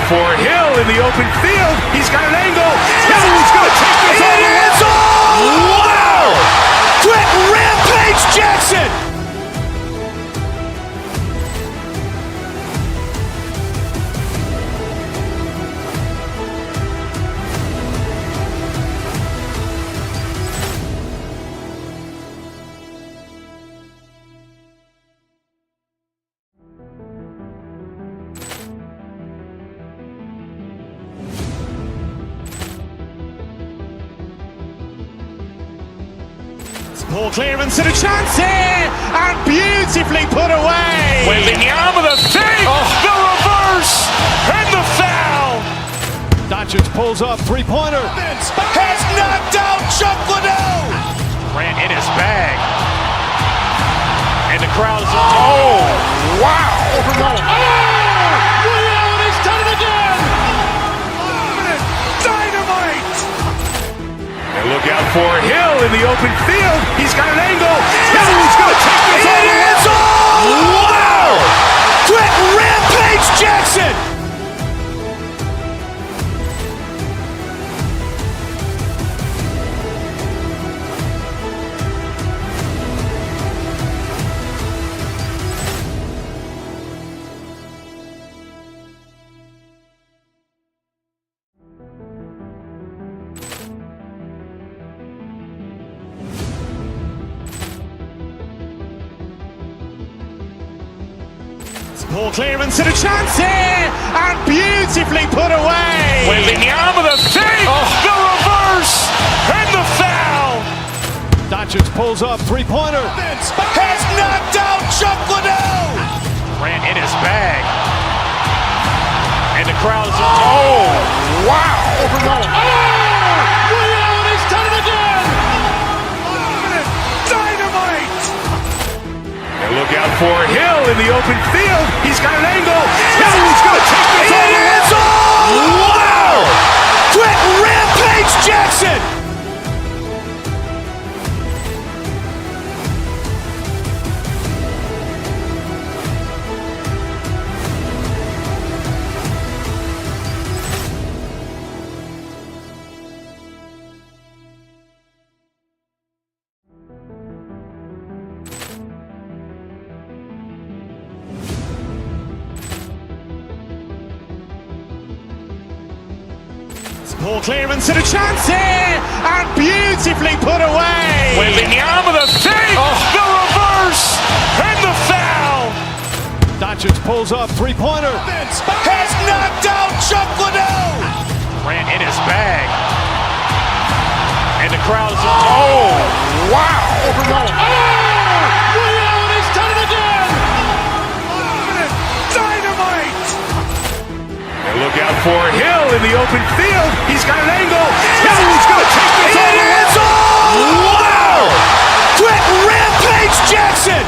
for Hill in the open field. He's got an angle. He's going to take this all the way. Wow! Quick Rampage Jackson! Ball clearance and a chance here, and beautifully put away. Waving the arm of the thing. The reverse and the foul. Doncic pulls up, three-pointer. Has knocked out Chuck Liddell. Grant in his bag. And the crowd is, oh, wow. He's done it again. Dynamite. And look out for Hill in the open field. He's got an angle. He's going to take this all the way. Wow! Quick Rampage Jackson! Ball clearance and a chance here, and beautifully put away. Waving the arm of the thing. The reverse and the foul. Doncic pulls up, three-pointer. Has knocked out Chuck Liddell. Grant in his bag. And the crowd is, oh, wow. He's done it again. Dynamite. And look out for Hill in the open field. He's got an angle. He's going to take this all the way. Wow! Quick Rampage Jackson! Ball clearance and a chance here, and beautifully put away. Waving the arm of the thing. The reverse and the foul. Doncic pulls up, three-pointer. Has knocked out Chuck Liddell. Grant in his bag. And the crowd is, oh, wow. He's done it again. Dynamite. And look out for Hill in the open field. He's got an angle. He's going to take this all the way. Wow! Quick Rampage Jackson!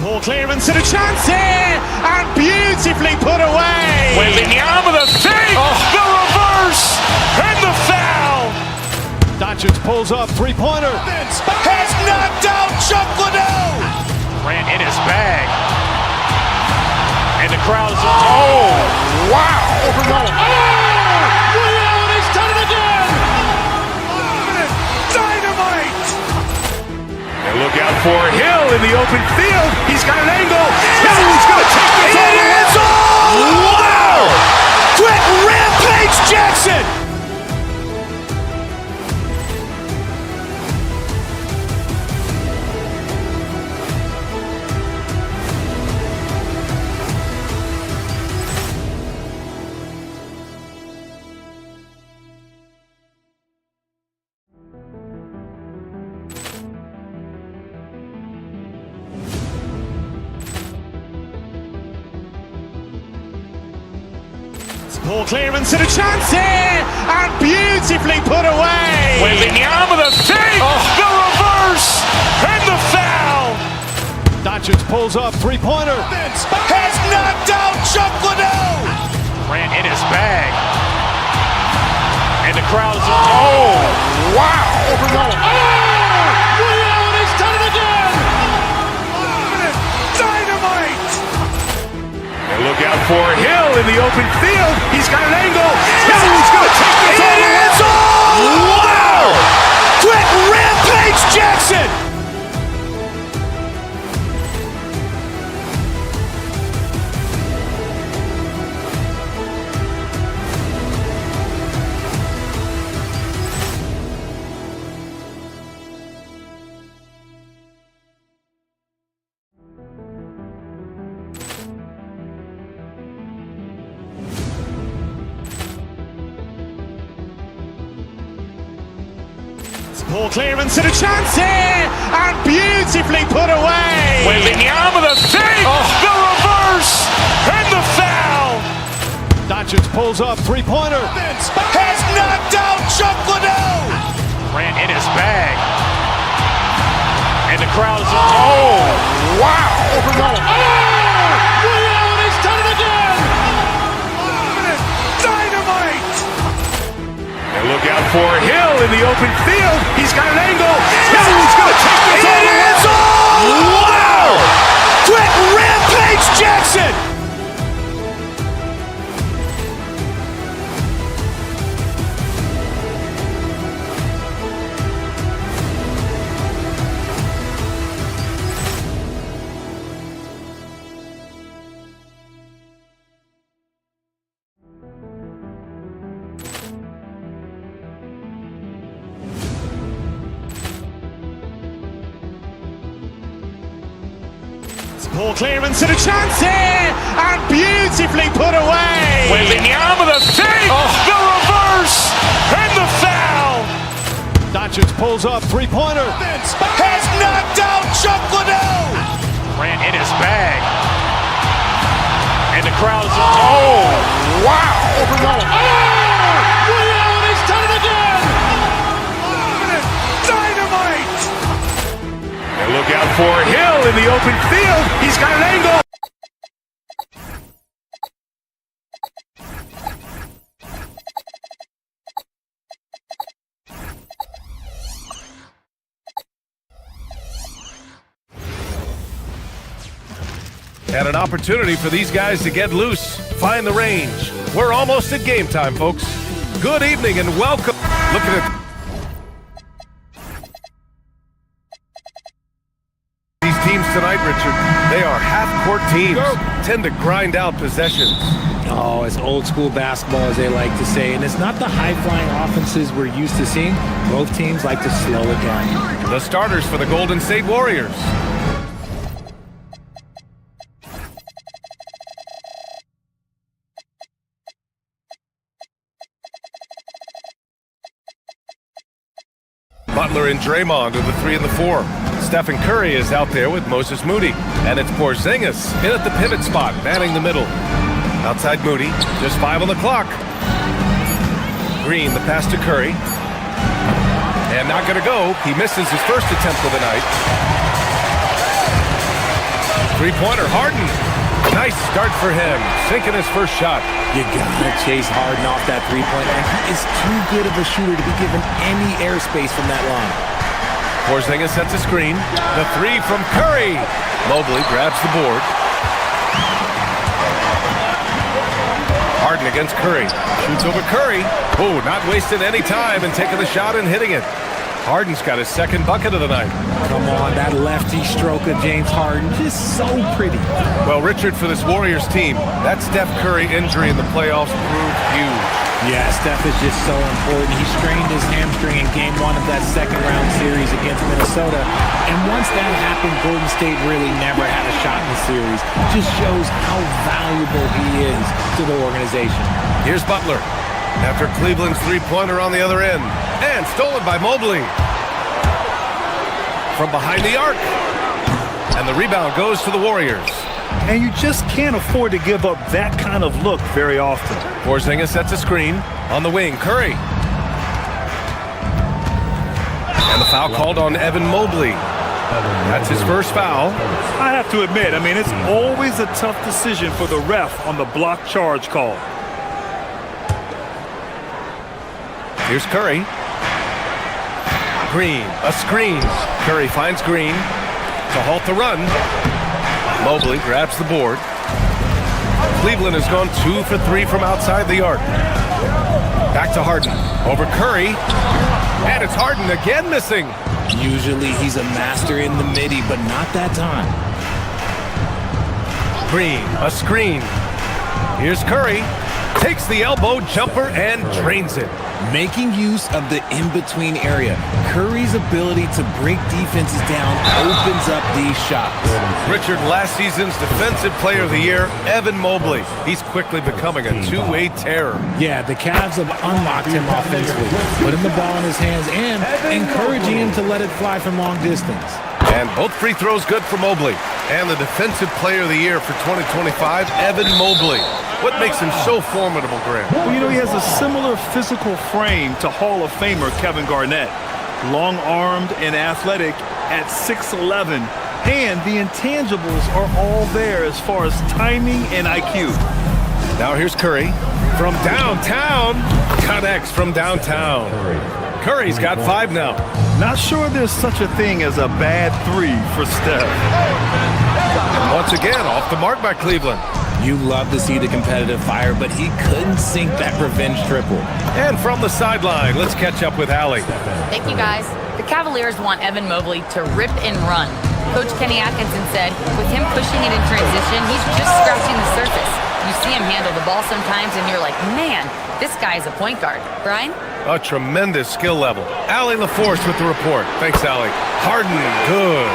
Ball clearance and a chance here, and beautifully put away. Waving the arm of the thing. The reverse and the foul. Doncic pulls up, three-pointer. Has knocked out Chuck Liddell. Grant in his bag. And the crowd is, oh, wow. He's done it again. Dynamite. And look out for Hill in the open field. He's got an angle. He's going to take this all the way. Wow! Quick Rampage Jackson! Poor clearance and a chance here, and beautifully put away. Wembanyama the fake, the reverse, and the foul. Doncic pulls up, three-pointer. Has knocked out Chuck Liddell. Grant in his bag. And the crowd is, oh, wow. Liddell has done it again. Dynamite. And look out for Hill in the open field. He's got an angle. Hill's going to take this all the way. Wow! Quick Rampage Jackson. Poor clearance and a chance here, and beautifully put away. Wembanyama the fake, the reverse, and the foul. Doncic pulls up, three-pointer. Has knocked out Chuck Liddell. Grant in his bag. And the crowd is, oh, wow. Liddell has done it again. Dynamite. And look out for Hill in the open field. He's got an angle. Hill's going to take this all the way. Wow! Quick Rampage Jackson. Poor clearance and a chance here, and beautifully put away. Wembanyama the fake, the reverse, and the foul. Doncic pulls up, three-pointer. Has knocked out Chuck Liddell. Grant in his bag. And the crowd is, oh, wow. Liddell has done it again. Dynamite. And look out for Hill in the open field. He's got an angle. And an opportunity for these guys to get loose, find the range. We're almost at game time, folks. Good evening and welcome. Look at it. These teams tonight, Richard, they are half-court teams. Tend to grind out possessions. Oh, it's old school basketball, as they like to say, and it's not the high-flying offenses we're used to seeing. Both teams like to slow it down. The starters for the Golden State Warriors. Butler and Draymond are the 3 and the 4. Stephen Curry is out there with Moses Moody. And it's Porzingis in at the pivot spot, manning the middle. Outside Moody, just 5 on the clock. Green, the pass to Curry. And not gonna go. He misses his first attempt of the night. Three-pointer, Harden. Nice start for him, sinking his first shot. You gotta chase Harden off that three-point line. He is too good of a shooter to be given any airspace from that line. Porzingis sets a screen. The 3 from Curry. Mobley grabs the board. Harden against Curry. Shoots over Curry. Oh, not wasting any time and taking the shot and hitting it. Harden's got his second bucket of the night. Come on, that lefty stroke of James Harden, just so pretty. Well, Richard, for this Warriors team, that Steph Curry injury in the playoffs proved huge. Yeah, Steph is just so important. He strained his hamstring in Game 1 of that second-round series against Minnesota. And once that happened, Golden State really never had a shot in the series. Just shows how valuable he is to the organization. Here's Butler. After Cleveland's three-pointer on the other end. And stolen by Mobley. From behind the arc. And the rebound goes to the Warriors. And you just can't afford to give up that kind of look very often. Porzingis sets a screen on the wing. Curry. And the foul called on Evan Mobley. That's his first foul. I have to admit, it's always a tough decision for the ref on the block charge call. Here's Curry. Green, a screen. Curry finds Green to halt the run. Mobley grabs the board. Cleveland has gone 2 for 3 from outside the arc. Back to Harden. Over Curry. And it's Harden again missing. Usually he's a master in the midi, but not that time. Green, a screen. Here's Curry. Takes the elbow jumper and drains it. Making use of the in-between area. Curry's ability to break defenses down opens up these shots. Richard, last season's Defensive Player of the Year, Evan Mobley. He's quickly becoming a two-way terror. Yeah, the Cavs have unlocked him offensively, putting the ball in his hands and encouraging him to let it fly from long distance. And both free throws good for Mobley. And the Defensive Player of the Year for 2025, Evan Mobley. What makes him so formidable, Grant? Well, he has a similar physical frame to Hall of Famer Kevin Garnett. Long-armed and athletic at 6'11", and the intangibles are all there as far as timing and IQ. Now here's Curry from downtown. Connects from downtown. Curry's got 5 now. Not sure there's such a thing as a bad 3 for Steph. And once again, off the mark by Cleveland. You love to see the competitive fire, but he couldn't sink that revenge triple. And from the sideline, let's catch up with Allie. Thank you, guys. The Cavaliers want Evan Mobley to rip and run. Coach Kenny Atkinson said, with him pushing it in transition, he's just scratching the surface. You see him handle the ball sometimes, and you're like, man, this guy is a point guard. Brian? A tremendous skill level. Allie LaForce with the report. Thanks, Allie. Harden, good.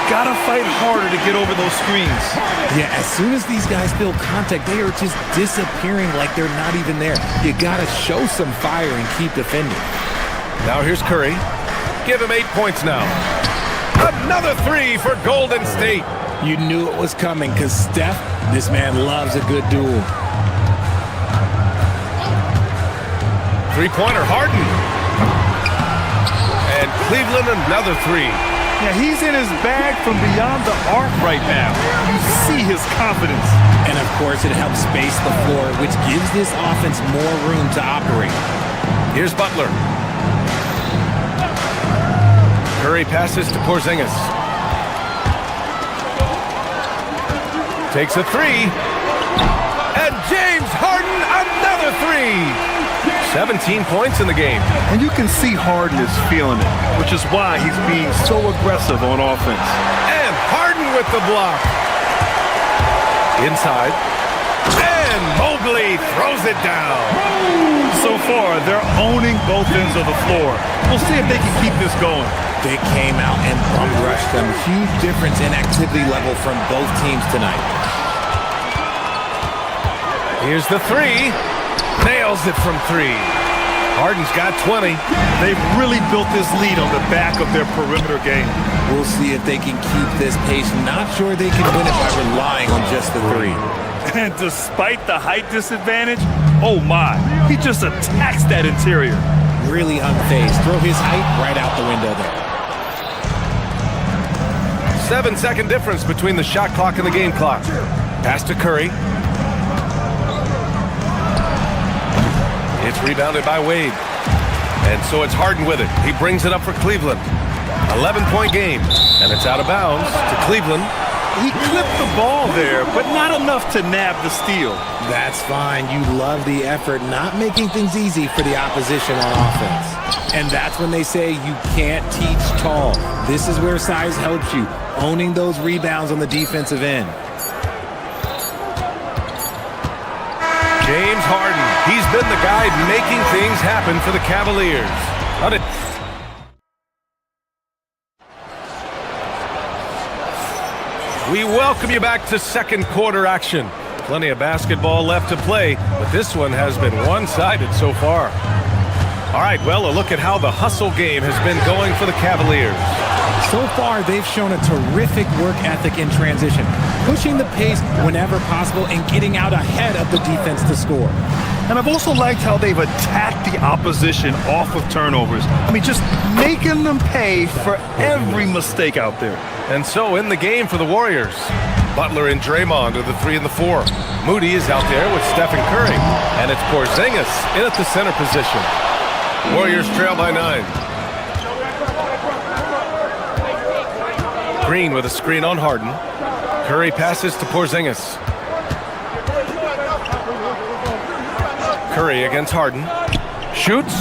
Gotta fight harder to get over those screens. Yeah, as soon as these guys feel contact, they are just disappearing like they're not even there. You gotta show some fire and keep defending. Now here's Curry. Give him 8 points now. Another 3 for Golden State. You knew it was coming because Steph, this man loves a good duel. Three-pointer, Harden. And Cleveland, another 3. Yeah, he's in his bag from beyond the arc right now. You see his confidence. And of course, it helps space the floor, which gives this offense more room to operate. Here's Butler. Curry passes to Porzingis. Takes a 3. And James Harden, another 3. 17 points in the game. And you can see Harden is feeling it, which is why he's being so aggressive on offense. And Harden with the block. Inside. And Mobley throws it down. So far, they're owning both ends of the floor. We'll see if they can keep this going. They came out and bum rushed them. Huge difference in activity level from both teams tonight. Here's the 3. Nails it from 3. Harden's got 20. They've really built this lead on the back of their perimeter game. We'll see if they can keep this pace. Not sure they can win it by relying on just the 3. And despite the height disadvantage, oh my, he just attacks that interior. Really unfazed. Throw his height right out the window there. 7-second difference between the shot clock and the game clock. Pass to Curry. It's rebounded by Wade. And so it's Harden with it. He brings it up for Cleveland. 11-point game. And it's out of bounds to Cleveland. He clipped the ball there, but not enough to nab the steal. That's fine. You love the effort, not making things easy for the opposition on offense. And that's when they say you can't teach tall. This is where size helps you, owning those rebounds on the defensive end. James Harden. He's been the guy making things happen for the Cavaliers. We welcome you back to second quarter action. Plenty of basketball left to play, but this one has been one-sided so far. All right, well, a look at how the hustle game has been going for the Cavaliers. So far, they've shown a terrific work ethic in transition, pushing the pace whenever possible and getting out ahead of the defense to score. And I've also liked how they've attacked the opposition off of turnovers. I mean, just making them pay for every mistake out there. And so in the game for the Warriors, Butler and Draymond are the 3 and the 4. Moody is out there with Stephen Curry. And it's Porzingis in at the center position. Warriors trail by 9. Green with a screen on Harden. Curry passes to Porzingis. Curry against Harden. Shoots.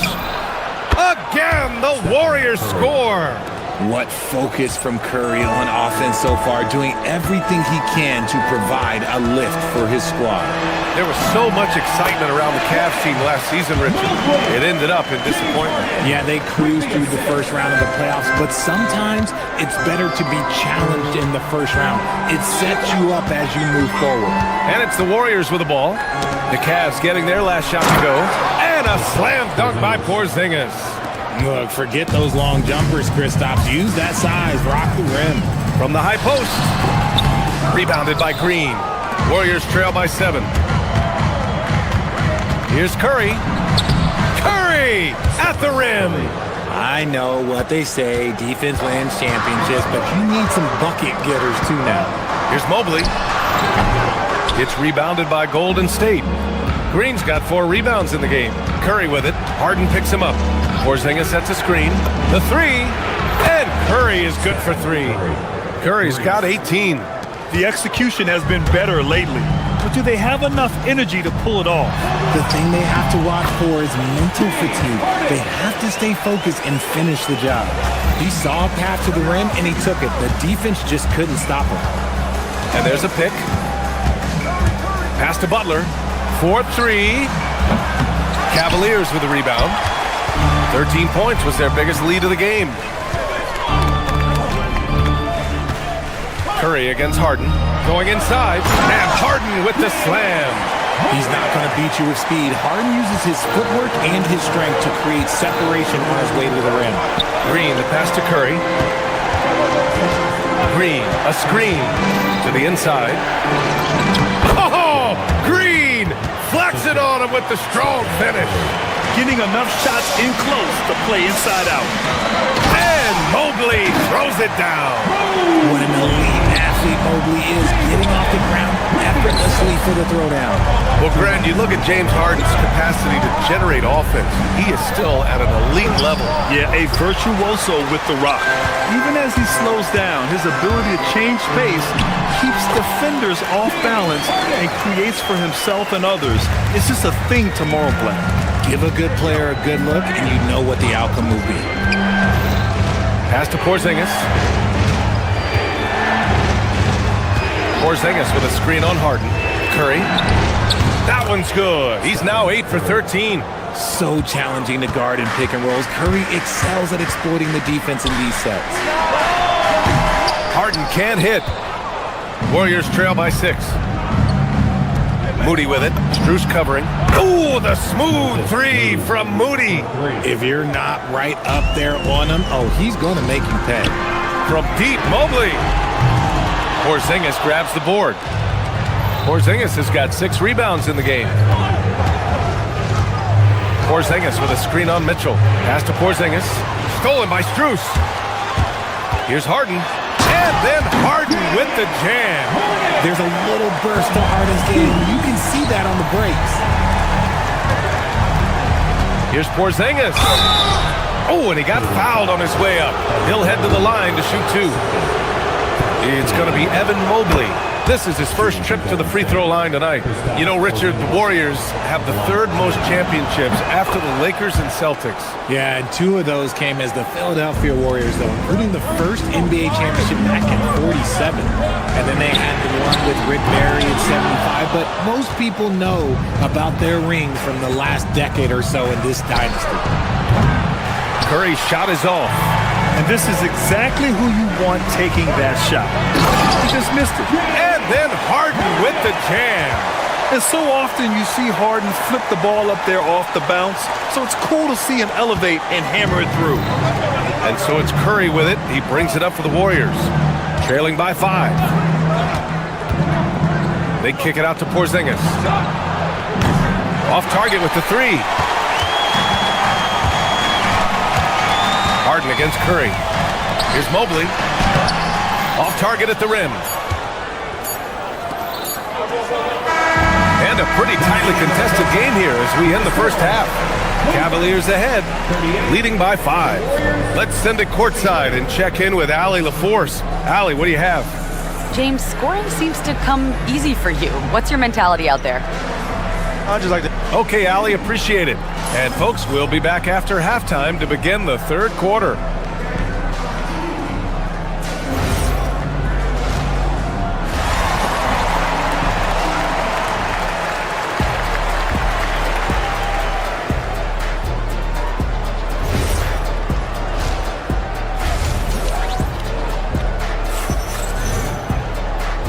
Again, the Warriors score. What focus from Curry on offense so far, doing everything he can to provide a lift for his squad. There was so much excitement around the Cavs team last season, Richard. It ended up in disappointment. Yeah, they cruised through the first round of the playoffs, but sometimes it's better to be challenged in the first round. It sets you up as you move forward. And it's the Warriors with the ball. The Cavs getting their last shot to go. And a slam dunk by Porzingis. Look, forget those long jumpers, Kristaps. Use that size. Rock the rim. From the high post. Rebounded by Green. Warriors trail by 7. Here's Curry. Curry at the rim. I know what they say. Defense wins championships, but you need some bucket getters too now. Here's Mobley. It's rebounded by Golden State. Green's got 4 rebounds in the game. Curry with it. Harden picks him up. Porzingis sets a screen. The 3. And Curry is good for 3. Curry's got 18. The execution has been better lately. But do they have enough energy to pull it off? The thing they have to watch for is mental fatigue. They have to stay focused and finish the job. He saw a path to the rim and he took it. The defense just couldn't stop him. And there's a pick. Pass to Butler. 4-3. Cavaliers with a rebound. 13 points was their biggest lead of the game. Curry against Harden. Going inside. And Harden with the slam. He's not going to beat you with speed. Harden uses his footwork and his strength to create separation on his way to the rim. Green, the pass to Curry. Green, a screen to the inside. Oh, Green flex it on him with the strong finish. Getting enough shots in close to play inside out. And Mobley throws it down. What an elite athlete Mobley is, getting off the ground effortlessly for the throwdown. Well, Grant, you look at James Harden's capacity to generate offense. He is still at an elite level. Yeah, a virtuoso with the rock. Even as he slows down, his ability to change pace keeps defenders off balance and creates for himself and others. It's just a thing to multiply. Give a good player a good look, and you know what the outcome will be. Pass to Porzingis. Porzingis with a screen on Harden. Curry. That one's good. He's now 8 for 13. So challenging to guard in pick and rolls. Curry excels at exploiting the defense in these sets. Harden can't hit. Warriors trail by 6. Moody with it. Strus covering. Ooh, the smooth 3 from Moody. If you're not right up there on him, oh, he's going to make you pay. From deep, Mobley. Porzingis grabs the board. Porzingis has got 6 rebounds in the game. Porzingis with a screen on Mitchell. Pass to Porzingis. Stolen by Strus. Here's Harden. And then Harden with the jam. There's a little burst to Harden's game. You can see that on the breaks. Here's Porzingis. Oh, and he got fouled on his way up. He'll head to the line to shoot 2. It's going to be Evan Mobley. This is his first trip to the free throw line tonight. You know, Richard, the Warriors have the 3rd most championships after the Lakers and Celtics. Yeah, and 2 of those came as the Philadelphia Warriors, though, including the first NBA championship back in '47. And then they had the one with Rick Barry in '75. But most people know about their rings from the last decade or so in this dynasty. Curry's shot is off. And this is exactly who you want taking that shot. He just missed it. And then Harden with the jam. And so often you see Harden flip the ball up there off the bounce, so it's cool to see him elevate and hammer it through. And so it's Curry with it. He brings it up for the Warriors. Trailing by 5. They kick it out to Porzingis. Off target with the 3. Harden against Curry. Here's Mobley. Off target at the rim. And a pretty tightly contested game here as we end the first half. Cavaliers ahead, leading by 5. Let's send it courtside and check in with Allie LaForce. Allie, what do you have? James, scoring seems to come easy for you. What's your mentality out there? I just like to. Okay, Allie, appreciate it. And folks, we'll be back after halftime to begin the third quarter.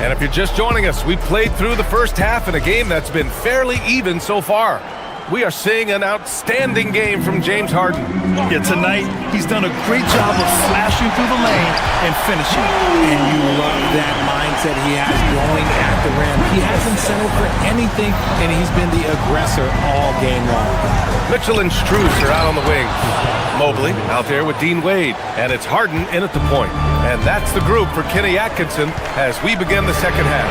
And if you're just joining us, we've played through the first half in a game that's been fairly even so far. We are seeing an outstanding game from James Harden. Yeah, tonight, he's done a great job of slashing through the lane and finishing. And you love that mindset he has going at the rim. He hasn't settled for anything, and he's been the aggressor all game long. Mitchell and Strus are out on the wing. Mobley out there with Dean Wade. And it's Harden in at the point. And that's the group for Kenny Atkinson as we begin the second half.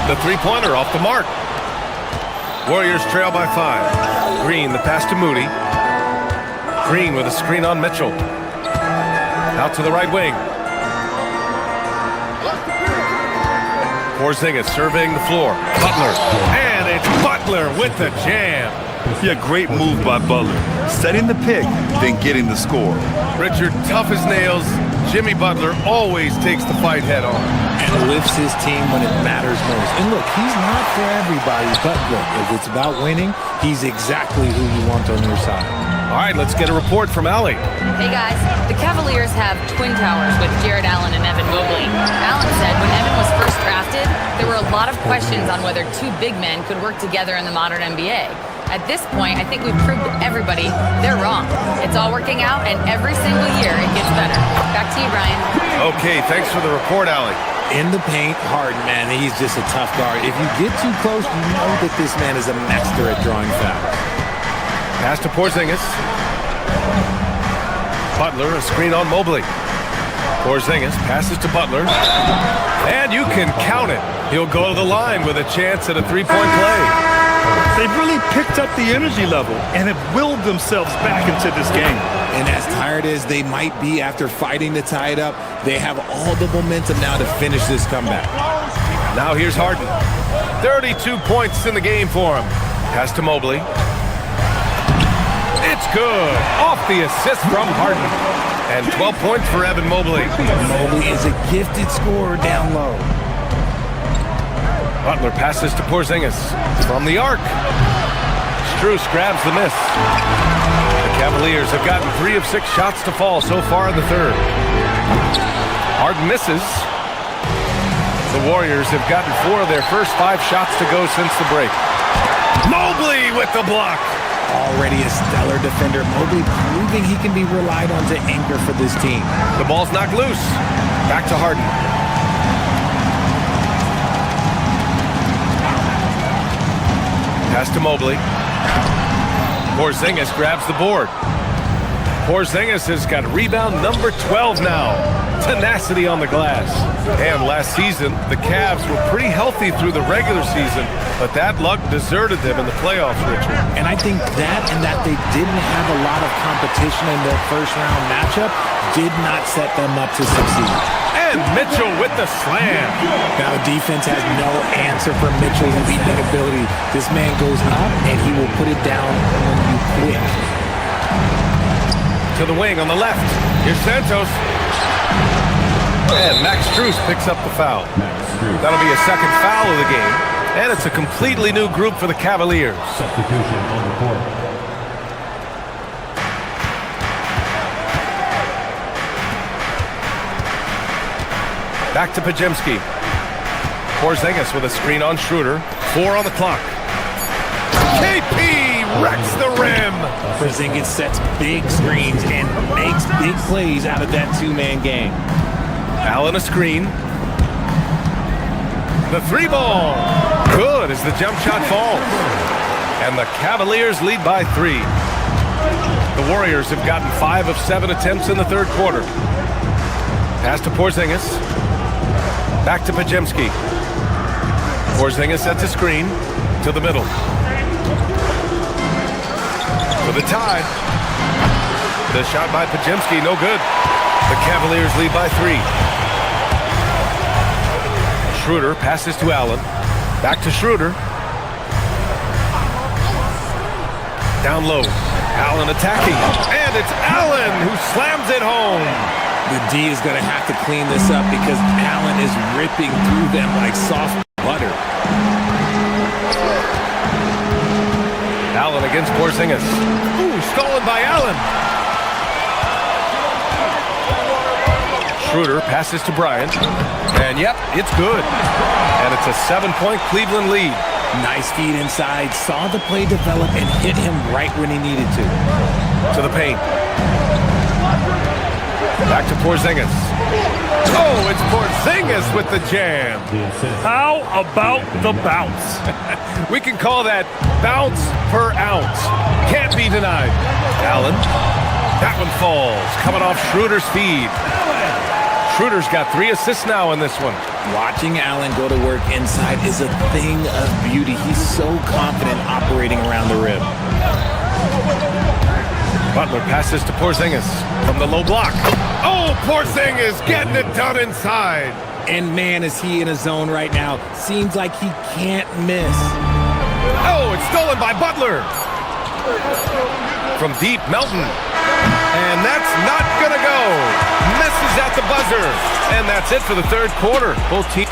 The three-pointer off the mark. Warriors trail by 5. Green, the pass to Moody. Green with a screen on Mitchell. Out to the right wing. Porzingis surveying the floor. Butler. And it's Butler with the jam. Yeah, great move by Butler. Setting the pick, then getting the score. Richard, tough as nails. Jimmy Butler always takes the fight head on. And lifts his team when it matters most. And look, he's not for everybody, but look, if it's about winning, he's exactly who you want on your side. All right, let's get a report from Allie. Hey guys, the Cavaliers have twin towers with Jared Allen and Evan Mobley. Allen said when Evan was first drafted, there were a lot of questions on whether two big men could work together in the modern NBA. At this point, I think we've proved to everybody they're wrong. It's all working out, and every single year it gets better. Back to you, Brian. Okay, thanks for the report, Allie. In the paint, Harden, man, he's just a tough guard. If you get too close, you know that this man is a master at drawing fouls. Pass to Porzingis. Butler, a screen on Mobley. Porzingis passes to Butler. And you can count it. He'll go to the line with a chance at a three-point play. They've really picked up the energy level and have willed themselves back into this game. And as tired as they might be after fighting to tie it up, they have all the momentum now to finish this comeback. Now here's Harden. 32 points in the game for him. Pass to Mobley. It's good. Off the assist from Harden. And 12 points for Evan Mobley. Mobley is a gifted scorer down low. Butler passes to Porzingis from the arc. Strus grabs the miss. The Cavaliers have gotten 3 of 6 shots to fall so far in the third. Harden misses. The Warriors have gotten 4 of their first 5 shots to go since the break. Mobley with the block. Already a stellar defender, Mobley proving he can be relied on to anchor for this team. The ball's knocked loose. Back to Harden. Pass to Mobley. Porzingis grabs the board. Porzingis has got rebound number 12 now. Tenacity on the glass. And last season, the Cavs were pretty healthy through the regular season, but that luck deserted them in the playoffs, Richard. And I think that and that they didn't have a lot of competition in their first round matchup did not set them up to succeed. And Mitchell with the slam. Now the defense has no answer for Mitchell's leaping ability. This man goes up and he will put it down on you quick. To the wing on the left. Here's Santos. And Max Strus picks up the foul. That'll be a second foul of the game. And it's a completely new group for the Cavaliers. Substitution on the court. Back to Pajemski. Porzingis with a screen on Schroeder. 4 on the clock. KP wrecks the rim. Porzingis sets big screens and makes big plays out of that two-man game. Allen a screen. The three ball. Good as the jump shot falls. And the Cavaliers lead by 3. The Warriors have gotten 5 of 7 attempts in the third quarter. Pass to Porzingis. Back to Pajemski. Porzingis sets a screen to the middle. For the tie. The shot by Pajemski, no good. The Cavaliers lead by 3. Schroeder passes to Allen. Back to Schroeder. Down low. Allen attacking. And it's Allen who slams it home. The D is going to have to clean this up because Allen is ripping through them like soft butter. Allen against Porzingis. Ooh, stolen by Allen. Schroeder passes to Bryant. And yep, it's good. And it's a 7-point Cleveland lead. Nice feed inside. Saw the play develop and hit him right when he needed to. To the paint. Back to Porzingis. Oh, it's Porzingis with the jam. How about the bounce? We can call that bounce per ounce. Can't be denied. Allen. That one falls. Coming off Schroeder's feed. Schroeder's got 3 assists now in this one. Watching Allen go to work inside is a thing of beauty. He's so confident operating around the rim. Butler passes to Porzingis from the low block. Oh, Porzingis getting it done inside. And man, is he in a zone right now. Seems like he can't miss. Oh, it's stolen by Butler. From deep, Melton. And that's not gonna go. Misses at the buzzer. And that's it for the third quarter. Both teams.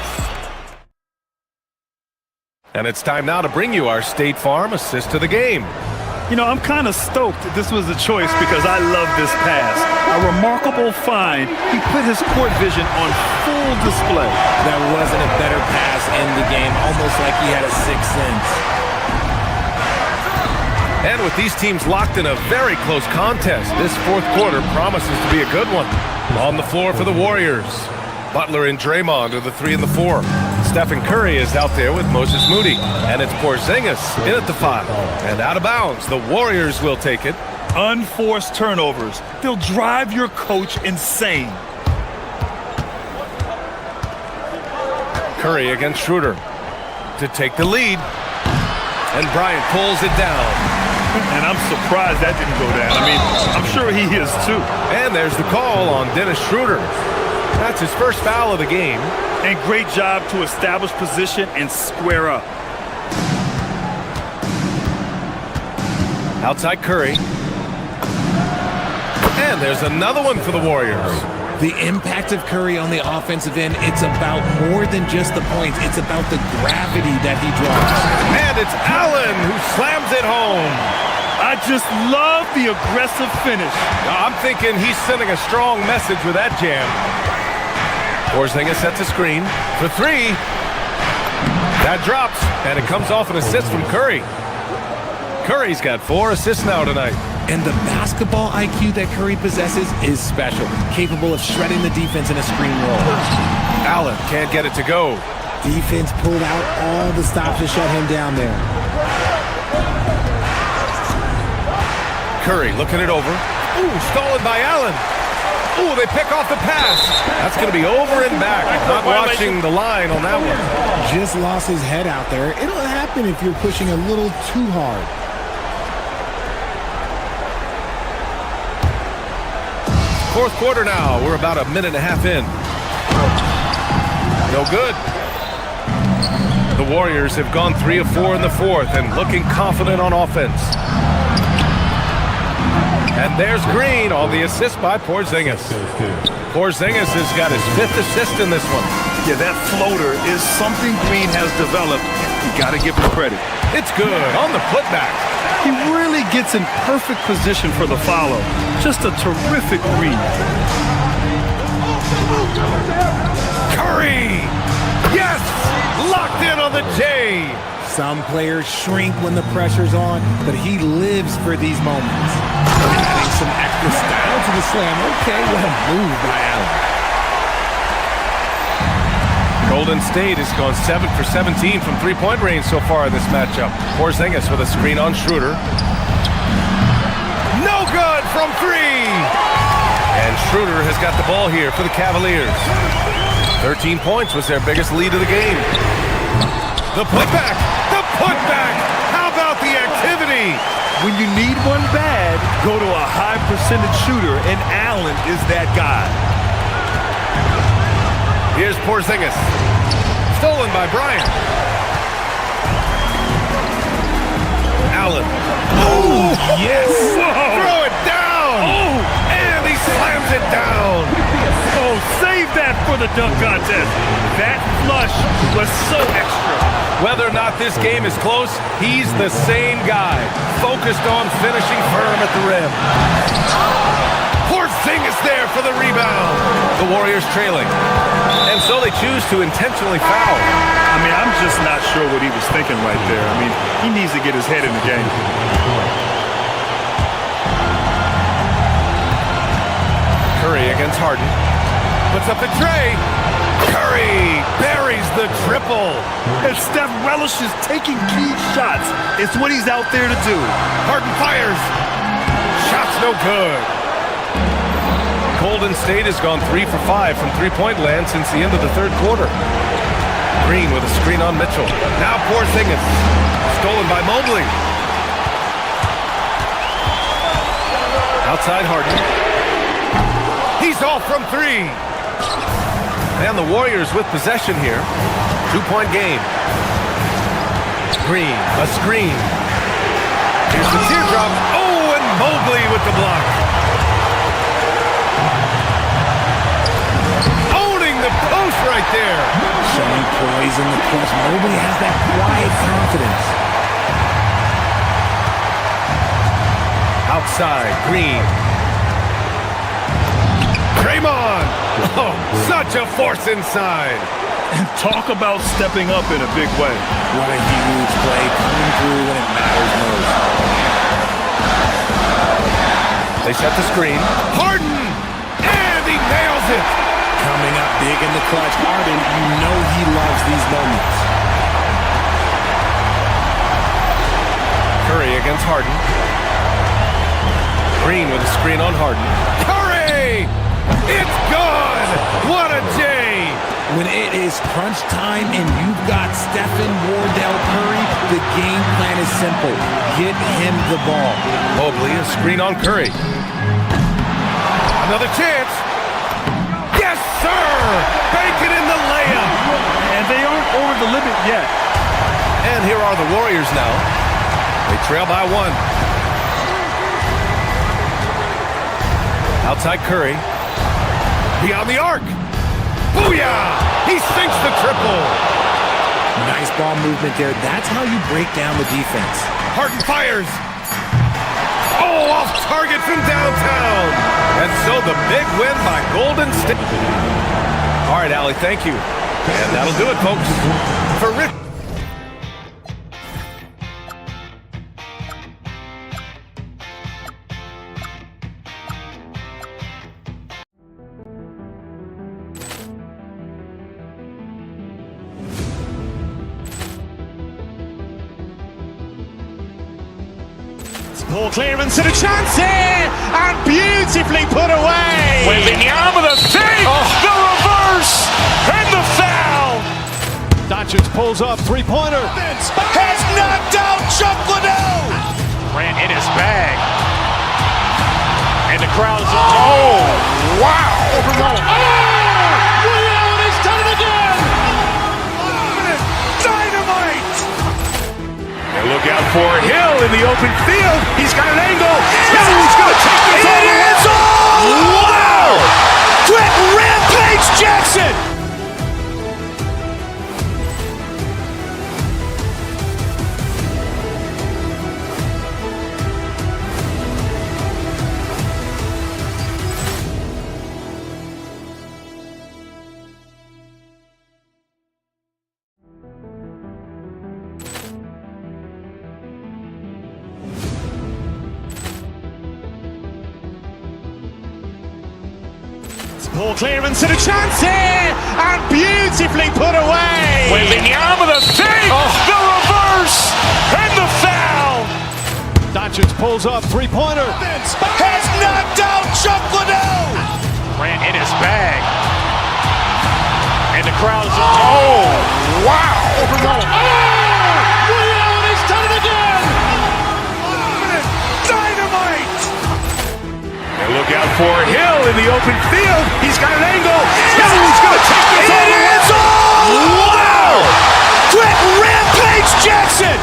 And it's time now to bring you our State Farm assist to the game. You know, I'm kind of stoked that this was a choice because I love this pass. A remarkable find. He put his court vision on full display. There wasn't a better pass in the game, almost like he had a sixth sense. And with these teams locked in a very close contest, this fourth quarter promises to be a good one. On the floor for the Warriors. Butler and Draymond are the 3 and the 4. Stephen Curry is out there with Moses Moody. And it's Porzingis in at the 5. And out of bounds, the Warriors will take it. Unforced turnovers. They'll drive your coach insane. Curry against Schroeder to take the lead. And Bryant pulls it down. And I'm surprised that didn't go down. I mean, I'm sure he is too. And there's the call on Dennis Schroeder. That's his first foul of the game. And great job to establish position and square up. Outside Curry. And there's another one for the Warriors. The impact of Curry on the offensive end, it's about more than just the points. It's about the gravity that he draws. And it's Allen who slams it home. I just love the aggressive finish. I'm thinking he's sending a strong message with that jam. Porzingis sets a screen for 3. That drops, and it comes off an assist from Curry. Curry's got 4 assists now tonight. And the basketball IQ that Curry possesses is special, capable of shredding the defense in a screen roll. Allen can't get it to go. Defense pulled out all the stops to shut him down there. Curry looking it over. Ooh, stolen by Allen. Ooh, they pick off the pass. That's going to be over and back. Not watching the line on that one. Just lost his head out there. It'll happen if you're pushing a little too hard. Fourth quarter now. We're about a minute and a half in. No good. The Warriors have gone 3 of 4 in the fourth and looking confident on offense. And there's Green on the assist by Porzingis. Porzingis has got his 5th assist in this one. Yeah, that floater is something Green has developed. You got to give him credit. It's good on the putback. He really gets in perfect position for the follow. Just a terrific read. Curry! Yes! Locked in on the J! Some players shrink when the pressure's on, but he lives for these moments. Adding some extra style to the slam. Okay, what a move by Allen. Golden State has gone 7 for 17 from three-point range so far in this matchup. Porzingis with a screen on Schroeder. No good from three! And Schroeder has got the ball here for the Cavaliers. 13 points was their biggest lead of the game. The putback! The putback! How about the activity? When you need one bad, go to a high percentage shooter, and Allen is that guy. Here's Porzingis. Stolen by Bryant. Allen. Oh, yes! Whoa. Throw it down! Oh! And he slams it down! Oh, save that for the dunk contest. That flush was so extra. Whether or not this game is close, he's the same guy, focused on finishing firm at the rim. Porzingis there for the rebound. The Warriors trailing. And so they choose to intentionally foul. I mean, I'm just not sure what he was thinking right there. I mean, he needs to get his head in the game. Curry against Harden. Puts up the tray. Curry buries the triple. And Steph relishes taking key shots. It's what he's out there to do. Harden fires. Shot's no good. Golden State has gone 3 for 5 from three-point land since the end of the third quarter. Green with a screen on Mitchell. Now Porzingis. Stolen by Mobley. Outside Harden. He's off from three. And the Warriors with possession here. 2-point game. Green, a screen. Here's the teardrop. Oh, and Mobley with the block. Owning the post right there. Showing poise in the clutch. Mobley has that quiet confidence. Outside, Green. Draymond. Oh, such a force inside. And talk about stepping up in a big way. What a huge play, coming through when it matters most. They set the screen. Harden! And he nails it! Coming up big in the clutch. Harden, you know he loves these moments. Curry against Harden. Green with a screen on Harden. Curry! It's gone! What a day! When it is crunch time and you've got Stephen Wardell Curry, the game plan is simple. Get him the ball. Mobley, a screen on Curry. Another chance. Yes, sir! Bacon in the layup. And they aren't over the limit yet. And here are the Warriors now. They trail by one. Outside Curry. Beyond the arc. Booyah! He sinks the triple. Nice ball movement there. That's how you break down the defense. Harden fires. Oh, off target from downtown. And so the big win by Golden State. All right, Allie, thank you. And that'll do it, folks. For Rick. Poor clearance and a chance here, and beautifully put away. Wembanyama with a save, the reverse, and the foul. Doncic pulls up, three-pointer. Has knocked out Chuck Liddell. Ran in his bag. And the crowd is... Oh, wow. Liddell has done it again. Dynamite. And look out for Hill in the open field. He's got an angle. He's going to take this all the way. Wow! Quick Rampage Jackson! Ball clearance and a chance here, and beautifully put away. Wembanyama the fake, the reverse, and the foul. Doncic pulls up, three-pointer. Has knocked out Chuck Liddell. Grant in his bag. And the crowd is... Oh, wow. Liddell has done it again. Dynamite. And look out for Hill in the open field. He's got an angle. He's going to take this all the way. Wow. Quick Rampage Jackson.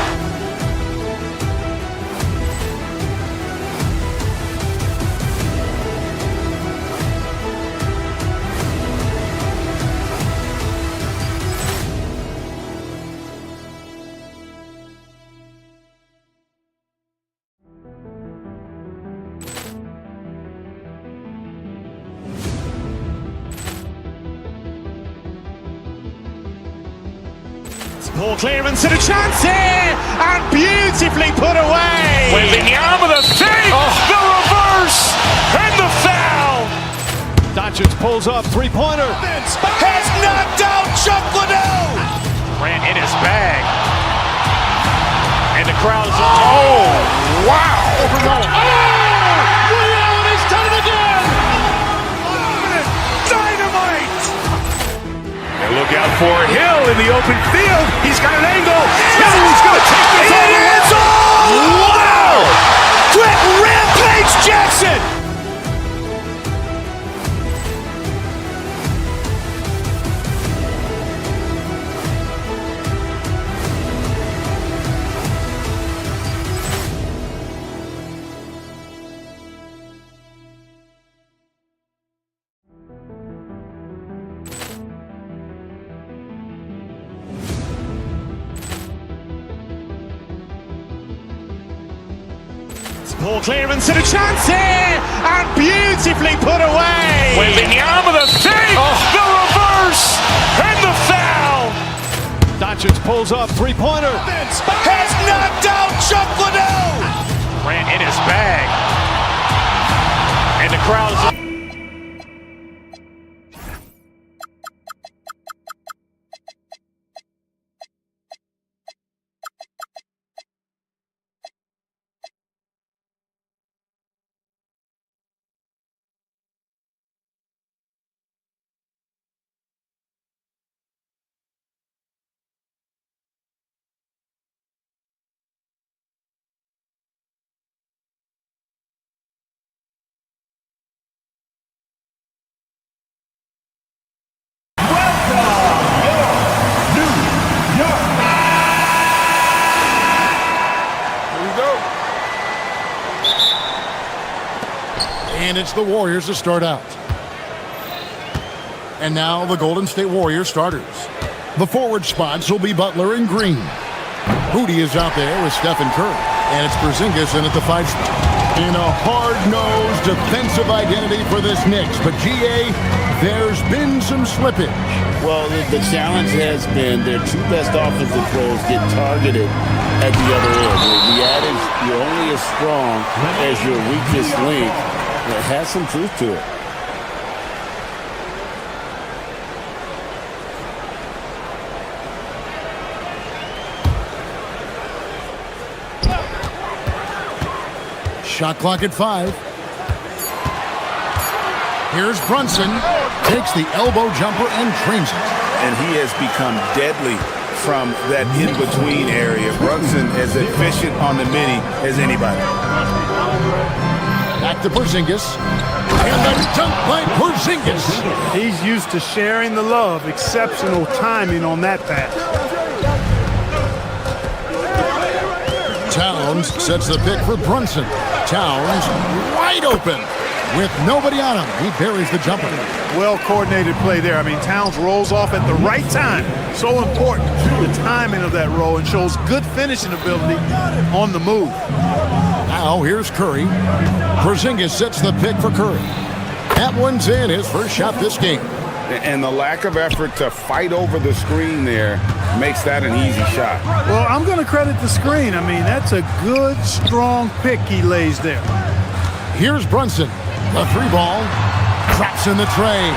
Ball clearance and a chance here, and beautifully put away. Wembanyama the fake, the reverse, and the foul. Doncic pulls up, three-pointer. Has knocked out Chuck Liddell. Grant in his bag. And the crowd is... Oh, wow. Liddell has done it again. Dynamite. And look out for Hill in the open field. He's got an angle. He's going to take this all the way. Wow. Quick Rampage Jackson. Ball clearance and a chance here, and beautifully put away. Wembanyama the fake, the reverse, and the foul. Doncic pulls up, three-pointer. Has knocked out Chuck Liddell. Grant in his bag. And the crowd is... And it's the Warriors to start out. And now the Golden State Warriors starters. The forward spots will be Butler and Green. Booty is out there with Stephen Curry. And it's Porzingis in at the 5 spot. In a hard-nosed defensive identity for this Knicks. But GA, there's been some slippage. Well, the challenge has been their two best offensive players get targeted at the other end. The adage, you're only as strong as your weakest link. It has some truth to it. Shot clock at 5. Here's Brunson. Takes the elbow jumper and drains it. And he has become deadly from that in-between area. Brunson as efficient on the mini as anybody. Back to Porzingis. And the dunk by Porzingis. He's used to sharing the love. Exceptional timing on that pass. Towns sets the pick for Brunson. Towns wide open with nobody on him. He buries the jumper. Well-coordinated play there. I mean, Towns rolls off at the right time. So important, the timing of that roll, and shows good finishing ability on the move. Now here's Curry. Porzingis sets the pick for Curry. That one's in, his first shot this game. And the lack of effort to fight over the screen there makes that an easy shot. Well, I'm going to credit the screen. I mean, that's a good, strong pick he lays there. Here's Brunson. The 3 ball. Drops in the tray.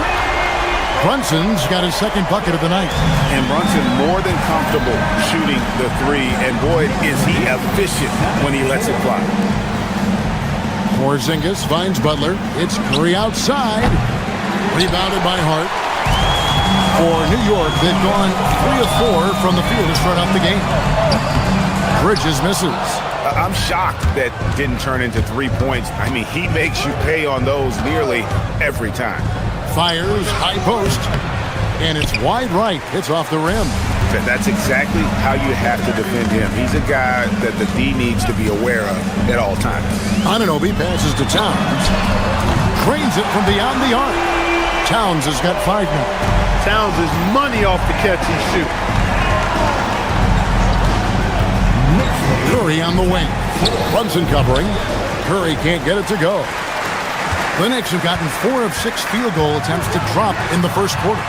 Brunson's got his second bucket of the night. And Brunson more than comfortable shooting the three. And boy, is he efficient when he lets it fly. Porzingis finds Butler. It's Curry outside. Rebounded by Hart. For New York, they've gone 3 of 4 from the field to start out the game. Bridges misses. I'm shocked that didn't turn into 3 points. I mean, he makes you pay on those nearly every time. Fires, high post, and it's wide right. It's off the rim. That's exactly how you have to defend him. He's a guy that the D needs to be aware of at all times. Anunoby passes to Towns. Drains it from beyond the arc. Towns has got 5 now. Towns is money off the catch and shoot. Curry on the wing. Brunson covering. Curry can't get it to go. The Knicks have gotten 4 of 6 field goal attempts to drop in the first quarter.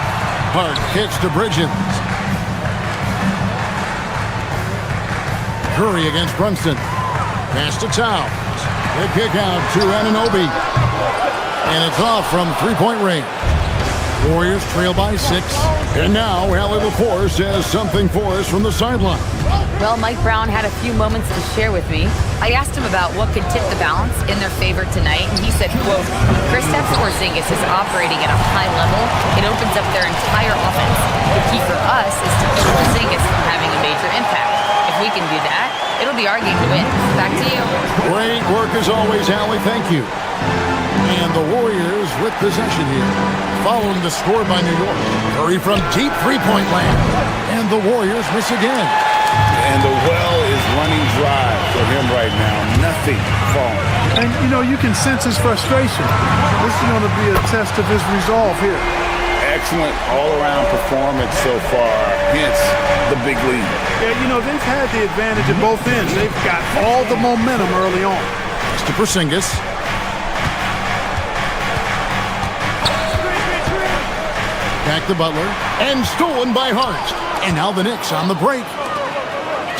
Hart kicks to Bridges. Curry against Brunson. Pass to Towns. The kick out to Anunoby. And it's off from 3-point range. Warriors trail by 6. And now Allie LaForce has something for us from the sideline. Well, Mike Brown had a few moments to share with me. I asked him about what could tip the balance in their favor tonight, and he said, quote, Kristaps Porzingis is operating at a high level. It opens up their entire offense. The key for us is to keep Porzingis from having a major impact. If we can do that, it'll be our game to win. Back to you. Great work as always, Allie. Thank you. And the Warriors with possession here. Following the score by New York. Curry from deep 3-point land. And the Warriors miss again. And the well is running dry for him right now. Nothing falling. And, you know, you can sense his frustration. This is going to be a test of his resolve here. Excellent all-around performance so far, hence the big lead. Yeah, you know, they've had the advantage at both ends. They've got all the momentum early on. It's to Porzingis. Back to Butler. And stolen by Hart. And now the Knicks on the break.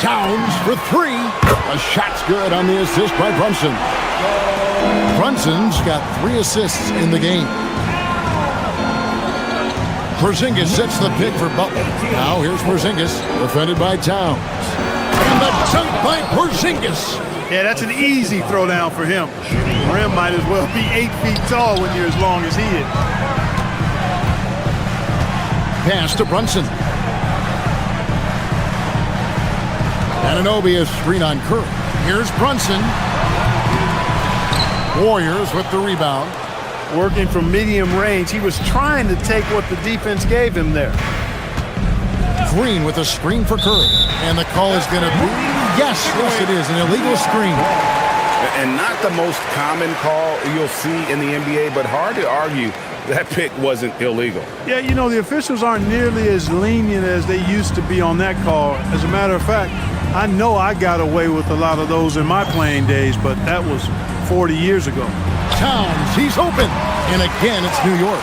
Towns for 3. A shot's good on the assist by Brunson. Brunson's got 3 assists in the game. Porzingis sets the pick for Butler. Now here's Porzingis, defended by Towns. And the dunk by Porzingis. Yeah, that's an easy throwdown for him. The rim might as well be 8 feet tall when you're as long as he is. Pass to Brunson. Anunoby is screen on Curry. Here's Brunson. Warriors with the rebound. Working from medium range, he was trying to take what the defense gave him there. Green with a screen for Curry. And the call is going to be, yes, it is, an illegal screen. And not the most common call you'll see in the NBA, but hard to argue that pick wasn't illegal. Yeah, you know, the officials aren't nearly as lenient as they used to be on that call. As a matter of fact, I know I got away with a lot of those in my playing days, but that was 40 years ago. Towns, he's open. And again, it's New York.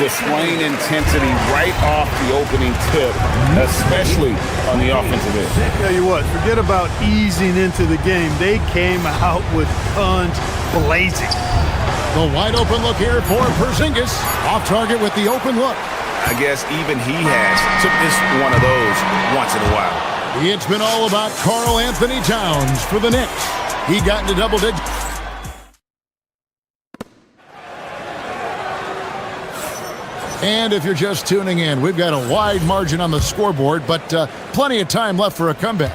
Displaying intensity right off the opening tip, especially on the offensive end. Tell you what, forget about easing into the game. They came out with guns blazing. The wide open look here for Porzingis. Off target with the open look. I guess even he has to miss one of those once in a while. It's been all about Karl Anthony Towns for the Knicks. He got into double digits. And if you're just tuning in, we've got a wide margin on the scoreboard, but plenty of time left for a comeback.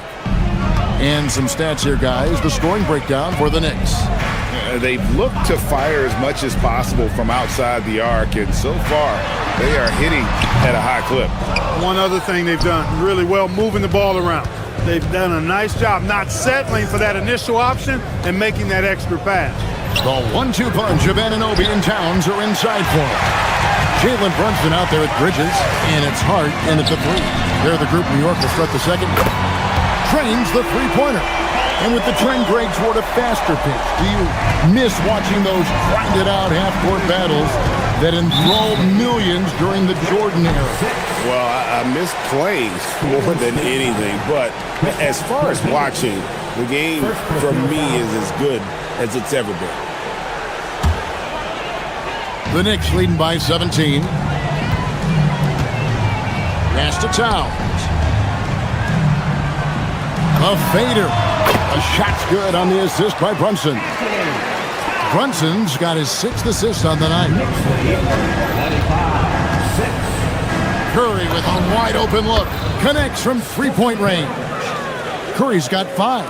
And some stats here, guys. The scoring breakdown for the Knicks. They've looked to fire as much as possible from outside the arc, and so far they are hitting at a high clip. One other thing they've done really well, moving the ball around. They've done a nice job not settling for that initial option and making that extra pass. The 1-2 punch of Anunoby and Towns are inside for him. Jalen Brunson out there at Bridges, and it's Hart in at the 3. They're the group New York will start the second. Trains the three-pointer. And with the trend break toward a faster pitch, do you miss watching those grinded-out half-court battles that enthralled millions during the Jordan era? Well, I miss plays more than anything, but as far as watching, the game for me is as good as it's ever been. The Knicks leading by 17. Pass to Towns. A fader. A shot's good on the assist by Brunson. Brunson's got his 6th assist on the night. Curry with a wide open look. Connects from three-point range. Curry's got 5.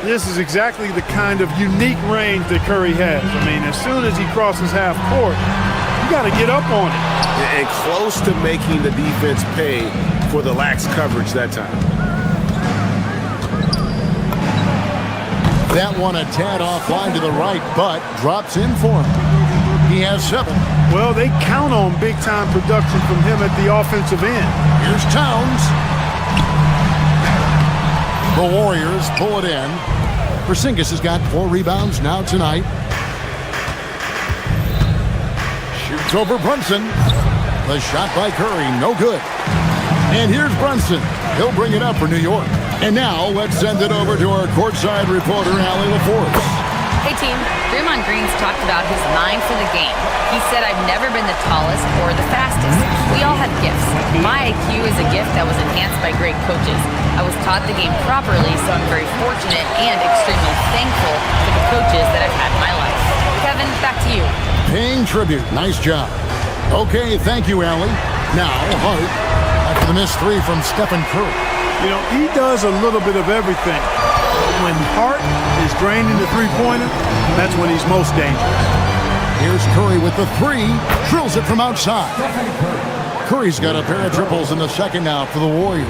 This is exactly the kind of unique range that Curry has. I mean, as soon as he crosses half court, you got to get up on it. And close to making the defense pay for the lax coverage that time. That one a tad offline to the right, but drops in for him. He has 7. Well, they count on big-time production from him at the offensive end. Here's Towns. The Warriors pull it in. Porzingis has got 4 rebounds now tonight. Shoots over Brunson. The shot by Curry, no good. And here's Brunson. He'll bring it up for New York. And now let's send it over to our courtside reporter, Allie LaForce. Hey team, Draymond Green's talked about his mind for the game. He said, I've never been the tallest or the fastest. We all have gifts. My IQ is a gift that was enhanced by great coaches. I was taught the game properly, so I'm very fortunate and extremely thankful for the coaches that I've had in my life. Kevin, back to you. Paying tribute. Nice job. Okay, thank you, Allie. Now, Hart, after the missed 3 from Stephen Curry. You know, he does a little bit of everything. When Hart is draining the three-pointer, that's when he's most dangerous. Here's Curry with the 3. Drills it from outside. Curry's got a pair of triples in the second now for the Warriors.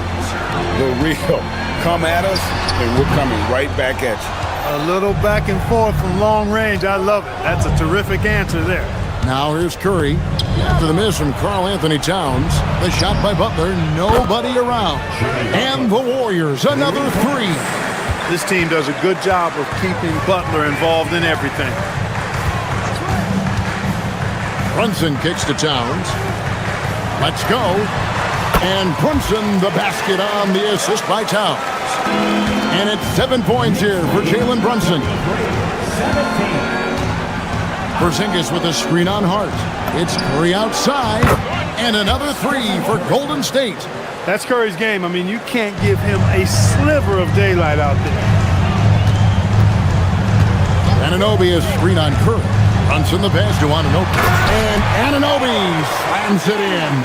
The real. Come at us, and we're coming right back at you. A little back and forth from long range. I love it. That's a terrific answer there. Now here's Curry. After the miss from Karl Anthony Towns. The shot by Butler. Nobody around. And the Warriors, another 3. This team does a good job of keeping Butler involved in everything. Brunson kicks to Towns. Let's go. And Brunson the basket on the assist by Towns. And it's 7 points here for Jalen Brunson. Porzingis with a screen on Hart. It's Curry outside. And another 3 for Golden State. That's Curry's game. I mean, you can't give him a sliver of daylight out there. Anunoby is screen on Curry. Brunson the pass to Anunoby. And Anunoby slams it in.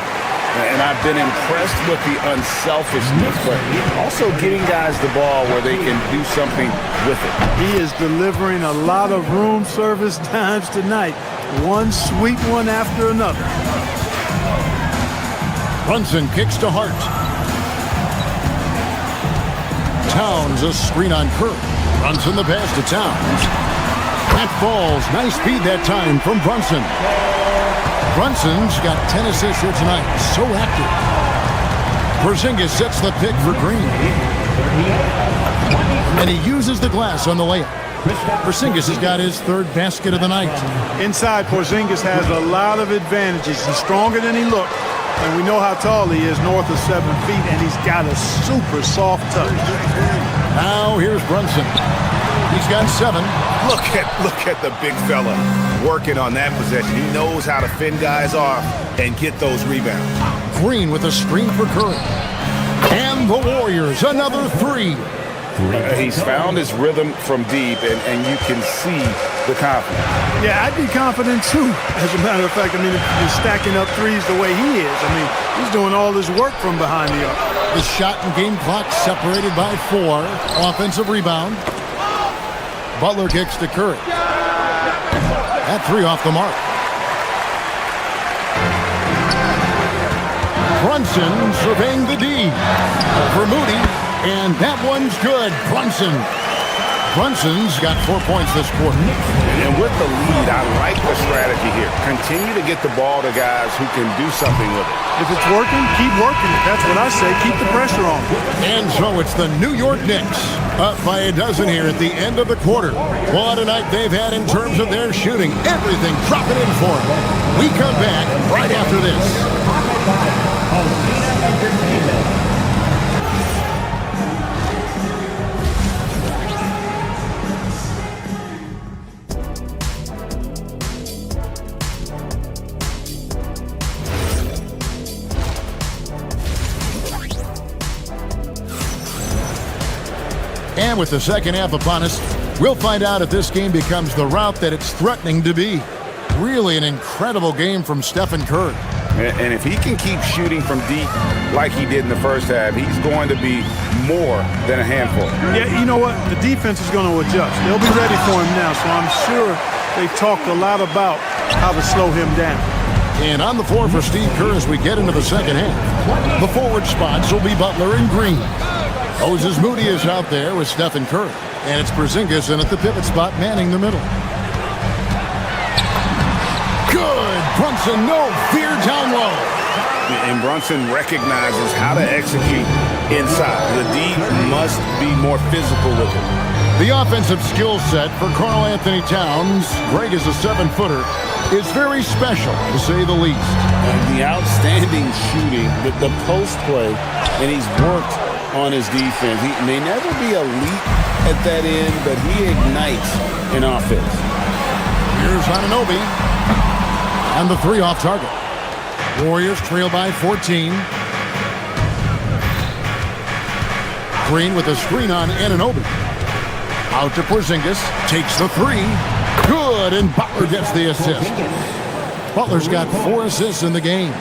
And I've been impressed with the unselfishness, but also getting guys the ball where they can do something with it. He is delivering a lot of room service times tonight. One sweet one after another. Brunson kicks to Hart. Towns a screen on Curry. Brunson the pass to Towns. That falls. Nice feed that time from Brunson. Brunson's got 10 assists here tonight. So active. Porzingis sets the pick for Green. And he uses the glass on the layup. Porzingis has got his 3rd basket of the night. Inside, Porzingis has a lot of advantages. He's stronger than he looks. And we know how tall he is, north of 7 feet, and he's got a super soft touch. Now here's Brunson. He's got 7. Look at the big fella working on that possession. He knows how to fend guys off and get those rebounds. Green with a screen for Curry. And the Warriors, another 3. He's found his rhythm from deep, and you can see the confidence. Yeah, I'd be confident too. As a matter of fact, I mean, if he's stacking up threes the way he is, I mean, he's doing all his work from behind the arc. The shot and game clock separated by 4. Offensive rebound. Butler kicks to Curry. That 3 off the mark. Brunson surveying the D. For Moody. And that one's good. Brunson's got 4 points this quarter. And with the lead, I like the strategy here. Continue to get the ball to guys who can do something with it. If it's working, keep working it. That's what I say. Keep the pressure on. And so it's the New York Knicks up by a dozen here at the end of the quarter. What a night they've had in terms of their shooting. Everything dropping in for them. We come back right after this. And with the second half upon us, we'll find out if this game becomes the route that it's threatening to be. Really an incredible game from Stephen Curry. And if he can keep shooting from deep like he did in the first half, he's going to be more than a handful. Yeah, you know what? The defense is going to adjust. They'll be ready for him now, so I'm sure they talked a lot about how to slow him down. And on the floor for Steve Kerr as we get into the second half. The forward spots will be Butler and Green. Moses Moody is out there with Stephen Curry. And it's Porzingis in at the pivot spot, manning the middle. Good. Brunson, no fear down low. And Brunson recognizes how to execute inside. The D must be more physical with it. The offensive skill set for Karl Anthony Towns, Greg is a 7-footer, is very special, to say the least. And the outstanding shooting, the post play, and he's worked on his defense. He may never be elite at that end, but he ignites in offense. Here's Anunoby. And the 3 off target. Warriors trail by 14. Green with a screen on Anunoby. Out to Porzingis. Takes the 3. Good, and Butler gets the assist. Butler's got 4 assists in the game.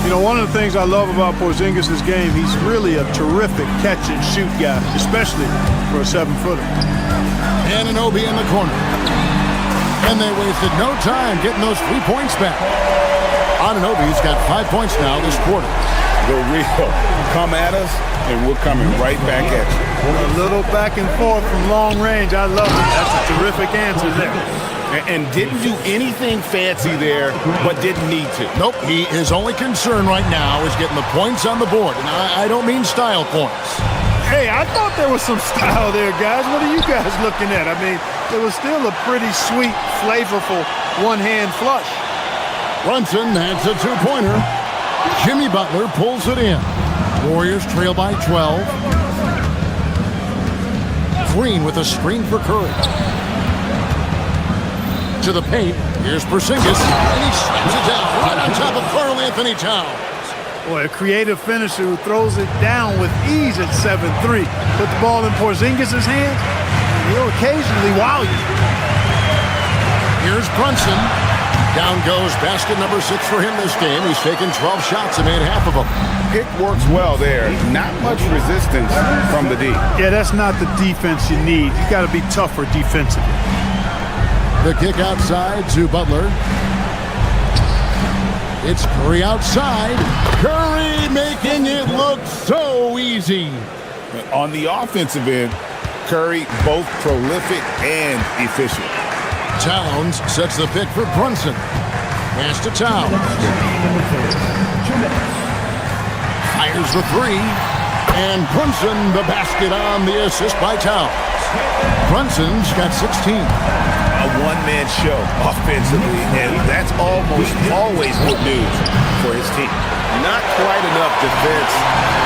You know, one of the things I love about Porzingis' game, he's really a terrific catch-and-shoot guy, especially for a 7-footer. Anunoby in the corner. And they wasted no time getting those 3 points back. Anunoby's got 5 points now this quarter. The real come at us, and we're coming right back at you. A little back and forth from long range. I love it. That's a terrific answer there. And didn't do anything fancy there, but didn't need to. Nope, his only concern right now is getting the points on the board. And I don't mean style points. Hey, I thought there was some style there, guys. What are you guys looking at? I mean, it was still a pretty sweet, flavorful one-hand flush. Brunson adds a 2-pointer. Jimmy Butler pulls it in. Warriors trail by 12. Green with a screen for Curry. To the paint. Here's Porzingis. And he slams it down right on top of Karl Anthony Towns. Boy, a creative finisher who throws it down with ease at 7-3. Put the ball in Porzingis' hands, and he'll occasionally wow you. Here's Brunson. Down goes basket number 6 for him this game. He's taken 12 shots and made half of them. Pick works well there. Not much resistance from the D. Yeah, that's not the defense you need. You got to be tougher defensively. The kick outside to Butler. It's Curry outside. Curry making it look so easy. On the offensive end, Curry both prolific and efficient. Towns sets the pick for Brunson. Pass to Towns. Fires the 3. And Brunson the basket on the assist by Towns. Brunson's got 16. A one-man show offensively, and that's almost always good news for his team. Not quite enough defense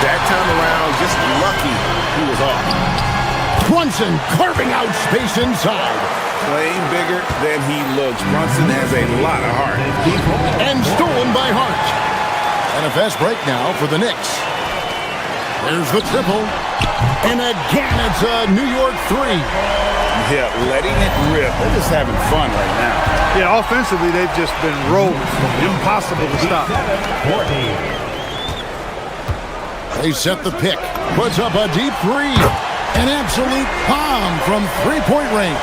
that time around, just lucky he was off. Brunson carving out space inside. Playing bigger than he looks. Brunson has a lot of heart. And stolen by Hart. And a fast break now for the Knicks. There's the triple. And again, it's a New York 3. Yeah, letting it rip. They're just having fun right now. Yeah, offensively, they've just been rolling. Impossible to stop. They set the pick. Puts up a deep 3. An absolute bomb from 3-point range.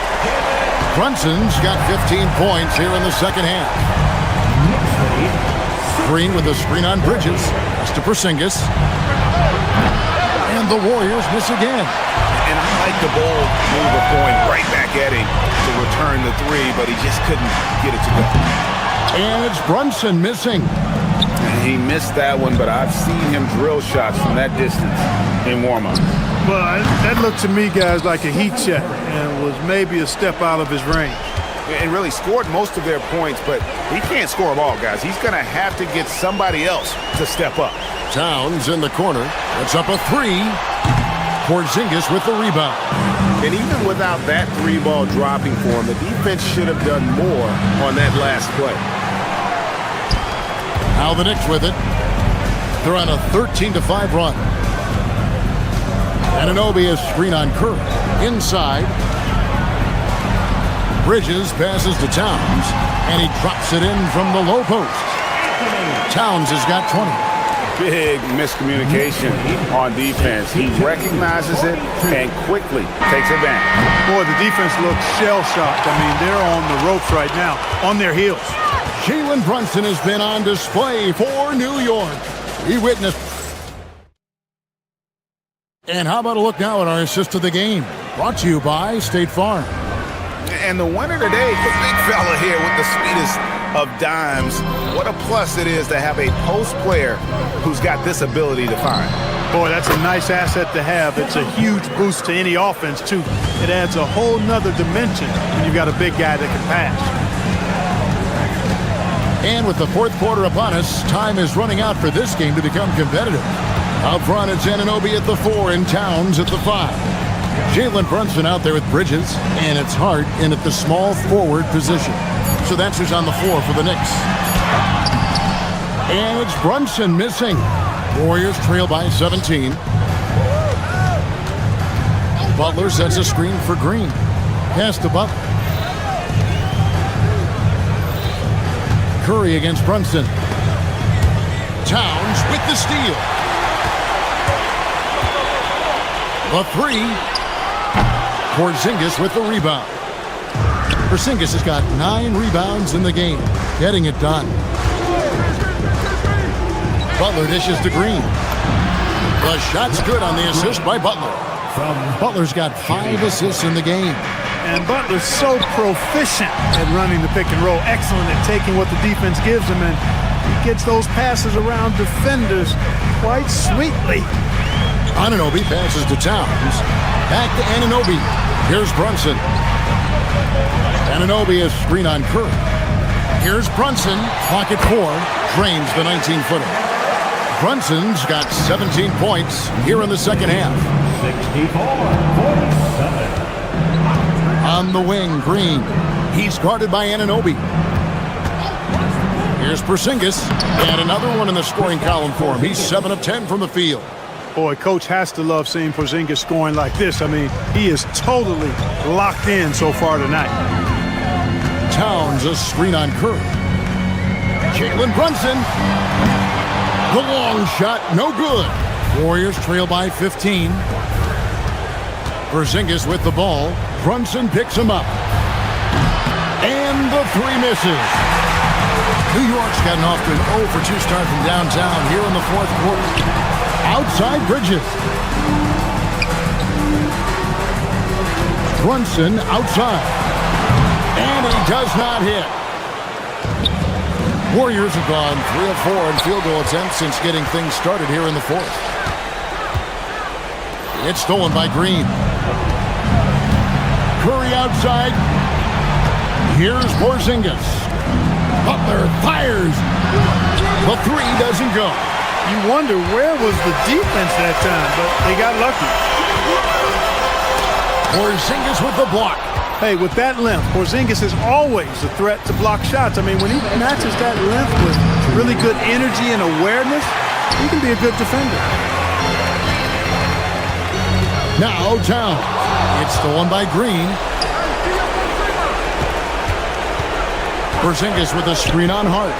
Brunson's got 15 points here in the second half. Green with a screen on Bridges. That's to Porzingis. And the Warriors miss again. And I like the bold move of going right back at him to return the 3, but he just couldn't get it to go. And it's Brunson missing. He missed that one, but I've seen him drill shots from that distance in warm-up. Well, that looked to me, guys, like a heat check and was maybe a step out of his range. And really scored most of their points, but he can't score them all, guys. He's going to have to get somebody else to step up. Towns in the corner. It's up a 3. Porzingis with the rebound. And even without that 3-ball dropping for him, the defense should have done more on that last play. Now the Knicks with it. They're on a 13-5 run. Anunoby is screen on Curry. Inside. Bridges passes to Towns, and he drops it in from the low post. Towns has got 20. Big miscommunication on defense. He recognizes it and quickly takes advantage. Boy, the defense looks shell-shocked. I mean, they're on the ropes right now, on their heels. Jalen Brunson has been on display for New York. He witnessed. And how about a look now at our assist of the game? Brought to you by State Farm. And the winner today, the big fella here with the sweetest of dimes. What a plus it is to have a post player who's got this ability to find. Boy, that's a nice asset to have. It's a huge boost to any offense, too. It adds a whole nother dimension when you've got a big guy that can pass. And with the fourth quarter upon us, time is running out for this game to become competitive. Out front, it's Anunoby at the 4 and Towns at the 5. Jalen Brunson out there with Bridges, and it's Hart in at the small forward position. So that's who's on the floor for the Knicks. And it's Brunson missing. Warriors trail by 17. Butler sets a screen for Green. Pass to Butler. Curry against Brunson. Towns with the steal. The 3. Porzingis with the rebound. Porzingis has got 9 rebounds in the game, getting it done. Butler dishes to Green. The shot's good on the assist by Butler. Butler's got 5 assists in the game. And Butler's so proficient at running the pick and roll. Excellent at taking what the defense gives him, and he gets those passes around defenders quite sweetly. Anunoby passes to Towns. Back to Anunoby. Here's Brunson. Anunoby is screen on Curry. Here's Brunson. Pocket 4. Drains the 19-footer. Brunson's got 17 points here in the second half. 64-47. On the wing, Green. He's guarded by Anunoby. Here's Porzingis. And another one in the scoring column for him. He's 7 of 10 from the field. Boy, Coach has to love seeing Porzingis scoring like this. I mean, he is totally locked in so far tonight. Towns a screen on Curry. Jalen Brunson. The long shot, no good. Warriors trail by 15. Porzingis with the ball. Brunson picks him up. And the 3 misses. New York's gotten off to an 0 for 2 start from downtown here in the fourth quarter. Outside Bridges. Brunson outside. And he does not hit. Warriors have gone 3 of 4 in field goal attempts since getting things started here in the fourth. It's stolen by Green. Curry outside. Here's Porzingis. Butler fires. The 3 doesn't go. You wonder where was the defense that time, but they got lucky. Porzingis with the block. Hey, with that length, Porzingis is always a threat to block shots. I mean, when he matches that length with really good energy and awareness, he can be a good defender. Now Towns. It's stolen by Green. Porzingis with a screen on Hart.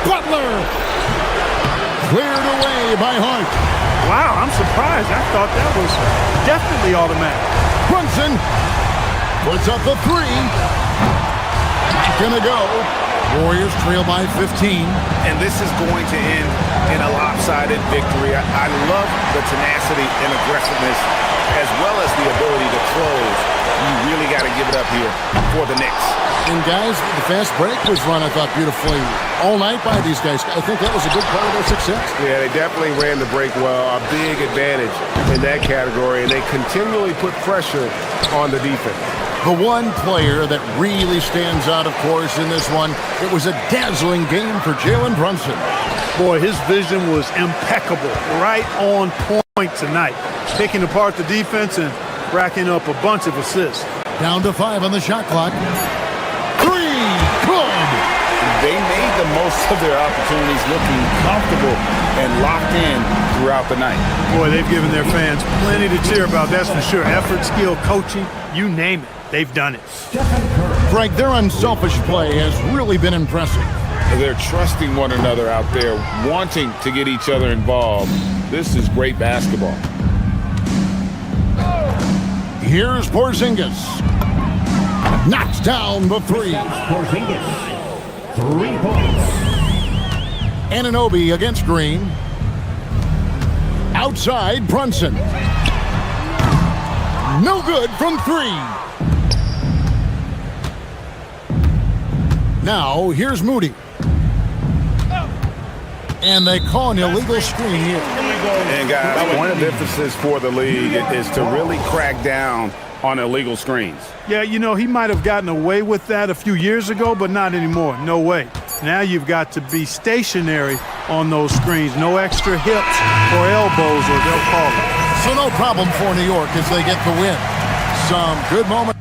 Butler! Cleared away by Hart. Wow, I'm surprised. I thought that was definitely automatic. Brunson puts up the 3. Not gonna go. Warriors trail by 15. And this is going to end in a lopsided victory. I love the tenacity and aggressiveness as well as the ability to close. You really got to give it up here for the Knicks. And guys, the fast break was run, I thought, beautifully all night by these guys. I think that was a good part of their success. Yeah, they definitely ran the break well. A big advantage in that category, and they continually put pressure on the defense. The one player that really stands out, of course, in this one, it was a dazzling game for Jalen Brunson. Boy, his vision was impeccable, right on point tonight. Picking apart the defense and racking up a bunch of assists. Down to 5 on the shot clock. 3, good! They made the most of their opportunities, looking comfortable and locked in throughout the night. Boy, they've given their fans plenty to cheer about, that's for sure. Effort, skill, coaching, you name it, they've done it. Frank, their unselfish play has really been impressive. They're trusting one another out there, wanting to get each other involved. This is great basketball. Here's Porzingis. Knocks down the three. Porzingis, 3 points. Anunoby against Green. Outside, Brunson. No good from 3. Now, here's Moody. And they call an illegal screen here. And guys, point of emphasis for the league is to really crack down on illegal screens. Yeah, you know, he might have gotten away with that a few years ago, but not anymore. No way. Now you've got to be stationary on those screens. No extra hips or elbows, or they'll call it. So no problem for New York as they get the win. Some good moments.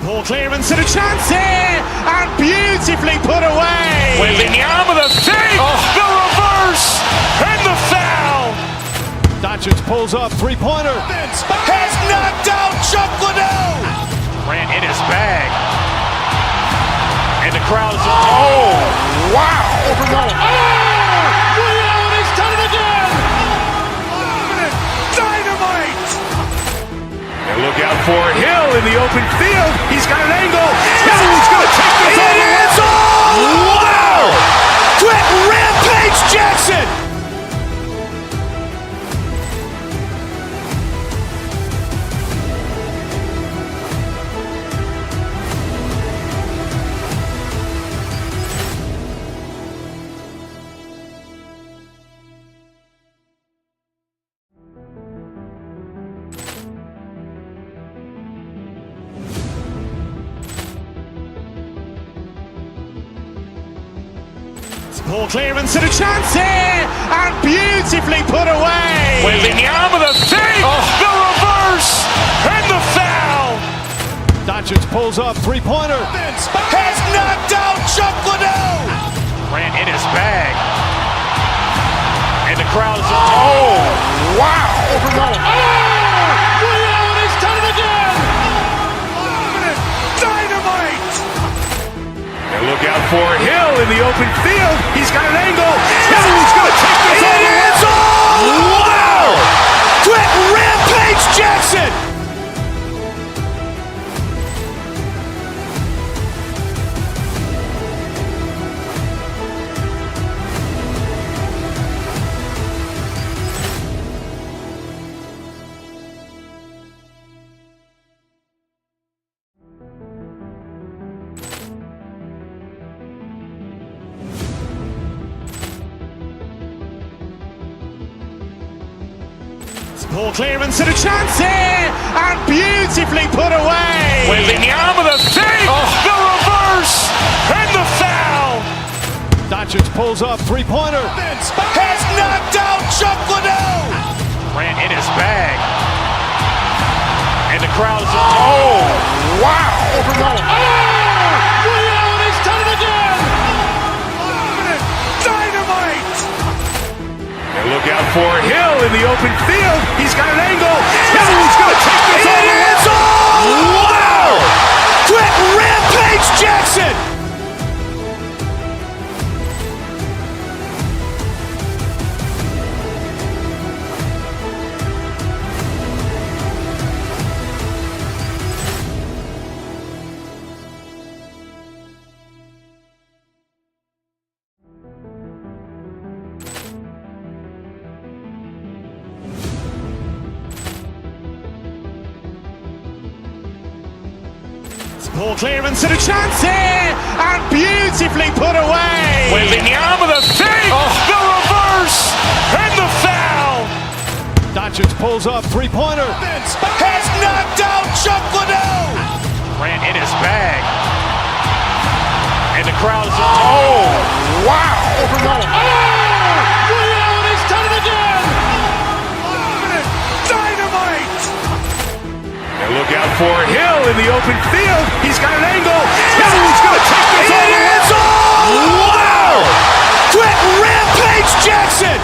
Ball clearance and a chance here, and beautifully put away. Wembanyama with a save, the reverse, and the foul. Doncic pulls up, three-pointer. Has knocked out Chuck Liddell. Grant in his bag, and the crowd is wow! He's done it again. Dynamite! And look out for Hill in the open field. He's got an angle. Hill's going to take this all the way. Wow! Quick Rampage Jackson! Ball clearance and a chance here, and beautifully put away. Wembanyama with a save, the reverse, and the foul. Doncic pulls up, three-pointer. Has knocked out Chuck Liddell. Grant in his bag, and the crowd is wow! He's done it again. Dynamite! And look out for Hill in the open field. He's got an angle. Hill's going to take this all the way. Wow! Quick Rampage Jackson! Ball clearance and a chance here, and beautifully put away. Wembanyama with a save, the reverse, and the foul. Doncic pulls up, three-pointer. Has knocked out Chuck Liddell. Grant in his bag, and the crowd is wow! He's done it again. Dynamite! And look out for Hill in the open field. He's got an angle. Hill's going to take this all the way. Wow! Quick Rampage Jackson! Ball clearance and a chance here, and beautifully put away. Wembanyama with a save, the reverse, and the foul. Doncic pulls up, three-pointer. Has knocked out Chuck Liddell. Grant in his bag, And the crowd is, oh, wow! He's done it again! Dynamite! And look out for Hill in the open field. He's got an angle. Hill's going to take this all the way. Wow! Quick Rampage Jackson!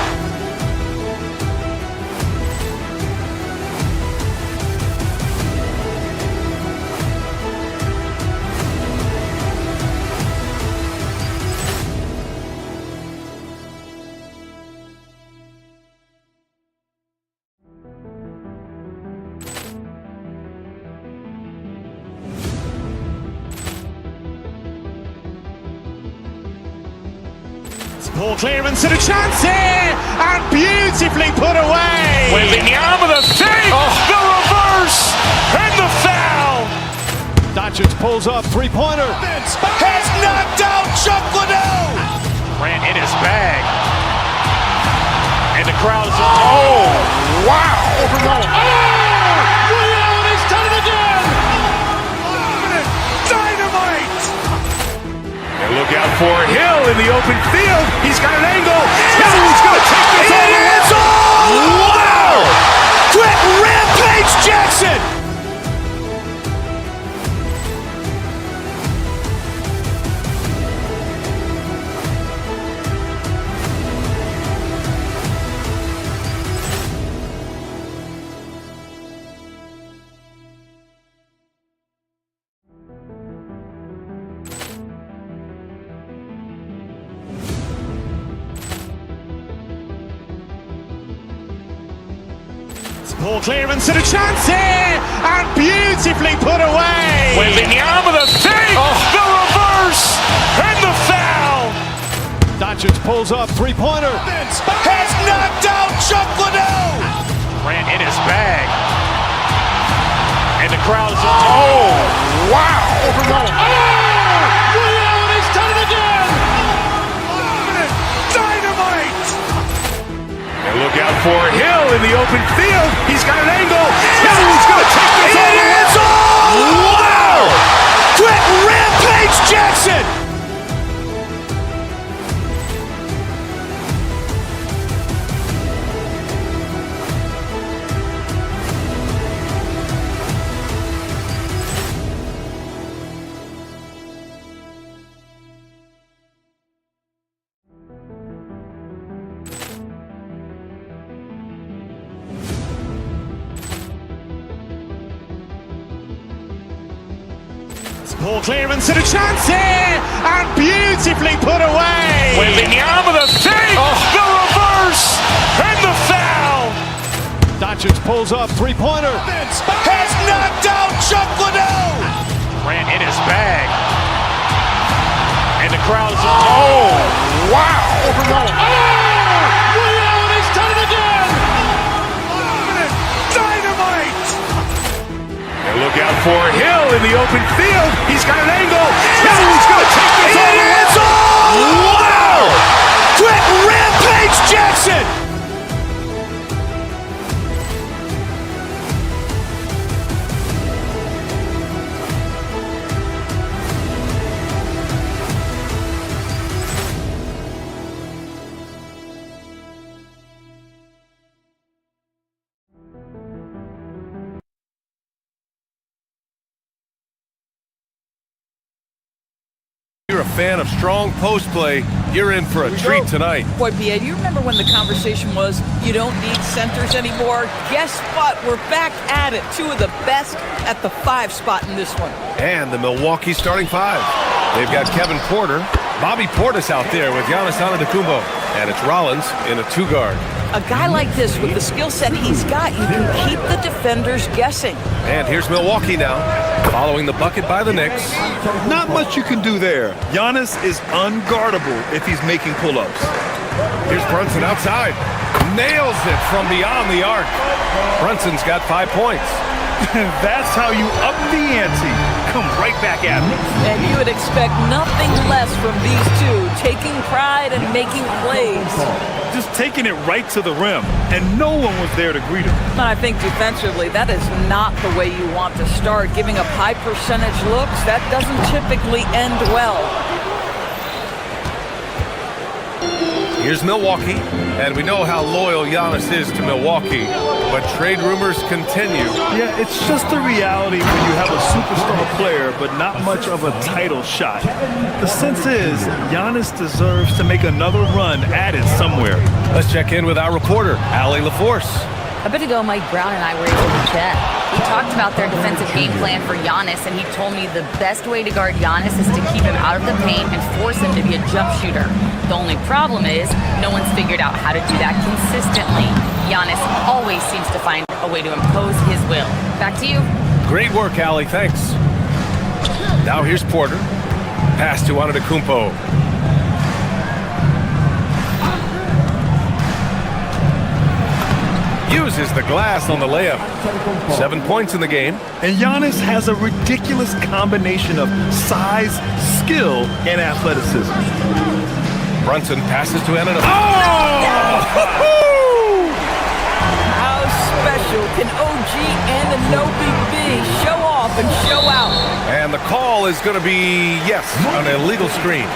Ball clearance and a chance here, and beautifully put away. With the arm of the fake, the reverse, and the foul. Doncic pulls up, three-pointer. Vince has knocked out Chuck Liddell. Grant in his bag. And the crowd is, oh, wow. He's done it again. Dynamite. And look out for Hill in the open field. He's got an angle. Hill's going to take this all the way. Wow! Quick Rampage Jackson! Ball clearance and a chance here, and beautifully put away. With the arm of the fake, the reverse, and the foul. Doncic pulls up, three-pointer. Vince has knocked out Chuck Liddell. Grant in his bag. And the crowd is, oh, wow. He's done it again. Dynamite. And look out for Hill in the open field. He's got an angle. Hill's going to take this all the way. Wow! Quick Rampage Jackson! Ball clearance and a chance here, and beautifully put away. With the arm of the fake, the reverse, and the foul. Doncic pulls up, three-pointer. Vince has knocked out Chuck Liddell. Grant in his bag. And the crowd is, oh, wow. He's done it again. Dynamite. And look out for Hill in the open field. He's got an angle. Hill's going to take this all the way. Wow! Quick Rampage Jackson! If you're a fan of strong post play, you're in for a treat tonight. Boy, B.A., do you remember when the conversation was, you don't need centers anymore? Guess what? We're back at it. Two of the best at the 5 spot in this one. And the Milwaukee starting 5. They've got Kevin Porter, Bobby Portis out there with Giannis Antetokounmpo, and it's Rollins in a 2-guard. A guy like this, with the skill set he's got, you can keep the defenders guessing. And here's Milwaukee now, following the bucket by the Knicks. Not much you can do there. Giannis is unguardable if he's making pull-ups. Here's Brunson outside. Nails it from beyond the arc. Brunson's got 5 points. That's how you up the ante. Come right back at him. And you would expect nothing less from these two, taking pride and making plays. Just taking it right to the rim, and no one was there to greet him. I think defensively, that is not the way you want to start. Giving up high percentage looks, that doesn't typically end well. Here's Milwaukee, and we know how loyal Giannis is to Milwaukee, but trade rumors continue. Yeah, it's just the reality when you have a superstar player, but not much of a title shot. The sense is Giannis deserves to make another run at it somewhere. Let's check in with our reporter, Allie LaForce. A bit ago, Mike Brown and I were able to chat. We talked about their defensive game plan for Giannis, and he told me the best way to guard Giannis is to keep him out of the paint and force him to be a jump shooter. The only problem is no one's figured out how to do that consistently. Giannis always seems to find a way to impose his will. Back to you. Great work, Allie. Thanks. Now here's Porter. Pass to Antetokounmpo. Uses the glass on the layup. 7 points in the game. And Giannis has a ridiculous combination of size, skill, and athleticism. Brunson passes to Antetokounmpo. Oh! How special can OG Anunoby be? Show off and show out. And the call is going to be, yes, an illegal screen.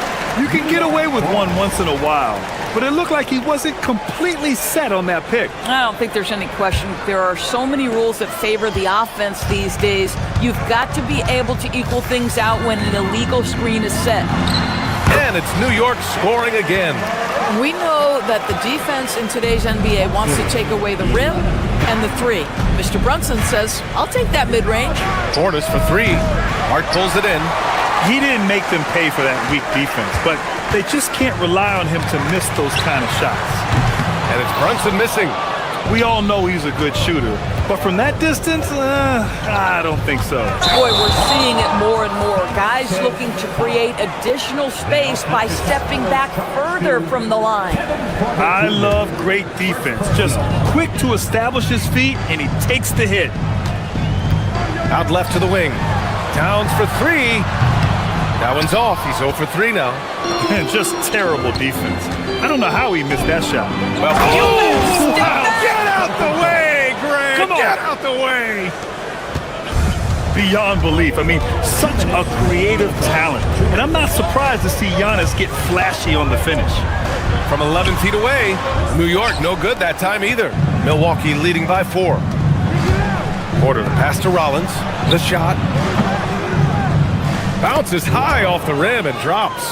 You can get away with one once in a while, but it looked like he wasn't completely set on that pick. I don't think there's any question. There are so many rules that favor the offense these days. You've got to be able to equal things out when an illegal screen is set. And it's New York scoring again. We know that the defense in today's NBA wants to take away the rim and the three. Mr. Brunson says, I'll take that mid-range. Portis for three. Hart pulls it in. He didn't make them pay for that weak defense, but they just can't rely on him to miss those kind of shots. And it's Brunson missing. We all know he's a good shooter, but from that distance, I don't think so. Boy, we're seeing it more and more. Guys looking to create additional space by stepping back further from the line. I love great defense. Just quick to establish his feet, and he takes the hit. Out left to the wing. Towns for three. That one's off. He's 0 for 3 now. And just terrible defense. I don't know how he missed that shot. Well, wow. Get out the way, Greg! Come on. Get out the way! Beyond belief. I mean, such a creative talent. And I'm not surprised to see Giannis get flashy on the finish. From 11 feet away, New York no good that time either. Milwaukee leading by 4. Porter, the pass to Rollins. The shot. Bounces high off the rim and drops.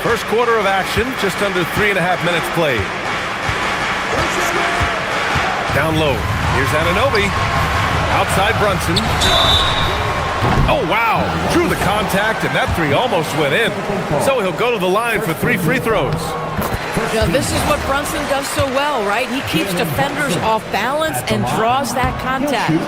First quarter of action, just under 3.5 minutes played. Down low. Here's Anunoby. Outside Brunson. Oh, wow. Drew the contact, and that three almost went in. So he'll go to the line for 3 free throws. Now, this is what Brunson does so well, right? He keeps defenders off balance and draws that contact.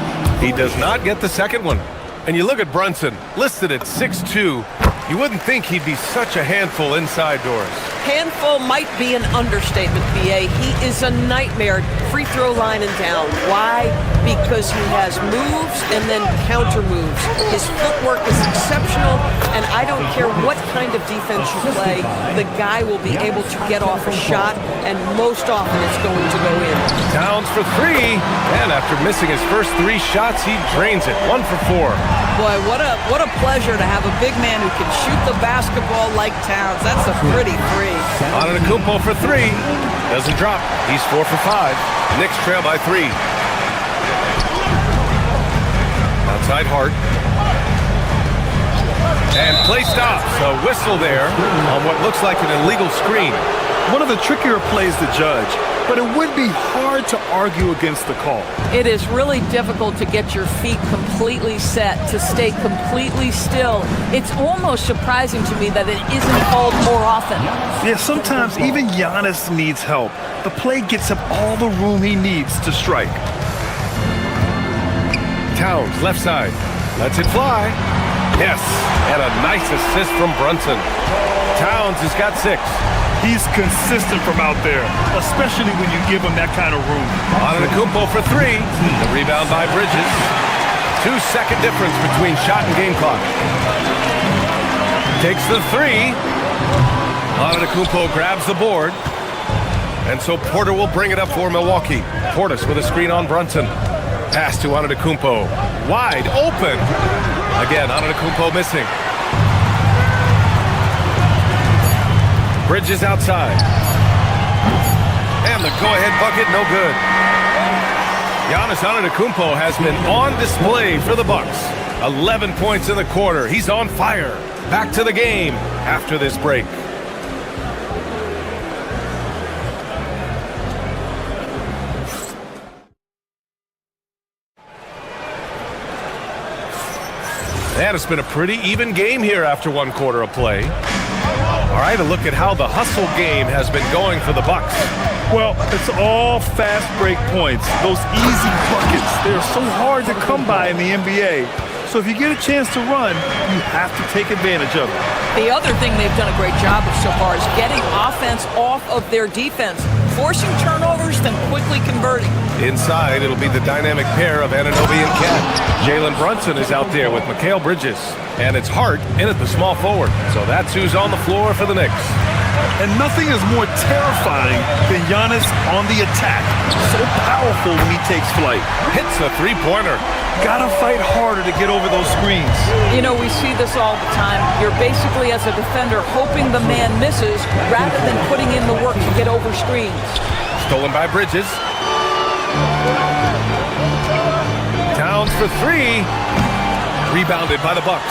He does not get the second one. And you look at Brunson, listed at 6'2". You wouldn't think he'd be such a handful inside doors. Handful might be an understatement, BA. He is a nightmare free throw line and down. Why? Because he has moves and then counter moves. His footwork is exceptional, and I don't care what kind of defense you play, the guy will be able to get off a shot, and most often it's going to go in. Towns for 3, and after missing his first 3 shots, he drains it. 1 for 4. Boy, what a pleasure to have a big man who can shoot the basketball like Towns. That's a pretty three. Antetokounmpo for 3. Doesn't drop. He's 4 for 5. Knicks trail by 3. Outside Hart. And play stops. A whistle there on what looks like an illegal screen. One of the trickier plays to judge, but it would be hard to argue against the call. It is really difficult to get your feet completely set, to stay completely still. It's almost surprising to me that it isn't called more often. Yeah, sometimes even Giannis needs help. The play gets him all the room he needs to strike. Towns, left side. Lets it fly. Yes, and a nice assist from Brunson. Towns has got 6. He's consistent from out there, especially when you give him that kind of room. Antetokounmpo for 3. The rebound by Bridges. 2-second difference between shot and game clock. Takes the 3. Antetokounmpo grabs the board. And so Porter will bring it up for Milwaukee. Portis with a screen on Brunson. Pass to Antetokounmpo. Wide open. Again, Antetokounmpo missing. Bridges outside. And the go-ahead bucket, no good. Giannis Antetokounmpo has been on display for the Bucks. 11 points in the quarter. He's on fire. Back to the game after this break. And it's been a pretty even game here after one quarter of play. All right, a look at how the hustle game has been going for the Bucks. Well, it's all fast break points. Those easy buckets, they're so hard to come by in the NBA. So if you get a chance to run, you have to take advantage of it. The other thing they've done a great job of so far is getting offense off of their defense, forcing turnovers, then quickly converting. Inside, it'll be the dynamic pair of Anunoby and Cat. Jalen Brunson is out there with Mikal Bridges. And it's Hart in at the small forward. So that's who's on the floor for the Knicks. And nothing is more terrifying than Giannis on the attack. So powerful when he takes flight. Hits a three-pointer. Gotta fight harder to get over those screens. You know, we see this all the time. You're basically, as a defender, hoping the man misses rather than putting in the work to get over screens. Stolen by Bridges. Towns for three. Rebounded by the Bucks.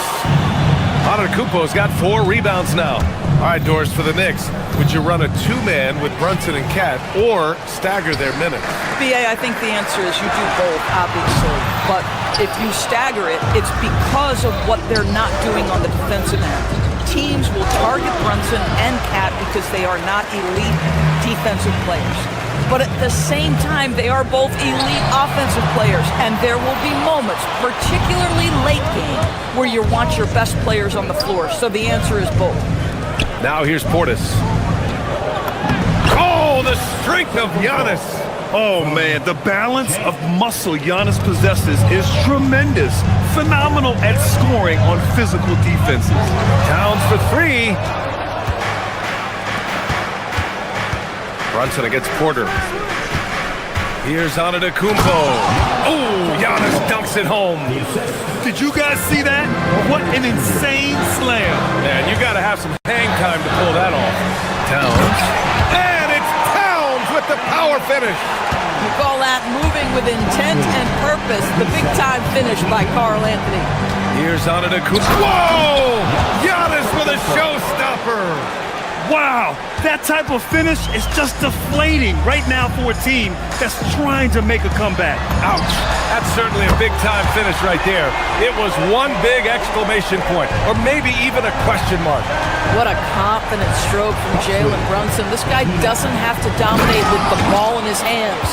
Antetokounmpo's got 4 rebounds now. All right, Doris, for the Knicks, would you run a two-man with Brunson and Cat or stagger their minutes? BA, I think the answer is you do both, obviously. But if you stagger it, it's because of what they're not doing on the defensive end. Teams will target Brunson and Cat because they are not elite defensive players. But at the same time, they are both elite offensive players, and there will be moments, particularly late game, where you want your best players on the floor. So the answer is both. Now here's Portis. Oh, the strength of Giannis. Oh, man, the balance of muscle Giannis possesses is tremendous. Phenomenal at scoring on physical defenses. Towns for three. Brunson against Porter. Here's Antetokounmpo. Oh, Giannis dunks it home. Did you guys see that? What an insane slam. Man, you got to have some hang time to pull that off. Towns. And it's Towns with the power finish. We call that moving with intent and purpose. The big-time finish by Karl Anthony. Here's Antetokounmpo. Whoa! Giannis with a showstopper. Wow, that type of finish is just deflating right now for a team that's trying to make a comeback. Ouch. That's certainly a big-time finish right there. It was one big exclamation point, or maybe even a question mark. What a confident stroke from Jalen Brunson. This guy doesn't have to dominate with the ball in his hands.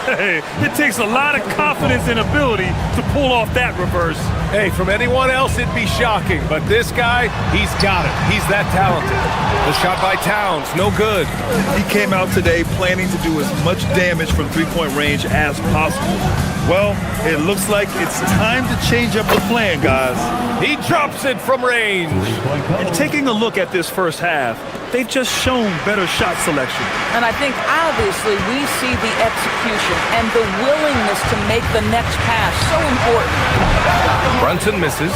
Hey, it takes a lot of confidence and ability to pull off that reverse. Hey, from anyone else, it'd be shocking, but this guy, he's got it. He's that talented. The shot by Towns, no good. He came out today planning to do as much damage from three-point range as possible. Well, it looks like it's time to change up the plan, guys. He drops it from range. And taking a look at this first half, they've just shown better shot selection. And I think, obviously, we see the execution and the willingness to make the next pass so important. Brunson misses.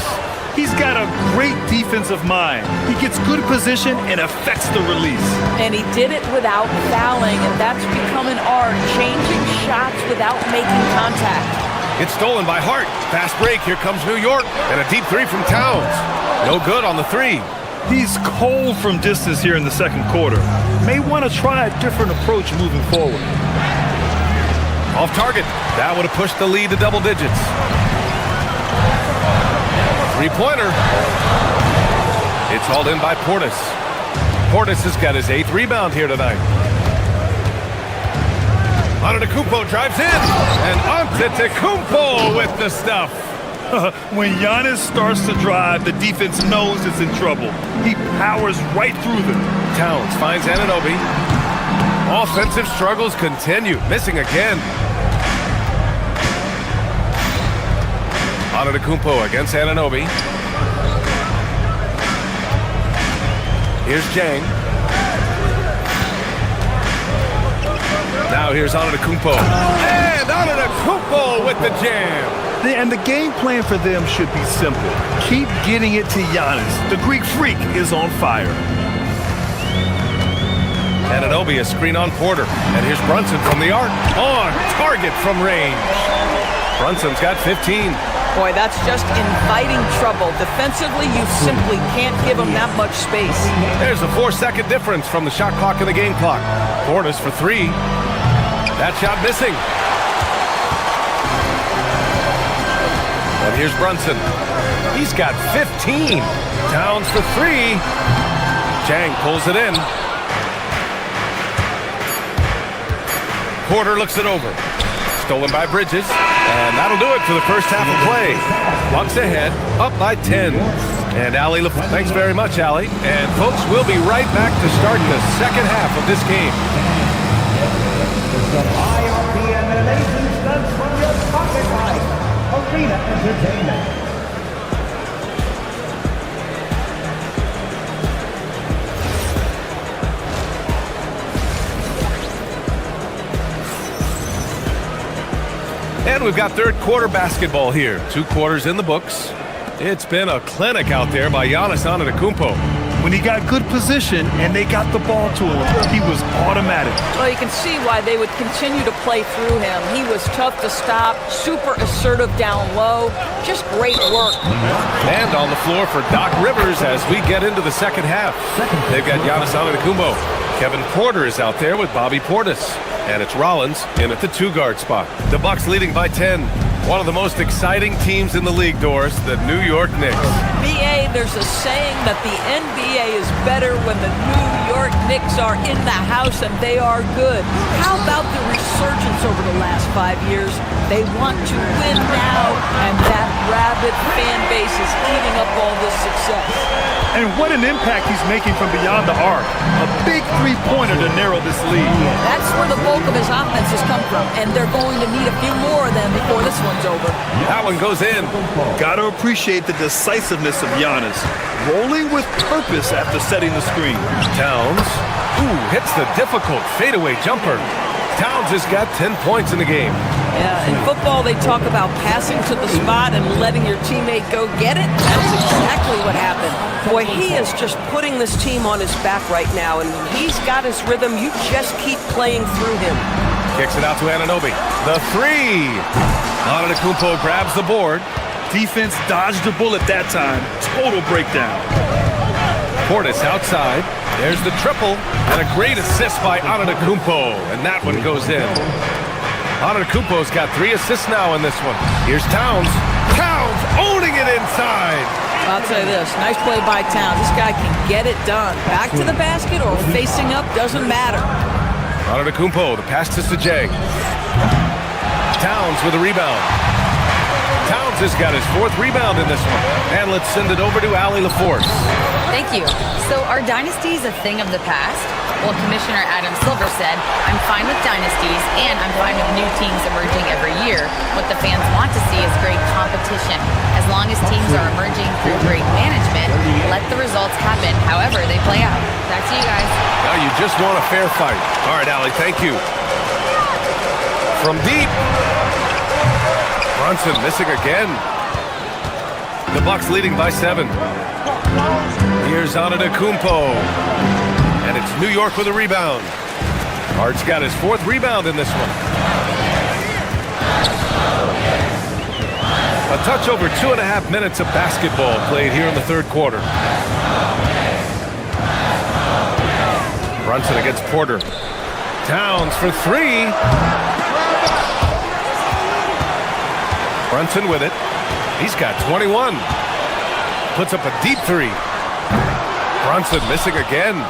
He's got a great defensive mind. He gets good position and affects the release. And he did it without fouling, and that's become an art, changing shots without making contact. It's stolen by Hart. Fast break, here comes New York, and a deep three from Towns. No good on the three. He's cold from distance here in the second quarter. May want to try a different approach moving forward. Off target. That would have pushed the lead to double digits. Three-pointer. It's hauled in by Portis. Portis has got his 8th rebound here tonight. Antetokounmpo drives in, and Antetokounmpo with the stuff. When Giannis starts to drive, the defense knows it's in trouble. He powers right through them. Towns finds Anunoby. Offensive struggles continue, missing again. Antetokounmpo against Anunoby. Here's Jang. Now here's Antetokounmpo. And Antetokounmpo with the jam. And the game plan for them should be simple. Keep getting it to Giannis. The Greek Freak is on fire. Anunoby, a screen on Porter. And here's Brunson from the arc. On target from range. Brunson's got 15. Boy, that's just inviting trouble. Defensively, you simply can't give him that much space. There's a 4-second difference from the shot clock and the game clock. Portis for 3. That shot missing. And here's Brunson. He's got 15. Towns for 3. Chang pulls it in. Porter looks it over. Stolen by Bridges. And that'll do it for the first half of play. Bucks ahead, up by 10. And Allie, thanks very much, Allie. And folks, we'll be right back to start the second half of this game. IRP animation stunts from your pocket light. Arena Entertainment. And we've got third quarter basketball here. 2 quarters in the books. It's been a clinic out there by Giannis Antetokounmpo. When he got good position and they got the ball to him, he was automatic. Well, you can see why they would continue to play through him. He was tough to stop, super assertive down low. Just great work. And on the floor for Doc Rivers as we get into the second half. They've got Giannis Antetokounmpo. Kevin Porter is out there with Bobby Portis. And it's Rollins in at the 2-guard spot. The Bucks leading by 10. One of the most exciting teams in the league, Doris, the New York Knicks. BA, there's a saying that the NBA is better when the New York Knicks are in the house and they are good. How about the resurgence over the last 5 years? They want to win now, and that rabid fan base is eating up all this success. And what an impact he's making from beyond the arc. A big three-pointer to narrow this lead. That's where the bulk of his offense has come from, and they're going to need a few more of them before this one's over. That one goes in. Gotta appreciate the decisiveness of Giannis. Rolling with purpose after setting the screen. Towns. Ooh, hits the difficult fadeaway jumper. Towns has got 10 points in the game. Yeah, in football they talk about passing to the spot and letting your teammate go get it. That's exactly what happened. Boy, he is just putting this team on his back right now, and when he's got his rhythm, you just keep playing through him. Kicks it out to Anunoby. The 3. Antetokounmpo grabs the board. Defense dodged a bullet that time. Total breakdown. Portis outside. There's the triple. And a great assist by Antetokounmpo. And that one goes in. Antetokounmpo's got 3 assists now in this one. Here's Towns. Towns owning it inside. I'll tell you this, nice play by Towns. This guy can get it done. Back to the basket or facing up, doesn't matter. Antetokounmpo, the pass to Sajang. Towns with a rebound. Towns has got his 4th rebound in this one. And let's send it over to Allie LaForce. Thank you. So are dynasties a thing of the past? Well, Commissioner Adam Silver said, I'm fine with dynasties and I'm fine with new teams emerging every year. What the fans want to see is great competition. As long as teams are emerging through great management, let the results happen however they play out. Back to you guys. Now you just want a fair fight. All right, Allie, thank you. From deep. Brunson missing again. The Bucks leading by 7. Here's Antetokounmpo. And it's New York with a rebound. Hart's got his 4th rebound in this one. A touch over 2.5 minutes of basketball played here in the third quarter. Brunson against Porter. Towns for 3. Brunson with it. He's got 21. Puts up a deep 3. Brunson missing again.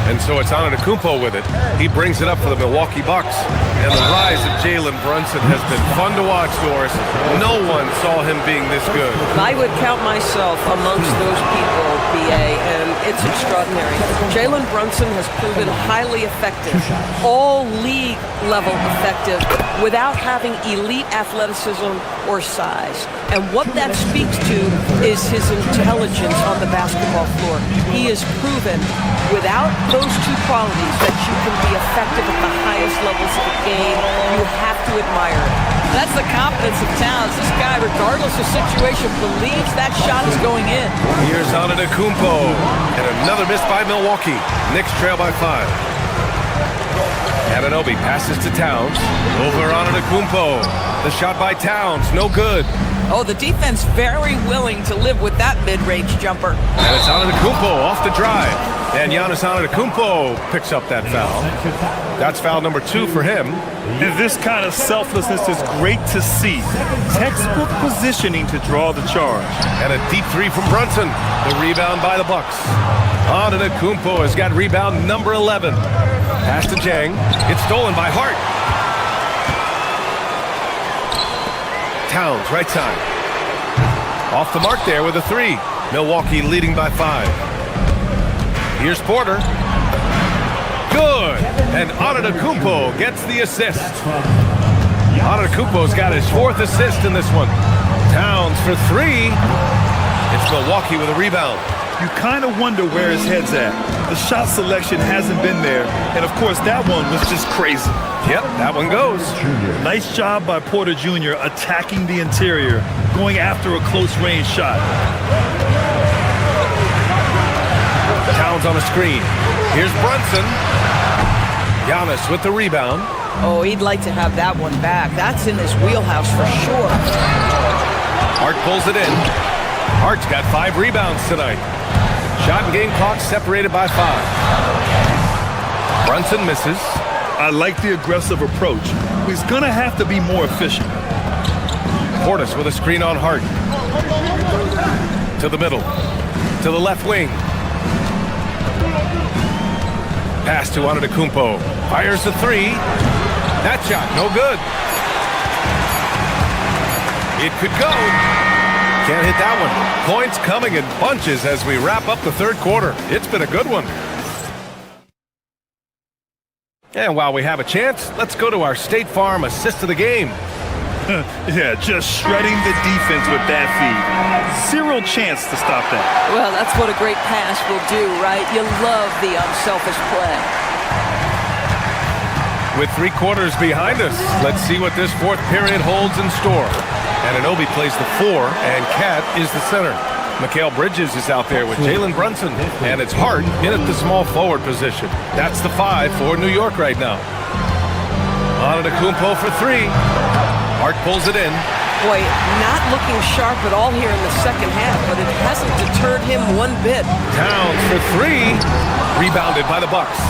And so it's Antetokounmpo with it. He brings it up for the Milwaukee Bucks. And the rise of Jalen Brunson has been fun to watch, Doris. No one saw him being this good. I would count myself amongst those people, BA, and it's extraordinary. Jalen Brunson has proven highly effective, all league level effective, without having elite athleticism or size. And what that speaks to is his intelligence on the basketball floor. He has proven without those 2 qualities that you can be effective at the highest levels of the game. You have to admire it. That's the confidence of Towns. This guy, regardless of situation, believes that shot is going in. Here's Antetokounmpo. And another miss by Milwaukee. Knicks trail by 5. Anunoby passes to Towns. Over Antetokounmpo. The shot by Towns, no good. Oh, the defense very willing to live with that mid-range jumper. And it's Antetokounmpo off the drive. And Giannis Antetokounmpo picks up that foul. That's foul number 2 for him. And this kind of selflessness is great to see. Textbook positioning to draw the charge. And a deep 3 from Brunson. The rebound by the Bucks. Antetokounmpo has got rebound number 11. Pass to Jang. It's stolen by Hart. Towns, right side. Off the mark there with a 3. Milwaukee leading by 5. Here's Porter. Good. And Antetokounmpo gets the assist. Antetokounmpo's got his 4th assist in this one. Towns for 3. It's Milwaukee with a rebound. You kind of wonder where his head's at. The shot selection hasn't been there. And, of course, that one was just crazy. Yep, that one goes. Nice job by Porter Jr. attacking the interior, going after a close-range shot. Towns on a screen. Here's Brunson. Giannis with the rebound. Oh, he'd like to have that one back. That's in his wheelhouse for sure. Hart pulls it in. Hart's got 5 rebounds tonight. Shot and game clock separated by 5. Brunson misses. I like the aggressive approach. He's going to have to be more efficient. Portis with a screen on Hart. To the middle. To the left wing. Pass to Antetokounmpo. Fires the 3. That shot, no good. It could go. Can't hit that one. Points coming in bunches as we wrap up the 3rd quarter. It's been a good one. And while we have a chance, let's go to our State Farm assist of the game. Yeah, just shredding the defense with that feed. 0 chance to stop that. Well, that's what a great pass will do, right? You love the unselfish play. With 3 quarters behind us, let's see what this 4th period holds in store. Anunoby plays the 4, and Cat is the center. Mikal Bridges is out there with Jalen Brunson, and it's Hart in at the small forward position. That's the 5 for New York right now. Antetokounmpo for 3. Hart pulls it in. Boy, not looking sharp at all here in the second half, but it hasn't deterred him one bit. Towns for 3. Rebounded by the Bucks.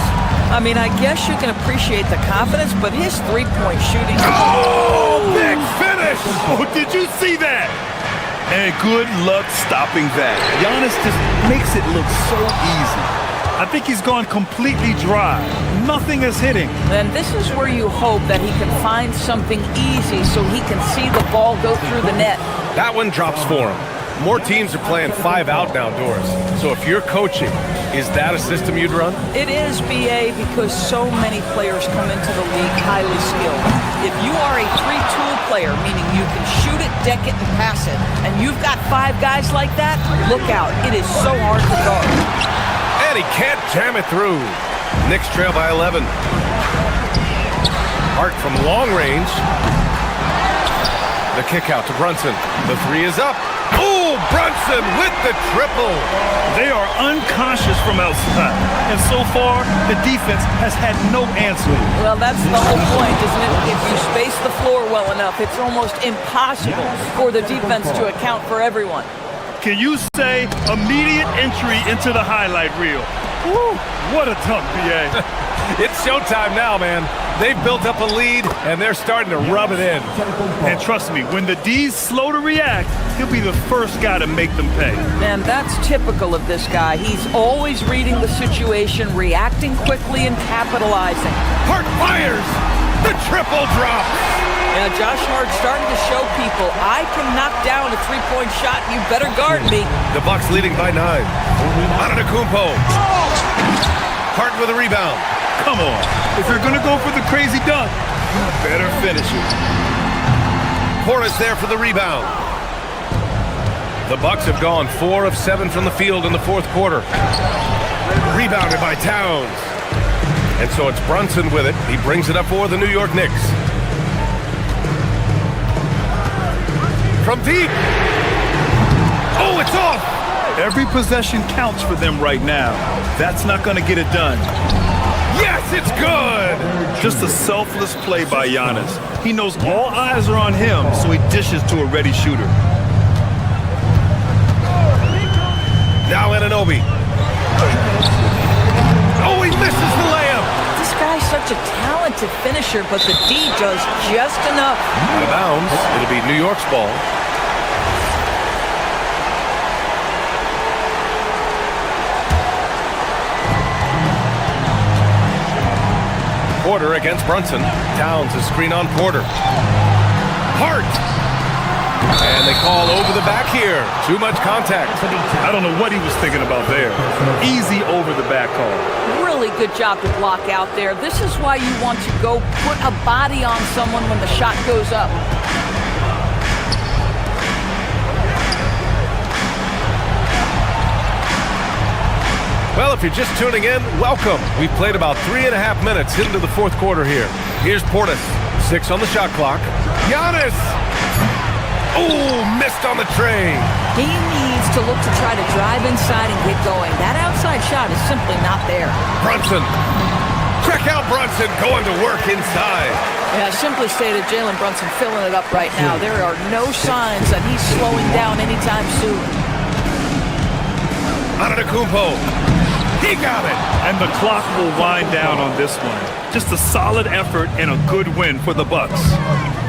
I mean, I guess you can appreciate the confidence, but his three-point shooting... Oh, big finish! Oh, did you see that? And good luck stopping that. Giannis just makes it look so easy. I think he's gone completely dry. Nothing is hitting. And this is where you hope that he can find something easy so he can see the ball go through the net. That one drops for him. More teams are playing 5 out nowadays. So if you're coaching, is that a system you'd run? It is, BA, because so many players come into the league highly skilled. If you are a 3-tool player, meaning you can shoot it, deck it, and pass it, and you've got 5 guys like that, look out. It is so hard to guard. And he can't jam it through. Knicks trail by 11. Hart from long range. The kick out to Brunson. The 3 is up. Oh, Brunson with the triple. They are unconscious from outside. And so far, the defense has had no answer. Well, that's the whole point, isn't it? If you space the floor well enough, it's almost impossible for the defense to account for everyone. Can you say immediate entry into the highlight reel? Woo, what a dunk, BA. It's showtime now, man. They've built up a lead, and they're starting to rub it in. And trust me, when the D's slow to react, he'll be the first guy to make them pay. And that's typical of this guy. He's always reading the situation, reacting quickly, and capitalizing. Hart fires! The triple drops! Yeah, Josh Hart's starting to show people, I can knock down a 3-point shot, you better guard me. The Bucks leading by 9. Antetokounmpo. Hart with a rebound. Come on. If you're going to go for the crazy dunk, you better finish it. Portis there for the rebound. The Bucks have gone 4 of 7 from the field in the 4th quarter. Rebounded by Towns. And so it's Brunson with it. He brings it up for the New York Knicks. From deep. Oh, it's off. Every possession counts for them right now. That's not going to get it done. Yes, it's good. Just a selfless play by Giannis. He knows all eyes are on him, so he dishes to a ready shooter. Now Anunoby. Oh, he misses the layup. This guy's such a talented finisher, but the D does just enough. Out of bounds. It'll be New York's ball. Porter against Brunson. Towns a screen on Porter. Hart. And they call over the back here. Too much contact. I don't know what he was thinking about there. Easy over the back call. Really good job to block out there. This is why you want to go put a body on someone when the shot goes up. Well, if you're just tuning in, welcome. We've played about 3.5 minutes into the fourth quarter here. Here's Portis. 6 on the shot clock. Giannis! Oh, missed on the tray. He needs to look to try to drive inside and get going. That outside shot is simply not there. Brunson. Check out Brunson going to work inside. Yeah, simply stated, Jalen Brunson filling it up right now. There are no signs that he's slowing down anytime soon. Antetokounmpo. He got it. And the clock will wind down on this one. Just a solid effort and a good win for the Bucks.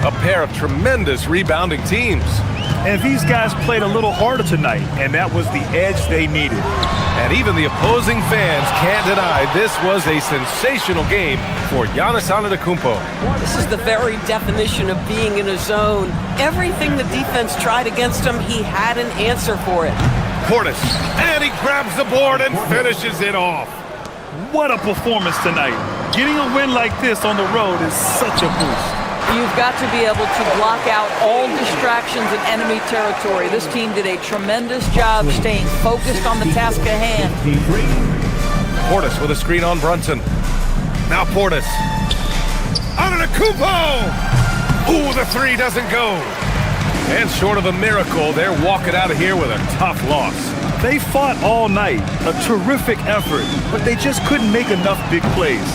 A pair of tremendous rebounding teams. And these guys played a little harder tonight, and that was the edge they needed. And even the opposing fans can't deny this was a sensational game for Giannis Antetokounmpo. This is the very definition of being in a zone. Everything the defense tried against him, he had an answer for it. Portis, and he grabs the board and finishes it off. What a performance tonight. Getting a win like this on the road is such a boost. You've got to be able to block out all distractions in enemy territory. This team did a tremendous job staying focused on the task at hand. Portis with a screen on Brunson. Now Portis. Antetokounmpo! Ooh, the three doesn't go. And short of a miracle, they're walking out of here with a tough loss. They fought all night, a terrific effort, but they just couldn't make enough big plays.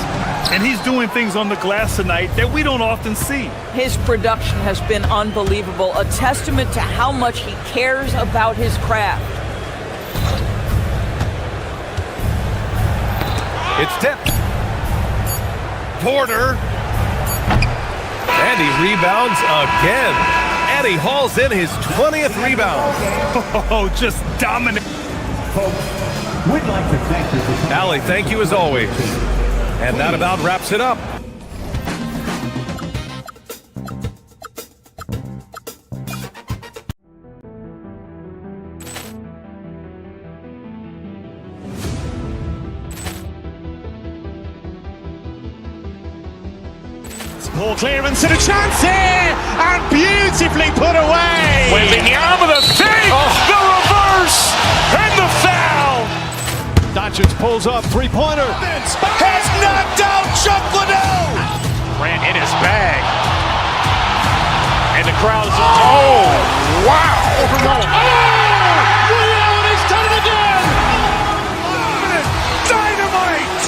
And he's doing things on the glass tonight that we don't often see. His production has been unbelievable, a testament to how much he cares about his craft. It's tipped. Porter. And he rebounds again. And he hauls in his 20th rebound. Oh, just dominant. Folks, we'd like to thank you for... Allie, thank you as always. And that about wraps it up. Ball clearance and a chance here, and beautifully put away. Wembanyama the fake, the reverse, and the foul. Doncic pulls up, three-pointer. Has knocked out Chuck Liddell. Grant in his bag. And the crowd is... Oh, wow. Liddell, and he's done it again. Dynamite.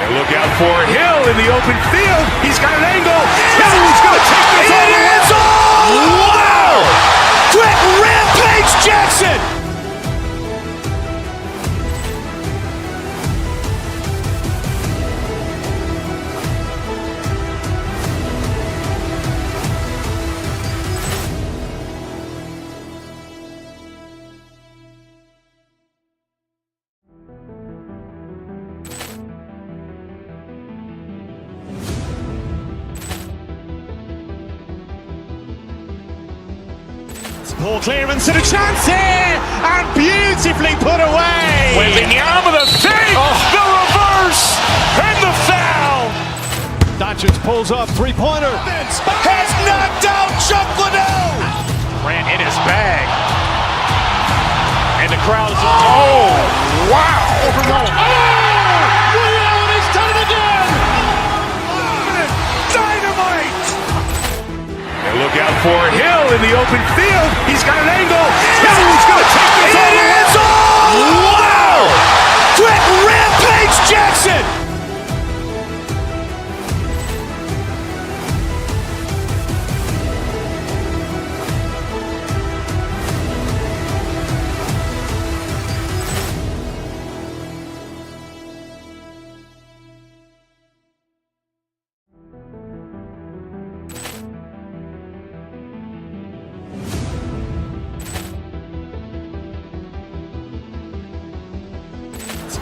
And look out for Hill in the open field. He's got an angle. He's going to take this all the way. Wow. Quick Rampage Jackson. Ball clearance and a chance here, and beautifully put away. Wembanyama the fake, the reverse, and the foul. Doncic pulls up, three-pointer. Has knocked out Chuck Liddell. Grant in his bag. And the crowd is... Oh, wow. Liddell, and he's done the open field. He's got an angle. Hill's going to take this all the way. Wow! Quick Rampage Jackson!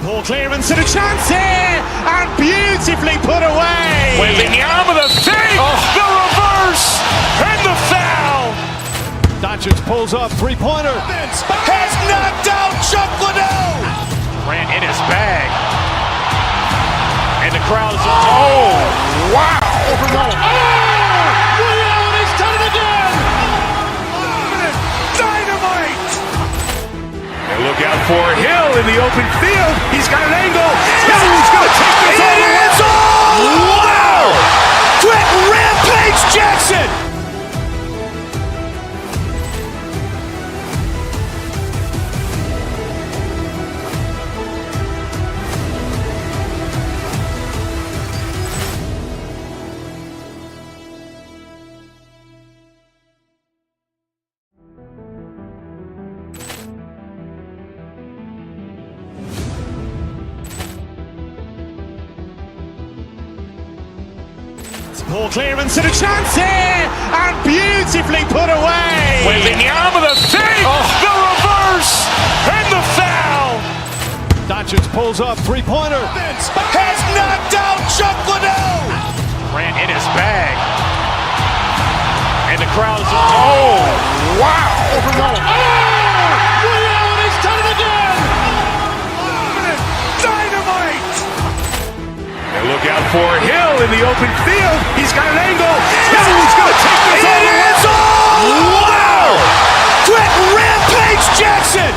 Ball clearance and a chance here, and beautifully put away. Waving the arm of the fake, the reverse, and the foul. Doncic pulls up, three-pointer. Has knocked out Chuck Liddell. Ran in his bag, and the crowd is wow! He's done it again. Dynamite. Look out for Hill in the open field. He's got an angle. Hill's going to take this all the way. Wow! Quick Rampage Jackson! Ball clearance and a chance here, and beautifully put away. Waving the arm of the fake, the reverse, and the foul. Doncic pulls up, three-pointer. Has knocked out Chuck Liddell. Ran in his bag, and the crowd is wow! He's done it again. Dynamite. And look out for Hill in the open field. He's got an angle. Hill's going to take this all the way. Wow! Quick Rampage Jackson!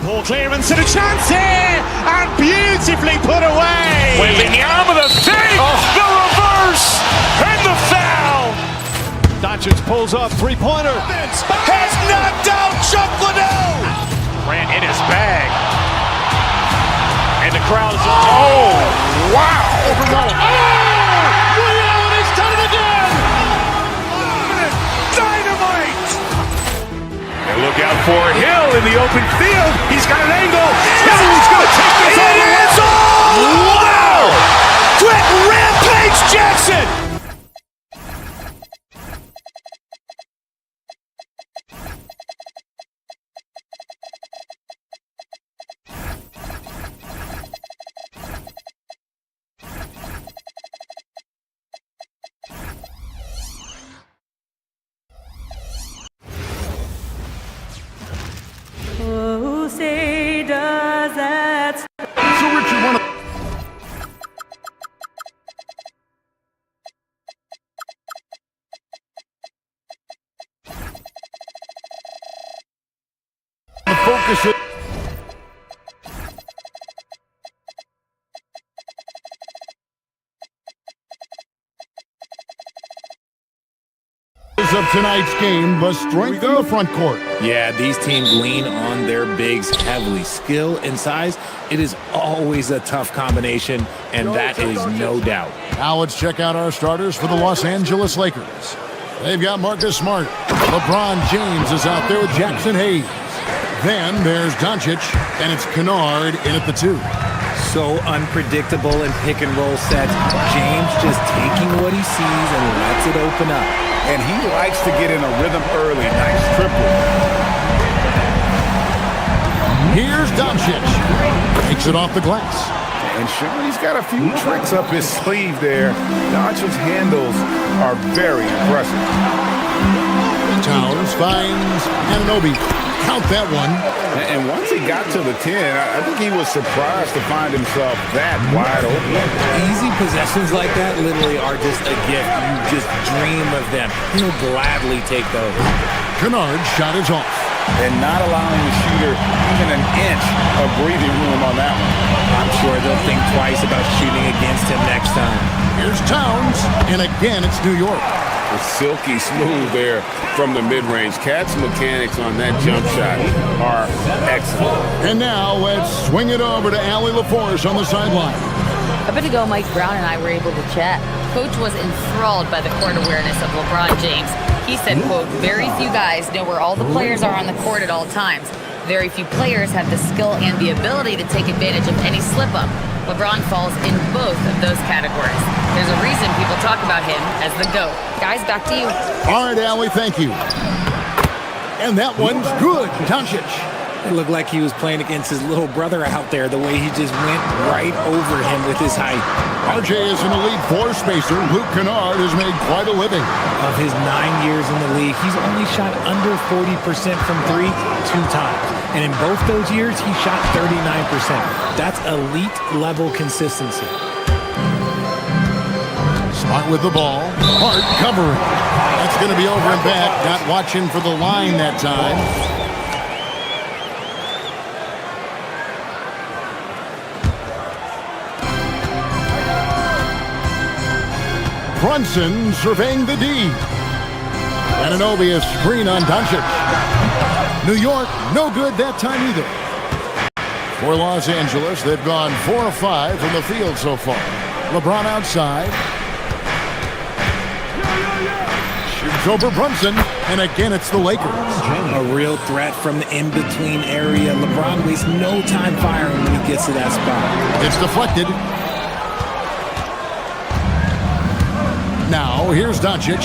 Ball clearance and a chance here, and beautifully put away. Waving the arm of the fake, the reverse, and the foul. Doncic pulls up, three-pointer. Has knocked out Chuck Liddell. Ran in his bag, and the crowd is wow! He's done it again. Dynamite. And look out for Hill in the open field. He's got an angle. Hill's going to take this all the way. Wow! Quick Rampage Jackson! Who say does that? So Richard, one of the focus of tonight's game was strength in the front court. Yeah, these teams lean on their bigs heavily. Skill and size, it is always a tough combination, and that is no doubt. Now let's check out our starters for the Los Angeles Lakers. They've got Marcus Smart. LeBron James is out there with Jackson Hayes. Then there's Doncic, and it's Kennard in at the 2. So unpredictable in pick-and-roll sets. James just taking what he sees and lets it open up. And he likes to get in a rhythm early. Nice triple. Here's Doncic. Takes it off the glass. And Sean, he's got a few tricks up his sleeve there. Doncic's handles are very impressive. Towns finds Anunoby. count that one. And once he got to the 10, I think he was surprised to find himself that wide open. Easy possessions like that literally are just a gift. You just dream of them. He'll gladly take those. Kennard's shot is off. And not allowing the shooter even an inch of breathing room on that one. I'm sure they'll think twice about shooting against him next time. Here's Towns, and again it's New York. It's silky smooth there from the mid-range. Cat's mechanics on that jump shot are excellent. And now let's swing it over to Allie LaForce on the sideline. A bit ago, Mike Brown and I were able to chat. Coach was enthralled by the court awareness of LeBron James. He said, quote, very few guys know where all the players are on the court at all times. Very few players have the skill and the ability to take advantage of any slip-up. LeBron falls in both of those categories. There's a reason people talk about him as the GOAT. Guys, back to you. All right, Allie, thank you. And that one's good. Doncic. It looked like he was playing against his little brother out there, the way he just went right over him with his height. RJ is an elite four-spacer. Luke Kennard has made quite a living. Of his 9 years in the league, he's only shot under 40% from three 2 times. And in both those years, he shot 39%. That's elite-level consistency. Smart with the ball. Hart covering. That's going to be over and back. Not watching for the line that time. Brunson surveying the D. Anunoby a screen on Doncic. New York, no good that time either. For Los Angeles, they've gone 4 of 5 from the field so far. LeBron outside. Shoots over Brunson, and again it's the Lakers. A real threat from the in-between area. LeBron wastes no time firing when he gets to that spot. It's deflected. Now, here's Doncic.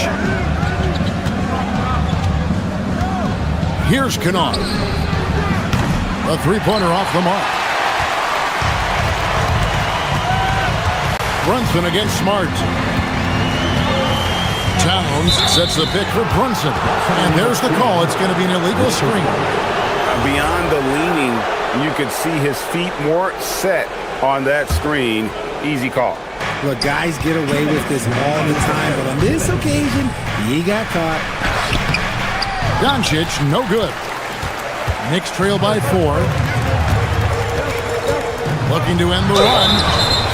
Here's Kennard. A three-pointer off the mark. Brunson against Smart. Towns sets the pick for Brunson. And there's the call. It's going to be an illegal screen. Beyond the leaning, you could see his feet more set on that screen. Easy call. Look, guys get away with this all the time, but on this occasion, he got caught. Doncic, no good. Knicks trail by 4. Looking to end the run.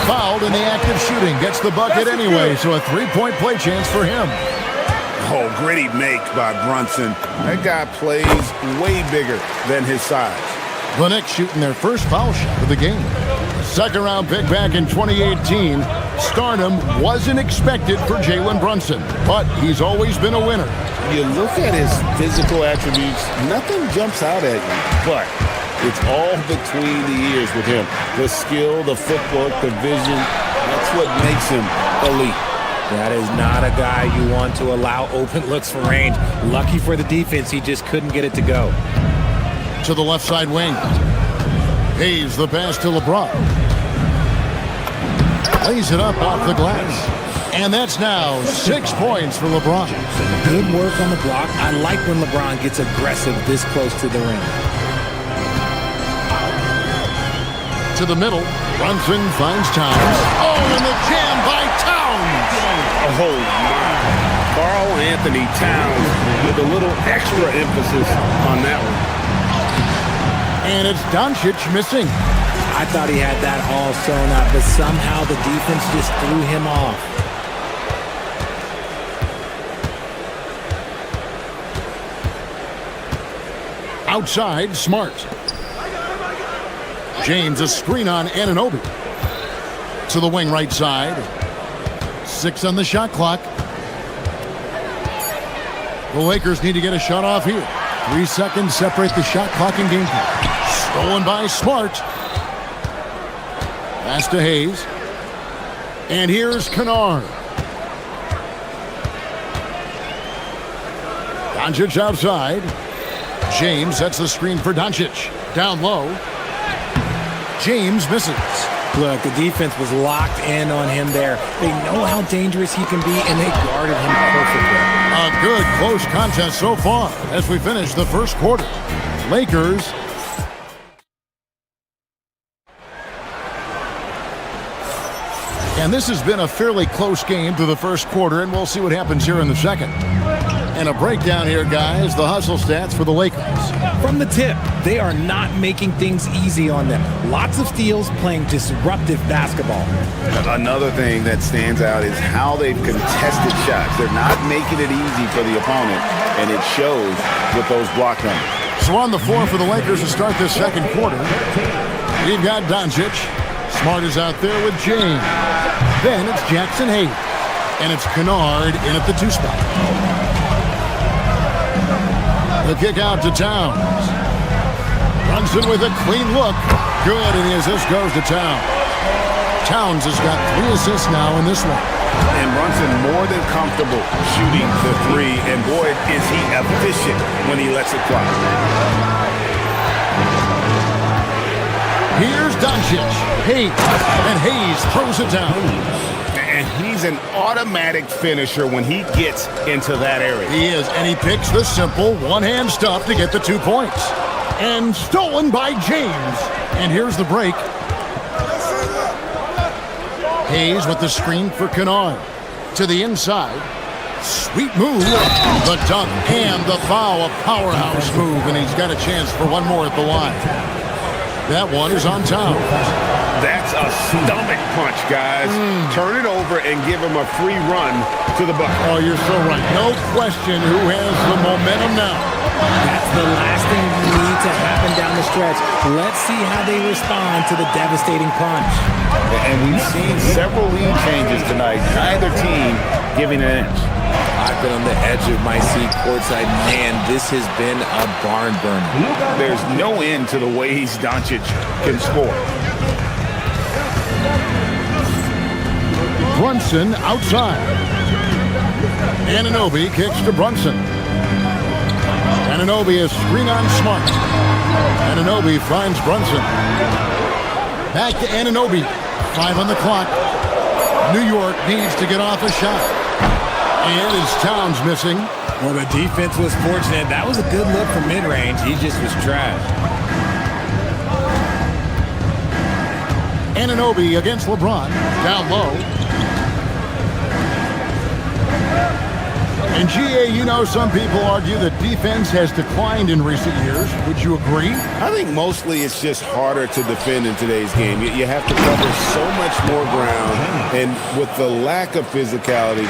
Fouled in the act of shooting. Gets the bucket anyway, so a three-point play chance for him. Oh, gritty make by Brunson. That guy plays way bigger than his size. The Knicks shooting their first foul shot of the game. Second-round pick back in 2018. Stardom wasn't expected for Jalen Brunson, but he's always been a winner. You look at his physical attributes, nothing jumps out at you, but it's all between the ears with him. The skill, the footwork, the vision, that's what makes him elite. That is not a guy you want to allow open looks from range. Lucky for the defense, he just couldn't get it to go. To the left side wing. Hayes the pass to LeBron. Lays it up off the glass. And that's now 6 points for LeBron. Good work on the block. I like when LeBron gets aggressive this close to the rim. To the middle. Brunson finds Towns. Oh, and the jam by Towns. Oh, my. Karl Anthony Towns with a little extra emphasis on that one. And it's Doncic missing. I thought he had that all sewn up, but somehow the defense just threw him off. Outside, Smart. James a screen on Anunoby. To the wing right side. 6 on the shot clock. The Lakers need to get a shot off here. 3 seconds separate the shot clock and game clock. Stolen by Smart. Pass to Hayes. And here's Kennard. Doncic outside. James sets the screen for Doncic. Down low. James misses. Look, the defense was locked in on him there. They know how dangerous he can be, and they guarded him perfectly. A good close contest so far as we finish the first quarter. Lakers. And this has been a fairly close game through the first quarter, and we'll see what happens here in the second. And a breakdown here, guys. The hustle stats for the Lakers. From the tip, they are not making things easy on them. Lots of steals, playing disruptive basketball. Another thing that stands out is how they've contested shots. They're not making it easy for the opponent, and it shows with those block numbers. So on the floor for the Lakers to start this second quarter, we've got Doncic. Smart is out there with James. Then it's Jackson Hayes. And it's Kennard in at the 2 spot. The kick out to Towns. Brunson with a clean look. Good, and the assist goes to Towns. Towns has got 3 assists now in this one. And Brunson more than comfortable shooting the 3, and boy, is he efficient when he lets it fly. Here's Doncic. Hayes. And Hayes throws it down. And he's an automatic finisher when he gets into that area. He is, and he picks the simple one-hand stuff to get the 2 points. And stolen by James. And here's the break. Hayes with the screen for Kennard. To the inside. Sweet move. The dunk and the foul. A powerhouse move, and he's got a chance for one more at the line. That one is on Towns. That's a stomach punch, guys. Turn it over and give him a free run to the bucket. Oh, you're so right. No question who has the momentum now. That's the last thing you need to happen down the stretch. Let's see how they respond to the devastating punch. And we've seen several lead changes tonight. Neither team giving an inch. I've been on the edge of my seat courtside. Man, this has been a barn burner. There's no end to the ways Doncic can score. Brunson outside. Anunoby kicks to Brunson. Anunoby is screen on Smart. Anunoby finds Brunson. Back to Anunoby. 5 on the clock. New York needs to get off a shot. And is Towns missing? Well, the defense was fortunate. That was a good look from mid-range. He just was trash. Anunoby against LeBron. Down low. And GA, you know, some people argue that defense has declined in recent years. Would you agree? I think mostly it's just harder to defend in today's game. You have to cover so much more ground, and with the lack of physicality,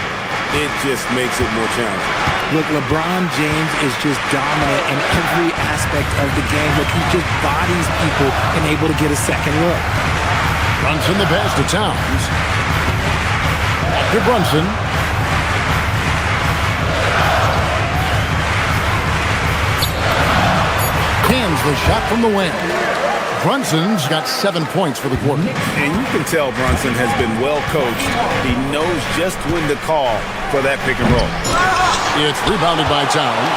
it just makes it more challenging. Look, LeBron James is just dominant in every aspect of the game. Look, he just bodies people and able to get a second look. Brunson the pass to Towns. Back to Brunson. Hands the shot from the wing. Brunson's got 7 points for the quarter. And you can tell Brunson has been well coached. He knows just when to call for that pick and roll. It's rebounded by Towns.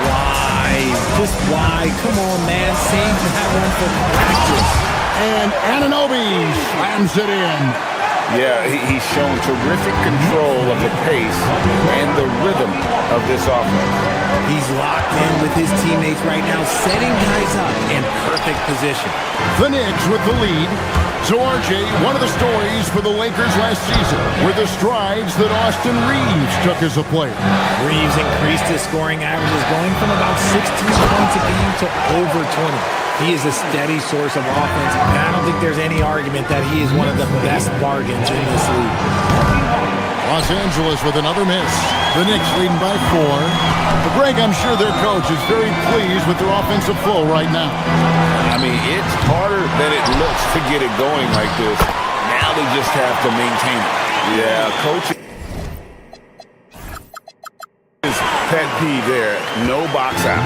Why? Just why? Come on, man. Save that one for practice. And Anunoby slams it in. Yeah, he's shown terrific control of the pace and the rhythm of this offense. He's locked in with his teammates right now, setting guys up in perfect position. The Knicks with the lead. So, RJ, one of the stories for the Lakers last season were the strides that Austin Reeves took as a player. Reeves increased his scoring averages, going from about 16 points a game to over 20. He is a steady source of offense, and I don't think there's any argument that he is one of the best bargains in this league. Los Angeles with another miss. The Knicks leading by 4. But Greg, I'm sure their coach is very pleased with their offensive flow right now. I mean, it's harder than it looks to get it going like this. Now they just have to maintain it. Yeah, coach. Pet peeve there, no box out.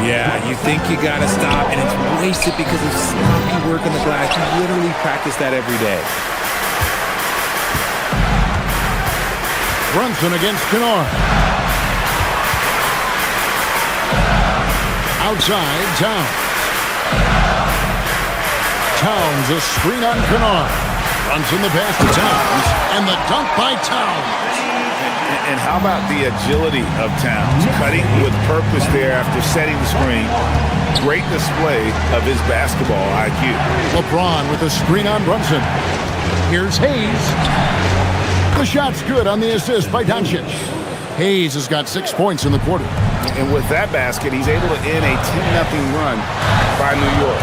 Yeah, you think you gotta stop, and it's wasted because of sloppy work in the glass. You literally practice that every day. Brunson against Kennard. Outside, Towns. Towns, a screen on Kennard. Brunson the pass to Towns, and the dunk by Towns. And how about the agility of Towns? Cutting with purpose there after setting the screen. Great display of his basketball IQ. LeBron with a screen on Brunson. Here's Hayes. The shot's good on the assist by Doncic. Hayes has got 6 points in the quarter. And with that basket, he's able to end a 10-0 run by New York.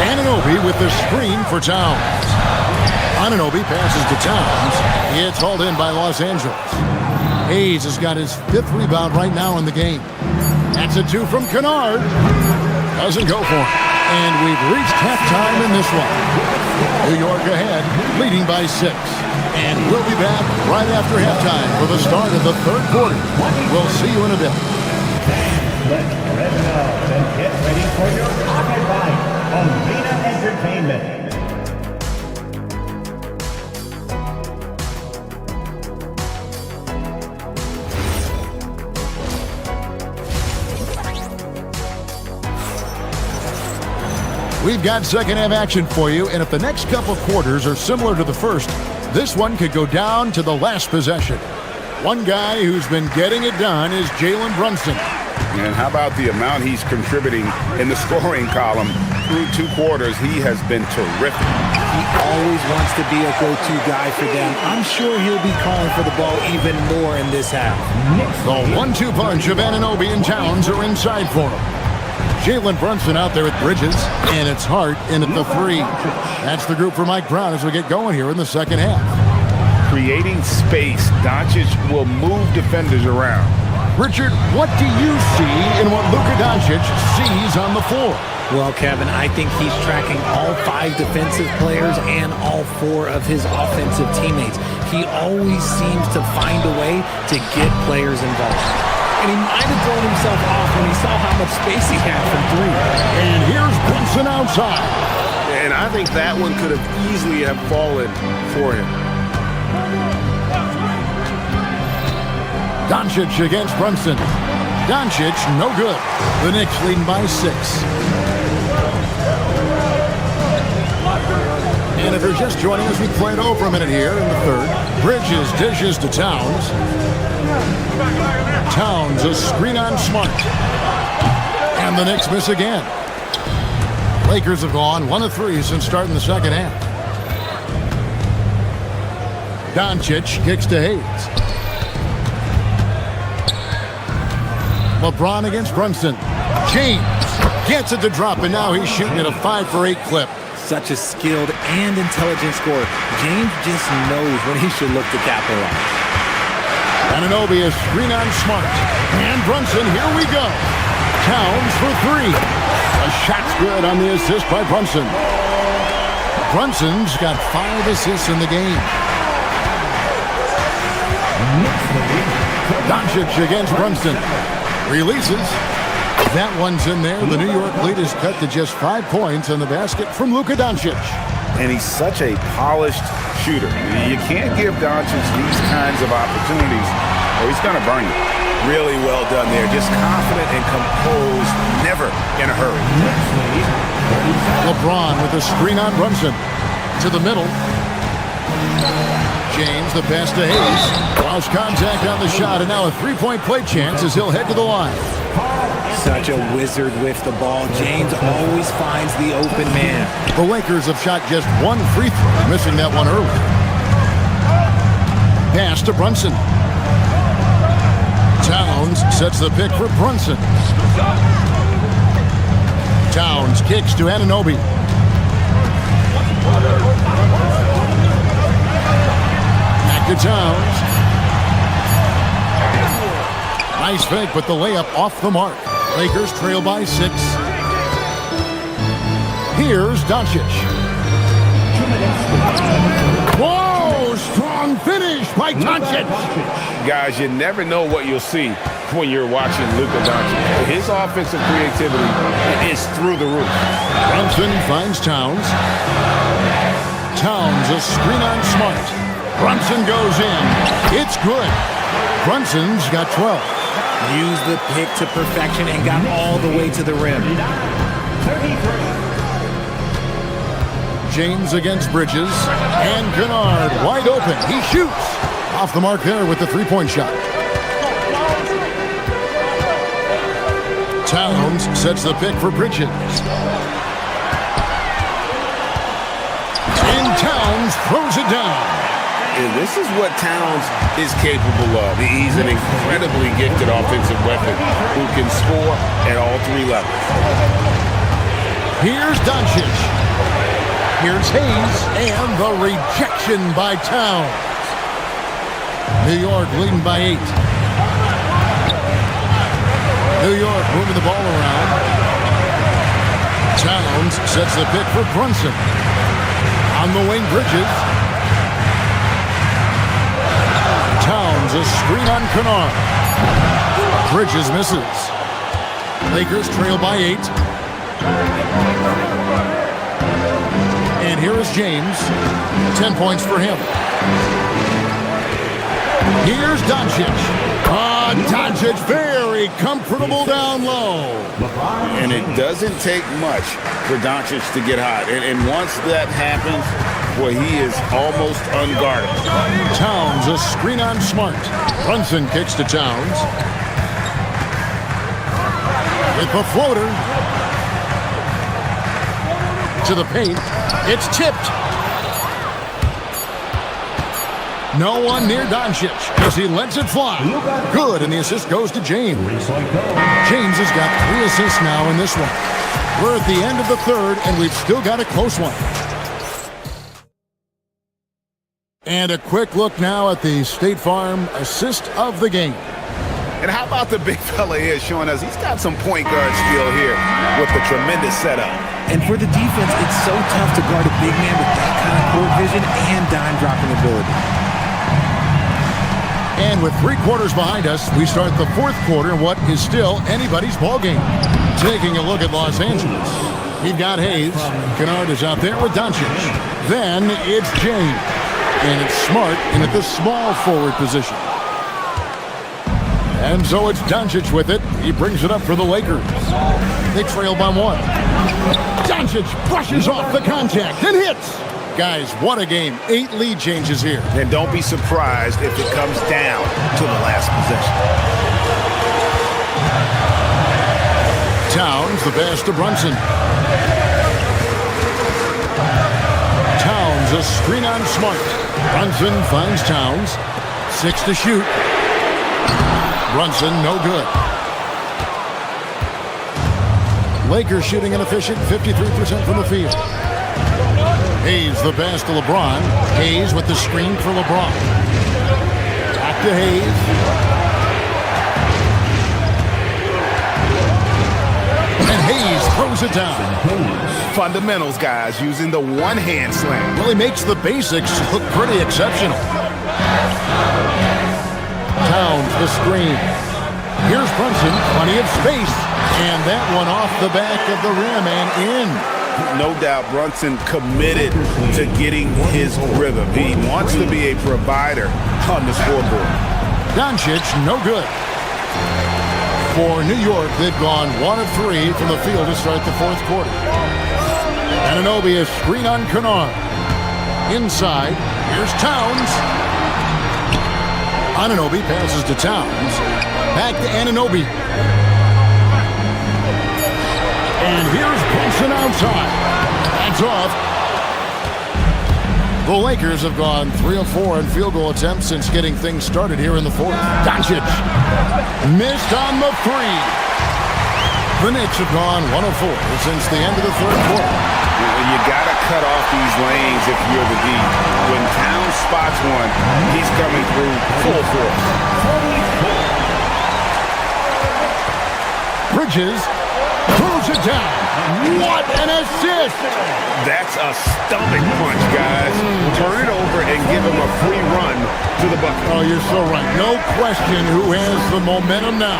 Anunoby with the screen for Towns. Anunoby passes to Towns. It's hauled in by Los Angeles. Hayes has got his 5th rebound right now in the game. That's a 2 from Kennard. Doesn't go for it. And we've reached halftime in this one. New York ahead, leading by 6. And we'll be back right after halftime for the start of the 3rd quarter. We'll see you in a bit. Let's rev it up and get ready for your pocket fight on Arena Entertainment. We've got second half action for you, and if the next couple quarters are similar to the first, this one could go down to the last possession. One guy who's been getting it done is Jalen Brunson. And how about the amount he's contributing in the scoring column through 2 quarters? He has been terrific. He always wants to be a go-to guy for them. I'm sure he'll be calling for the ball even more in this half. The 1-2 punch of Anunoby and Towns are inside for him. Jalen Brunson out there at Bridges, and it's Hart in at the 3. That's the group for Mike Brown as we get going here in the second half. Creating space, Doncic will move defenders around. Richard, what do you see in what Luka Doncic sees on the floor? Well, Kevin, I think he's tracking all 5 defensive players and all 4 of his offensive teammates. He always seems to find a way to get players involved. And he might have thrown himself off when he saw how much space he had from 3. And here's Brunson outside. And I think that one could have easily have fallen for him. Doncic against Brunson. Doncic, no good. The Knicks leading by 6. And if you're just joining us, we play it over a minute here in the 3rd. Bridges dishes to Towns. Towns, a screen on Smart. And the Knicks miss again. Lakers have gone 1 of 3 since starting the second half. Doncic kicks to Hayes. LeBron against Brunson. James gets it to drop, and now he's shooting at a 5 for 8 clip. Such a skilled and intelligent scorer. James just knows when he should look to capitalize. Anunoby is screen on Smart. And Brunson, here we go. Towns for 3. The shot's good on the assist by Brunson. Brunson's got 5 assists in the game. Doncic against Brunson. Releases. That one's in there. The New York lead is cut to just 5 points on the basket from Luka Doncic. And he's such a polished shooter. You can't give Doncic these kinds of opportunities or he's going to burn you. Really well done there. Just confident and composed, never in a hurry. LeBron with a screen on Brunson. To the middle. James, the pass to Hayes. Lost contact on the shot, and now a 3-point play chance as he'll head to the line. Such a wizard with the ball. James always finds the open man. The Lakers have shot just 1 free throw, missing that one early. Pass to Brunson. Towns sets the pick for Brunson. Towns kicks to Anunoby. Back to Towns. Nice fake, but the layup off the mark. Lakers trail by 6. Here's Doncic. Whoa! Strong finish by Doncic. Guys, you never know what you'll see when you're watching Luka Doncic. His offensive creativity is through the roof. Brunson finds Towns. Towns, a screen on Smart. Brunson goes in. It's good. Brunson's got 12. Used the pick to perfection and got all the way to the rim. James against Bridges. And Kennard wide open. He shoots. Off the mark there with the three-point shot. Towns sets the pick for Bridges. And Towns throws it down. And this is what Towns is capable of. He's an incredibly gifted offensive weapon who can score at all three levels. Here's Doncic. Here's Hayes. And the rejection by Towns. New York leading by 8. New York moving the ball around. Towns sets the pick for Brunson. On the wing, Bridges. Towns, a screen on Kennard. Bridges misses. Lakers trail by 8. And here is James. 10 points for him. Here's Doncic. Doncic very comfortable down low. And it doesn't take much for Doncic to get hot. And once that happens, well, he is almost unguarded. Towns, a screen on Smart. Brunson kicks to Towns. With the floater. To the paint. It's tipped. No one near Doncic as he lets it fly. Good, and the assist goes to James. James has got 3 assists now in this one. We're at the end of the third, and we've still got a close one. And a quick look now at the State Farm assist of the game. And how about the big fella here showing us he's got some point guard skill here with the tremendous setup. And for the defense, it's so tough to guard a big man with that kind of court vision and dime-dropping ability. And with 3 quarters behind us, we start the 4th quarter in what is still anybody's ball game. Taking a look at Los Angeles. We've got Hayes. Kennard is out there with Doncic. Then it's James. And it's Smart in at the small forward position. And so it's Doncic with it. He brings it up for the Lakers. They trail by 1. Doncic brushes off the contact and hits. Guys, what a game. 8 lead changes here. And don't be surprised if it comes down to the last possession. Towns, the pass to Brunson. Towns, a screen on Smart. Brunson finds Towns. 6 to shoot. Brunson, no good. Lakers shooting an efficient 53% from the field. Hayes, the pass to LeBron. Hayes with the screen for LeBron. Back to Hayes. And Hayes throws it down. Fundamentals, guys, using the one-hand slam. Well, he makes the basics look pretty exceptional. Towns, the screen. Here's Brunson, plenty of space. And that one off the back of the rim and in. No doubt Brunson committed to getting his rhythm. He wants to be a provider on the scoreboard. Doncic, no good. For New York, they've gone 1 of 3 from the field to start the 4th quarter. Anunoby, a screen on Kennard. Inside, here's Towns. Anunoby passes to Towns. Back to Anunoby. And here's Brunson outside. That's off. The Lakers have gone 3 of 4 in field goal attempts since getting things started here in the 4th. Doncic missed on the 3. The Knicks have gone 1 of 4 since the end of the 3rd quarter. You gotta cut off these lanes if you're the D. When Towns spots one, he's coming through full force. Bridges throws it down. What an assist! That's a stomach punch, guys. Turn it over and give him a free run to the bucket. Oh, you're so right. No question who has the momentum now.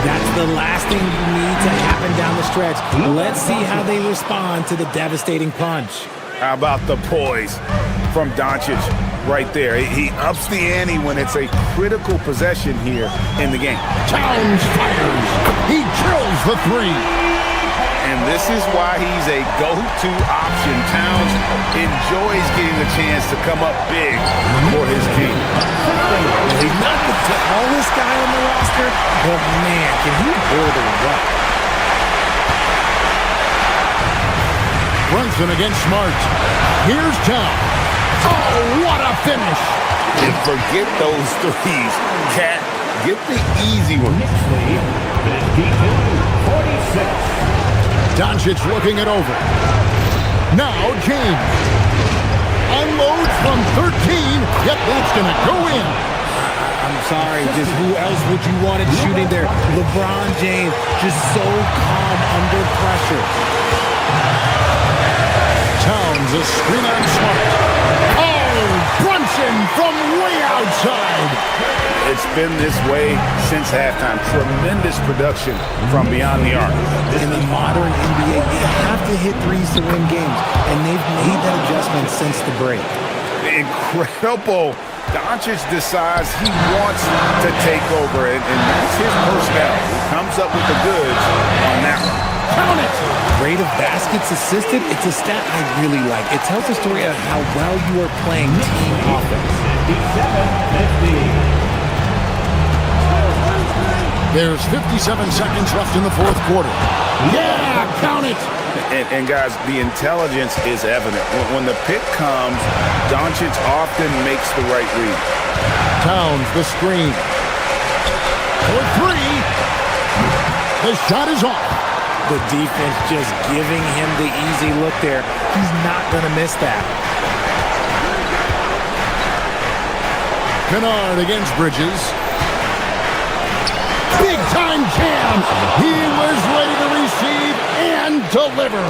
That's the last thing you need to happen down the stretch. Let's see how they respond to the devastating punch. How about the poise from Doncic right there? He ups the ante when it's a critical possession here in the game. Towns fires. He drills the 3. And this is why he's a go-to option. Towns enjoys getting the chance to come up big for his team. He's not the tallest guy on the roster, but man, can he hold a rock. Brunson against Smart. Here's Town. Oh, what a finish. And forget those threes. Cat, get the easy one. Next lead is D2, 46. Doncic looking it over. Now James. Unloads from 13. Yep, that's going to go in. I'm sorry, just who else would you want it shooting there? LeBron James, just so calm under pressure. Towns a screen on Smart. Oh, Brunson from way outside. It's been this way since halftime. Tremendous production from beyond the arc. In the modern NBA, you have to hit threes to win games, and they've made that adjustment since the break. Incredible. Doncic decides he wants to take over, and that's his personality. He comes up with the goods on that one. Count it. Rate of baskets assisted, it's a stat I really like. It tells a story of how well you are playing team offense. There's 57 seconds left in the fourth quarter. Yeah, count it. And guys, the intelligence is evident. When the pick comes, Doncic often makes the right read. Towns the screen. For three. The shot is off. The defense just giving him the easy look there. He's not going to miss that. Kennard against Bridges. Big time jam. He was ready to receive and deliver.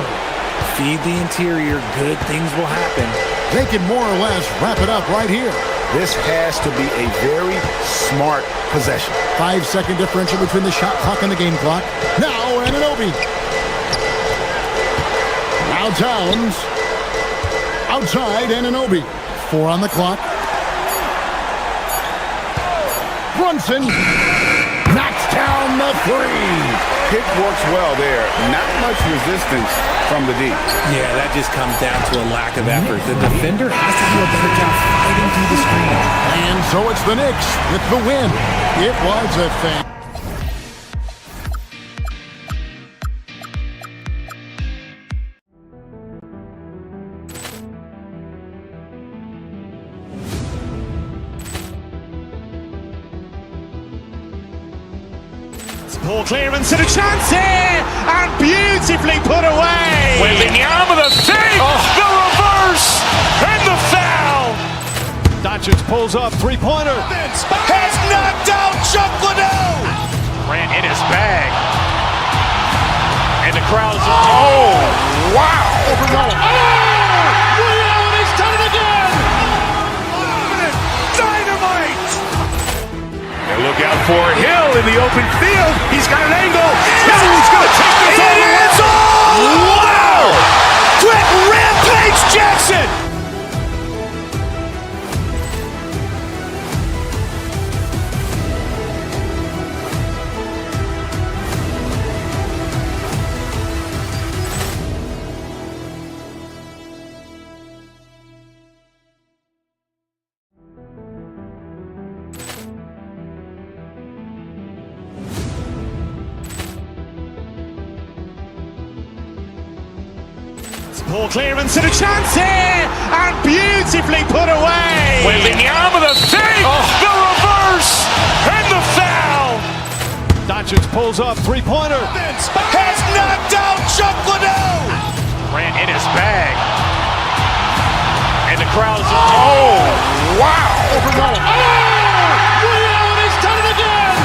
Feed the interior. Good things will happen. They can more or less wrap it up right here. This has to be a very smart possession. 5-second differential between the shot clock and the game clock. Now Anunoby. Now Towns. Outside Anunoby. 4 on the clock. Brunson knocks down the three. Pick works well there. Not much resistance from the D. Yeah, that just comes down to a lack of effort. The defender has to do a better job fighting through the screen. And so it's the Knicks with the win. It was a thing. Poor clearance and a chance here, and beautifully put away. Wembanyama the fake, the reverse, and the foul. Doncic pulls up, three-pointer. Has knocked out Chuck Liddell. Ran in his bag, and the crowd is. Oh, wow! He's done it again. Dynamite! And look out for Hill in the open field. He's got an angle. Hill's going to take this all the way. Wow! Quick rampage Jackson! Poor clearance and a chance here, and beautifully put away. Wembanyama the fake, the reverse, and the foul. Doncic pulls up, three-pointer. Has knocked out Chuck Liddell. Ran in his bag, and the crowd is. Oh, wow! He's done it again.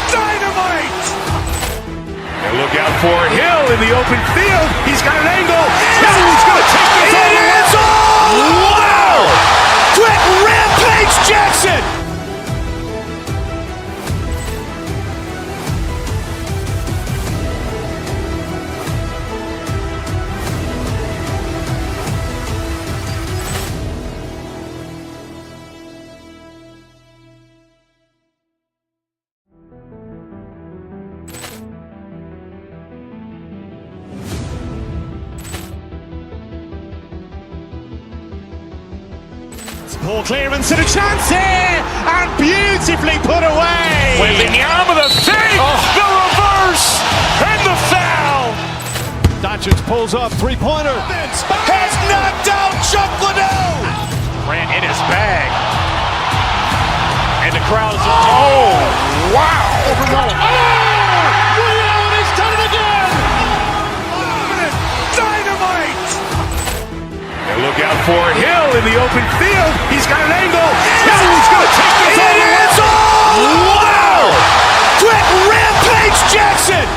Dynamite! And look out for Hill in the open field. He's got an angle. Hill's going to take this all the way. Wow! Quick rampage Jackson! Poor clearance and a chance here, and beautifully put away. Wembanyama the fake, the reverse, and the foul. Doncic pulls up, three-pointer. Has knocked out Chuck Liddell. Grant in his bag. And the crowd is, wow. Liddell has done it again. Dynamite. And look out for Hill in the open field. He's got an angle. Hill's going to take this all the way. Wow! Quick Rampage Jackson.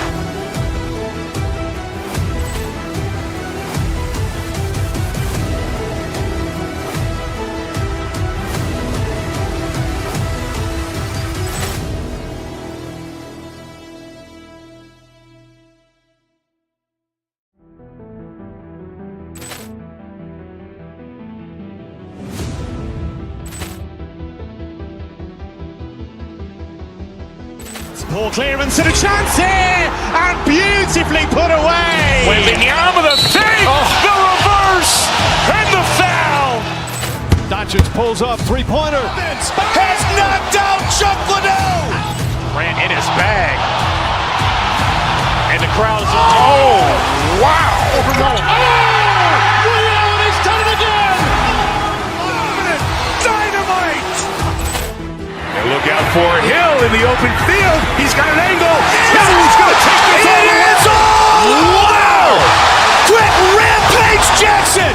Poor clearance and a chance here, and beautifully put away. Wembanyama the fake, the reverse, and the foul. Doncic pulls up, three-pointer. Has knocked out Chuck Liddell. Grant in his bag. And the crowd is, wow. Liddell has done it again. Dynamite. And look out for Hill in the open field. He's got an angle. Hill's going to take this all the way. Wow! Quick Rampage Jackson.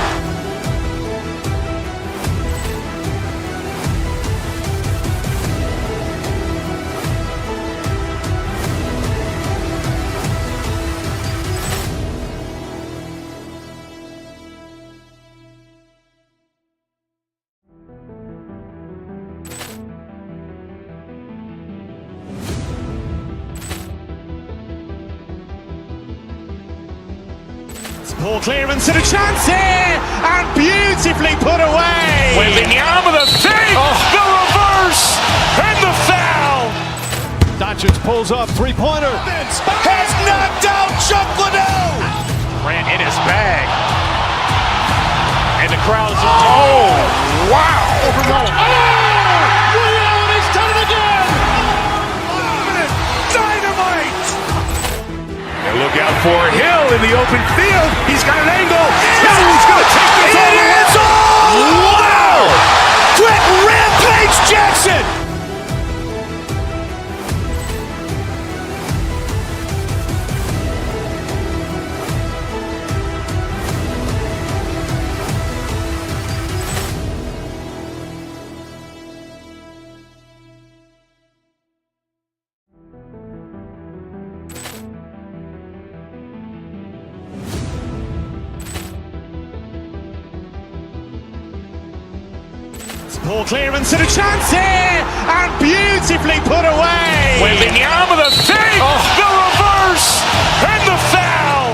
Poor clearance and a chance here, and beautifully put away. Wembanyama the fake, the reverse, and the foul. Doncic pulls up, three-pointer. Has knocked out Chuck Liddell. Grant in his bag. And the crowd is, wow. Liddell has done it again. Dynamite. And look out for Hill in the open field. He's got an angle. Hill's going to take this all the way. Wow! Quick Rampage Jackson. Poor clearance and a chance here, and beautifully put away. Wembanyama the fake, the reverse, and the foul.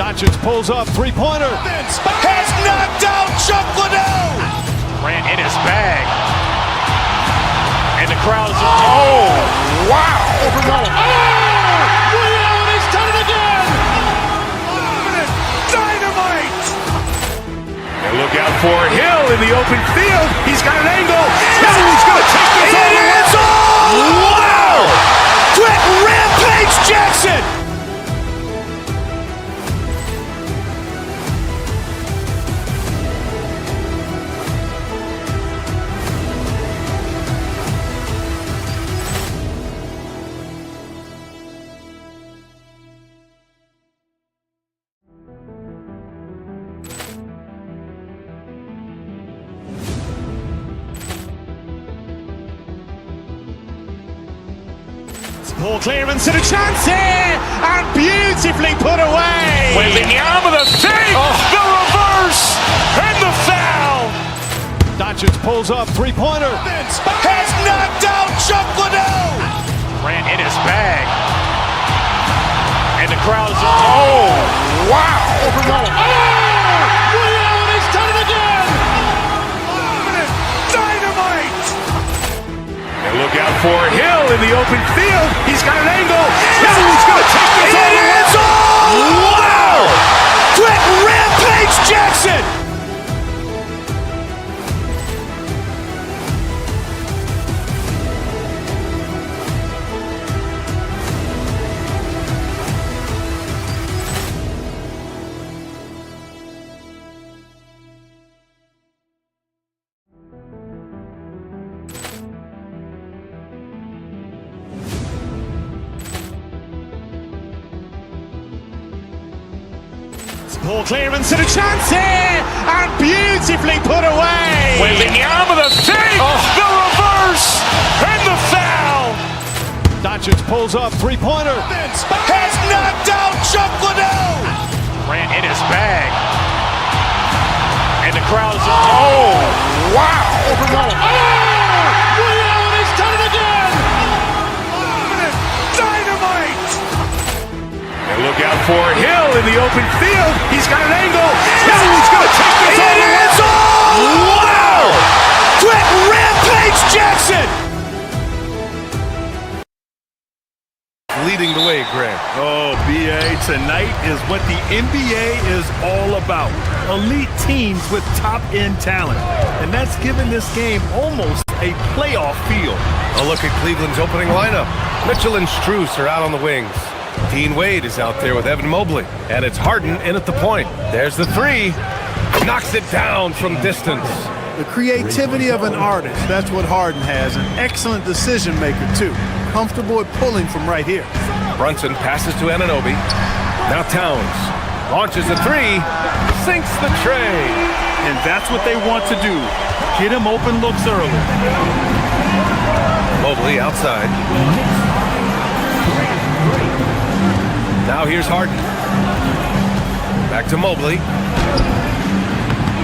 Doncic pulls up, three-pointer. Has knocked out Chuck Liddell. Grant in his bag. And the crowd is, wow. Liddell has done it again. Dynamite. And look out for Hill in the open field. He's got an angle. Hill's going to take this all the way. Wow! Quick Rampage Jackson. Poor clearance and a chance here, and beautifully put away. Wembanyama the fake, the reverse, and the foul. Doncic pulls up, three-pointer. Has knocked out Chuck Liddell. Grant in his bag. And the crowd is, wow. Liddell has done it again. Dynamite. And look out for Hill in the open field. He's got an angle. Hill's going to take this all the way. Wow! Quick Rampage Jackson. Ball clearance and a chance here, and beautifully put away. Waving the arm of the fake, the reverse, and the foul. Doncic pulls up, three-pointer, has knocked out Chuck Liddell. Ran in his bag, and the crowd is wow! Ray Allen has done it again. Dynamite! And look out for Hill in the open field. He's got an angle. Hill's going to take this all the way. Wow! Quit Rampage Jackson! Leading the way, Grant. Oh, BA, tonight is what the NBA is all about. Elite teams with top-end talent. And that's given this game almost a playoff feel. A look at Cleveland's opening lineup. Mitchell and Strus are out on the wings. Dean Wade is out there with Evan Mobley. And it's Harden in at the point. There's the three. Knocks it down from distance. The creativity of an artist, that's what Harden has. An excellent decision maker, too. Comfortable at pulling from right here. Brunson passes to Anunoby. Now Towns launches a three, sinks the tray. And that's what they want to do. Get him open looks early. Mobley outside. Now here's Harden. Back to Mobley.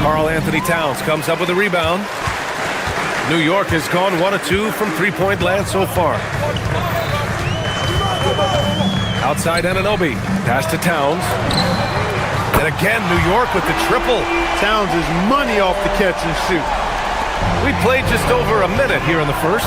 Karl Anthony Towns comes up with a rebound. New York has gone 1 of 2 from three-point land so far. Outside Anunoby. Pass to Towns. And again, New York with the triple. Towns is money off the catch and shoot. We played just over a minute here in the first.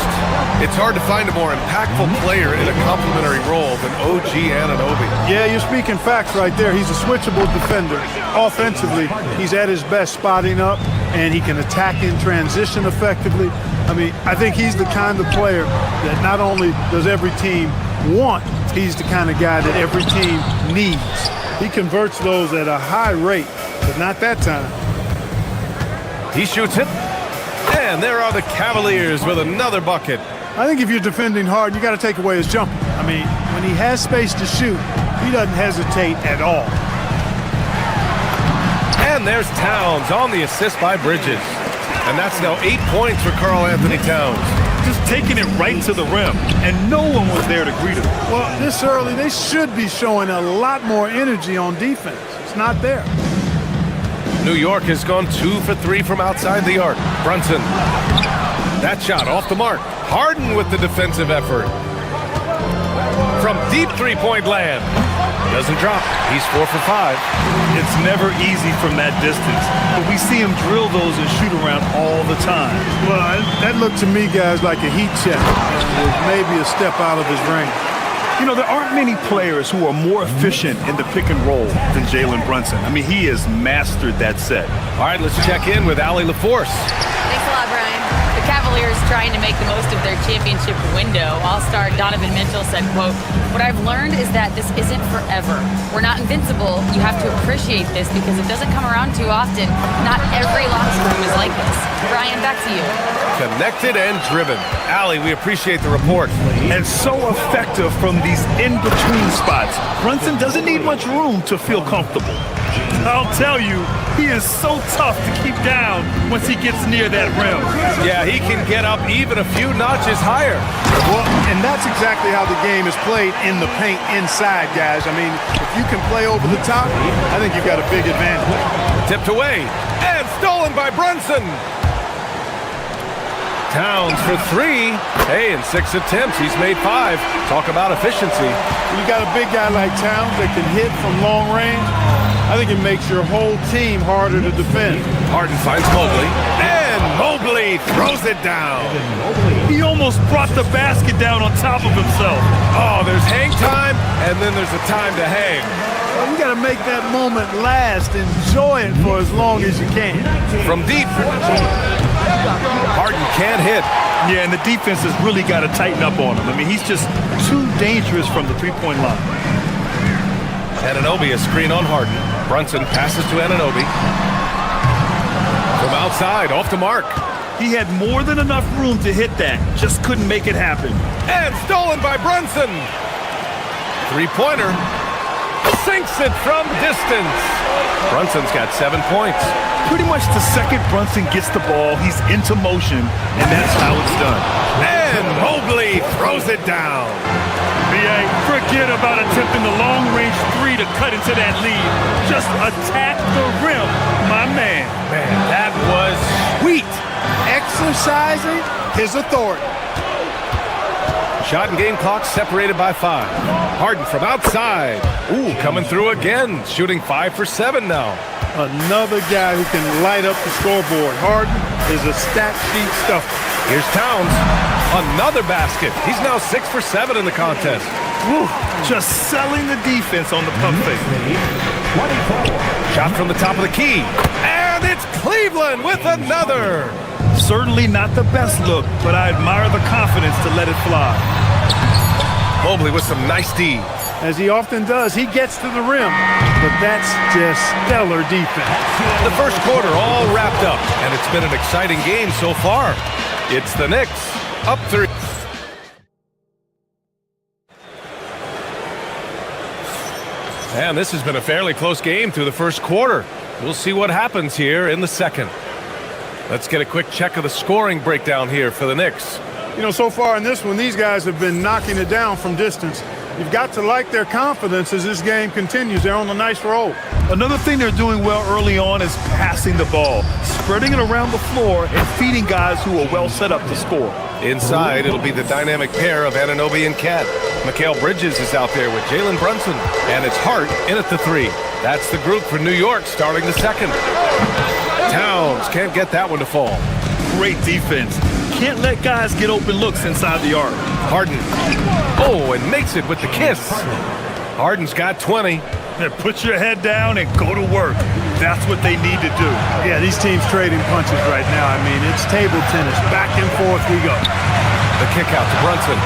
It's hard to find a more impactful player in a complementary role than OG Anunoby. Yeah, you're speaking facts right there. He's a switchable defender. Offensively, he's at his best spotting up, and he can attack in transition effectively. I mean, I think he's the kind of player that not only does every team want, he's the kind of guy that every team needs. He converts those at a high rate, but not that time. He shoots it. And there are the Cavaliers with another bucket. I think if you're defending Harden, you got to take away his jumper. I mean, when he has space to shoot, he doesn't hesitate at all. And there's Towns on the assist by Bridges. And that's now 8 points for Karl Anthony Towns. Just taking it right to the rim, and no one was there to greet him. Well, this early, they should be showing a lot more energy on defense. It's not there. New York has gone 2 for 3 from outside the arc. Brunson. That shot off the mark. Harden with the defensive effort. From deep three-point land. Doesn't drop. He's 4 for 5. It's never easy from that distance, but we see him drill those and shoot around all the time. Well, that looked to me, guys, like a heat check. It was maybe a step out of his range. You know, there aren't many players who are more efficient in the pick and roll than Jalen Brunson. I mean, he has mastered that set. All right, let's check in with Allie LaForce. Thanks a lot, Brian. The Cavaliers trying to make the most of their championship window. All-star Donovan Mitchell said, quote, "What I've learned is that this isn't forever. We're not invincible. You have to appreciate this because it doesn't come around too often. Not every locker room is like this." Brian, back to you. Connected and driven. Allie, we appreciate the report. And so effective from these in-between spots. Brunson doesn't need much room to feel comfortable. I'll tell you, he is so tough to keep down once he gets near that rim. Yeah, he can get up even a few notches higher. Well, and that's exactly how the game is played in the paint inside, guys. I mean, if you can play over the top, I think you've got a big advantage. Tipped away and stolen by Brunson. Towns for 3. Hey, in 6 attempts, he's made 5. Talk about efficiency. When you got a big guy like Towns that can hit from long range, I think it makes your whole team harder to defend. Harden finds Mobley, and Mobley throws it down. He almost brought the basket down on top of himself. Oh, there's hang time, and then there's a time to hang. Well, you got to make that moment last. Enjoy it for as long as you can. From deep, Harden can't hit. Yeah, and the defense has really got to tighten up on him. I mean, he's just too dangerous from the three-point line. Anunoby a screen on Harden. Brunson passes to Anunoby. From outside, off the mark. He had more than enough room to hit that. Just couldn't make it happen. And stolen by Brunson. Three-pointer. sinks it from distance. Brunson's got 7 points. Pretty much the second Brunson gets the ball, he's into motion, and that's how it's done. And Mobley throws it down. BA, forget about attempting the long-range three to cut into that lead. Just attack the rim, my man. Man, that was sweet. Exercising his authority. Shot and game clock separated by 5. Harden from outside. Ooh, coming through again. Shooting 5 for 7 now. Another guy who can light up the scoreboard. Harden is a stat sheet stuffer. Here's Towns. Another basket. He's now 6 for 7 in the contest. Woo, just selling the defense on the pump fake. Shot from the top of the key. And it's Cleveland with another. Certainly not the best look, but I admire the confidence to let it fly. Mobley with some nice D. As he often does, he gets to the rim, but that's just stellar defense. The first quarter all wrapped up, and it's been an exciting game so far. It's the Knicks, up 3. And this has been a fairly close game through the first quarter. We'll see what happens here in the second. Let's get a quick check of the scoring breakdown here for the Knicks. You know, so far in this one, these guys have been knocking it down from distance. You've got to like their confidence as this game continues. They're on a nice roll. Another thing they're doing well early on is passing the ball, spreading it around the floor and feeding guys who are well set up to score. Inside, it'll be the dynamic pair of Anunoby and Cat. Mikal Bridges is out there with Jalen Brunson, and it's Hart in at the 3. That's the group for New York starting the second. Towns can't get that one to fall. Great defense. Can't let guys get open looks inside the arc. Harden. Oh, and makes it with the kiss. Harden's got 20. And put your head down and go to work. That's what they need to do. Yeah, these teams trading punches right now. I mean, it's table tennis. Back and forth we go. The kick out to Brunson.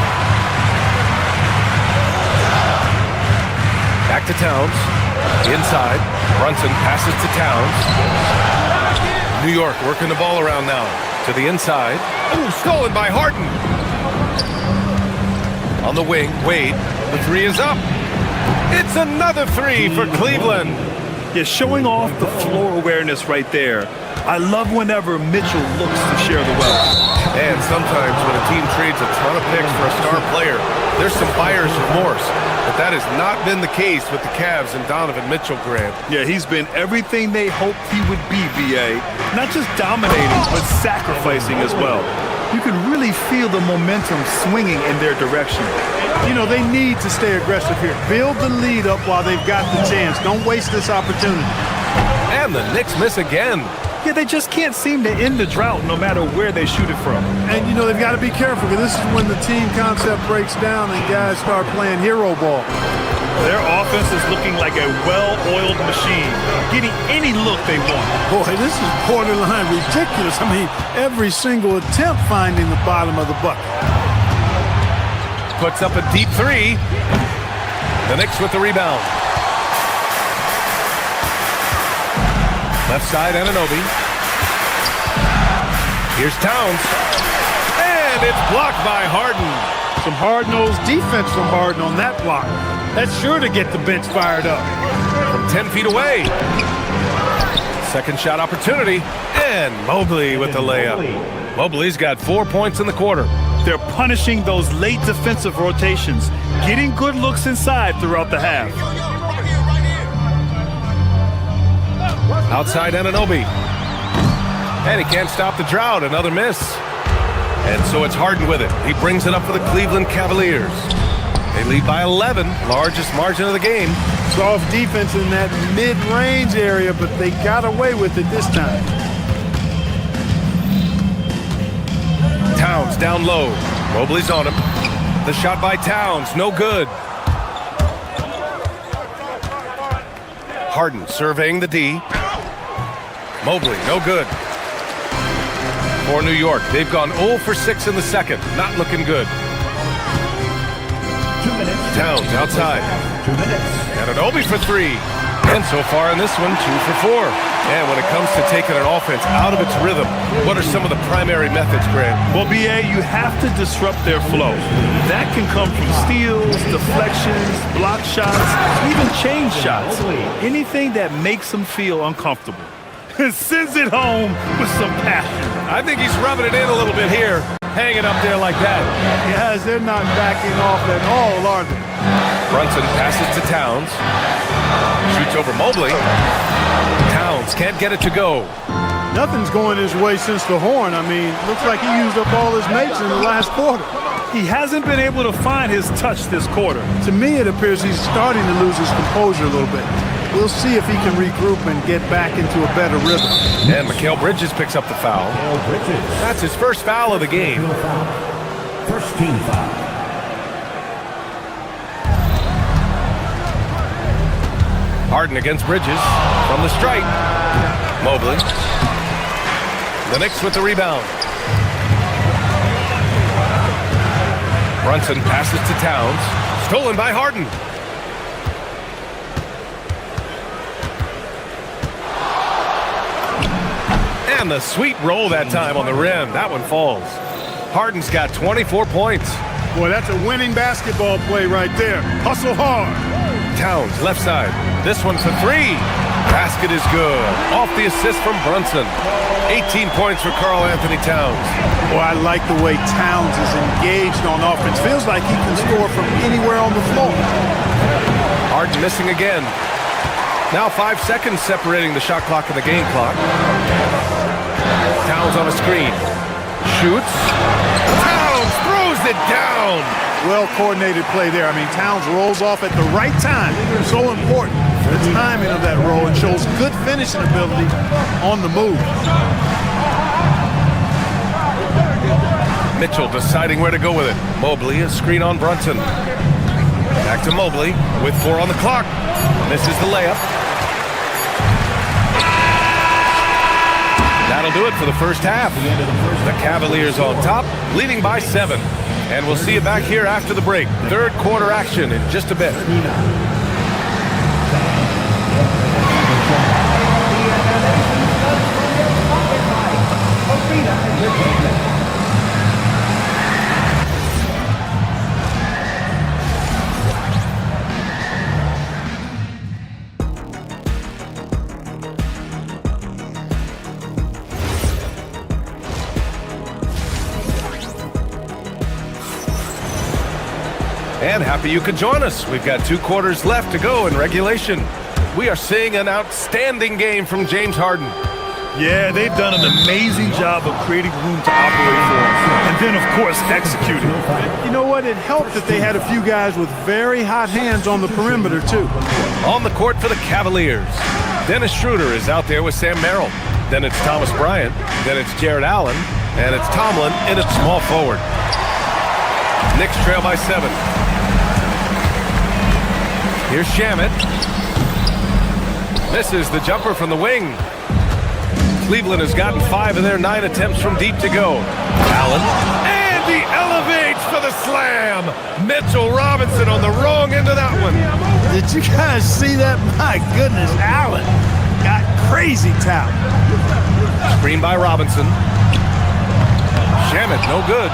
Back to Towns. Inside. Brunson passes to Towns. New York working the ball around now. To the inside. Ooh, stolen by Harden. On the wing, Wade. The 3 is up. It's another 3 for Cleveland. Yeah, showing off the floor awareness right there. I love whenever Mitchell looks to share the wealth. And sometimes when a team trades a ton of picks for a star player, there's some buyer's remorse. But that has not been the case with the Cavs and Donovan Mitchell, Grant. Yeah, he's been everything they hoped he would be, BA. Not just dominating, but sacrificing as well. You can really feel the momentum swinging in their direction. You know, they need to stay aggressive here. Build the lead up while they've got the chance. Don't waste this opportunity. And the Knicks miss again. Yeah, they just can't seem to end the drought no matter where they shoot it from. And, you know, they've got to be careful because this is when the team concept breaks down and guys start playing hero ball. Their offense is looking like a well-oiled machine, getting any look they want. Boy, this is borderline ridiculous. I mean, every single attempt finding the bottom of the bucket. Puts up a deep 3. The Knicks with the rebound. Left side, Anunoby. Here's Towns. And it's blocked by Harden. Some hard-nosed defense from Harden on that block. That's sure to get the bench fired up. From 10 feet away. Second shot opportunity. And Mobley with the layup. Mobley's got 4 points in the quarter. They're punishing those late defensive rotations, getting good looks inside throughout the half. Outside Anunoby. And he can't stop the drought. Another miss. And so it's Harden with it. He brings it up for the Cleveland Cavaliers. They lead by 11, largest margin of the game. Soft defense in that mid-range area, but they got away with it this time. Towns down low. Mobley's on him. The shot by Towns, no good. Harden surveying the D. Mobley, no good. For New York, they've gone 0 for 6 in the second. Not looking good. 2 minutes. Towns outside. 2 minutes. Anunoby for 3. And so far in this one, 2 for 4. And when it comes to taking an offense out of its rhythm, what are some of the primary methods, Grant? Well, BA, you have to disrupt their flow. That can come from steals, deflections, block shots, even change shots. Anything that makes them feel uncomfortable. Sends it home with some passion. I think he's rubbing it in a little bit here, hanging up there like that. Guys, they're not backing off at all, are they? Brunson passes to Towns. Shoots over Mobley. Towns can't get it to go. Nothing's going his way since the horn. I mean, looks like he used up all his mates in the last quarter. He hasn't been able to find his touch this quarter. To me, it appears he's starting to lose his composure a little bit. We'll see if he can regroup and get back into a better rhythm. And Mikal Bridges picks up the foul. That's his first foul of the game. First team foul. Harden against Bridges from the stripe. Mobley. The Knicks with the rebound. Brunson passes to Towns. Stolen by Harden. And the sweet roll that time on the rim. That one falls. Harden's got 24 points. Boy, that's a winning basketball play right there. Hustle hard. Towns, left side. This one for 3. Basket is good. Off the assist from Brunson. 18 points for Karl Anthony Towns. Boy, I like the way Towns is engaged on offense. Feels like he can score from anywhere on the floor. Harden missing again. Now 5 seconds separating the shot clock and the game clock. Towns on a screen. Shoots. Towns throws it down. Well-coordinated play there. I mean, Towns rolls off at the right time. So important. The timing of that roll, and shows good finishing ability on the move. Mitchell deciding where to go with it. Mobley, a screen on Brunson. Back to Mobley with 4 on the clock. Misses the layup. That'll do it for the first half. The Cavaliers on top, leading by 7. And we'll see you back here after the break. Third quarter action in just a bit. And happy you could join us. We've got 2 quarters left to go in regulation. We are seeing an outstanding game from James Harden. Yeah, they've done an amazing job of creating room to operate for him. And then, of course, executing. You know what? It helped that they had a few guys with very hot hands on the perimeter, too. On the court for the Cavaliers. Dennis Schroeder is out there with Sam Merrill. Then it's Thomas Bryant. Then it's Jared Allen. And it's Tomlin in at small forward. Knicks trail by 7. Here's Shamet. Misses the jumper from the wing. Cleveland has gotten 5 of their 9 attempts from deep to go. Allen. And he elevates for the slam. Mitchell Robinson on the wrong end of that one. Did you guys see that? My goodness, Allen got crazy talent. Screen by Robinson. Shamet, no good.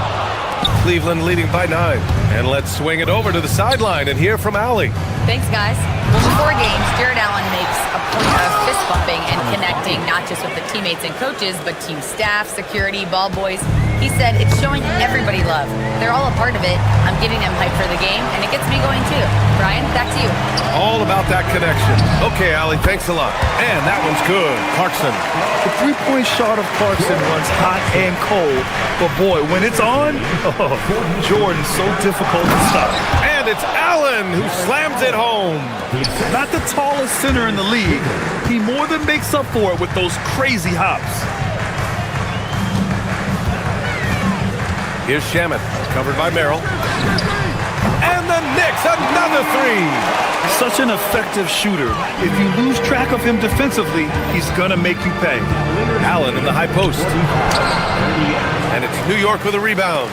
Cleveland leading by 9. And let's swing it over to the sideline and hear from Allie. Thanks, guys. Well, before games, Jared Allen makes a point of fist bumping and connecting not just with the teammates and coaches, but team staff, security, ball boys. He said it's showing everybody love. They're all a part of it. I'm getting them hyped for the game, and it gets me going too. Brian, back to you. All about that connection. Okay, Allie, thanks a lot. And that one's good. Clarkson. The three-point shot of Clarkson runs hot and cold, but boy, when it's on, Jordan's so difficult to stop. And it's Allen who slams it home. Not the tallest center in the league, he more than makes up for it with those crazy hops. Here's Shamet, covered by Merrill. And the Knicks, another 3. Such an effective shooter. If you lose track of him defensively, he's gonna make you pay. Allen in the high post. And it's New York with a rebound.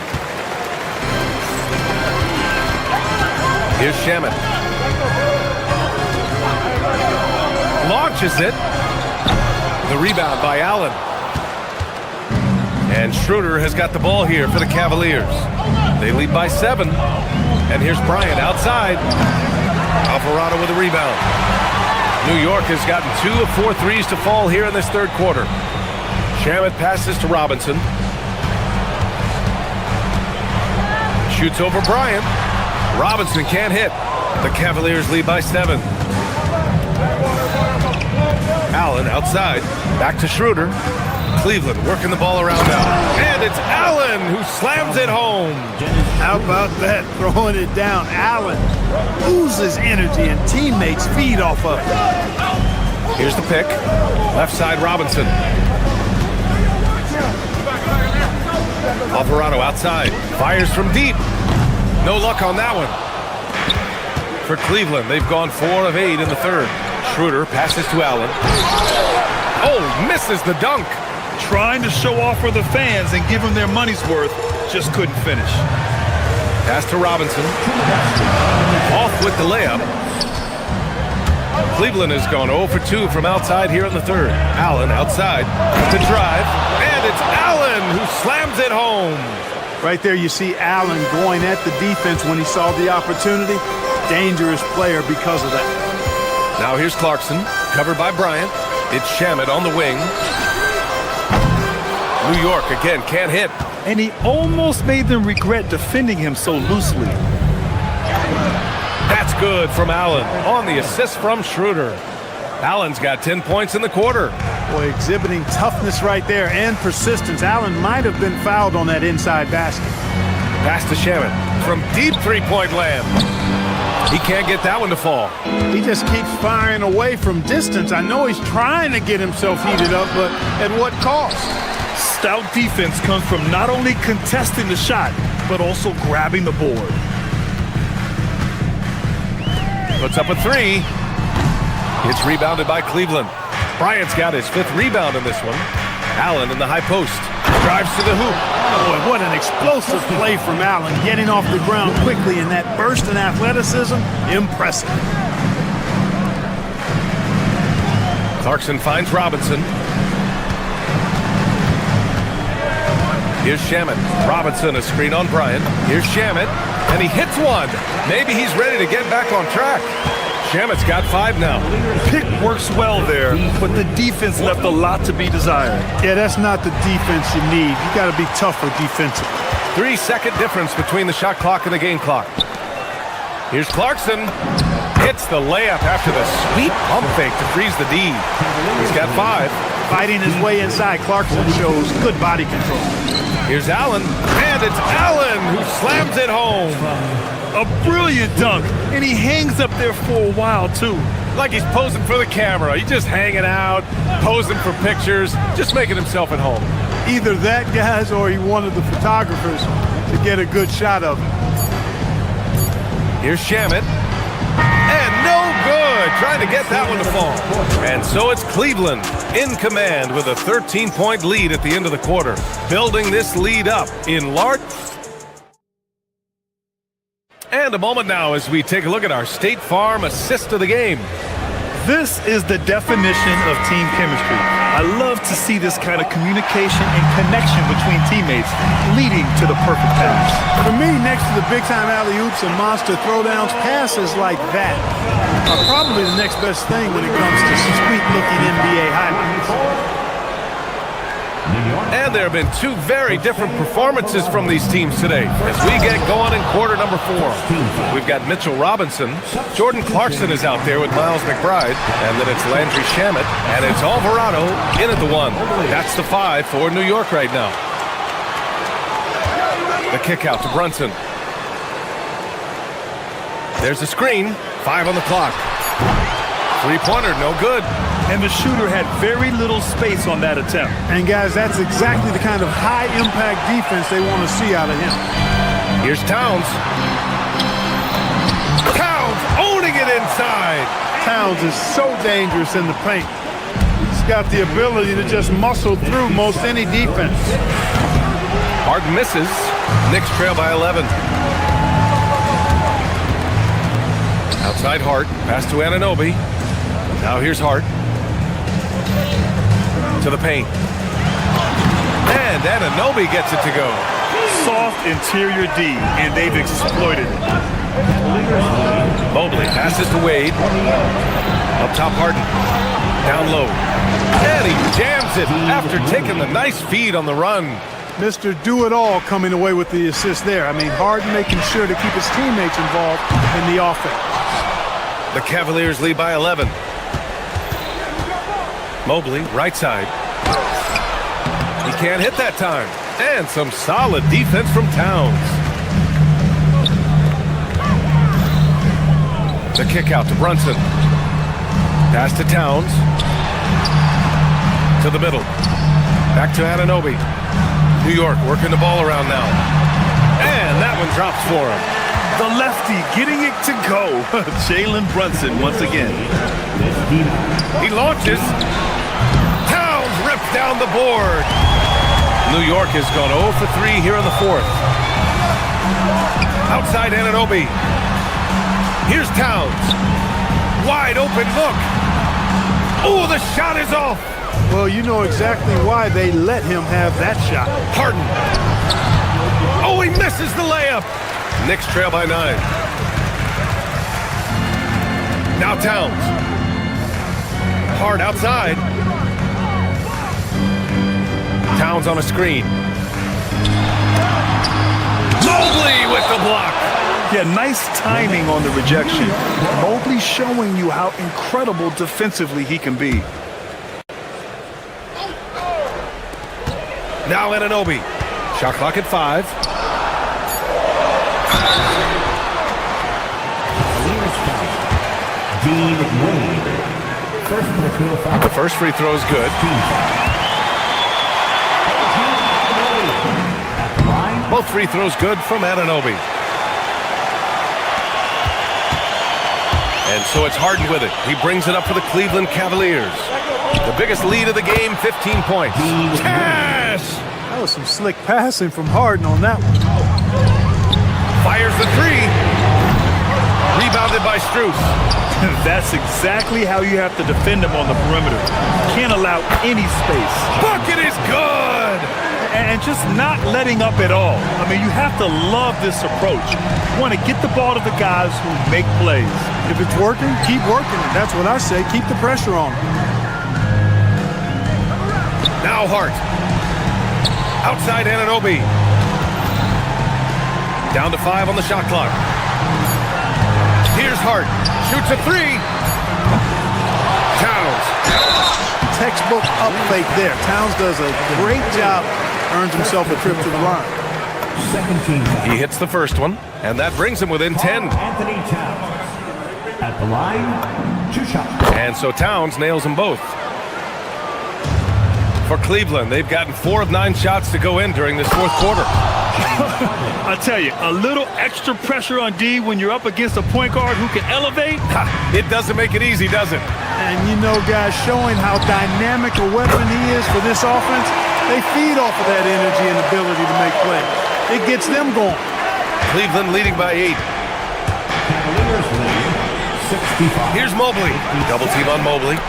Here's Shamet. launches it. The rebound by Allen. And Schroeder has got the ball here for the Cavaliers. They lead by 7. And here's Bryant outside. Alvarado with a rebound. New York has gotten 2 of 4 threes to fall here in this third quarter. Shamet passes to Robinson. Shoots over Bryant. Robinson can't hit. The Cavaliers lead by 7. Allen outside. Back to Schroeder. Cleveland working the ball around now. And it's Allen who slams it home. How about that? Throwing it down. Allen oozes energy and teammates feed off of it. Here's the pick. Left side Robinson. Alvarado outside. Fires from deep. No luck on that one. For Cleveland, they've gone 4 of 8 in the third. Schroeder passes to Allen. Oh, misses the dunk. Trying to show off for the fans and give them their money's worth, just couldn't finish. Pass to Robinson. Off with the layup. Cleveland has gone 0 for 2 from outside here in the third. Allen outside to drive. And it's Allen who slams it home. Right there you see Allen going at the defense when he saw the opportunity. Dangerous player because of that. Now here's Clarkson, covered by Bryant. It's Shamet on the wing. New York again can't hit. And he almost made them regret defending him so loosely. That's good from Allen on the assist from Schroeder. Allen's got 10 points in the quarter. Boy, exhibiting toughness right there and persistence. Allen might have been fouled on that inside basket. Pass to Shamet from deep three-point land. He can't get that one to fall. He just keeps firing away from distance. I know he's trying to get himself heated up, but at what cost? Stout defense comes from not only contesting the shot, but also grabbing the board. Puts up a 3. It's rebounded by Cleveland. Bryant's got his 5th rebound in this one. Allen in the high post. Drives to the hoop. Boy, what an explosive play from Allen. Getting off the ground quickly in that burst in athleticism. Impressive. Clarkson finds Robinson. Here's Shamet. Robinson, a screen on Bryant. Here's Shamet, and he hits one. Maybe he's ready to get back on track. Shamet's got 5 now. Pick works well there, but the defense left a lot to be desired. Yeah, that's not the defense you need. You got to be tougher defensively. 3-second difference between the shot clock and the game clock. Here's Clarkson. Hits the layup after the sweet pump fake to freeze the D. He's got 5. Fighting his way inside, Clarkson shows good body control. Here's Allen, and it's Allen who slams it home. A brilliant dunk, and he hangs up there for a while, too. Like he's posing for the camera. He's just hanging out, posing for pictures, just making himself at home. Either that, guys, or he wanted the photographers to get a good shot of him. Here's Shamet. And no good. Trying to get that one to fall. And so it's Cleveland in command with a 13-point lead at the end of the quarter. Building this lead up in large... And a moment now as we take a look at our State Farm assist of the game. This is the definition of team chemistry. I love to see this kind of communication and connection between teammates leading to the perfect pass. For me, next to the big-time alley-oops and monster throwdowns, passes like that are probably the next best thing when it comes to sweet-looking NBA highlights. And there have been 2 very different performances from these teams today as we get going in quarter number 4. We've got Mitchell Robinson. Jordan Clarkson is out there with Miles McBride. And then it's Landry Shamet. And it's Alvarado in at the 1. That's the 5 for New York right now. The kick out to Brunson. There's a screen. 5 on the clock. 3-pointer, no good. And the shooter had very little space on that attempt. And guys, that's exactly the kind of high-impact defense they want to see out of him. Here's Towns. Towns owning it inside. Towns is so dangerous in the paint. He's got the ability to just muscle through most any defense. Hard misses. Knicks trail by 11. Outside Hart. Pass to Anunoby. Now here's Hart. To the paint. And Anunoby gets it to go. Soft interior D, and they've exploited it. Mobley passes to Wade. Up top, Harden. Down low. And he jams it after taking the nice feed on the run. Mr. Do-It-All coming away with the assist there. I mean, Harden making sure to keep his teammates involved in the offense. The Cavaliers lead by 11. Mobley, right side. He can't hit that time. And some solid defense from Towns. The kick out to Brunson. Pass to Towns. To the middle. Back to Anunoby. New York working the ball around now. And that one drops for him. The lefty getting it to go. Jalen Brunson once again. He launches. Towns rips down the board. New York has gone 0 for 3 here in the fourth. Outside Anunoby. Here's Towns. Wide open look. Oh, the shot is off. Well, you know exactly why they let him have that shot. Harden. Oh, he misses the layup. Knicks trail by 9. Now Towns. Hard outside. Towns on a screen. Mobley with the block. Yeah, nice timing on the rejection. Mobley showing you how incredible defensively he can be. Now Anunoby. Shot clock at 5. The first free throw is good. Both free throws good from Anunoby. And so it's Harden with it. He brings it up for the Cleveland Cavaliers. The biggest lead of the game, 15 points. Cash! That was some slick passing from Harden on that one. Fires the three. Rebounded by Strus. That's exactly how you have to defend him on the perimeter. Can't allow any space. Bucket is good! And just not letting up at all. I mean, you have to love this approach. You want to get the ball to the guys who make plays. If it's working, keep working it. That's what I say. Keep the pressure on. Now Hart. Outside Anunoby. Down to 5 on the shot clock. Here's Hart. Shoots a 3. Towns. Textbook up fake there. Towns does a great job. Earns himself a trip to the line. He hits the first one, and that brings him within 10. Anthony Towns at the line, 2 shots. And so Towns nails them both. For Cleveland, they've gotten 4 of 9 shots to go in during this fourth quarter. I tell you, a little extra pressure on D when you're up against a point guard who can elevate. It doesn't make it easy, does it? And you know, guys, showing how dynamic a weapon he is for this offense, they feed off of that energy and ability to make plays. It gets them going. Cleveland leading by 8. Cavaliers lead 65. Here's Mobley. Double team on Mobley.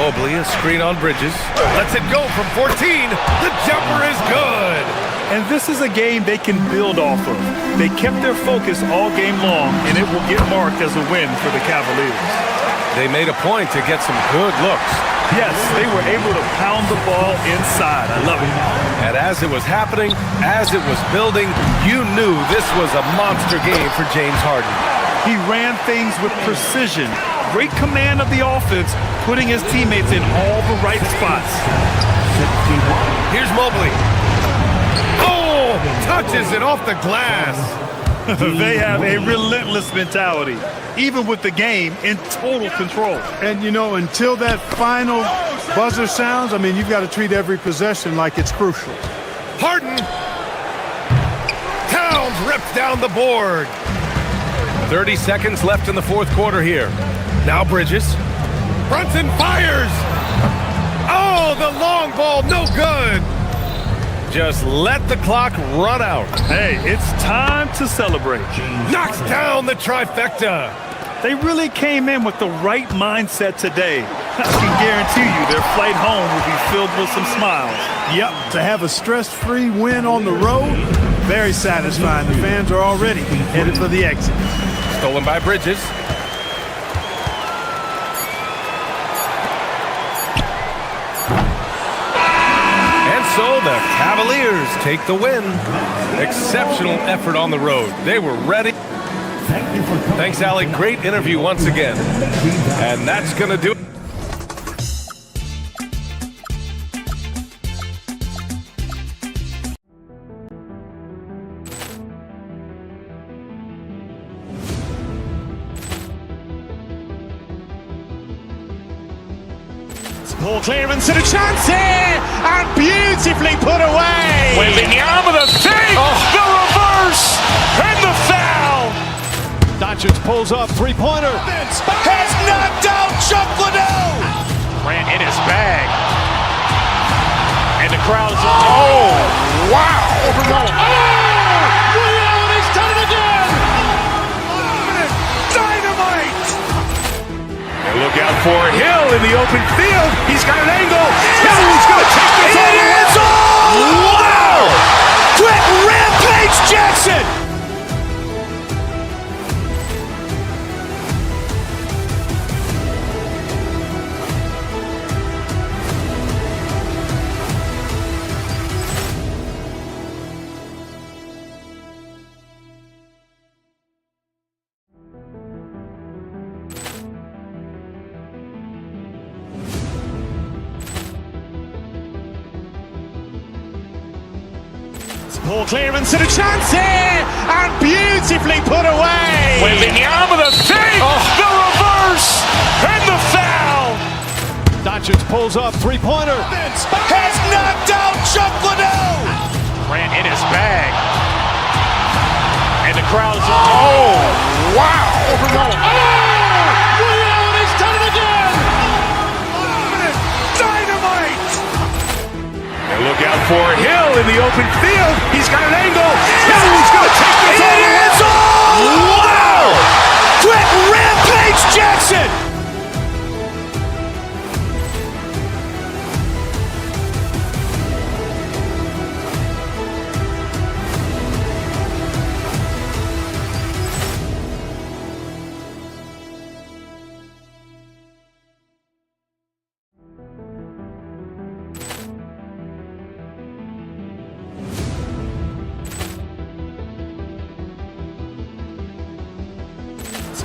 Mobley, a screen on Bridges. Lets it go from 14. The jumper is good. And this is a game they can build off of. They kept their focus all game long, and it will get marked as a win for the Cavaliers. They made a point to get some good looks. Yes, they were able to pound the ball inside. I love it. And as it was happening, as it was building, you knew this was a monster game for James Harden. He ran things with precision. Great command of the offense, putting his teammates in all the right spots. Here's Mobley. Oh, touches it off the glass. They have a relentless mentality, even with the game in total control. And, you know, until that final buzzer sounds, I mean, you've got to treat every possession like it's crucial. Harden. Towns rips down the board. 30 seconds left in the fourth quarter here. Now Bridges. Brunson fires. Oh, the long ball, no good. Just let the clock run out. Hey, it's time to celebrate. Knocks down the trifecta. They really came in with the right mindset today. I can guarantee you their flight home will be filled with some smiles. Yep, to have a stress-free win on the road, very satisfying. The fans are already headed for the exit. Stolen by Bridges. And so the Cavaliers take the win. Exceptional effort on the road. They were ready. Thanks, Allie. Great interview once again. And that's going to do it. Ball clearance and a chance here, and beautifully put away. Wembanyama the fake, the reverse, and the foul. Doncic pulls up, three-pointer. Has knocked out Chuck Liddell. Grant in his bag, and the crowd is wow! He's done it again. Dynamite! And look out for Hill in the open field. He's got an angle. Hill's going to take this all the way. Wow! Quick Rampage Jackson! Ball clearance and a chance here, and beautifully put away. Wembanyama the fake, the reverse, and the foul. Doncic pulls up, three-pointer. Has knocked out Chuck Liddell. Grant in his bag, and the crowd is wow! He's done it again. Dynamite! And look out for Hill in the open field. He's got an angle. Hill's going to take this all the way. Wow! Quick Rampage Jackson!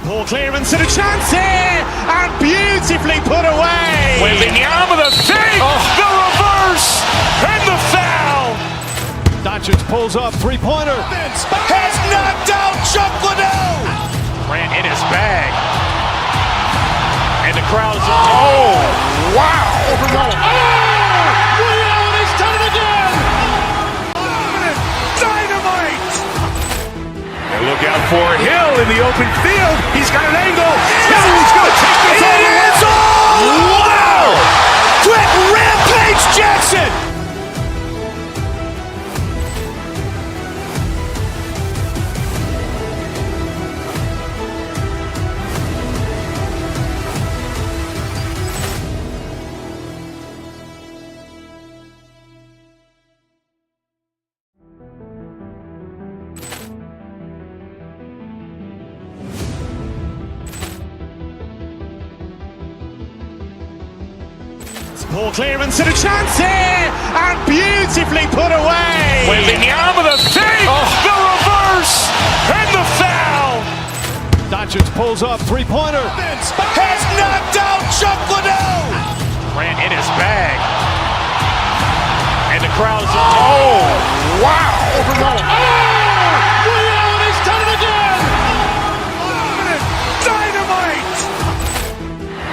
Ball clearance and a chance here, and beautifully put away. Wembanyama the fake, the reverse, and the foul. Doncic pulls up, three-pointer. Has knocked out Chuck Liddell. Grant in his bag, and the crowd is wow! He's done it again. Dynamite! And look out for Hill in the open field. He's got an angle. Hill's going to take this all the way. Wow! Quick Rampage Jackson! Ball clearance and a chance here, and beautifully put away. Wembanyama the fake, the reverse, and the foul. Doncic pulls up, three-pointer. Has knocked out Chuck Liddell. Grant in his bag, and the crowd is wow! He's done it again. Dynamite!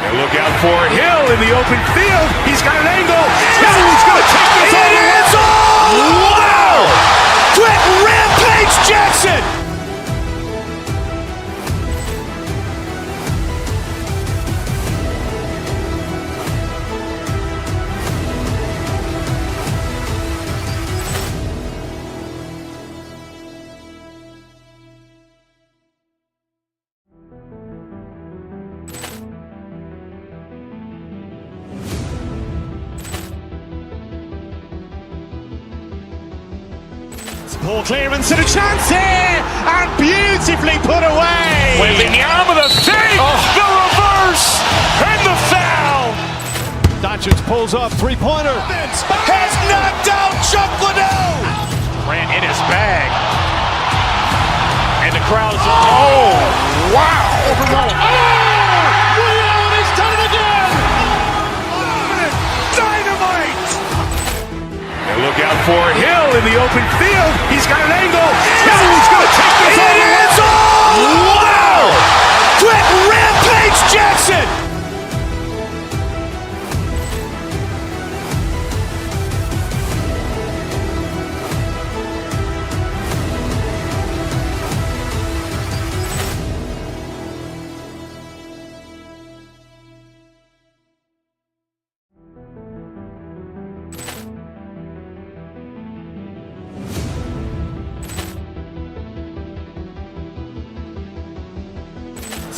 And look out for Hill in the open field. He's got an angle. Hill's going to take this all the way. Wow! Quick Rampage Jackson! Ball clearance and a chance here, and beautifully put away. Waving the arm of the fake, the reverse, and the foul. Doncic pulls up, three-pointer. Has knocked out Chuck Liddell. Grant in his bag. And the crowd's wow. He's done it again. Dynamite. And look out for Hill in the open field. He's got an angle. Hill is going to take this all the way. Wow. Quick rampage Jackson.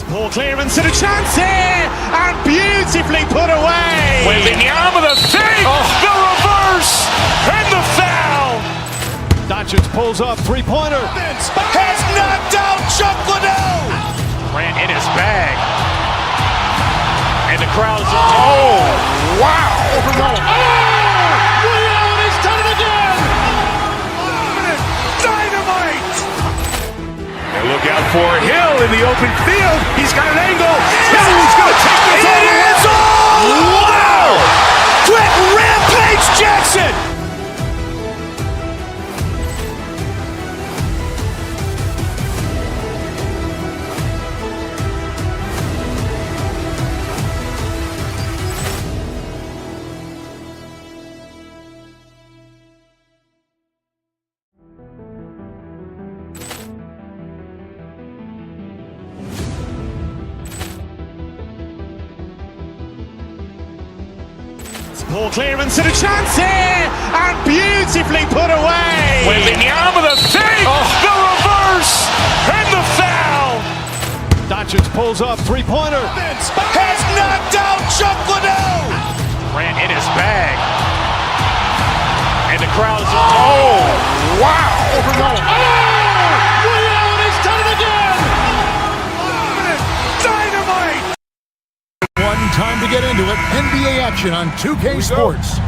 Ball clearance and a chance here, and beautifully put away. Waving the arm of the fake, the reverse, and the foul. Doncic pulls up, three-pointer. Has knocked out Chuck Liddell. Grant in his bag. And the crowd's wow. He's done it again. Dynamite. And look out for Hill in the open field. He's got an angle. Hill is going to take this all the way. Wow! Quick rampage Jackson. Ball clearance and a chance here, and beautifully put away. Waving the arm of the fake, the reverse, and the foul. Doncic pulls up, three-pointer. Has knocked out Chuck Liddell. Grant in his bag. And the crowd's wow. He's done it again. Dynamite. Time to get into it. NBA action on 2K Sports.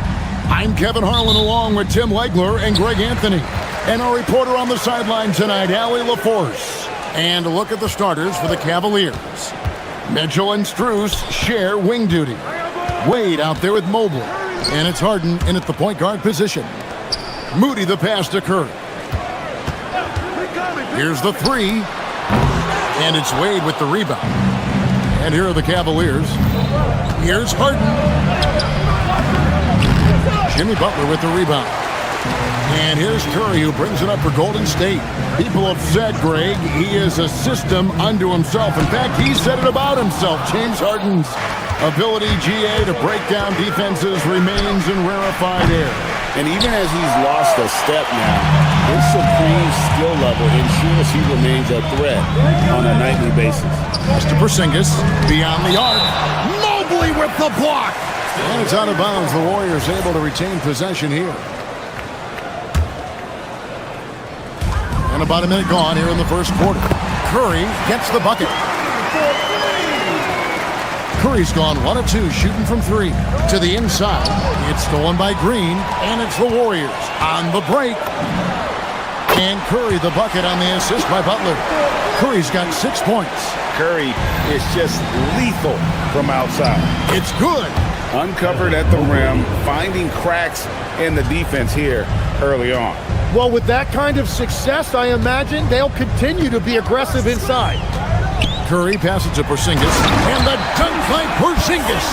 I'm Kevin Harlan along with Tim Legler and Greg Anthony. And our reporter on the sideline tonight, Allie LaForce. And a look at the starters for the Cavaliers. Mitchell and Strus share wing duty. Wade out there with Mobley. And it's Harden in at the point guard position. Moody the pass to Curry. Here's the three. And it's Wade with the rebound. And here are the Cavaliers. Here's Harden. Jimmy Butler with the rebound. And here's Curry, who brings it up for Golden State. People have said, Greg, he is a system unto himself. In fact, he said it about himself. James Harden's ability, GA, to break down defenses remains in rarefied air. And even as he's lost a step now, his supreme skill level ensures he remains a threat on a nightly basis. Mr. Porzingis beyond the arc. Mobley with the block. And it's out of bounds. The Warriors able to retain possession here. And about a minute gone here in the first quarter. Curry gets the bucket. Curry's gone 1 of 2, shooting from 3. To the inside. It's stolen by Green, and it's the Warriors on the break. And Curry the bucket on the assist by Butler. Curry's got 6 points. Curry is just lethal from outside. It's good. Uncovered at the rim, finding cracks in the defense here early on. Well, with that kind of success, I imagine they'll continue to be aggressive inside. Curry passes to Porzingis, and the dunk by Porzingis.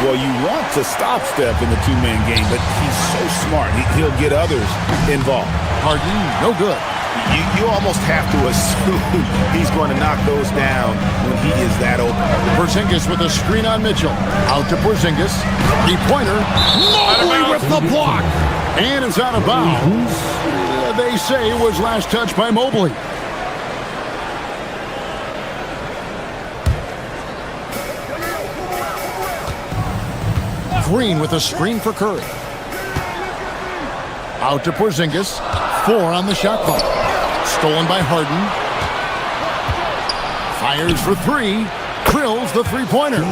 Well, you want to stop Steph in the two-man game, but he's so smart. He'll get others involved. Harden, no good. You almost have to assume he's going to knock those down when he is that open. Porzingis with a screen on Mitchell. Out to Porzingis. Three-pointer. Mobley with the block. And it's out of bounds. They say it was last touched by Mobley. Green with a screen for Curry. Out to Porzingis. 4 on the shot clock. Stolen by Harden. Fires for 3. Drills the three-pointer.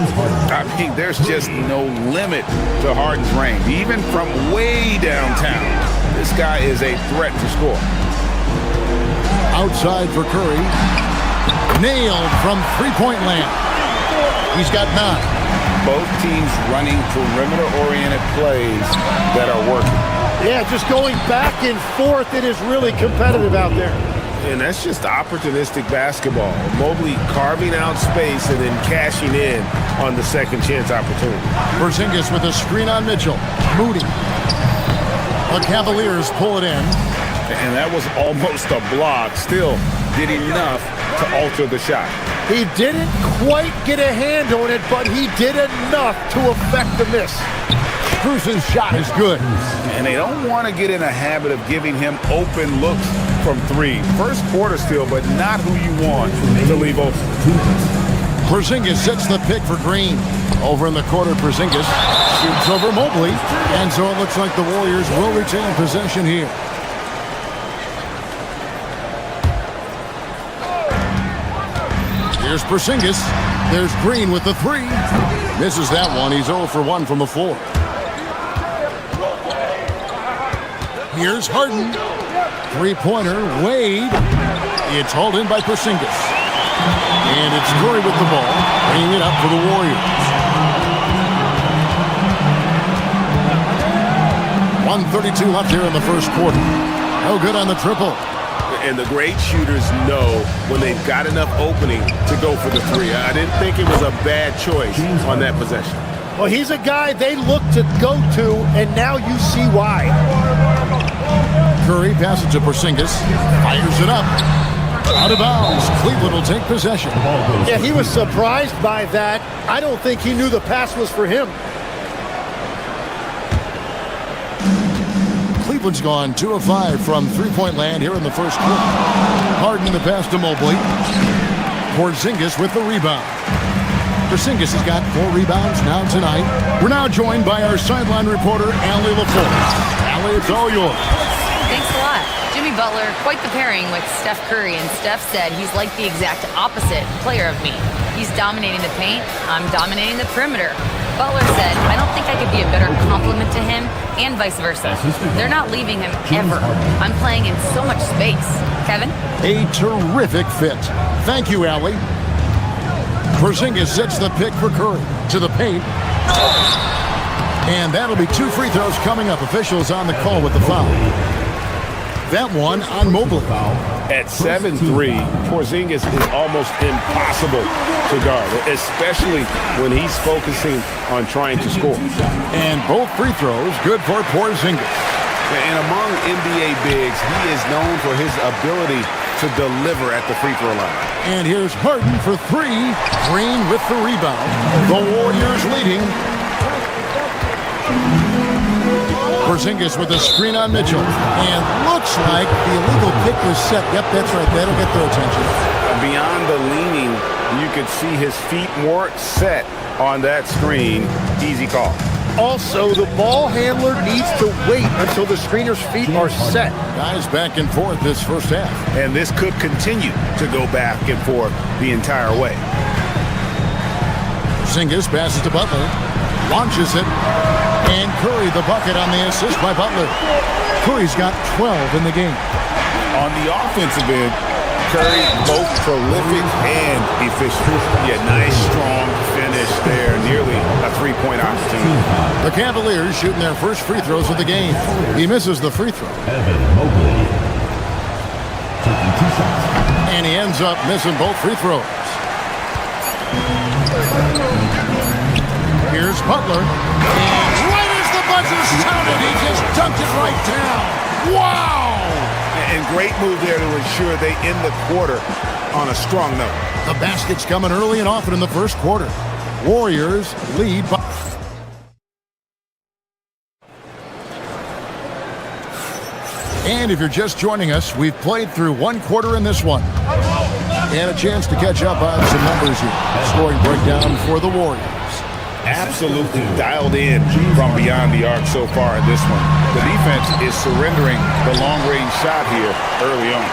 I mean, there's just no limit to Harden's range. Even from way downtown, this guy is a threat to score. Outside for Curry. Nailed from three-point land. He's got 9. Both teams running perimeter-oriented plays that are working. Yeah, just going back and forth. It is really competitive out there. And that's just opportunistic basketball. Mobley carving out space and then cashing in on the second chance opportunity. Porzingis with a screen on Mitchell. Moody. The Cavaliers pull it in. And that was almost a block. Still did enough to alter the shot. He didn't quite get a hand on it, but he did enough to affect the miss. Bruce's shot is good. And they don't want to get in a habit of giving him open looks from 3. First quarter still, but not who you want to leave open. Porzingis sets the pick for Green. Over in the corner, Porzingis shoots over Mobley. And so it looks like the Warriors will retain possession here. Here's Porzingis. There's Green with the 3. Misses that one. He's 0 for 1 from the floor. Here's Harden. Three-pointer, Wade. It's hauled in by Porzingis. And it's Curry with the ball, bringing it up for the Warriors. 1:32 left here in the first quarter. No good on the triple. And the great shooters know when they've got enough opening to go for the 3. I didn't think it was a bad choice on that possession. Well, he's a guy they look to go to, and now you see why. Curry passes to Porzingis. Fires it up. Out of bounds. Cleveland will take possession. Yeah, he was surprised by that. I don't think he knew the pass was for him. Cleveland's gone 2 of 5 from three-point land here in the first quarter. Harden the pass to Mobley. Porzingis with the rebound. Porzingis has got 4 rebounds now tonight. We're now joined by our sideline reporter, Allie LaForce. Allie, it's all yours. Thanks a lot. Jimmy Butler, quite the pairing with Steph Curry, and Steph said he's like the exact opposite player of me. He's dominating the paint, I'm dominating the perimeter. Butler said, I don't think I could be a better complement to him, and vice versa. They're not leaving him ever. I'm playing in so much space. Kevin? A terrific fit. Thank you, Allie. Porzingis sets the pick for Curry to the paint. And that'll be 2 free throws coming up. Officials on the call with the foul. That one on Mobley. At 7'3", Porzingis is almost impossible to guard, especially when he's focusing on trying to score. And both free throws good for Porzingis. And among NBA bigs, he is known for his ability to deliver at the free throw line. And here's Harden for 3. Green with the rebound. The Warriors leading. Porzingis with a screen on Mitchell. And looks like the illegal pick was set. Yep, that's right. That'll get their attention. Beyond the leaning, you could see his feet weren't set on that screen. Easy call. Also, the ball handler needs to wait until the screener's feet are set. Guys back and forth this first half. And this could continue to go back and forth the entire way. Porzingis passes to Butler. Launches it. And Curry the bucket on the assist by Butler. Curry's got 12 in the game. On the offensive end, Curry both prolific and efficient. Yeah, nice, strong finish there. Nearly a three-point opportunity. The Cavaliers shooting their first free throws of the game. He misses the free throw. And he ends up missing both free throws. Here's Butler. And right as the buzzer sounded, he just dunked it right down. Wow! And great move there to ensure they end the quarter on a strong note. The basket's coming early and often in the first quarter. Warriors lead by... And if you're just joining us, we've played through one quarter in this one. And a chance to catch up on some numbers here. Scoring breakdown for the Warriors. absolutely dialed in from beyond the arc so far in this one. The defense is surrendering the long-range shot here early on.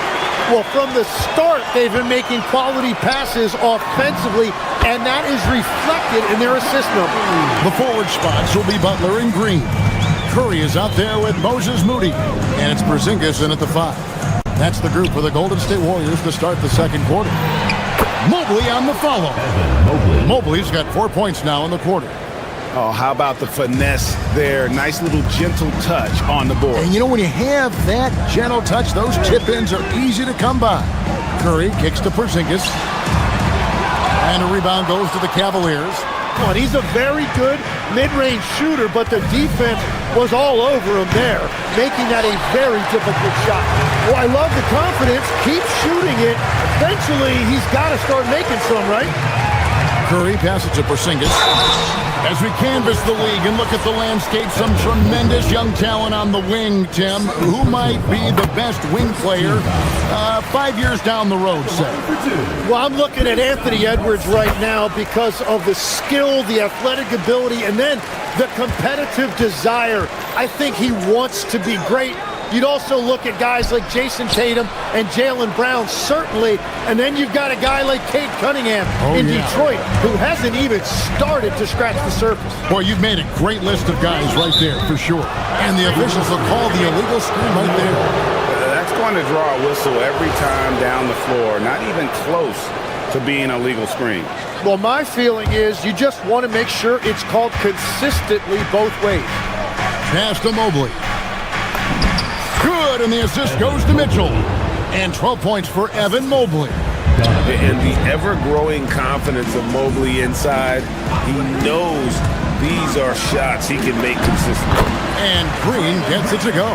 Well, from the start, they've been making quality passes offensively, and that is reflected in their assist number. The forward spots will be Butler and Green. Curry is out there with Moses Moody, and it's Porzingis in at the 5. That's the group for the Golden State Warriors to start the second quarter. Mobley on the follow. Mobley's got 4 points now in the quarter. Oh, how about the finesse there? Nice little gentle touch on the board. And you know, when you have that gentle touch, those chip-ins are easy to come by. Curry kicks to Porzingis. And a rebound goes to the Cavaliers. And he's a very good mid-range shooter, but the defense was all over him there, making that a very difficult shot. Well, I love the confidence. Keep shooting it. Eventually, he's got to start making some, right? Curry passes to Porzingis. As we canvass the league and look at the landscape, some tremendous young talent on the wing, Tim. Who might be the best wing player 5 years down the road, say? Well, I'm looking at Anthony Edwards right now because of the skill, the athletic ability, and then the competitive desire. I think he wants to be great. You'd also look at guys like Jason Tatum and Jaylen Brown, certainly. And then you've got a guy like Cade Cunningham in Detroit, who hasn't even started to scratch the surface. Boy, you've made a great list of guys right there, for sure. And the officials will call the illegal screen right there. That's going to draw a whistle every time down the floor. Not even close to being a legal screen. Well, my feeling is you just want to make sure it's called consistently both ways. Pass to Mobley. Good, and the assist goes to Mitchell. And 12 points for Evan Mobley. And the ever-growing confidence of Mobley inside, he knows these are shots he can make consistently. And Green gets it to go.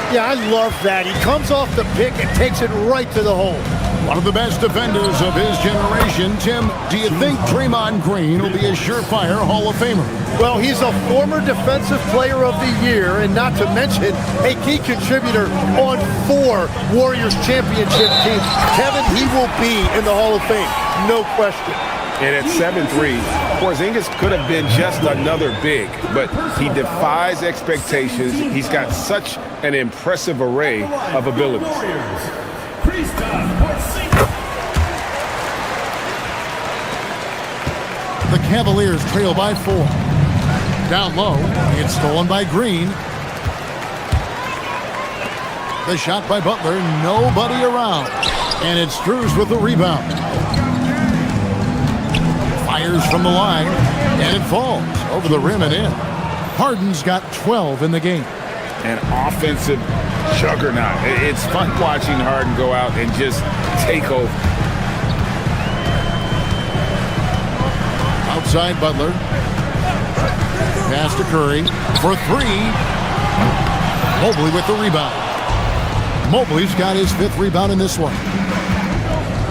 Yeah, I love that. He comes off the pick and takes it right to the hole. One of the best defenders of his generation. Tim, do you think Draymond Green will be a surefire Hall of Famer? Well, he's a former Defensive Player of the Year, and not to mention a key contributor on 4 Warriors championship teams. Kevin, he will be in the Hall of Fame, no question. And at 7'3", Porzingis could have been just another big, but he defies expectations. He's got such an impressive array of abilities. The Cavaliers trail by 4. Down low, it's stolen by Green. The shot by Butler, nobody around. And it's Strus with the rebound. Fires from the line, and it falls over the rim and in. Harden's got 12 in the game. An offensive juggernaut. It's fun watching Harden go out and just take over. Outside Butler. Pass to Curry for 3. Mobley with the rebound. Mobley's got his 5th rebound in this one.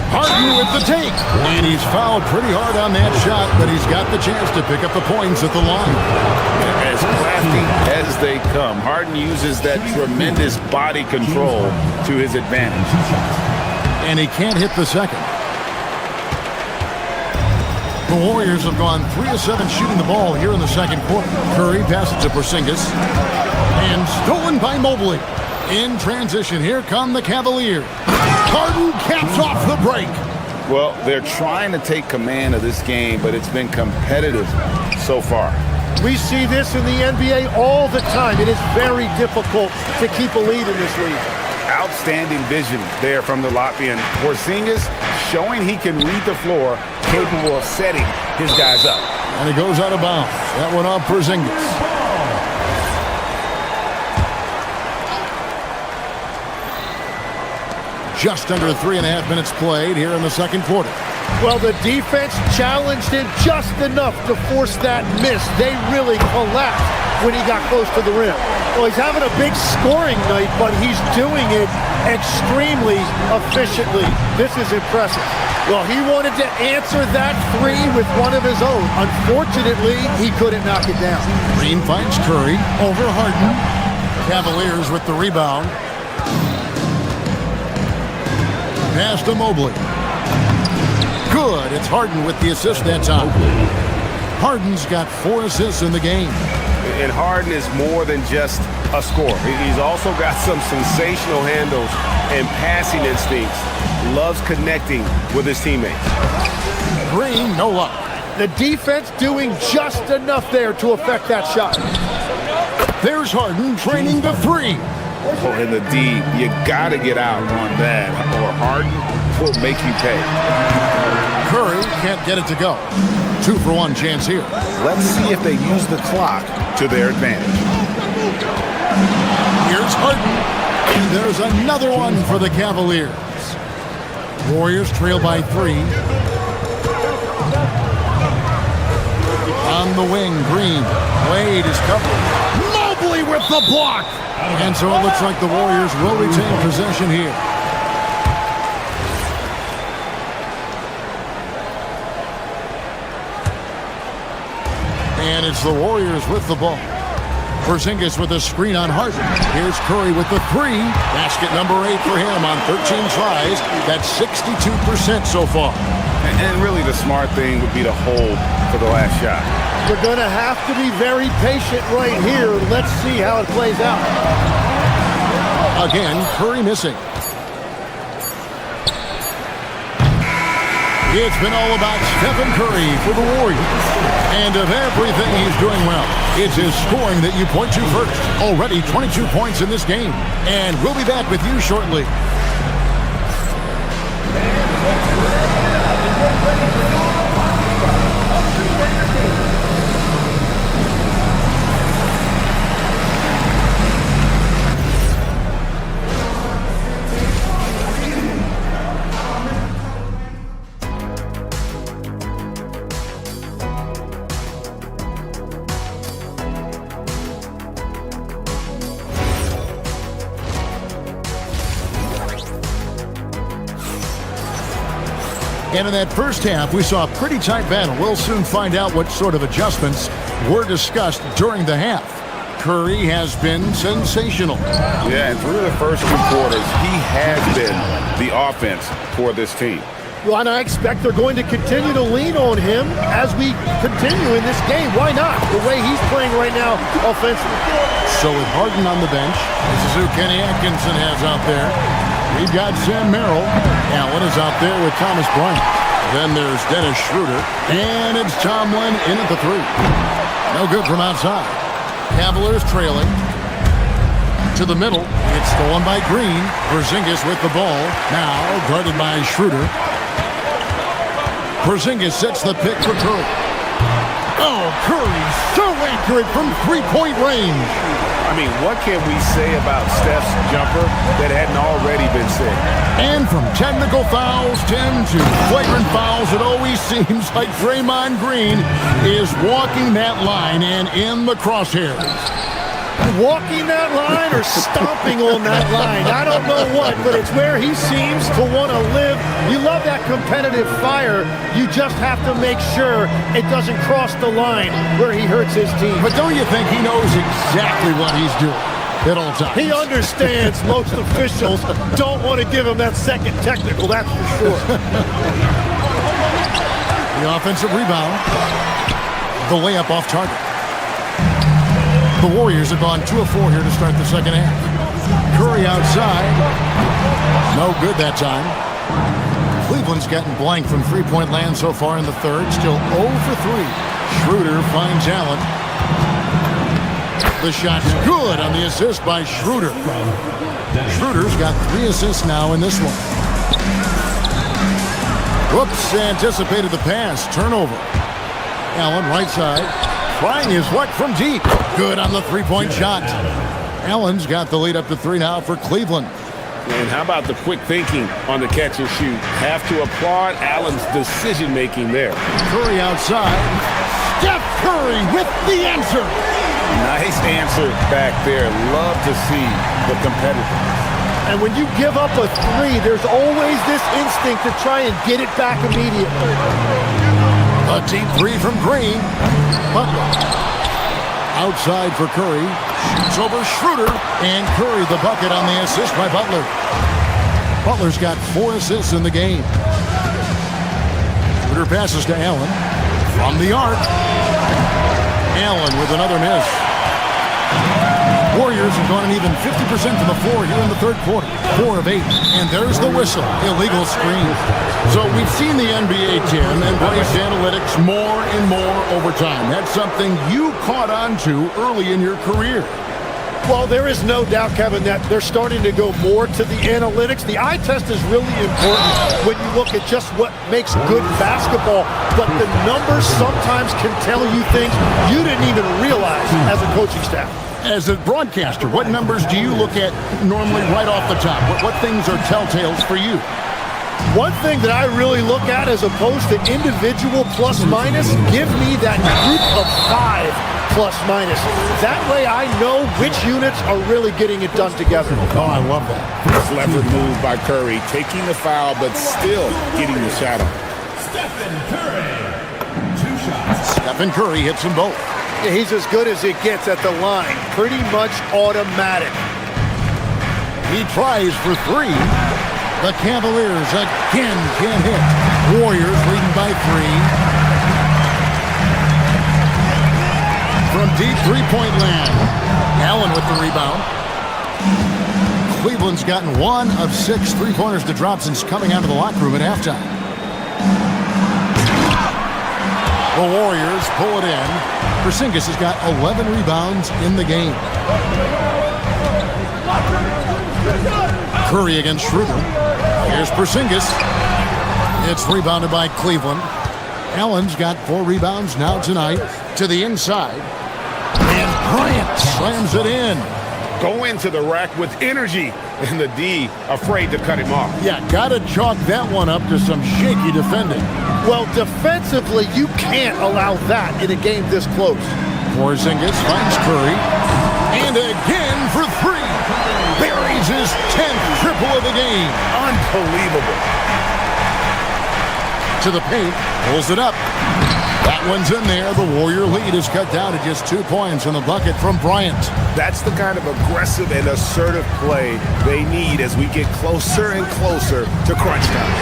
Harden with the take. And he's fouled pretty hard on that shot, but he's got the chance to pick up the points at the line. As crafty as they come, Harden uses that tremendous body control to his advantage. And he can't hit the second. The Warriors have gone 3 of 7 shooting the ball here in the second quarter. Curry passes to Porzingis. And stolen by Mobley. In transition, here come the Cavaliers. Harden caps off the break. Well, they're trying to take command of this game, but it's been competitive so far. We see this in the NBA all the time. It is very difficult to keep a lead in this league. Outstanding vision there from the Latvian. Porzingis showing he can read the floor, capable of setting his guys up. And he goes out of bounds. That one off Porzingis. Just under 3.5 minutes played here in the second quarter. Well, the defense challenged him just enough to force that miss. They really collapsed when he got close to the rim. Well, he's having a big scoring night, but he's doing it extremely efficiently. This is impressive. Well, he wanted to answer that 3 with one of his own. Unfortunately, he couldn't knock it down. Green finds Curry over Harden. Cavaliers with the rebound. Pass to Mobley. Good. It's Harden with the assist that time. Harden's got 4 assists in the game. And Harden is more than just a scorer. He's also got some sensational handles and passing instincts. Loves connecting with his teammates. Green, no luck. The defense doing just enough there to affect that shot. There's Harden training the 3. Oh, in the D, you got to get out on that, or Harden will make you pay. Curry can't get it to go. 2-for-1 chance here. Let's see if they use the clock to their advantage. Here's Harden. And there's another one for the Cavaliers. Warriors trail by 3. On the wing, Green. Wade is covered. Mobley with the block. And so it looks like the Warriors will retain possession here. And it's the Warriors with the ball. Porzingis with a screen on Harden. Here's Curry with the 3. Basket number 8 for him on 13 tries. That's 62% so far. And really the smart thing would be to hold for the last shot. We're going to have to be very patient right here. Let's see how it plays out. Again, Curry missing. It's been all about Stephen Curry for the Warriors. And of everything he's doing well, it's his scoring that you point to first. Already 22 points in this game. And we'll be back with you shortly. And in that first half, we saw a pretty tight battle. We'll soon find out what sort of adjustments were discussed during the half. Curry has been sensational. Yeah, and through the first 2 quarters, he has been the offense for this team. Well, and I expect they're going to continue to lean on him as we continue in this game. Why not? The way he's playing right now offensively. So with Harden on the bench, this is who Kenny Atkinson has out there. We've got Sam Merrill. Allen is out there with Thomas Bryant. Then there's Dennis Schroeder. And it's Tomlin in at the 3. No good from outside. Cavaliers trailing. To the middle. It's stolen by Green. Porzingis with the ball. Now guarded by Schroeder. Porzingis sets the pick for Curry. Oh, Curry so accurate from 3-point range. I mean, what can we say about Steph's jumper that hadn't already been said? And from technical fouls, 10 to flagrant fouls, it always seems like Draymond Green is walking that line and in the crosshairs. Walking that line or stomping on that line. I don't know what, but it's where he seems to want to live. You love that competitive fire. You just have to make sure it doesn't cross the line where he hurts his team. But don't you think he knows exactly what he's doing at all times? He understands most officials don't want to give him that second technical, that's for sure. The offensive rebound. The layup off target. The Warriors have gone 2 of 4 here to start the second half. Curry outside. No good that time. Cleveland's gotten blank from 3-point land so far in the third. Still 0 for 3. Schroeder finds Allen. The shot's good on the assist by Schroeder. Schroeder's got 3 assists now in this one. Whoops, anticipated the pass. Turnover. Allen right side. Trying his luck from deep. Good on the 3-point shot. Allen's got the lead up to 3 now for Cleveland. And how about the quick thinking on the catch and shoot? Have to applaud Allen's decision-making there. Curry outside. Steph Curry with the answer. Nice answer back there. Love to see the competitiveness. And when you give up a 3, there's always this instinct to try and get it back immediately. A deep 3 from Green. Butler. Outside for Curry. Shoots over Schroeder. And Curry the bucket on the assist by Butler. Butler's got 4 assists in the game. Schroeder passes to Allen. From the arc, Allen with another miss. Warriors have gone an even 50% from the floor here in the third quarter. 4 of 8. And there's the whistle. Illegal screen. So we've seen the NBA, Tim, embrace analytics more and more over time. That's something you caught on to early in your career. Well, there is no doubt, Kevin, that they're starting to go more to the analytics. The eye test is really important when you look at just what makes good basketball, but the numbers sometimes can tell you things you didn't even realize as a coaching staff. As a broadcaster, what numbers do you look at normally right off the top? What things are telltales for you? One thing that I really look at as opposed to individual plus minus, give me that group of 5 plus minus. That way I know which units are really getting it done together. Oh, I love that. Clever move by Curry, taking the foul, but still getting the shot up. Stephen Curry. 2 shots. Stephen Curry hits them both. Yeah, he's as good as it gets at the line. Pretty much automatic. He tries for 3. The Cavaliers again can't hit. Warriors leading by 3. From deep three-point land, Allen with the rebound. Cleveland's gotten 1 of 6 three-pointers to drop since coming out of the locker room at halftime. The Warriors pull it in. Porzingis has got 11 rebounds in the game. Curry against Schroeder. Here's Porzingis. It's rebounded by Cleveland. Allen's got 4 rebounds now tonight. To the inside. And Bryant slams it in. Go into the rack with energy. And the D afraid to cut him off. Yeah, got to chalk that one up to some shaky defending. Well, defensively, you can't allow that in a game this close. Porzingis finds Curry. And again for 3. Buries his 10th triple of the game. Unbelievable. To the paint, pulls it up. That one's in there. The Warrior lead is cut down to just 2 points in the bucket from Bryant. That's the kind of aggressive and assertive play they need as we get closer and closer to crunch time.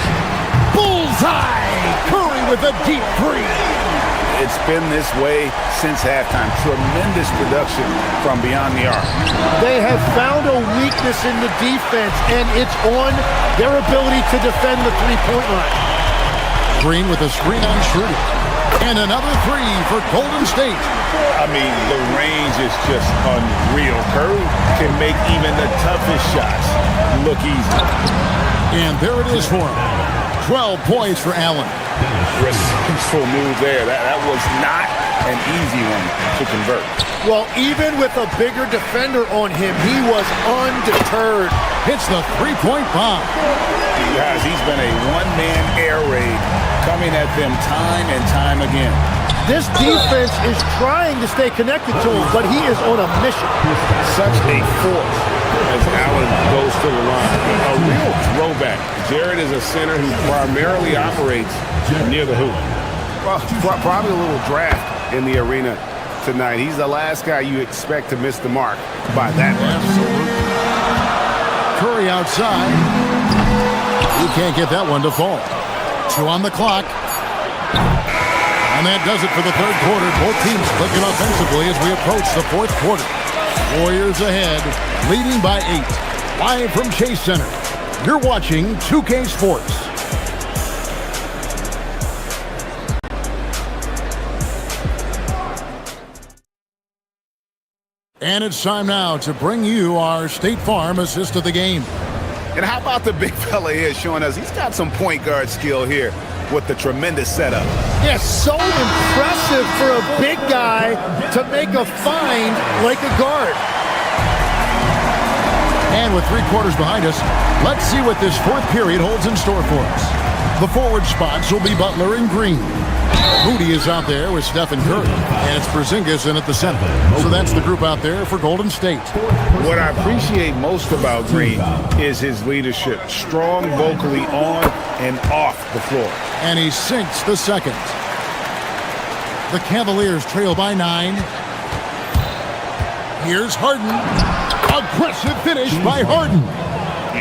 Bullseye! Curry with a deep 3. It's been this way since halftime. Tremendous production from beyond the arc. They have found a weakness in the defense, and it's on their ability to defend the three-point line. Green with a screen on Schroeder. And another 3 for Golden State. I mean, the range is just unreal. Curry can make even the toughest shots look easy. And there it is for him. 12 points for Allen. Resourceful move there. That was not an easy one to convert. Well, even with a bigger defender on him, he was undeterred. Hits the 3-point bomb. Guys, he's been a one-man air raid coming at them time and time again. This defense is trying to stay connected to him, but he is on a mission. Such a force as Allen goes to the line. A real throwback. Jared is a center who primarily operates near the hoop. Well, probably a little draft in the arena tonight. He's the last guy you expect to miss the mark by that much. Curry outside. He can't get that one to fall. 2 on the clock. And that does it for the third quarter. Both teams clicking offensively as we approach the fourth quarter. Warriors ahead, leading by 8. Live from Chase Center. You're watching 2K Sports. And it's time now to bring you our State Farm assist of the game. And how about the big fella here showing us he's got some point guard skill here with the tremendous setup. Yeah, so impressive for a big guy to make a find like a guard. And with 3 quarters behind us, let's see what this fourth period holds in store for us. The forward spots will be Butler and Green. Moody is out there with Stephen Curry, and it's Porzingis in at the center. So that's the group out there for Golden State. What I appreciate most about Green is his leadership. Strong vocally on and off the floor. And he sinks the second. The Cavaliers trail by 9. Here's Harden. Aggressive finish by Harden.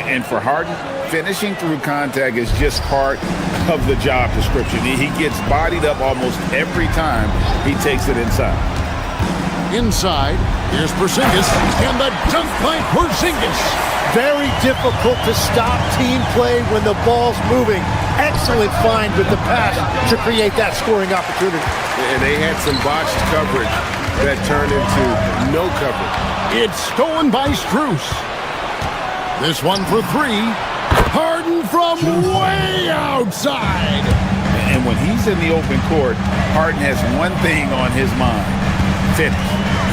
And for Harden, finishing through contact is just part of the job description. He gets bodied up almost every time he takes it inside. Inside, here's Porzingis, and the dunk by Porzingis. Very difficult to stop team play when the ball's moving. Excellent find with the pass to create that scoring opportunity. And they had some botched coverage that turned into no coverage. It's stolen by Strus. This one for three. Harden from way outside. And when he's in the open court, Harden has one thing on his mind. Finish.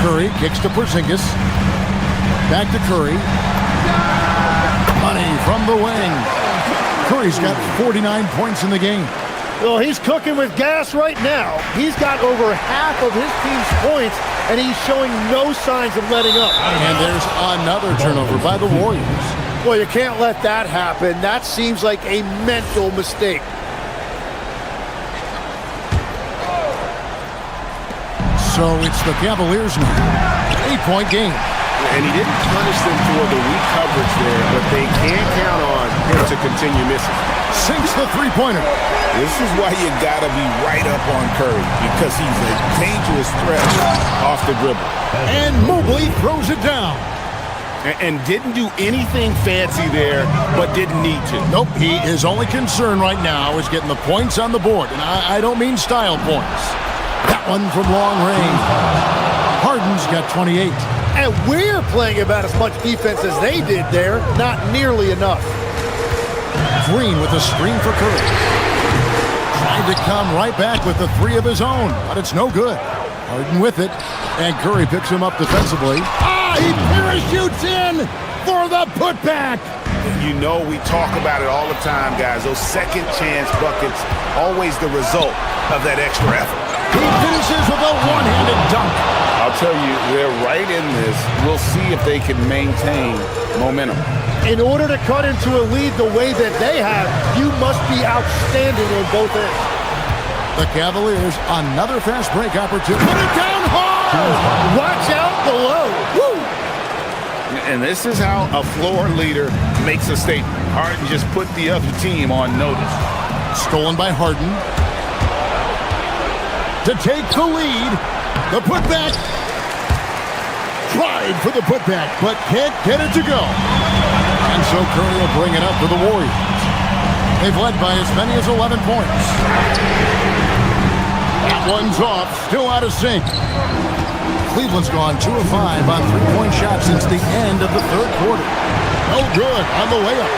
Curry kicks to Porzingis. Back to Curry. Money from the wing. Curry's got 49 points in the game. Well, he's cooking with gas right now. He's got over half of his team's points, and he's showing no signs of letting up. And there's another turnover by the Warriors. Well, you can't let that happen. That seems like a mental mistake. So it's the Cavaliers now. 8-point game. And he didn't punish them for the weak coverage there, but they can't count on him to continue missing. Sinks the three-pointer. This is why you gotta be right up on Curry, because he's a dangerous threat off the dribble. And Mobley throws it down. And didn't do anything fancy there, but didn't need to. Nope, his only concern right now is getting the points on the board. And I don't mean style points. That one from long range. Harden's got 28. And we're playing about as much defense as they did there. Not nearly enough. Green with a screen for Curry. Tried to come right back with the three of his own, but it's no good. Harden with it, and Curry picks him up defensively. He parachutes in for the putback. You know we talk about it all the time, guys. Those second chance buckets, always the result of that extra effort. He finishes with a one-handed dunk. I'll tell you, they're right in this. We'll see if they can maintain momentum. In order to cut into a lead the way that they have, you must be outstanding on both ends. The Cavaliers, another fast break opportunity. Put it down hard! Watch out below. Woo! And this is how a floor leader makes a statement. Harden just put the other team on notice. Stolen by Harden. To take the lead. The putback. Tried for the putback, but can't get it to go. And so Curry will bring it up for the Warriors. They've led by as many as 11 points. That one's off, still out of sync. Cleveland's gone 2 of 5 on three-point shots since the end of the third quarter. No good on the layup.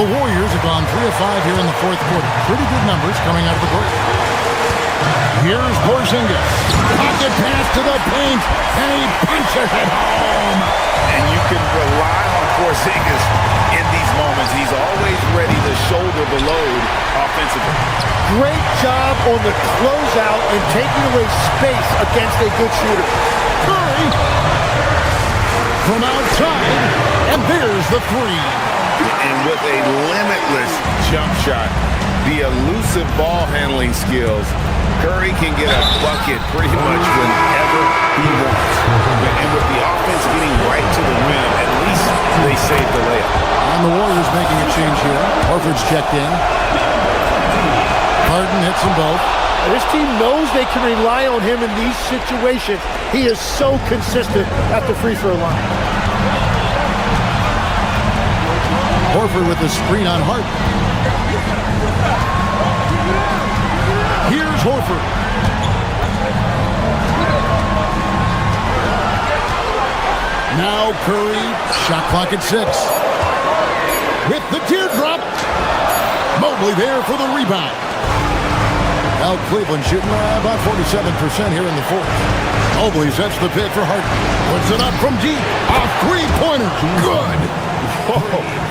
The Warriors have gone 3 of 5 here in the fourth quarter. Pretty good numbers coming out of the break. Here's Porzingis. Pocket pass to the paint, and he punches it home. And you can rely on Porzingis in these moments. He's always ready to shoulder the load offensively. Great job on the closeout and taking away space against a good shooter. Curry from outside, and there's the three. And with a limitless jump shot, the elusive ball handling skills, Curry can get a bucket pretty much whenever he wants. And with the offense getting right to the rim, at least they saved the layup. And the Warriors making a change here. Horford's checked in. Harden hits them both. This team knows they can rely on him in these situations. He is so consistent at the free throw line. Horford with the screen on Harden. Here's Horford. Now Curry, shot clock at 6. With the teardrop. Mobley there for the rebound. Now Cleveland shooting about 47% here in the fourth. Mobley sets the pick for Harden. Puts it up from deep. A three-pointer. Good. Oh,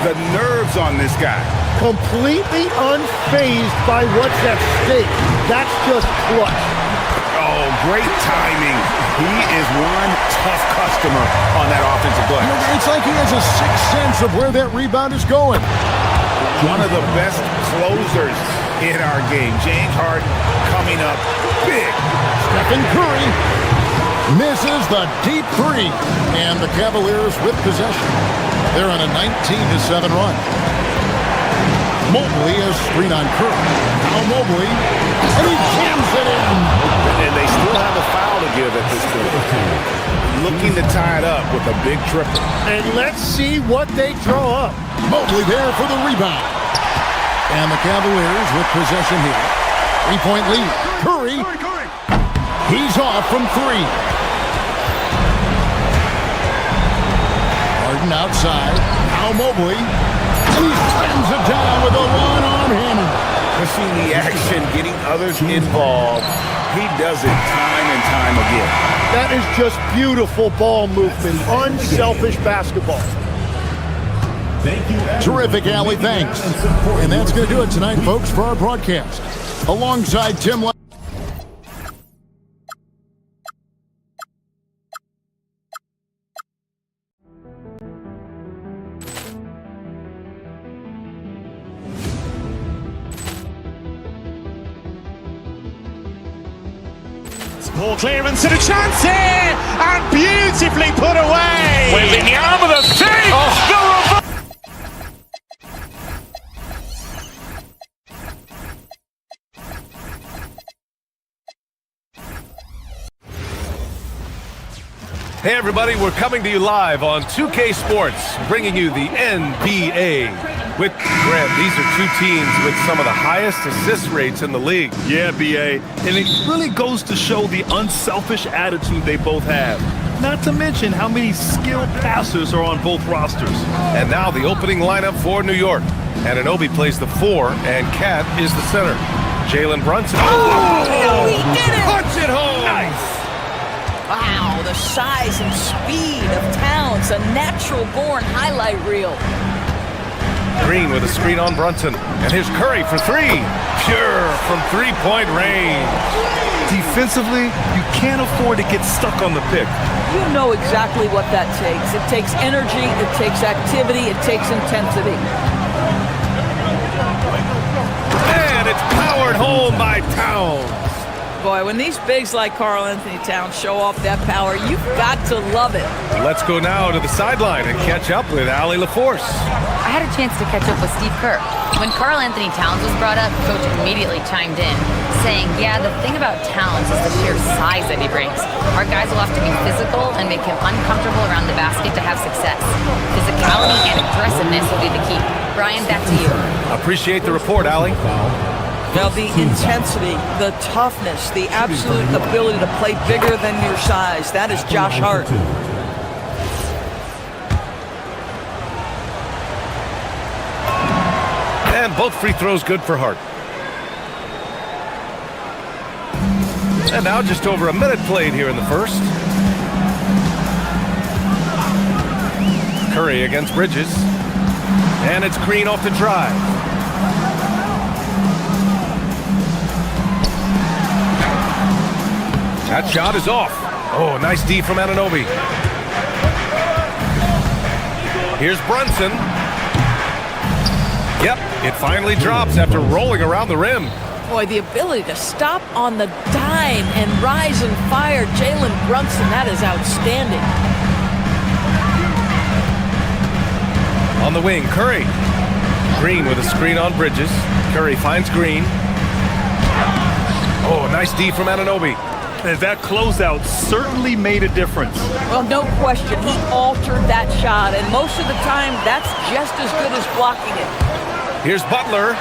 the nerves on this guy. Completely unfazed by what's at stake. That's just clutch. Oh, great timing. He is one tough customer on that offensive glass. It's like he has a sixth sense of where that rebound is going. One of the best closers in our game. James Harden coming up big. Stephen Curry Misses the deep three. And the Cavaliers with possession. They're on a 19-7 run. Mobley has screen on Curry. Now Mobley. And he jams it in. And they still have a foul to give at this point. Looking to tie it up with a big triple. And let's see what they draw up. Mobley there for the rebound. And the Cavaliers with possession here. 3-point lead. Curry. He's off from three. Harden outside. Now Mobley. And he slams it down with a one-arm hammer. Pushing the action, getting others involved. He does it time and time again. That is just beautiful ball movement. Unselfish basketball. Thank you. Terrific, Allie. Thanks. And that's going to do it tonight, folks, for our broadcast. Alongside Tim. Ball clearance and a chance here, and beautifully put away. Wembanyama with a save. Oh. Hey everybody, we're coming to you live on 2K Sports, bringing you the NBA. With Grant, these are two teams with some of the highest assist rates in the league. Yeah, BA, and it really goes to show the unselfish attitude they both have. Not to mention how many skilled passers are on both rosters. And now the opening lineup for New York. Anunoby plays the 4, and Cat is the center. Jalen Brunson. Oh, he did it! Punch it home! Nice! Wow, the size and speed of Towns, a natural-born highlight reel. Green with a screen on Brunson. And here's Curry for 3. Pure from three-point range. Defensively, you can't afford to get stuck on the pick. You know exactly what that takes. It takes energy, it takes activity, it takes intensity. And it's powered home by Towns. Boy, when these bigs like Karl Anthony Towns show off that power, you've got to love it. Let's go now to the sideline and catch up with Allie LaForce. I had a chance to catch up with Steve Kerr. When Karl Anthony Towns was brought up, Coach immediately chimed in, saying, yeah, the thing about Towns is the sheer size that he brings. Our guys will have to be physical and make him uncomfortable around the basket to have success. Physicality and aggressiveness will be the key. Brian, back to you. Appreciate the report, Allie. Now, the intensity, the toughness, the absolute ability to play bigger than your size, that is Josh Hart. And both free throws good for Hart. And now just over a minute played here in the first. Curry against Bridges. And it's Green off the drive. That shot is off. Oh, nice D from Anunoby. Here's Brunson. Yep, it finally drops after rolling around the rim. Boy, the ability to stop on the dime and rise and fire Jalen Brunson, that is outstanding. On the wing, Curry. Green with a screen on Bridges. Curry finds Green. Oh, nice D from Anunoby. And that closeout certainly made a difference. Well, no question. He altered that shot, and most of the time, that's just as good as blocking it. Here's Butler.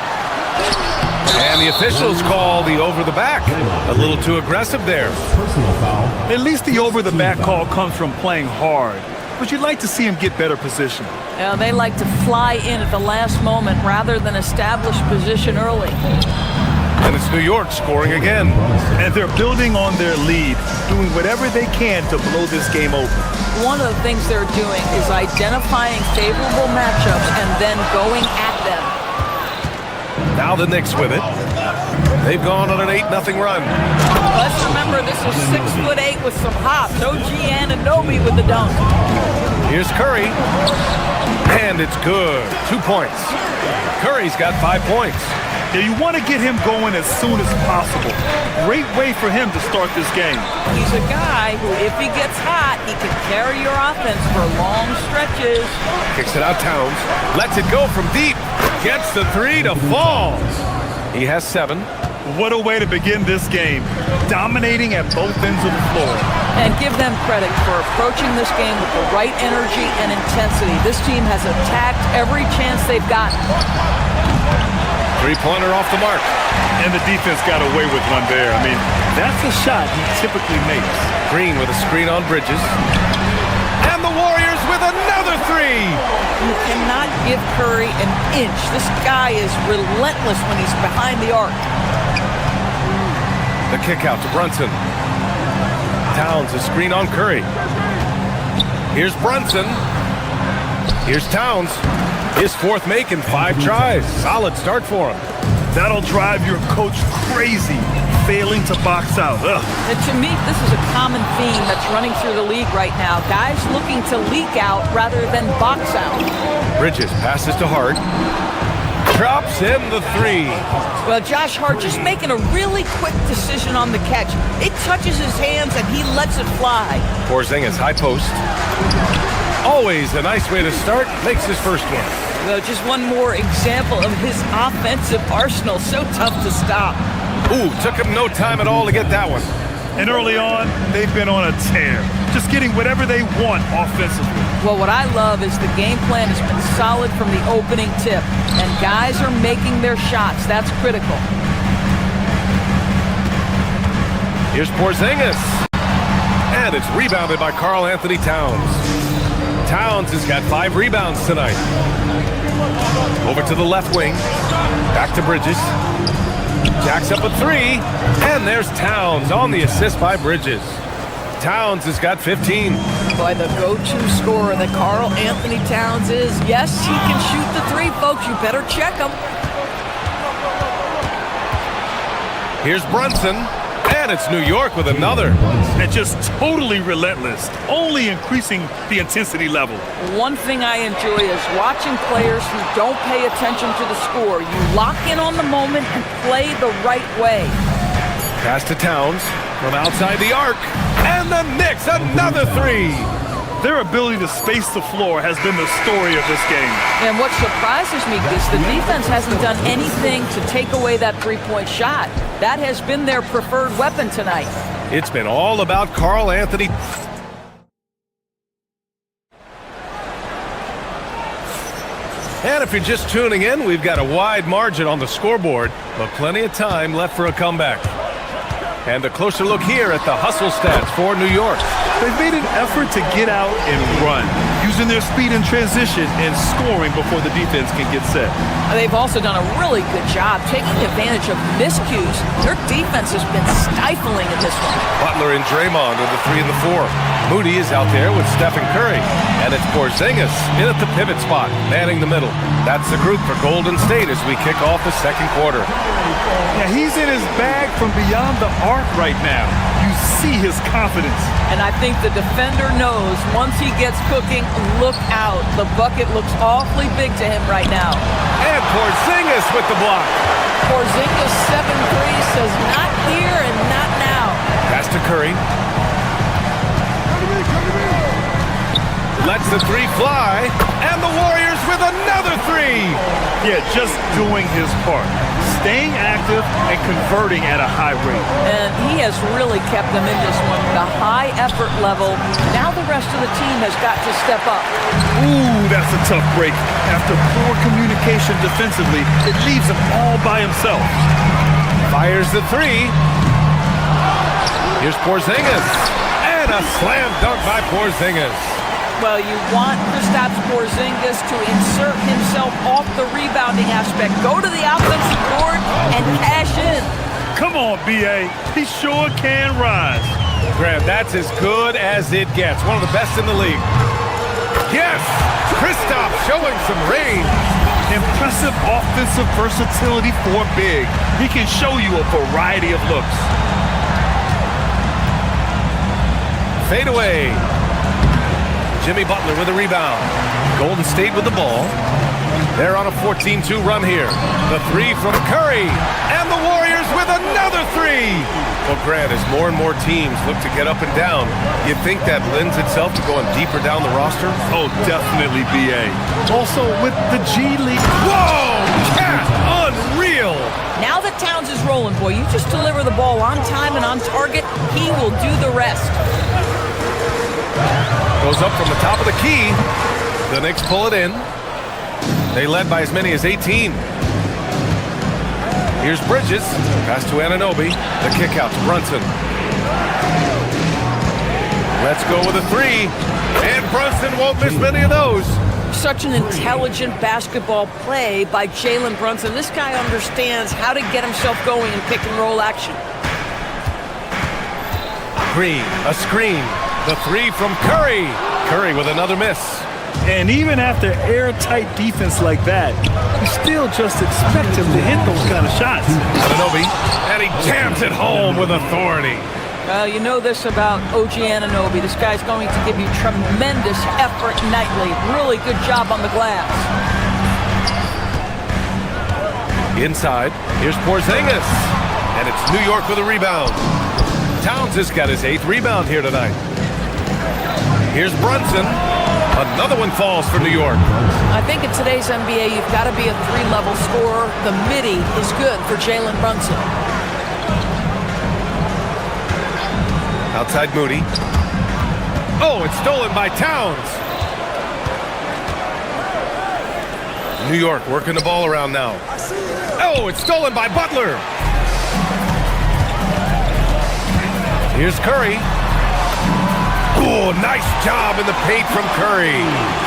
And the officials call the over-the-back. A little too aggressive there. Personal foul. At least the over-the-back call comes from playing hard. But you'd like to see him get better position. Yeah, they like to fly in at the last moment rather than establish position early. And it's New York scoring again. And they're building on their lead, doing whatever they can to blow this game open. One of the things they're doing is identifying favorable matchups and then going at them. Now the Knicks with it. They've gone on an 8-0 run. Let's remember this is 6'8" with some hops. OG Anunoby with the dunk. Here's Curry. And it's good. 2 points. Curry's got 5 points. Yeah, you want to get him going as soon as possible. Great way for him to start this game. He's a guy who, if he gets hot, he can carry your offense for long stretches. Kicks it out Towns. Lets it go from deep. Gets the three to fall. He has 7. What a way to begin this game. Dominating at both ends of the floor. And give them credit for approaching this game with the right energy and intensity. This team has attacked every chance they've gotten. Three-pointer off the mark. And the defense got away with one there. I mean, that's a shot he typically makes. Green with a screen on Bridges. And the Warriors with another 3. You cannot give Curry an inch. This guy is relentless when he's behind the arc. The kick out to Brunson. Towns, a screen on Curry. Here's Brunson. Here's Towns. His 4th make in 5 tries. Solid start for him. That'll drive your coach crazy, failing to box out. Ugh. And to me, this is a common theme that's running through the league right now. Guys looking to leak out rather than box out. Bridges passes to Hart. Drops in the 3. Well, Josh Hart just making a really quick decision on the catch. It touches his hands and he lets it fly. Porzingis, high post. Always a nice way to start. Makes his first one. Well, just one more example of his offensive arsenal. So tough to stop. Ooh, took him no time at all to get that one. And early on, they've been on a tear. Just getting whatever they want offensively. Well, what I love is the game plan has been solid from the opening tip. And guys are making their shots. That's critical. Here's Porzingis. And it's rebounded by Karl Anthony Towns. Towns has got 5 rebounds tonight. Over to the left wing. Back to Bridges. Jacks up a 3. And there's Towns on the assist by Bridges. Towns has got 15. Boy, the go-to scorer that Karl Anthony Towns is. Yes, he can shoot the 3, folks. You better check him. Here's Brunson. And it's New York with another. And just totally relentless, only increasing the intensity level. One thing I enjoy is watching players who don't pay attention to the score. You lock in on the moment and play the right way. Pass to Towns from outside the arc. And the Knicks, another 3. Their ability to space the floor has been the story of this game. And what surprises me is the defense hasn't done anything to take away that 3-point shot. That has been their preferred weapon tonight. It's been all about Karl Anthony. And if you're just tuning in, we've got a wide margin on the scoreboard, but plenty of time left for a comeback. And a closer look here at the hustle stats for New York. They've made an effort to get out and run, using their speed in transition and scoring before the defense can get set. They've also done a really good job taking advantage of miscues. Their defense has been stifling in this one. Butler and Draymond are the 3 and the 4. Moody is out there with Stephen Curry. And it's Porzingis in at the pivot spot, manning the middle. That's the group for Golden State as we kick off the second quarter. Yeah, he's in his bag from beyond the arc right now. You see his confidence. And I think the defender knows once he gets cooking, look out. The bucket looks awfully big to him right now. And Porzingis with the block. Porzingis 7-3 says not here and not now. Pass to Curry. Lets the 3 fly. And the Warriors with another 3. Yeah, just doing his part. Staying active and converting at a high rate. And he has really kept them in this one. The high effort level. Now the rest of the team has got to step up. Ooh, that's a tough break. After poor communication defensively, it leaves him all by himself. Fires the 3. Here's Porzingis. And a slam dunk by Porzingis. Well, you want Kristaps Porzingis to insert himself off the rebounding aspect. Go to the offensive board and cash in. Come on, B.A. He sure can rise. Graham, that's as good as it gets. One of the best in the league. Yes! Kristaps showing some range. Impressive offensive versatility for big. He can show you a variety of looks. Fade away. Jimmy Butler with a rebound. Golden State with the ball. They're on a 14-2 run here. The three from Curry. And the Warriors with another three. Well, Grant, as more and more teams look to get up and down, you think that lends itself to going deeper down the roster? Oh, definitely, B.A. Also, with the G League. Whoa! Cat! Unreal! Now that Towns is rolling, boy, you just deliver the ball on time and on target, he will do the rest. Goes up from the top of the key. The Knicks pull it in. They led by as many as 18. Here's Bridges. Pass to Anunoby. The kick out to Brunson. Let's go with a three. And Brunson won't miss many of those. Such an intelligent basketball play by Jalen Brunson. This guy understands how to get himself going in pick and roll action. Green, a screen. The three from Curry. Curry with another miss. And even after airtight defense like that, you still just expect him to hit those kind of shots. Anunoby, and he jams it home with authority. You know this about OG Anunoby. This guy's going to give you tremendous effort nightly. Really good job on the glass. Inside, here's Porzingis. And it's New York with a rebound. Towns has got his 8th rebound here tonight. Here's Brunson. Another one falls for New York. I think in today's NBA, you've got to be a 3-level scorer. The midi is good for Jalen Brunson. Outside Moody. Oh, it's stolen by Towns. New York working the ball around now. Oh, it's stolen by Butler. Here's Curry. Oh, nice job in the paint from Curry.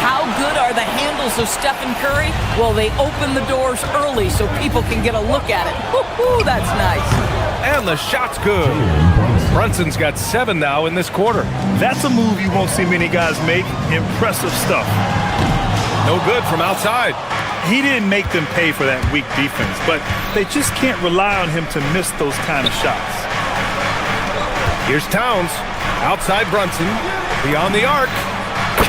How good are the handles of Stephen Curry? Well, they open the doors early so people can get a look at it. Woo-hoo, that's nice. And the shot's good. Brunson's got 7 now in this quarter. That's a move you won't see many guys make. Impressive stuff. No good from outside. He didn't make them pay for that weak defense, but they just can't rely on him to miss those kind of shots. Here's Towns. Outside Brunson. Beyond the arc.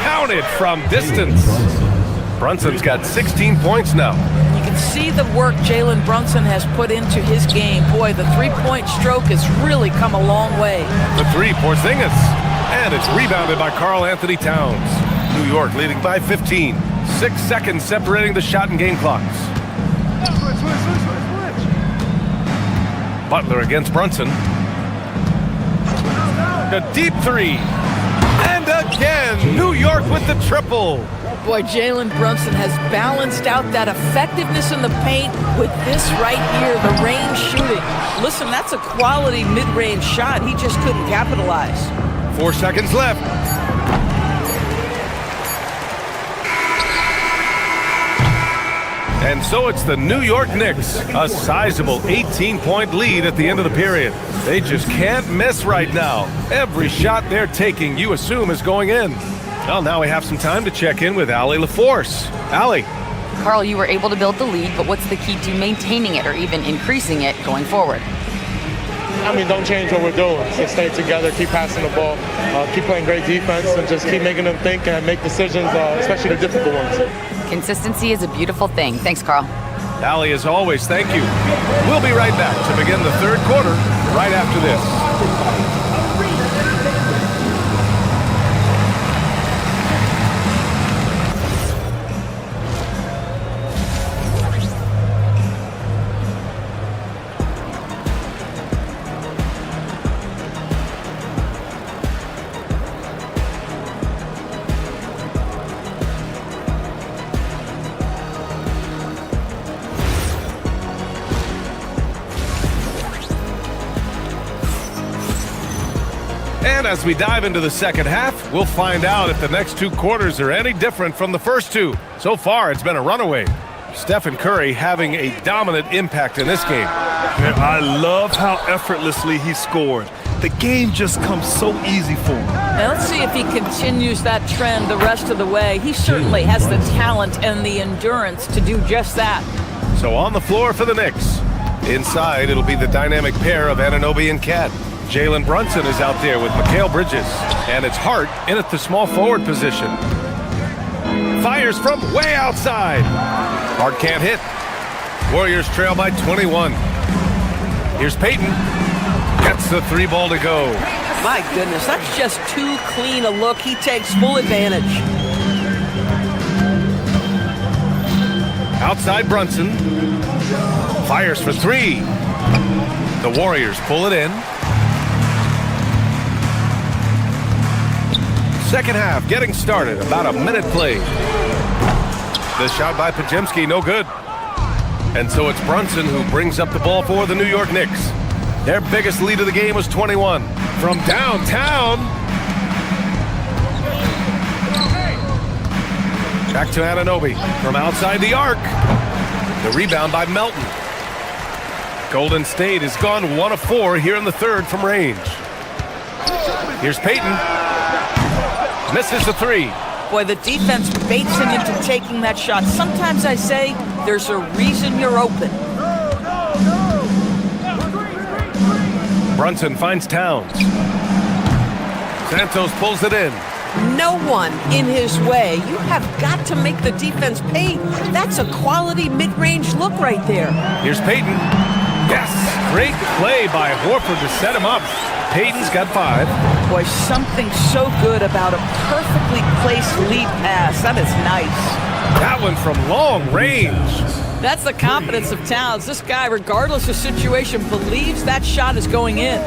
Counted from distance. Brunson's got 16 points now. You can see the work Jalen Brunson has put into his game. Boy, the three-point stroke has really come a long way. The three, Porzingis. And it's rebounded by Karl Anthony Towns. New York leading by 15. 6 seconds separating the shot and game clocks. Butler against Brunson. A deep three. And again, New York with the triple. Boy, Jalen Brunson has balanced out that effectiveness in the paint with this right here, the range shooting. Listen, that's a quality mid-range shot. He just couldn't capitalize. 4 seconds left. And so it's the New York Knicks, a sizable 18-point lead at the end of the period. They just can't miss right now. Every shot they're taking, you assume, is going in. Well, now we have some time to check in with Allie LaForce. Allie. Carl, you were able to build the lead, but what's the key to maintaining it or even increasing it going forward? I mean, don't change what we're doing. Just stay together, keep passing the ball, keep playing great defense, and just keep making them think and make decisions, especially the difficult ones. Consistency is a beautiful thing. Thanks, Carl. Allie, as always, thank you. We'll be right back to begin the third quarter right after this. And as we dive into the second half, we'll find out if the next 2 quarters are any different from the first 2. So far, it's been a runaway. Stephen Curry having a dominant impact in this game. Man, I love how effortlessly he scored. The game just comes so easy for him. Now let's see if he continues that trend the rest of the way. He certainly has the talent and the endurance to do just that. So on the floor for the Knicks. Inside, it'll be the dynamic pair of Anunoby and Cat. Jalen Brunson is out there with Mikal Bridges. And it's Hart in at the small forward position. fires from way outside. Hart can't hit. Warriors trail by 21. Here's Payton. Gets the 3 ball to go. My goodness, that's just too clean a look. He takes full advantage. Outside Brunson. Fires for 3. The Warriors pull it in. Second half getting started. About a minute played. The shot by Podziemski, no good. And so it's Brunson who brings up the ball for the New York Knicks. Their biggest lead of the game was 21. From downtown. Back to Anunoby from outside the arc. The rebound by Melton. Golden State has gone 1 of 4 here in the third from range. Here's Payton. Misses the 3. Boy, the defense baits him into taking that shot. Sometimes I say there's a reason you're open. Brunson finds Towns. Santos pulls it in. No one in his way. You have got to make the defense pay. That's a quality mid-range look right there. Here's Payton. Yes! Great play by Horford to set him up. Payton's got 5. Boy, something so good about a perfectly placed lead pass. That is nice. That one from long range. That's the confidence of Towns. This guy, regardless of situation, believes that shot is going in.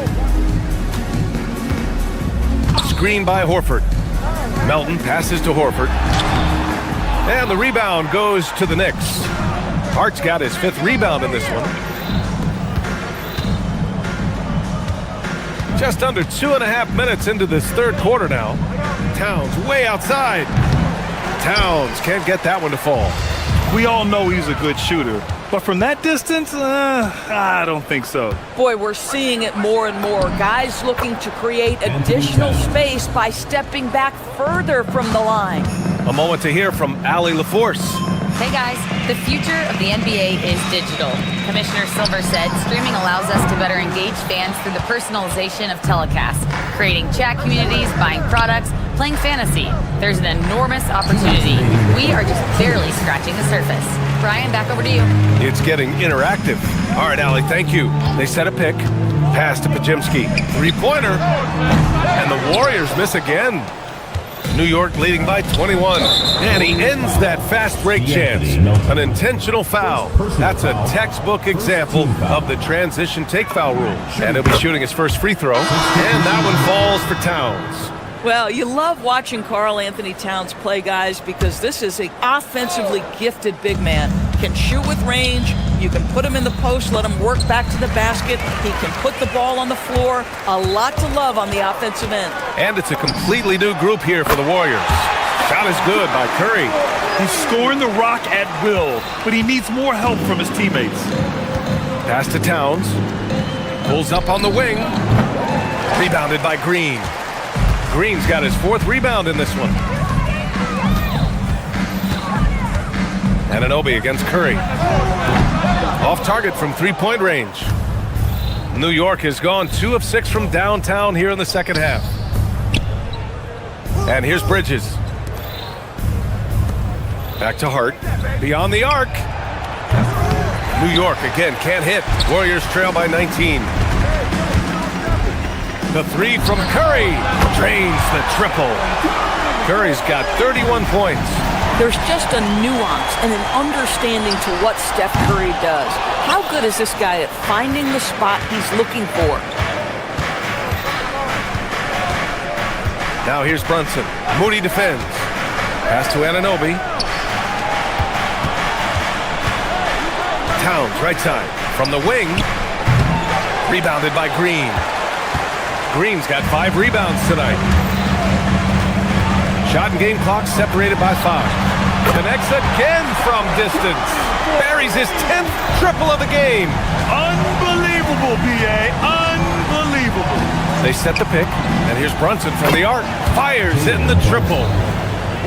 Screen by Horford. Melton passes to Horford. And the rebound goes to the Knicks. Hart's got his 5th rebound in this one. Just under 2.5 minutes into this third quarter now. Towns way outside. Towns can't get that one to fall. We all know he's a good shooter, but from that distance, I don't think so. Boy, we're seeing it more and more. Guys looking to create additional space by stepping back further from the line. A moment to hear from Allie LaForce. Hey guys, the future of the NBA is digital. Commissioner Silver said streaming allows us to better engage fans through the personalization of telecasts, creating chat communities, buying products, playing fantasy. There's an enormous opportunity. We are just barely scratching the surface. Brian, back over to you. It's getting interactive. All right, Allie, thank you. They set a pick. Pass to Podziemski. 3-pointer. And the Warriors miss again. New York leading by 21. And he ends that fast break chance. An intentional foul. That's a textbook example of the transition take foul rule. And he'll be shooting his first free throw. And that one falls for Towns. Well, you love watching Karl Anthony Towns play, guys, because this is an offensively gifted big man. Can shoot with range. You can put him in the post, let him work back to the basket. He can put the ball on the floor. A lot to love on the offensive end. And it's a completely new group here for the Warriors. Shot is good by Curry. He's scoring the rock at will, but he needs more help from his teammates. Pass to Towns. Pulls up on the wing. Rebounded by Green. Green's got his 4th rebound in this one. Anunoby against Curry. Off target from 3-point range. New York has gone 2 of 6 from downtown here in the second half. And here's Bridges. Back to Hart. Beyond the arc. New York again can't hit. Warriors trail by 19. The 3 from Curry drains the triple. Curry's got 31 points. There's just a nuance and an understanding to what Steph Curry does. How good is this guy at finding the spot he's looking for? Now here's Brunson. Moody defends. Pass to Anunoby. Towns, right side. From the wing. Rebounded by Green. Green's got 5 rebounds tonight. Shot and game clock separated by 5. Connects again from distance. Buries his 10th triple of the game. Unbelievable, B.A. Unbelievable. They set the pick, and here's Brunson from the arc. Fires in the triple.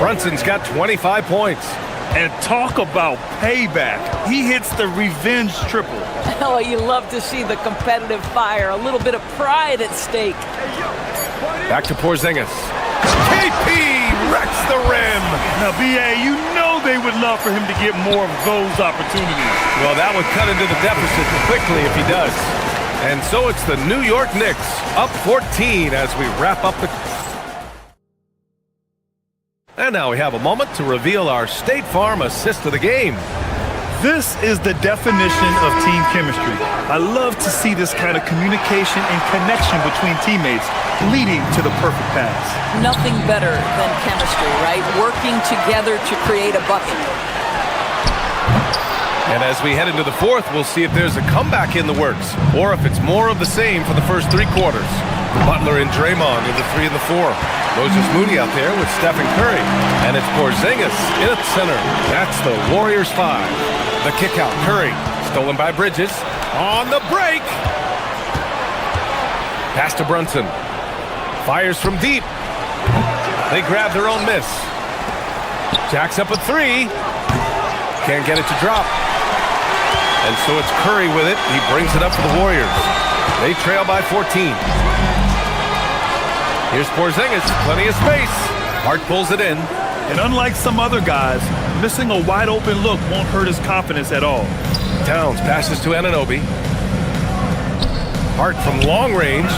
Brunson's got 25 points. And talk about payback. He hits the revenge triple. Oh, you love to see the competitive fire. A little bit of pride at stake. Back to Porzingis. KP wrecks the rim. Now, B.A., you know they would love for him to get more of those opportunities. Well, that would cut into the deficit quickly if he does. And so it's the New York Knicks up 14 as we wrap up the... And now we have a moment to reveal our State Farm assist of the game. This is the definition of team chemistry. I love to see this kind of communication and connection between teammates leading to the perfect pass. Nothing better than chemistry, right? Working together to create a bucket. And as we head into the fourth, we'll see if there's a comeback in the works or if it's more of the same for the first 3 quarters. Butler and Draymond in the 3 and the 4. Moses Moody out there with Stephen Curry. And it's Porzingis in at center. That's the Warriors 5. The kick out, Curry, stolen by Bridges. On the break. Pass to Brunson. Fires from deep. They grab their own miss. Jacks up a 3. Can't get it to drop. And so it's Curry with it. He brings it up for the Warriors. They trail by 14. Here's Porzingis, plenty of space. Hart pulls it in. And unlike some other guys, missing a wide-open look won't hurt his confidence at all. Towns passes to Anunoby. Hart from long range.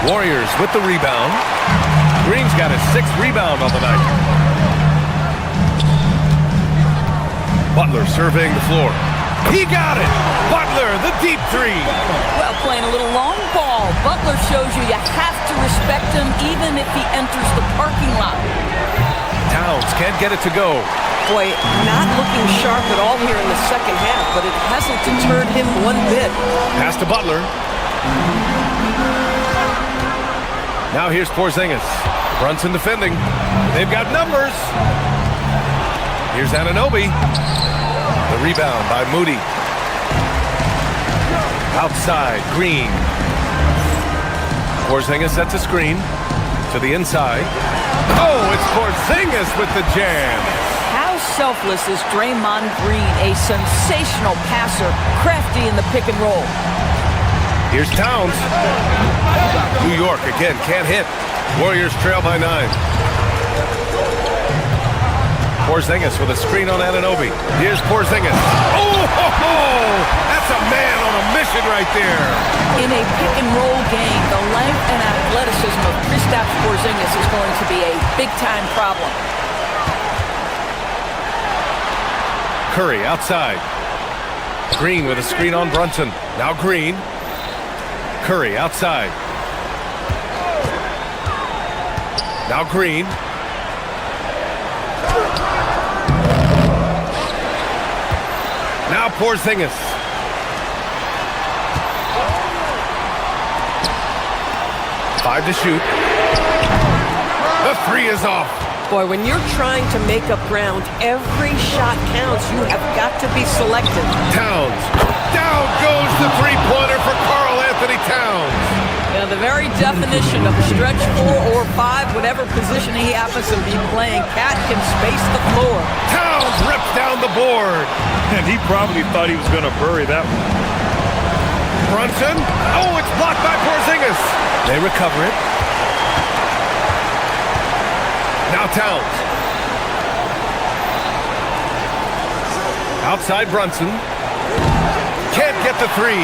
Warriors with the rebound. Green's got his 6th rebound on the night. Butler surveying the floor. He got it! Butler, the deep 3. Well, playing a little long ball. Butler shows you have to respect him even if he enters the parking lot. Towns can't get it to go. Boy, not looking sharp at all here in the second half, but it hasn't deterred him one bit. Pass to Butler. Now here's Porzingis. Brunson defending. They've got numbers. Here's Anunoby. The rebound by Moody. Outside, Green. Porzingis sets a screen to the inside. Oh, it's Porzingis with the jam. How selfless is Draymond Green, a sensational passer, crafty in the pick and roll. Here's Towns. New York again, can't hit. Warriors trail by 9. Porzingis with a screen on Anunoby. Here's Porzingis. Oh, ho, ho! That's a man on a mission right there. In a pick and roll game, the length and athleticism of Kristaps Porzingis is going to be a big-time problem. Curry outside. Green with a screen on Brunson. Now Green. Curry outside. Now Green. Now Porzingis. Five to shoot. The 3 is off. Boy, when you're trying to make up ground, every shot counts. You have got to be selective. Towns. Down goes the 3-pointer for Karl Anthony Towns. You know, the very definition of a stretch 4 or 5, whatever position he happens to be playing, Cat can space the floor. Towns rips down the board. And he probably thought he was going to bury that one. Brunson. Oh, it's blocked by Porzingis. They recover it. Now Towns. Outside Brunson. Can't get the 3.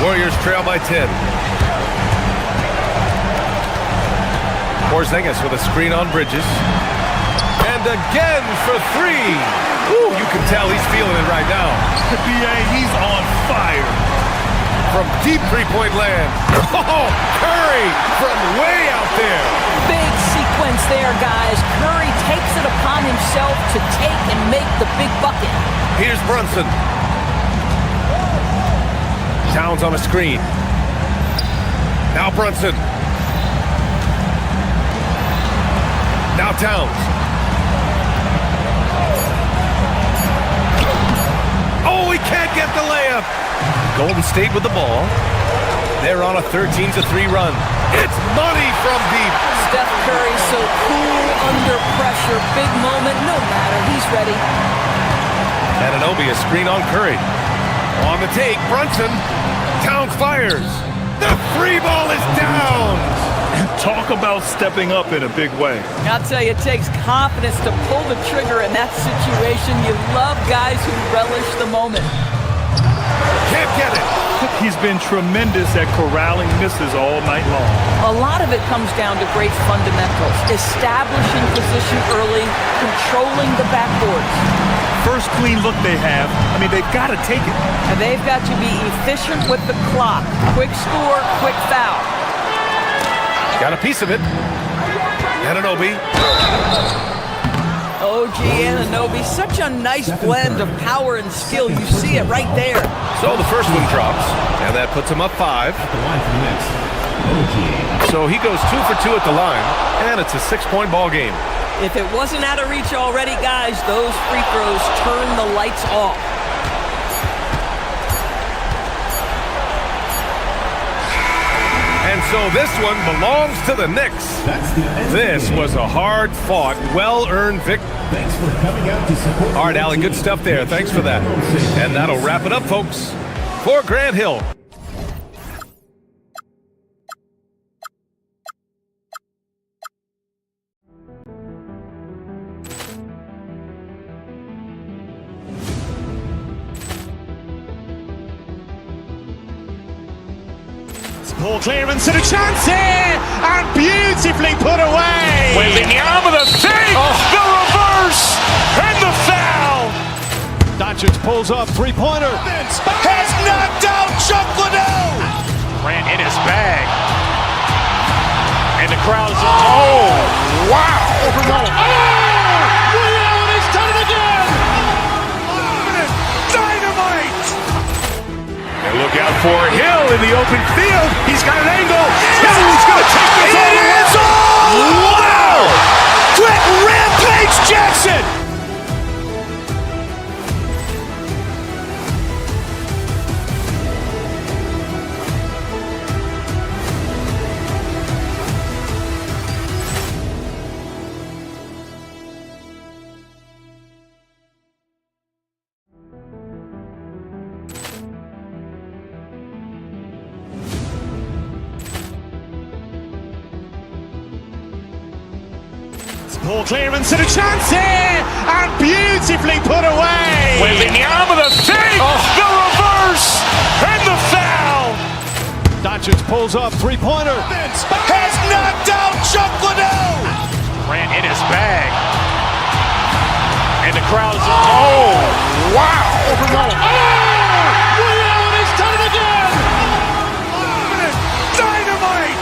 Warriors trail by 10. Porzingis with a screen on Bridges. And again for 3. Ooh, you can tell he's feeling it right now. B.A., he's on fire. From deep 3-point land. Oh, Curry from way out there. Big sequence there, guys. Curry takes it upon himself to take and make the big bucket. Here's Brunson. Towns on a screen. Now Brunson. Now Towns. Oh, he can't get the layup. Golden State with the ball. They're on a 13-3 run. It's money from deep. Steph Curry so cool under pressure. Big moment, no matter. He's ready. Anunoby a screen on Curry. On the take, Brunson. Towns fires. The 3 ball is down. Talk about stepping up in a big way. I'll tell you, it takes confidence to pull the trigger in that situation. You love guys who relish the moment. Can't get it. He's been tremendous at corralling misses all night long. A lot of it comes down to great fundamentals. Establishing position early, controlling the backboards. First clean look they have, they've got to take it. And they've got to be efficient with the clock. Quick score, quick foul. Got a piece of it. Anunoby. OG Anunoby, such a nice blend of power and skill. You see it right there. So the first one drops, and that puts him up 5. So he goes 2 for 2 at the line, and it's a 6-point ball game. If it wasn't out of reach already, guys, those free throws turn the lights off. And so this one belongs to the Knicks. This was a hard-fought, well-earned victory. Thanks for coming out to support. All right, Allie, good stuff there. Thanks for that. And that'll wrap it up, folks, for Grant Hill. Ball clearance and a chance here, and beautifully put away. Wembanyama the fake, the reverse, and the foul. Doncic pulls up, three-pointer. Has knocked out Chuck Liddell. Grant in his bag, and the crowd is. Oh, wow! Liddell, he's done it again. Dynamite! And look out for Hill in the open field. He's got an angle. Hill's going to take this all the way. Wow! Quick Rampage Jackson! Ball clearance and a chance here, and beautifully put away. Wembanyama the fake, the reverse, and the foul. Doncic pulls up, three-pointer. Has knocked out Chuck Liddell. Grant in his bag, and the crowd is. Oh, wow! Liddell, he's done it again. Dynamite!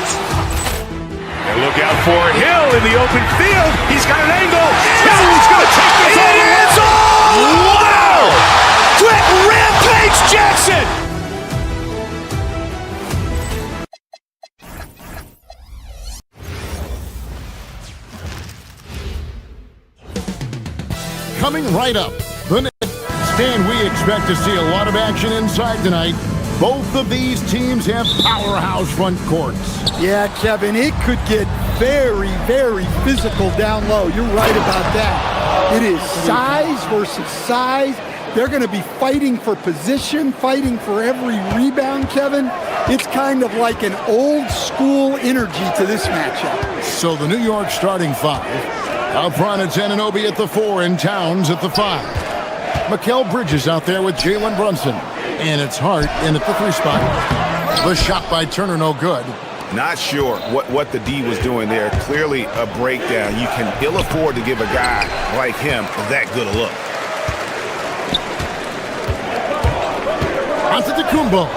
And look out for Hill in the open field. He's got an angle. Hill's going to take this all the way. Wow! Quick Rampage Jackson! Coming right up, the Knicks. Stan, we expect to see a lot of action inside tonight. Both of these teams have powerhouse front courts. Yeah, Kevin, it could get very, very physical down low. You're right about that. It is size versus size. They're going to be fighting for position, fighting for every rebound, Kevin. It's kind of like an old school energy to this matchup. So the New York starting 5. Out front, it's Anunoby at the 4 and Towns at the 5. Mikal Bridges out there with Jalen Brunson. And it's Hart in at the 3 spot. The shot by Turner, no good. Not sure what the D was doing there. Clearly a breakdown. You can ill afford to give a guy like him that good a look. Antetokounmpo.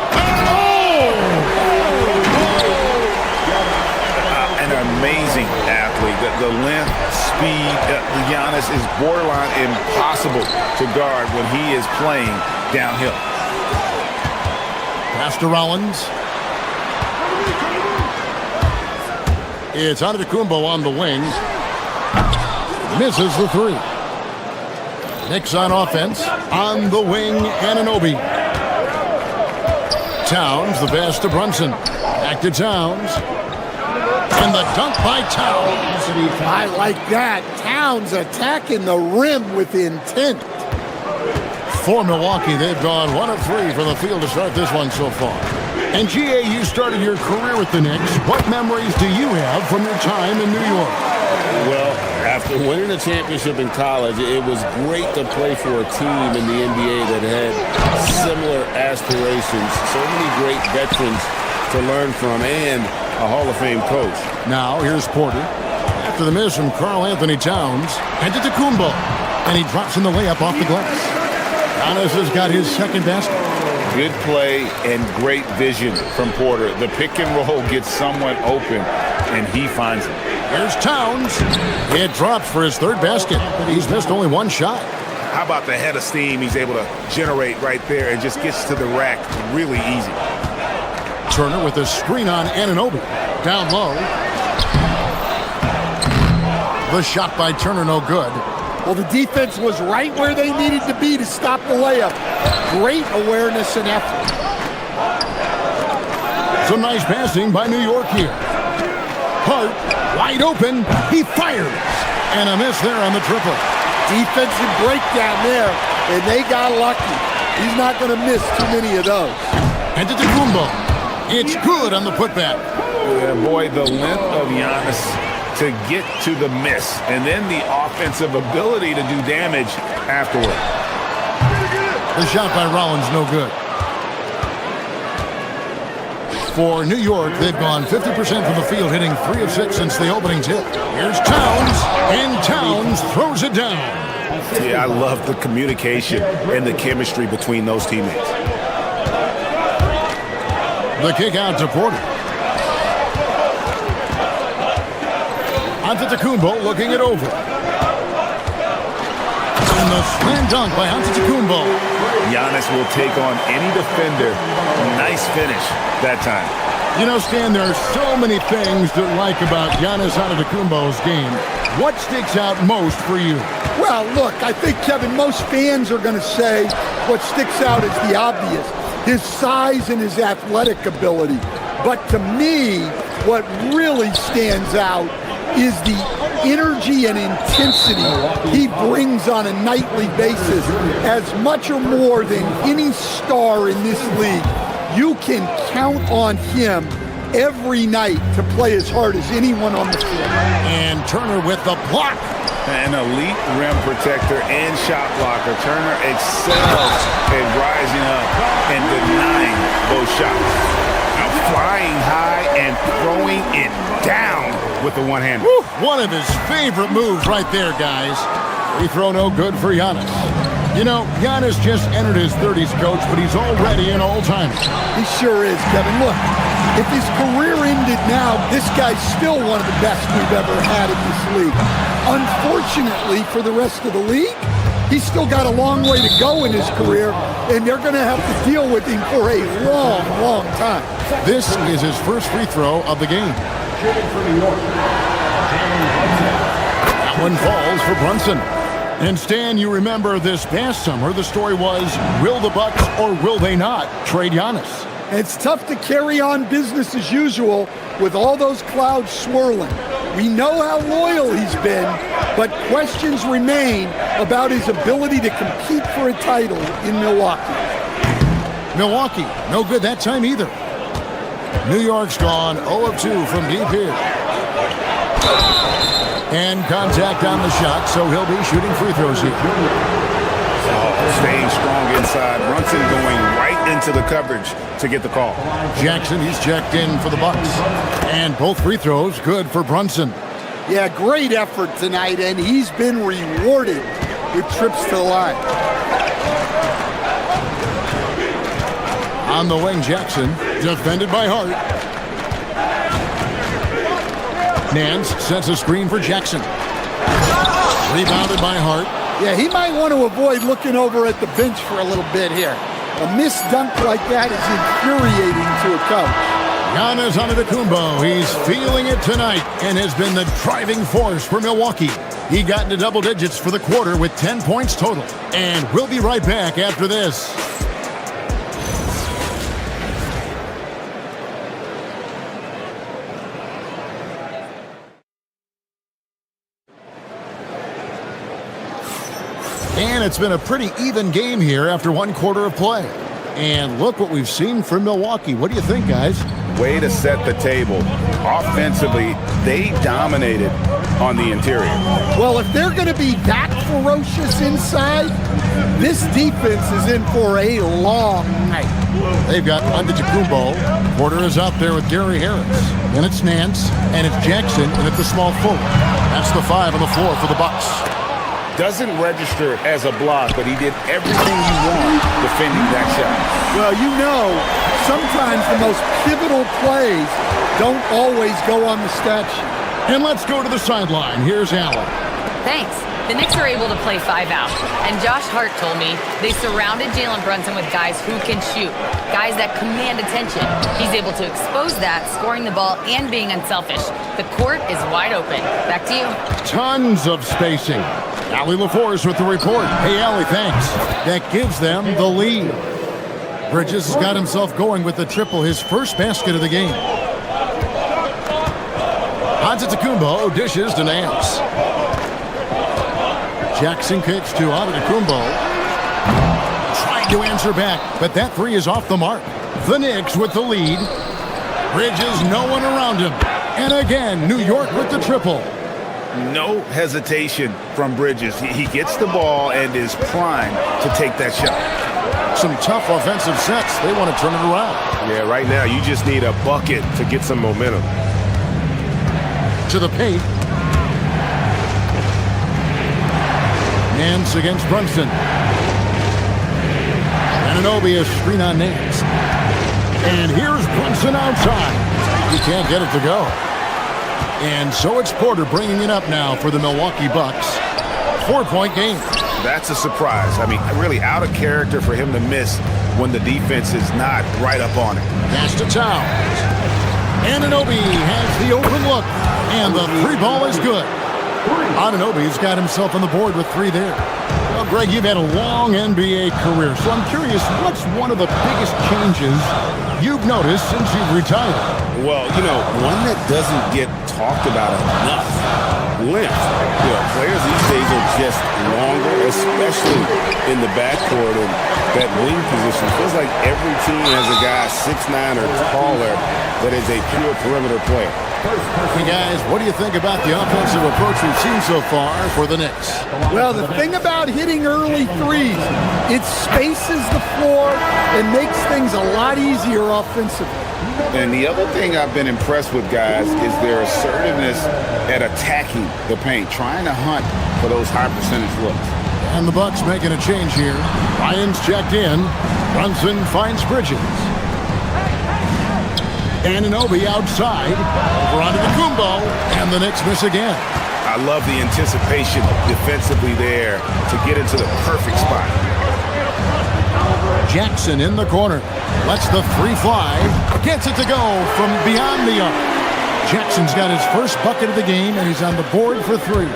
An amazing athlete. The length, speed, Giannis is borderline impossible to guard when he is playing downhill. Pass to Rollins. It's Antetokounmpo on the wing. Misses the 3. Knicks on offense. On the wing, Anunoby. Towns, the pass to Brunson. Back to Towns. And the dunk by Towns. I like that. Towns attacking the rim with intent. For Milwaukee, they've gone 1 of 3 from the field to start this one so far. And GA, you started your career with the Knicks. What memories do you have from your time in New York? Well, after winning a championship in college, it was great to play for a team in the NBA that had similar aspirations. So many great veterans to learn from and a Hall of Fame coach. Now, here's Porter. After the miss from Karl Anthony Towns, and to Kumbo. And he drops in the layup off the glass. Giannis has got his second basket. Good play and great vision from Porter. The pick and roll gets someone open, and he finds it. Here's Towns. It drops for his third basket. He's missed only one shot. How about the head of steam he's able to generate right there and just gets to the rack really easy. Turner with a screen on Anunoby. Down low. The shot by Turner no good. Well, the defense was right where they needed to be to stop the layup. Great awareness and effort. Some nice passing by New York here. Hart, wide open. He fires. And a miss there on the triple. Defensive breakdown there, and they got lucky. He's not going to miss too many of those. And to Kumbo. It's good on the putback. Yeah, boy, the length of Giannis to get to the miss, and then the offensive ability to do damage afterward. The shot by Rollins, no good. For New York, they've gone 50% from the field, hitting 3 of 6 since the opening tip. Here's Towns, and Towns throws it down. Yeah, I love the communication and the chemistry between those teammates. The kick out to Porter. Antetokounmpo looking it over. And the slam dunk by Antetokounmpo. Giannis will take on any defender. Nice finish that time. You know, Stan, there are so many things to like about Giannis Antetokounmpo's game. What sticks out most for you? Well, look, I think, Kevin, most fans are going to say what sticks out is the obvious. His size and his athletic ability. But to me, what really stands out is the energy and intensity he brings on a nightly basis, as much or more than any star in this league. You can count on him every night to play as hard as anyone on the field. And Turner with the block. An elite rim protector and shot blocker. Turner excels at rising up and denying those shots. Flying high and throwing it down with the one-hander. One of his favorite moves right there, guys. Free throw no good for Giannis. You know, Giannis just entered his 30s, coach, but he's already an all-timer. He sure is, Kevin. Look, if his career ended now, this guy's still one of the best we've ever had in this league. Unfortunately for the rest of the league, he's still got a long way to go in his career, and they're going to have to deal with him for a long, long time. This is his first free throw of the game. That one falls for Brunson. And Stan, you remember this past summer, the story was, will the Bucks or will they not trade Giannis? It's tough to carry on business as usual with all those clouds swirling. We know how loyal he's been, but questions remain about his ability to compete for a title in Milwaukee. Milwaukee, no good that time either. New York's gone 0 of 2 from deep here. And contact on the shot, so he'll be shooting free throws here. Staying strong inside. Brunson going right into the coverage to get the call. Jackson, he's checked in for the Bucks. And both free throws good for Brunson. Yeah, great effort tonight, and he's been rewarded with trips to the line. On the wing, Jackson, defended by Hart. Nance sets a screen for Jackson. Rebounded by Hart. Yeah, he might want to avoid looking over at the bench for a little bit here. A missed dunk like that is infuriating to a coach. Giannis Antetokounmpo, he's feeling it tonight and has been the driving force for Milwaukee. He got into double digits for the quarter with 10 points total. And we'll be right back after this. And And it's been a pretty even game here after one quarter of play. And look what we've seen from Milwaukee. What do you think, guys? Way to set the table. Offensively, they dominated on the interior. Well, if they're going to be that ferocious inside, this defense is in for a long night. They've got Antetokounmpo. Porter is out there with Gary Harris. And it's Nance, and it's Jackson, and it's the small forward. That's the 5 on the floor for the Bucks. Doesn't register as a block, but he did everything you want defending that shot. Well, you know, sometimes the most pivotal plays don't always go on the stat sheet. And let's go to the sideline. Here's Allen. Thanks. The Knicks are able to play 5 out. And Josh Hart told me they surrounded Jalen Brunson with guys who can shoot, guys that command attention. He's able to expose that, scoring the ball and being unselfish. The court is wide open. Back to you. Tons of spacing. Allie LaForce with the report. Hey, Allie, thanks. That gives them the lead. Bridges has got himself going with the triple, his first basket of the game. Antetokounmpo dishes to Nance. Jackson kicks to Antetokounmpo. Trying to answer back, but that 3 is off the mark. The Knicks with the lead. Bridges, no one around him. And again, New York with the triple. No hesitation from Bridges. He gets the ball and is primed to take that shot. Some tough offensive sets. They want to turn it around. Yeah, right now you just need a bucket to get some momentum. To the paint. Nance against Brunson. Anunoby is screen on Nance. And here's Brunson outside. He can't get it to go. And so it's Porter bringing it up now for the Milwaukee Bucks. 4-point game. That's a surprise. I mean, really out of character for him to miss when the defense is not right up on it. Pass to Towns. Anunoby has the open look. And the 3 ball is good. Anunoby's got himself on the board with 3 there. Well, Greg, you've had a long NBA career, so I'm curious, what's one of the biggest changes you've noticed since you've retired? Well, you know, one that doesn't get talked about enough. Length. You know, players these days are just longer, especially in the backcourt, and that wing position. Feels like every team has a guy 6'9" or taller that is a pure perimeter player. Hey guys, what do you think about the offensive approach we've seen so far for the Knicks? Well, the thing about hitting early threes, it spaces the floor and makes things a lot easier offensively. And the other thing I've been impressed with, guys, is their assertiveness at attacking the paint, trying to hunt for those high percentage looks. And the Bucks making a change here. Ryan's checked in. Brunson finds Bridges. Anunoby outside. Over onto the Kumbo. And the Knicks miss again. I love the anticipation defensively there to get into the perfect spot. Jackson in the corner. Lets the 3 fly. Gets it to go from beyond the arc. Jackson's got his first bucket of the game, and he's on the board for 3.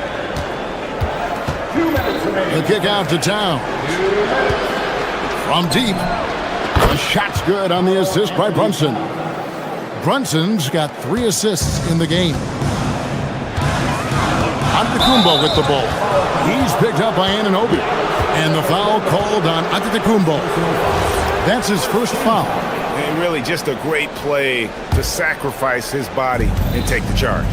The kick out to Towns. From deep. The shot's good on the assist by Brunson. Brunson's got 3 assists in the game. Antetokounmpo with the ball. He's picked up by Anunoby. And the foul called on Antetokounmpo. That's his first foul. And really just a great play to sacrifice his body and take the charge.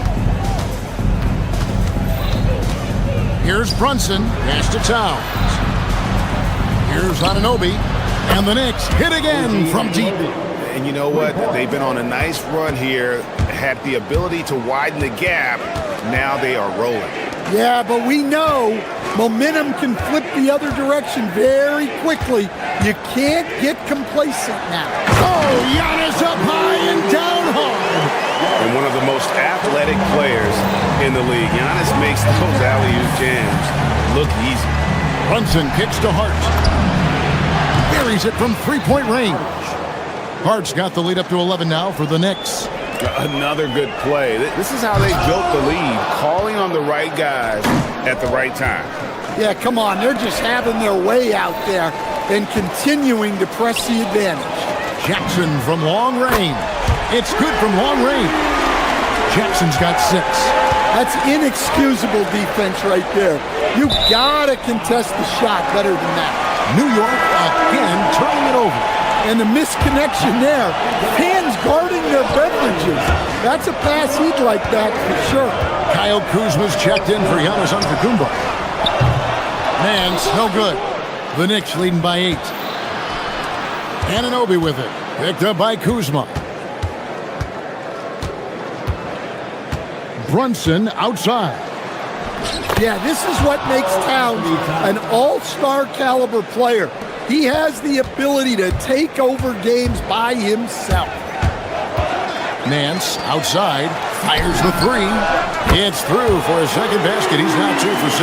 Here's Brunson. Pass to Towns. Here's Anunoby. And the Knicks hit again from deep. And you know what? They've been on a nice run here, had the ability to widen the gap. Now they are rolling. Yeah, but we know momentum can flip the other direction very quickly. You can't get complacent now. Oh, Giannis up high and down hard. And one of the most athletic players in the league. Giannis makes those alley-oop jams look easy. Brunson kicks to Hart. Buries it from 3-point range. Hart's got the lead up to 11 now for the Knicks. Another good play. This is how they built the lead, calling on the right guys at the right time. Yeah, come on. They're just having their way out there and continuing to press the advantage. Jackson from long range. It's good from long range. Jackson's got 6. That's inexcusable defense right there. You gotta contest the shot better than that. New York again turning it over. And the misconnection there. Fans guarding their beverages. That's a pass he'd like that for sure. Kyle Kuzma's checked in for Giannis Antetokounmpo. Nance, no good. The Knicks leading by 8. Anunoby with it. Picked up by Kuzma. Brunson outside. Yeah, this is what makes Towns an all-star caliber player. He has the ability to take over games by himself. Nance outside, fires the 3. It's through for a second basket. He's now 2 for 6.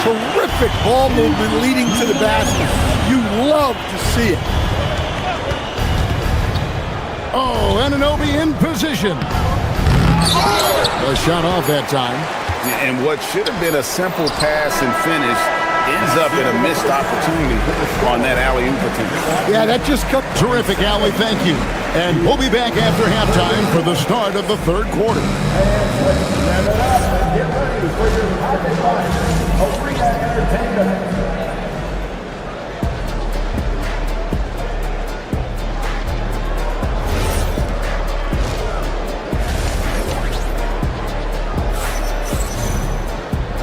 Terrific ball movement leading to the basket. You love to see it. Oh, Anunoby in position. A shot off that time. And what should have been a simple pass and finish ends up in a missed opportunity on that alley-oop attempt. Yeah, that just cut. Terrific, Allie. Thank you. And we'll be back after halftime for the start of the third quarter. Get ready for your pocket lunch. Arena Entertainment.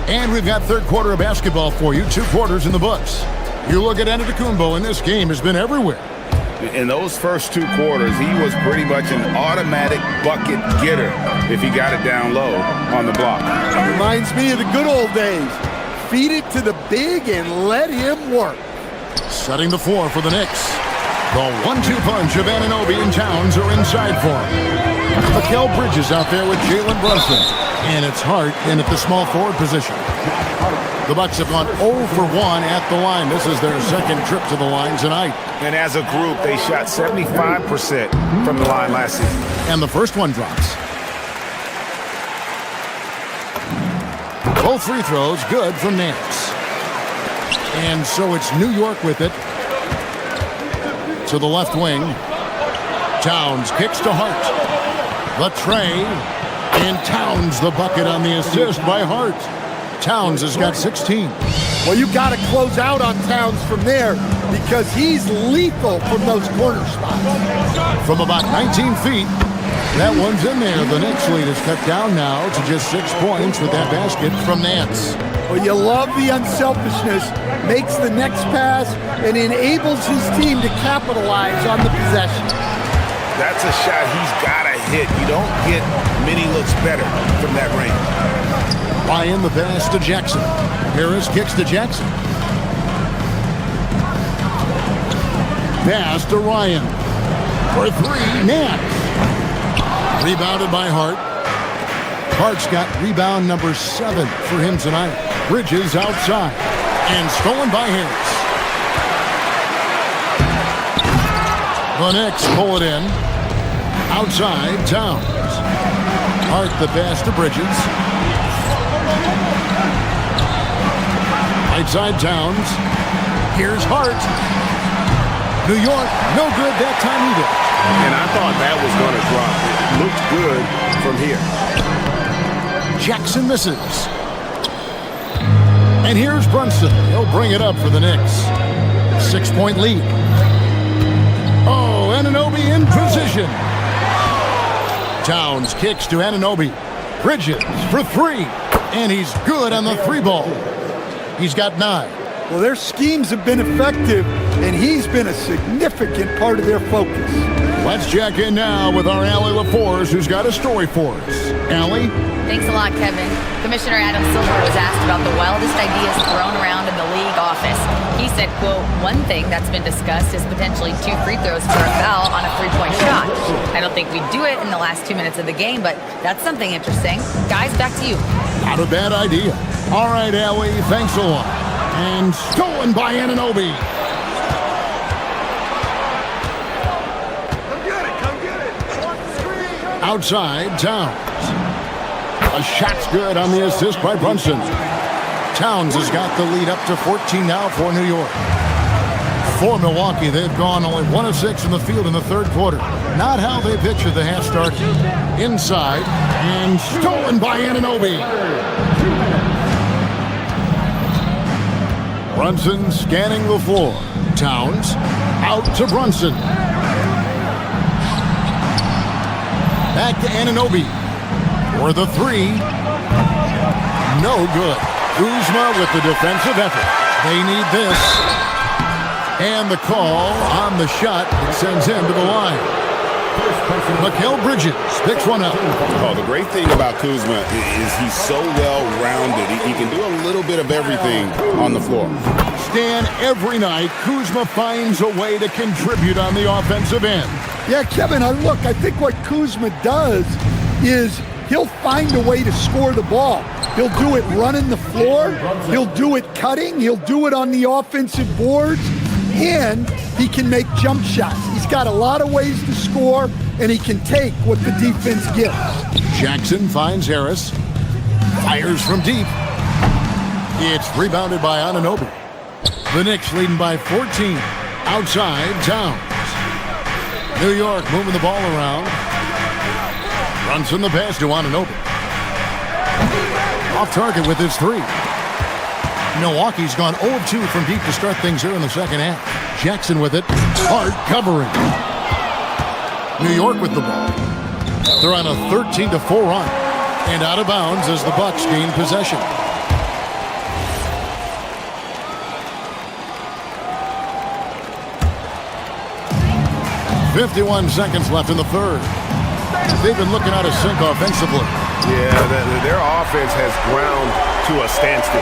And we've got third quarter of basketball for you. 2 quarters in the books. You look at Antetokounmpo, and this game has been everywhere. In those first 2 quarters, he was pretty much an automatic bucket getter if he got it down low on the block. Reminds me of the good old days. Feed it to the big and let him work. Setting the floor for the Knicks. The 1-2 punch of Anunoby and Towns are inside for him. Mikal Bridges out there with Jalen Brunson. And it's Hart in at the small forward position. The Bucks have gone 0 for 1 at the line. This is their second trip to the line tonight. And as a group, they shot 75% from the line last season. And the first one drops. Both free throws good from Nance. And so it's New York with it. To the left wing. Towns kicks to Hart. The tray. And Towns the bucket on the assist by Hart. Towns has got 16. Well, you got to close out on Towns from there because he's lethal from those corner spots. From about 19 feet, that one's in there. The Knicks lead is cut down now to just 6 points with that basket from Nance. Well, you love the unselfishness, makes the next pass, and enables his team to capitalize on the possession. That's a shot he's got to hit. You don't get many looks better from that range. Ryan the pass to Jackson. Harris kicks to Jackson. Pass to Ryan. For 3, Nance. Rebounded by Hart. Hart's got rebound number 7 for him tonight. Bridges outside. And stolen by Harris. The Knicks pull it in. Outside, Towns. Hart the pass to Bridges. Right side, Towns. Here's Hart. New York, no good that time either. And I thought that was going to drop. It looked good from here. Jackson misses. And here's Brunson. He'll bring it up for the Knicks. 6-point lead. Oh, Anunoby in position. Towns kicks to Anunoby. Bridges for 3. And he's good on the 3 ball. He's got 9. Well, their schemes have been effective, and he's been a significant part of their focus. Let's check in now with our Allie LaForce, who's got a story for us. Allie? Thanks a lot, Kevin. Commissioner Adam Silver was asked about the wildest ideas thrown around in the league office. He said, quote, one thing that's been discussed is potentially 2 free throws for a foul on a 3-point shot. I don't think we'd do it in the last 2 minutes of the game, but that's something interesting. Guys, back to you. Not a bad idea. All right, Allie, thanks a lot. And stolen by Anunoby. Come get it. Outside, Towns. A shot's good on the assist by Brunson. Towns has got the lead up to 14 now for New York. For Milwaukee, they've gone only 1 of 6 in the field in the third quarter. Not how they pictured the half start. Inside, and stolen by Anunoby. Brunson scanning the floor. Towns out to Brunson. Back to Anunoby for the three. No good. Kuzma with the defensive effort. They need this. And the call on the shot that sends him to the line. Mikal Bridges picks one up. Oh, the great thing about Kuzma is he's so well-rounded. He can do a little bit of everything on the floor. Stan, every night, Kuzma finds a way to contribute on the offensive end. Yeah, Kevin, I think what Kuzma does is he'll find a way to score the ball. He'll do it running the floor. He'll do it cutting. He'll do it on the offensive boards. And he can make jump shots. He's got a lot of ways to score, and he can take what the defense gives. Jackson finds Harris. Fires from deep. It's rebounded by Anunoby. The Knicks leading by 14. Outside, Towns. New York moving the ball around. Brunson the pass to Anunoby. Off target with his three. Milwaukee's gone 0-2 from deep to start things here in the second half. Jackson with it. Hard covering. New York with the ball. They're on a 13-4 run. And out of bounds as the Bucks gain possession. .51 seconds left in the third. They've been looking out of sync offensively. Yeah, their offense has ground to a standstill.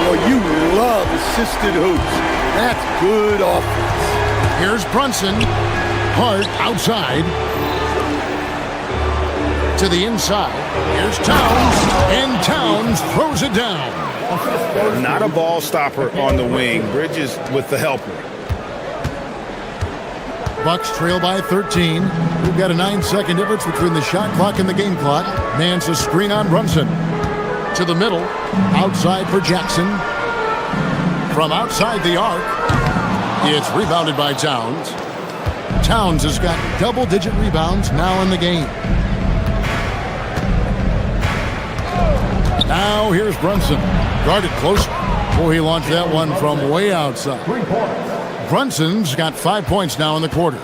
Well, you love assisted hoops. That's good offense. Here's Brunson. Hart outside. To the inside. Here's Towns. And Towns throws it down. Not a ball stopper on the wing. Bridges with the helper. Bucks trail by 13. We've got a 9-second difference between the shot clock and the game clock. Nance a screen on Brunson. To the middle. Outside for Jackson. From outside the arc. It's rebounded by Towns. Towns has got double-digit rebounds now in the game. Now here's Brunson. Guarded closer. Oh, he launched that one from way outside. Brunson's got 5 points now in the quarter.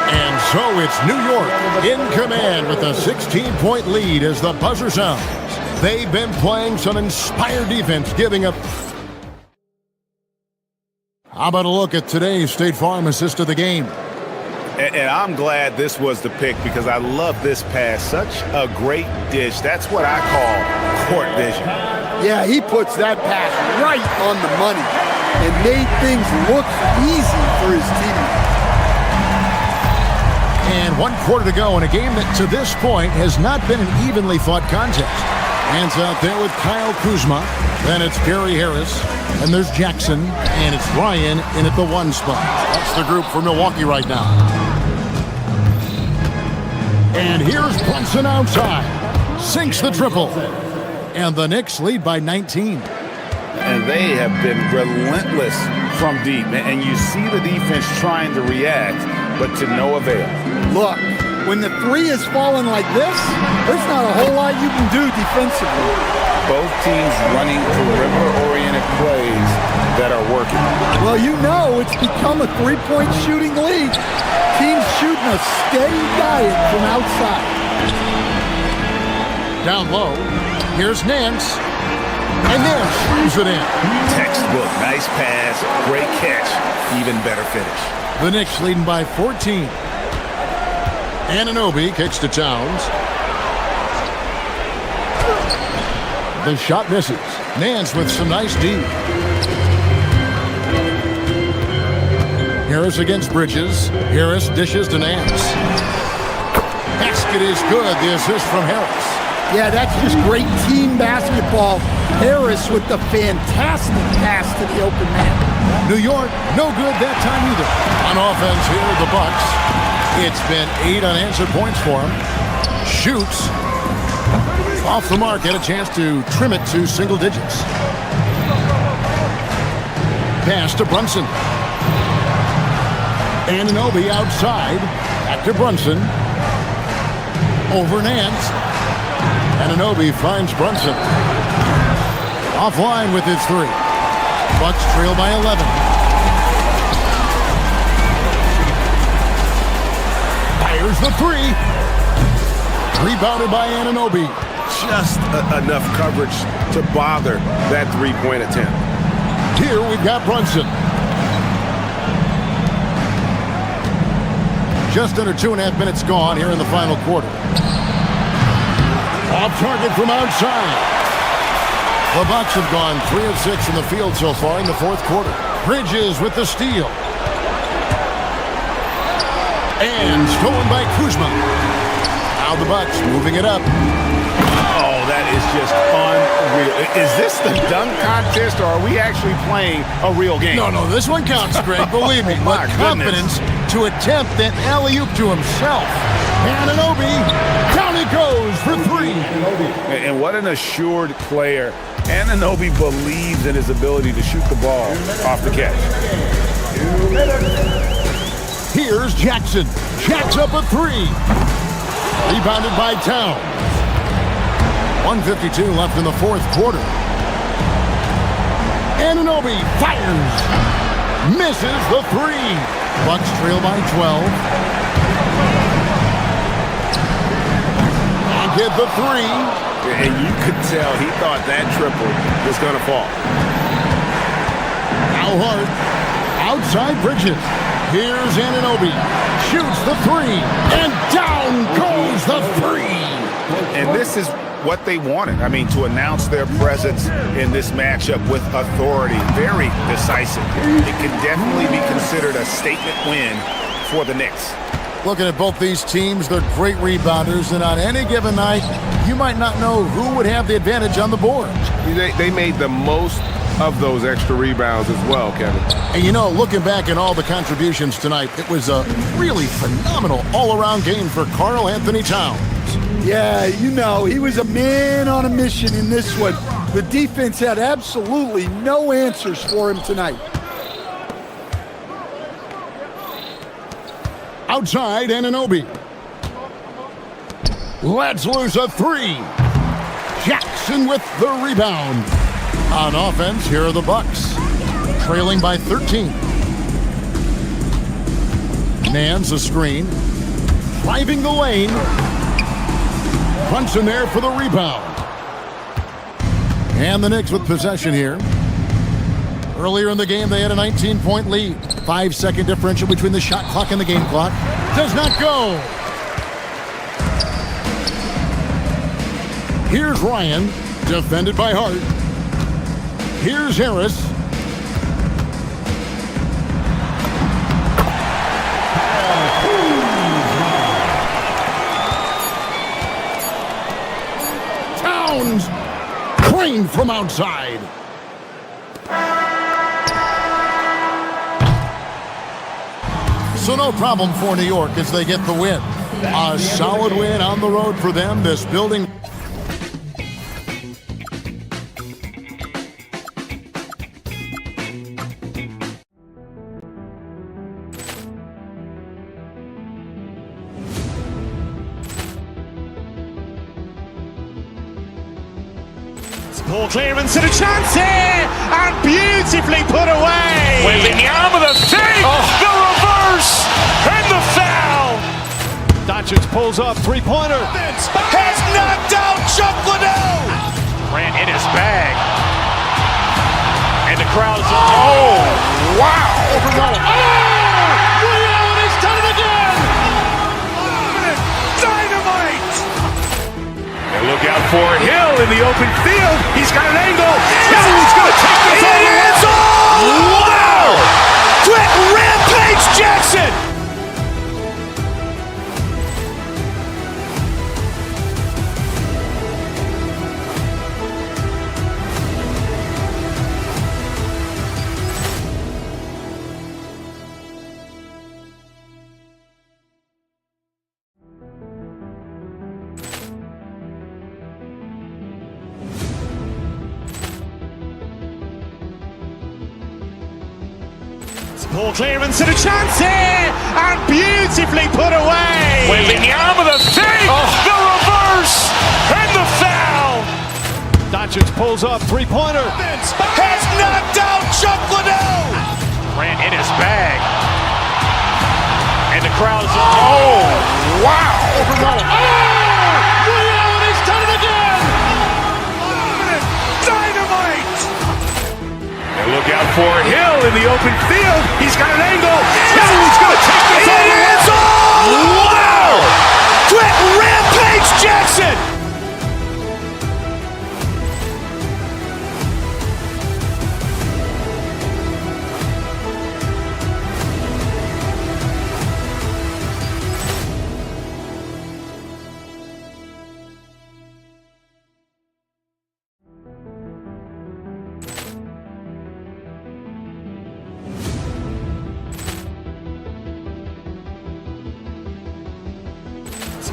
And so it's New York in command with a 16-point lead as the buzzer sounds. They've been playing some inspired defense, giving up. How about a look at today's State Farm assist of the game? And I'm glad this was the pick because I love this pass. Such a great dish. That's what I call court vision. Yeah, he puts that pass right on the money and made things look easy for his team. And 1 quarter to go in a game that to this point has not been an evenly fought contest. Hands out there with Kyle Kuzma. Then it's Gary Harris. And there's Jackson. And it's Ryan in at the 1 spot. That's the group for Milwaukee right now. And here's Brunson outside. Sinks the triple. And the Knicks lead by 19. And they have been relentless from deep. And you see the defense trying to react, but to no avail. Look, when the three is falling like this, there's not a whole lot you can do defensively. Both teams running perimeter-oriented plays that are working. Well, you know it's become a three-point shooting league. Teams shooting a steady diet from outside. Down low. Here's Nance. And Nance screws it in. Textbook. Nice pass. Great catch. Even better finish. The Knicks leading by 14. Anunoby kicks to Towns. The shot misses. Nance with some nice D. Harris against Bridges. Harris dishes to Nance. Basket is good. The assist from Harris. Yeah, that's just great team basketball. Harris with the fantastic pass to the open man. New York, no good that time either. On offense here, the Bucks. It's been 8 unanswered points for him. Shoots. Off the mark, had a chance to trim it to single digits. Pass to Brunson. Anunoby outside. Back to Brunson. Over Nance. Anunoby finds Brunson. Offline with his three. Bucks trail by 11. Fires the three. Rebounded by Anunoby. Just enough coverage to bother that three-point attempt. Here we've got Brunson. Just under 2.5 minutes gone here in the final quarter. Off target from outside. The Bucks have gone 3 of 6 in the field so far in the fourth quarter. Bridges with the steal. And stolen by Kuzma. Now the Bucks moving it up. Oh, that is just unreal. Is this the dunk contest, or are we actually playing a real game? No, this one counts, Greg. Believe me. My But confidence to attempt that alley-oop to himself. Anunoby, down he goes for three. And what an assured player. Anunoby believes in his ability to shoot the ball off the catch. Here's Jackson. Jacks up a three. Rebounded by Towns. 1:52 left in the fourth quarter. Anunoby fires. Misses the three. Bucks trail by 12. And get the three. And you could tell he thought that triple was going to fall. Now Hart. Outside Bridges. Here's Anunoby. Shoots the three. And down goes the three. And this is what they wanted. I mean, to announce their presence in this matchup with authority. Very decisive. It can definitely be considered a statement win for the Knicks. Looking at both these teams, they're great rebounders, and on any given night, you might not know who would have the advantage on the board. They made the most of those extra rebounds as well, Kevin. And you know, looking back at all the contributions tonight, it was a really phenomenal all-around game for Karl Anthony Towns. Yeah, you know, he was a man on a mission in this one. The defense had absolutely no answers for him tonight. Outside, Anunoby. Lets loose a three. Jackson with the rebound. On offense, here are the Bucks, trailing by 13. Nance a screen. Driving the lane. Brunson there for the rebound. And the Knicks with possession here. Earlier in the game, they had a 19-point lead. 5-second differential between the shot clock and the game clock. Does not go. Here's Ryan, defended by Hart. Here's Harris. Towns, clean from outside. So no problem for New York as they get the win. A solid win on the road for them. This building. Ball clearance and a chance here, and beautifully put away. Wembanyama the fake, the reverse, and the foul. Doncic pulls up, three-pointer. Has knocked out Chuck Liddell. Grant in his bag, and the crowd is. Oh, wow! Reality's done it again. Dynamite. And look out for Hill in the open field. He's got an angle. He's going to take this all the way. Wow! Quick rampage Jackson. Ball clearance and a chance here, and beautifully put away. Wembanyama the fake, the reverse, and the foul. Doncic Doncic pulls up, three-pointer. Vince has knocked out Chuck Liddell. Grant in his bag. And the crowd's... Oh, wow. Ray Allen has done it again. Dynamite. And look out for Hill in the open field. He's got an angle. Hill's going to take this all the way. Wow. Quick Rampage Jackson.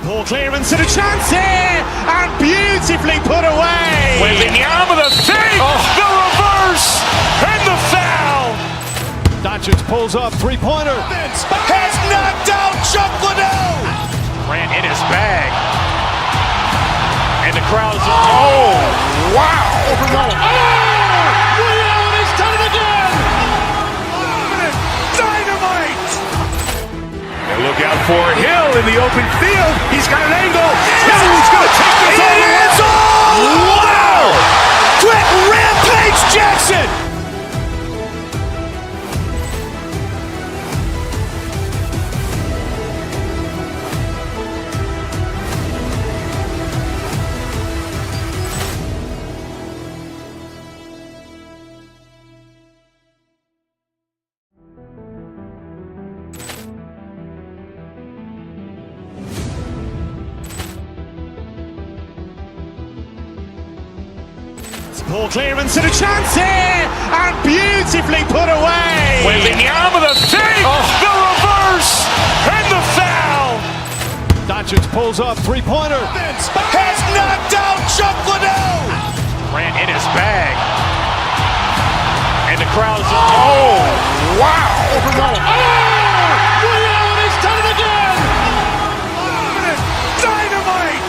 Poor clearance and a chance here, and beautifully put away. With the arm of the fake, the reverse, and the foul. Doncic pulls up, three-pointer. Vince has knocked out Chuck Liddell. Grant in his bag. And the crowd's... Oh, wow. Ray Allen has done it again. Dynamite. And look out for Hill in the open field. He's got an angle. Hill's going to take this all the way. Wow! Quick Rampage Jackson. Poor clearance and a chance here, and beautifully put away. With the arm of the fake, the reverse, and the foul. Doncic pulls up, three-pointer. Vince has knocked out Chuck Liddell. Grant in his bag. And the crowd's... Oh, wow. Ray Allen has done it again. Dynamite.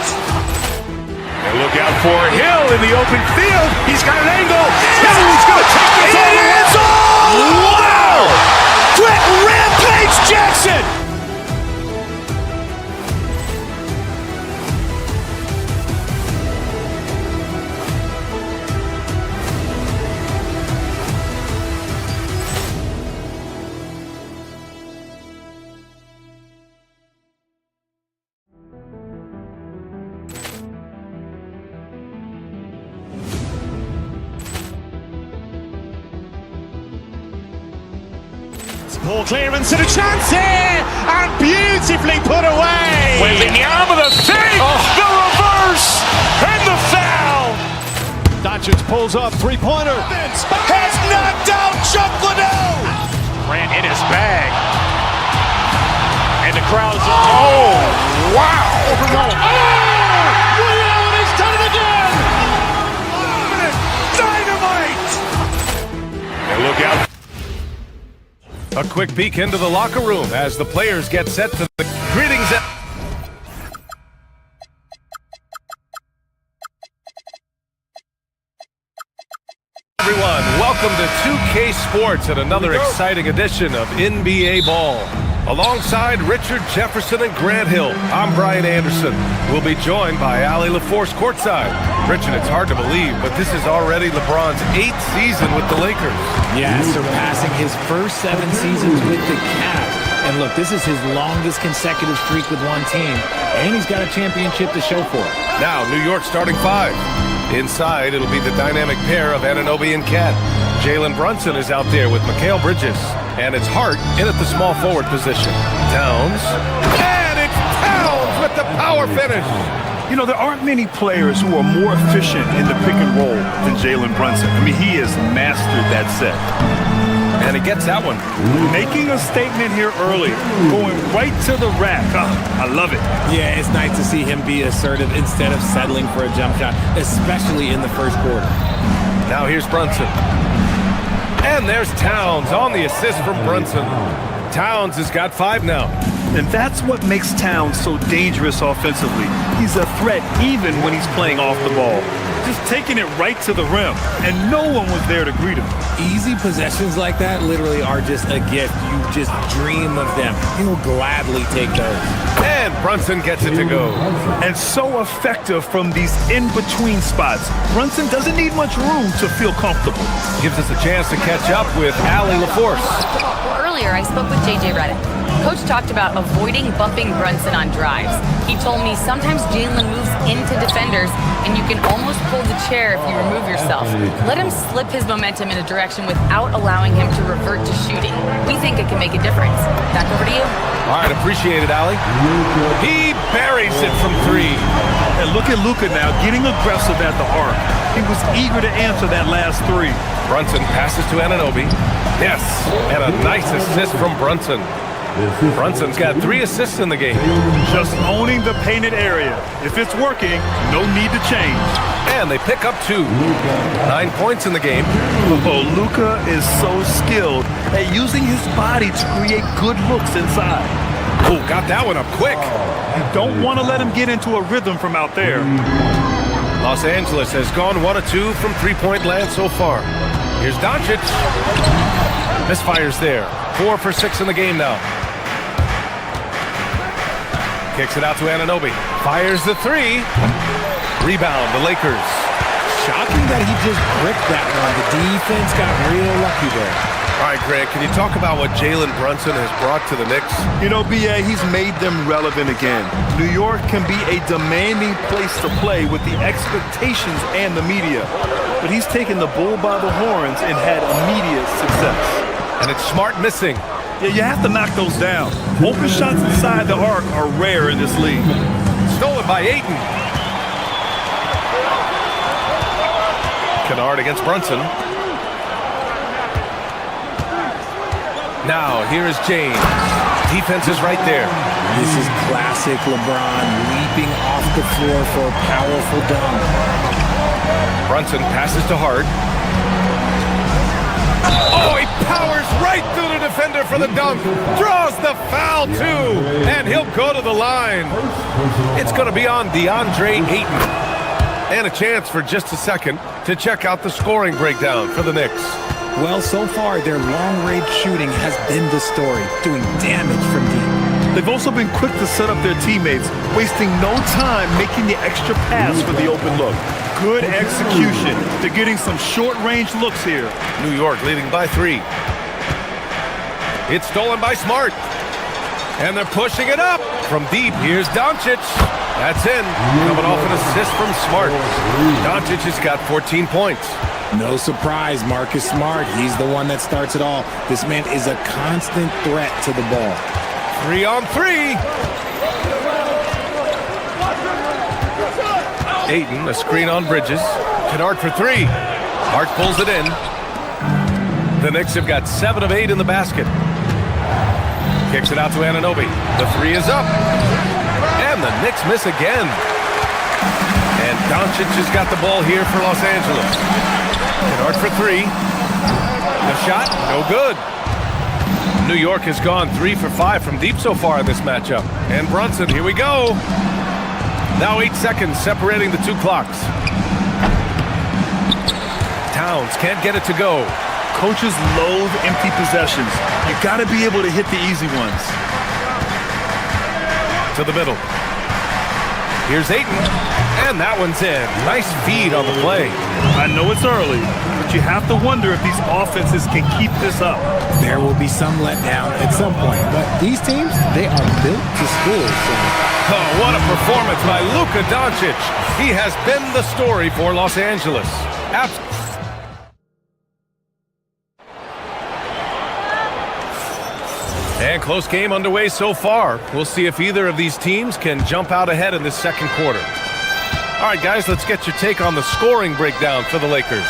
And look out for Hill in the open field. He's got an angle. Hill's going to take this all the way. Wow! Quick Rampage Jackson. Poor clearance and a chance here, and beautifully put away. With the arm of the fake, the reverse, and the foul. Doncic pulls up, three-pointer. Vince has knocked out Chuck Liddell. Grant in his bag. And the crowd's... Oh, wow. Ray Allen has done it again. Dynamite. And look out. A quick peek into the locker room as the players get set to the greetings. Everyone, welcome to 2K Sports and another exciting edition of NBA Ball. Alongside Richard Jefferson and Grant Hill, I'm Brian Anderson. We'll be joined by Allie LaForce courtside. Richard, it's hard to believe, but this is already LeBron's 8th season with the Lakers. Yeah, surpassing his first 7 seasons with the Cavs. And look, this is his longest consecutive streak with one team, and he's got a championship to show for it. Now, New York starting 5. Inside, it'll be the dynamic pair of Anunoby and Cat. Jalen Brunson is out there with Mikal Bridges, and it's Hart in at the small forward position. Towns, and it's Towns with the power finish. You know, there aren't many players who are more efficient in the pick and roll than Jalen Brunson. I mean, he has mastered that set. And he gets that one. Making a statement here early, going right to the rack. I love it. Yeah, it's nice to see him be assertive instead of settling for a jump shot, especially in the first quarter. Now here's Brunson. And there's Towns on the assist from Brunson. Towns has got 5 now. And that's what makes Towns so dangerous offensively. He's a threat even when he's playing off the ball. just taking it right to the rim, and no one was there to greet him. Easy possessions like that literally are just a gift. You just dream of them. He'll gladly take those. And Brunson gets it to go. And so effective from these in-between spots. Brunson doesn't need much room to feel comfortable. Gives us a chance to catch up with Allie LaForce. Earlier, I spoke with J.J. Redick. Coach talked about avoiding bumping Brunson on drives. He told me sometimes Jalen moves into defenders, and you can almost pull the chair if you remove yourself. Let him slip his momentum in a direction without allowing him to revert to shooting. We think it can make a difference. Back over to you. All right, appreciate it, Allie. He buries it from 3. And look at Luka now, getting aggressive at the arc. He was eager to answer that last 3. Brunson passes to Anunoby. Yes, and a nice assist from Brunson. Brunson's got 3 assists in the game. Just owning the painted area. If it's working, no need to change. And they pick up 2. 9 points in the game. Oh, Luka is so skilled at using his body to create good looks inside. Oh, got that one up quick. You don't want to let him get into a rhythm from out there. Los Angeles has gone 1 of 2 from 3-point land so far. Here's Doncic. Misfires there. 4 for 6 in the game now. Kicks it out to Anunoby. Fires the 3. Rebound, the Lakers. Shocking that he just bricked that one. The defense got real lucky there. All right, Greg, can you talk about what Jalen Brunson has brought to the Knicks? You know, B.A., he's made them relevant again. New York can be a demanding place to play with the expectations and the media. But he's taken the bull by the horns and had immediate success. And it's Smart missing. Yeah, you have to knock those down. Open shots inside the arc are rare in this league. Stolen by Ayton. Kennard against Brunson. Now, here is James. Defense is right there. This is classic LeBron leaping off the floor for a powerful dunk. Brunson passes to Hart. Oh, he powers right through the defender for the dunk. Draws the foul, too. And he'll go to the line. It's going to be on DeAndre Ayton. And a chance for just a second to check out the scoring breakdown for the Knicks. Well, so far, their long-range shooting has been the story, doing damage from deep. They've also been quick to set up their teammates, wasting no time making the extra pass for the open look. Good execution. They're getting some short-range looks here. New York leading by 3. It's stolen by Smart. And they're pushing it up. From deep, here's Doncic. That's in. Coming off an assist from Smart. Doncic has got 14 points. No surprise, Marcus Smart. He's the one that starts it all. This man is a constant threat to the ball. 3 on 3. Ayton, a screen on Bridges. Kennard for 3. Hart pulls it in. The Knicks have got 7 of 8 in the basket. Kicks it out to Anunoby. The 3 is up. And the Knicks miss again. And Doncic has got the ball here for Los Angeles. Kennard for 3. The shot, no good. New York has gone 3 for 5 from deep so far in this matchup. And Brunson, here we go. Now 8 seconds separating the 2 clocks. Towns can't get it to go. Coaches loathe empty possessions. You got to be able to hit the easy ones. To the middle. Here's Ayton. And that one's in. Nice feed on the play. I know it's early, but you have to wonder if these offenses can keep this up. There will be some letdown at some point, but these teams, they are built to score. So. Oh, what a performance by Luka Doncic. He has been the story for Los Angeles. And close game underway so far. We'll see if either of these teams can jump out ahead in this second quarter. All right, guys, let's get your take on the scoring breakdown for the Lakers.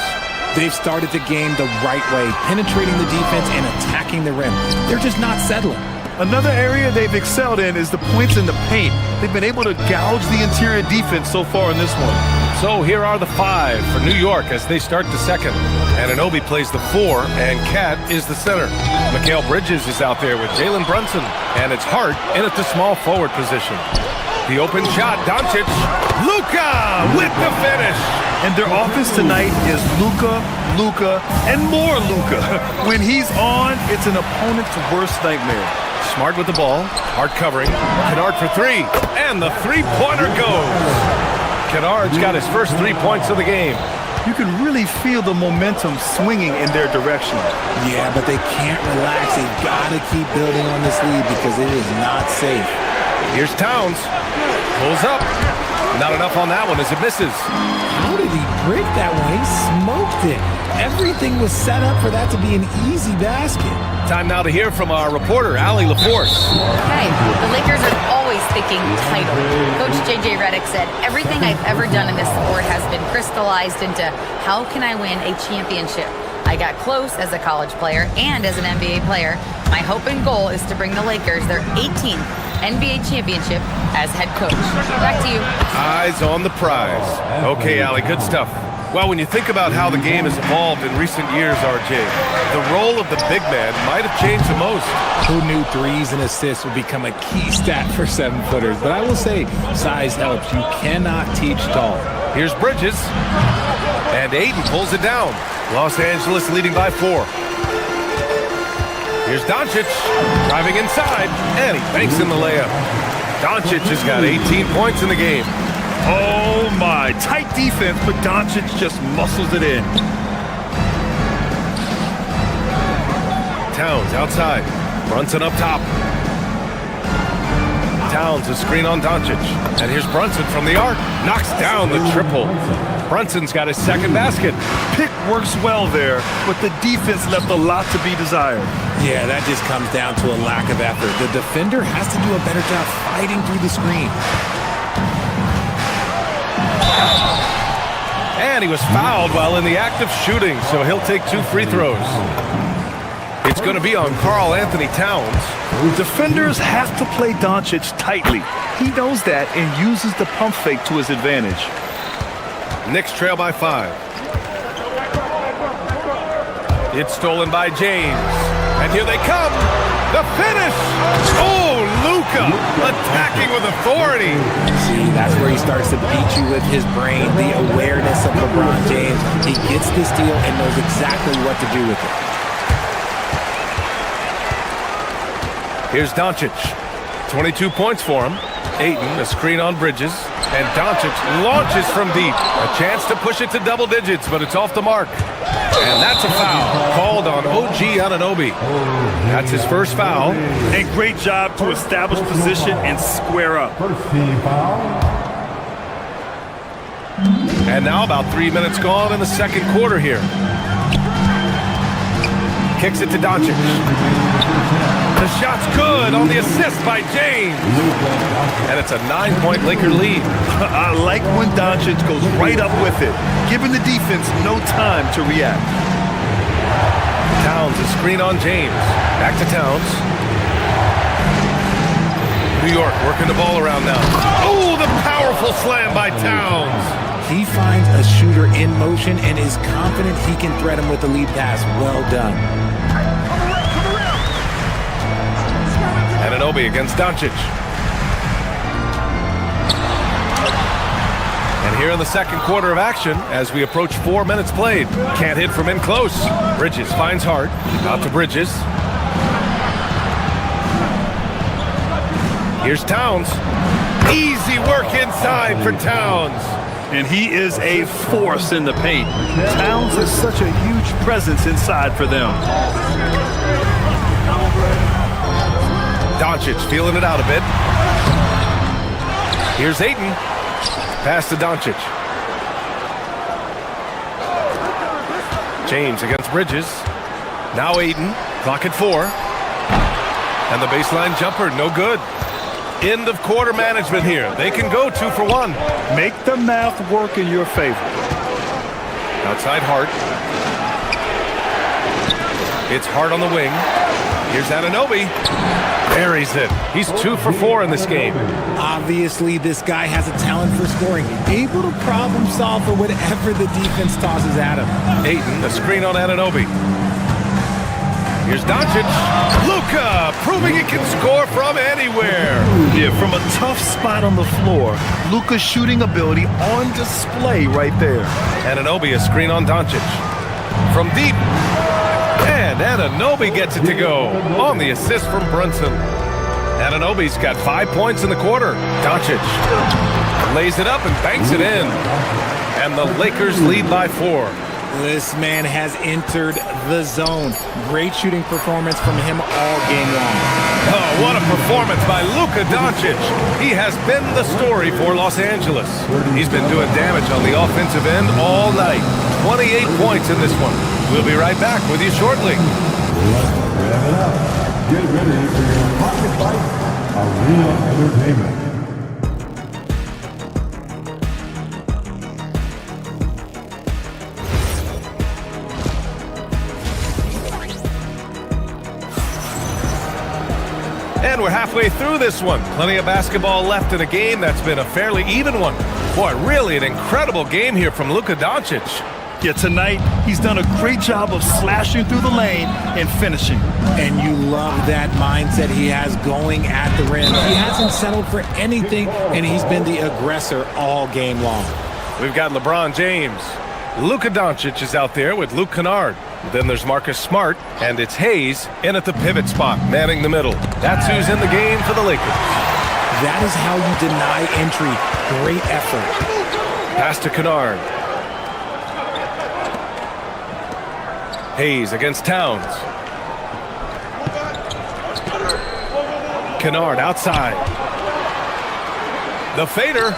They've started the game the right way, penetrating the defense and attacking the rim. They're just not settling. Another area they've excelled in is the points in the paint. They've been able to gouge the interior defense so far in this one. So here are the 5 for New York as they start the second. Anunoby plays the 4, and Cat is the center. Mikal Bridges is out there with Jalen Brunson, and it's Hart in at the small forward position. The open shot, Doncic. Luka with the finish. And their offense tonight is Luka, and more Luka. When he's on, it's an opponent's worst nightmare. Smart with the ball. Hard covering. Kennard for three. And the three-pointer goes. Kennard's got his first 3 points of the game. You can really feel the momentum swinging in their direction. Yeah, but they can't relax. They've got to keep building on this lead because it is not safe. Here's Towns. Pulls up. Not enough on that one as it misses. How did he break that one? He smoked it. Everything was set up for that to be an easy basket. Time now to hear from our reporter, Allie LaForce. Okay, the Lakers are always thinking title. Coach J.J. Redick said, everything I've ever done in this sport has been crystallized into how can I win a championship? I got close as a college player and as an NBA player. My hope and goal is to bring the Lakers their 18th NBA championship as head coach. Back to you. Eyes on the prize. Okay, Allie, good stuff. Well, when you think about how the game has evolved in recent years, RJ, the role of the big man might have changed the most. Who knew threes and assists would become a key stat for 7-footers? But I will say, size helps. You cannot teach tall. Here's Bridges. And Ayton pulls it down. Los Angeles leading by 4. Here's Doncic, driving inside, and he banks in the layup. Doncic has got 18 points in the game. Oh my, tight defense, but Doncic just muscles it in. Towns outside, Brunson up top. Towns a screen on Doncic, and here's Brunson from the arc, knocks down the triple. Brunson's got his second basket. Pick works well there, but the defense left a lot to be desired. Yeah, that just comes down to a lack of effort. The defender has to do a better job fighting through the screen. And he was fouled while in the act of shooting, so he'll take 2 free throws. It's going to be on Karl Anthony Towns. Defenders have to play Doncic tightly. He knows that and uses the pump fake to his advantage. Knicks trail by 5. It's stolen by James. And here they come. The finish. Oh, Luka attacking with authority. See, that's where he starts to beat you with his brain, the awareness of LeBron James. He gets the steal and knows exactly what to do with it. Here's Doncic. 22 points for him. Ayton, a screen on Bridges. And Doncic launches from deep. A chance to push it to double digits, but it's off the mark. And that's a foul called on OG Anunoby. That's his first foul. And great job to establish position and square up. And now about 3 minutes gone in the second quarter here. Kicks it to Doncic. The shot's good on the assist by James. And it's a 9-point Laker lead. I like when Doncic goes right up with it, giving the defense no time to react. Towns, a screen on James. Back to Towns. New York working the ball around now. Oh, the powerful slam by Towns. He finds a shooter in motion and is confident he can thread him with the lead pass. Well done. Anunoby against Doncic. And here in the second quarter of action, as we approach 4 minutes played. Can't hit from in close. Bridges finds Hart. Out to Bridges. Here's Towns. Easy work inside for Towns. And he is a force in the paint. Towns is such a huge presence inside for them. Doncic feeling it out a bit. Here's Ayton. Pass to Doncic. James against Bridges. Now Ayton. Clock at 4. And the baseline jumper, no good. End of quarter management here. They can go 2 for 1. Make the math work in your favor. Outside Hart. It's Hart on the wing. Here's Anunoby. Buries it. He's 2 for 4 in this game. Obviously, this guy has a talent for scoring. Able to problem solve for whatever the defense tosses at him. Ayton, a screen on Anunoby. Here's Doncic. Luka proving he can score from anywhere. Yeah, from a tough spot on the floor, Luka's shooting ability on display right there. Anunoby, a screen on Doncic. From deep. And Anunoby gets it to go on the assist from Brunson. Anunoby's got 5 points in the quarter. Doncic lays it up and banks it in. And the Lakers lead by 4. This man has entered the zone. Great shooting performance from him all game long. Oh, what a performance by Luka Doncic. He has been the story for Los Angeles. He's been doing damage on the offensive end all night. 28 points in this one. We'll be right back with you shortly. Get ready for your Pocket Fight Arena Entertainment. And we're halfway through this one. Plenty of basketball left in a game that's been a fairly even one. Boy, really an incredible game here from Luka Doncic. Yeah, tonight, he's done a great job of slashing through the lane and finishing. And you love that mindset he has going at the rim. He hasn't settled for anything, and he's been the aggressor all game long. We've got LeBron James. Luka Doncic is out there with Luke Kennard. Then there's Marcus Smart, and it's Hayes in at the pivot spot, manning the middle. That's who's in the game for the Lakers. That is how you deny entry. Great effort. Pass to Kennard. Hayes against Towns. Kennard outside. The fader.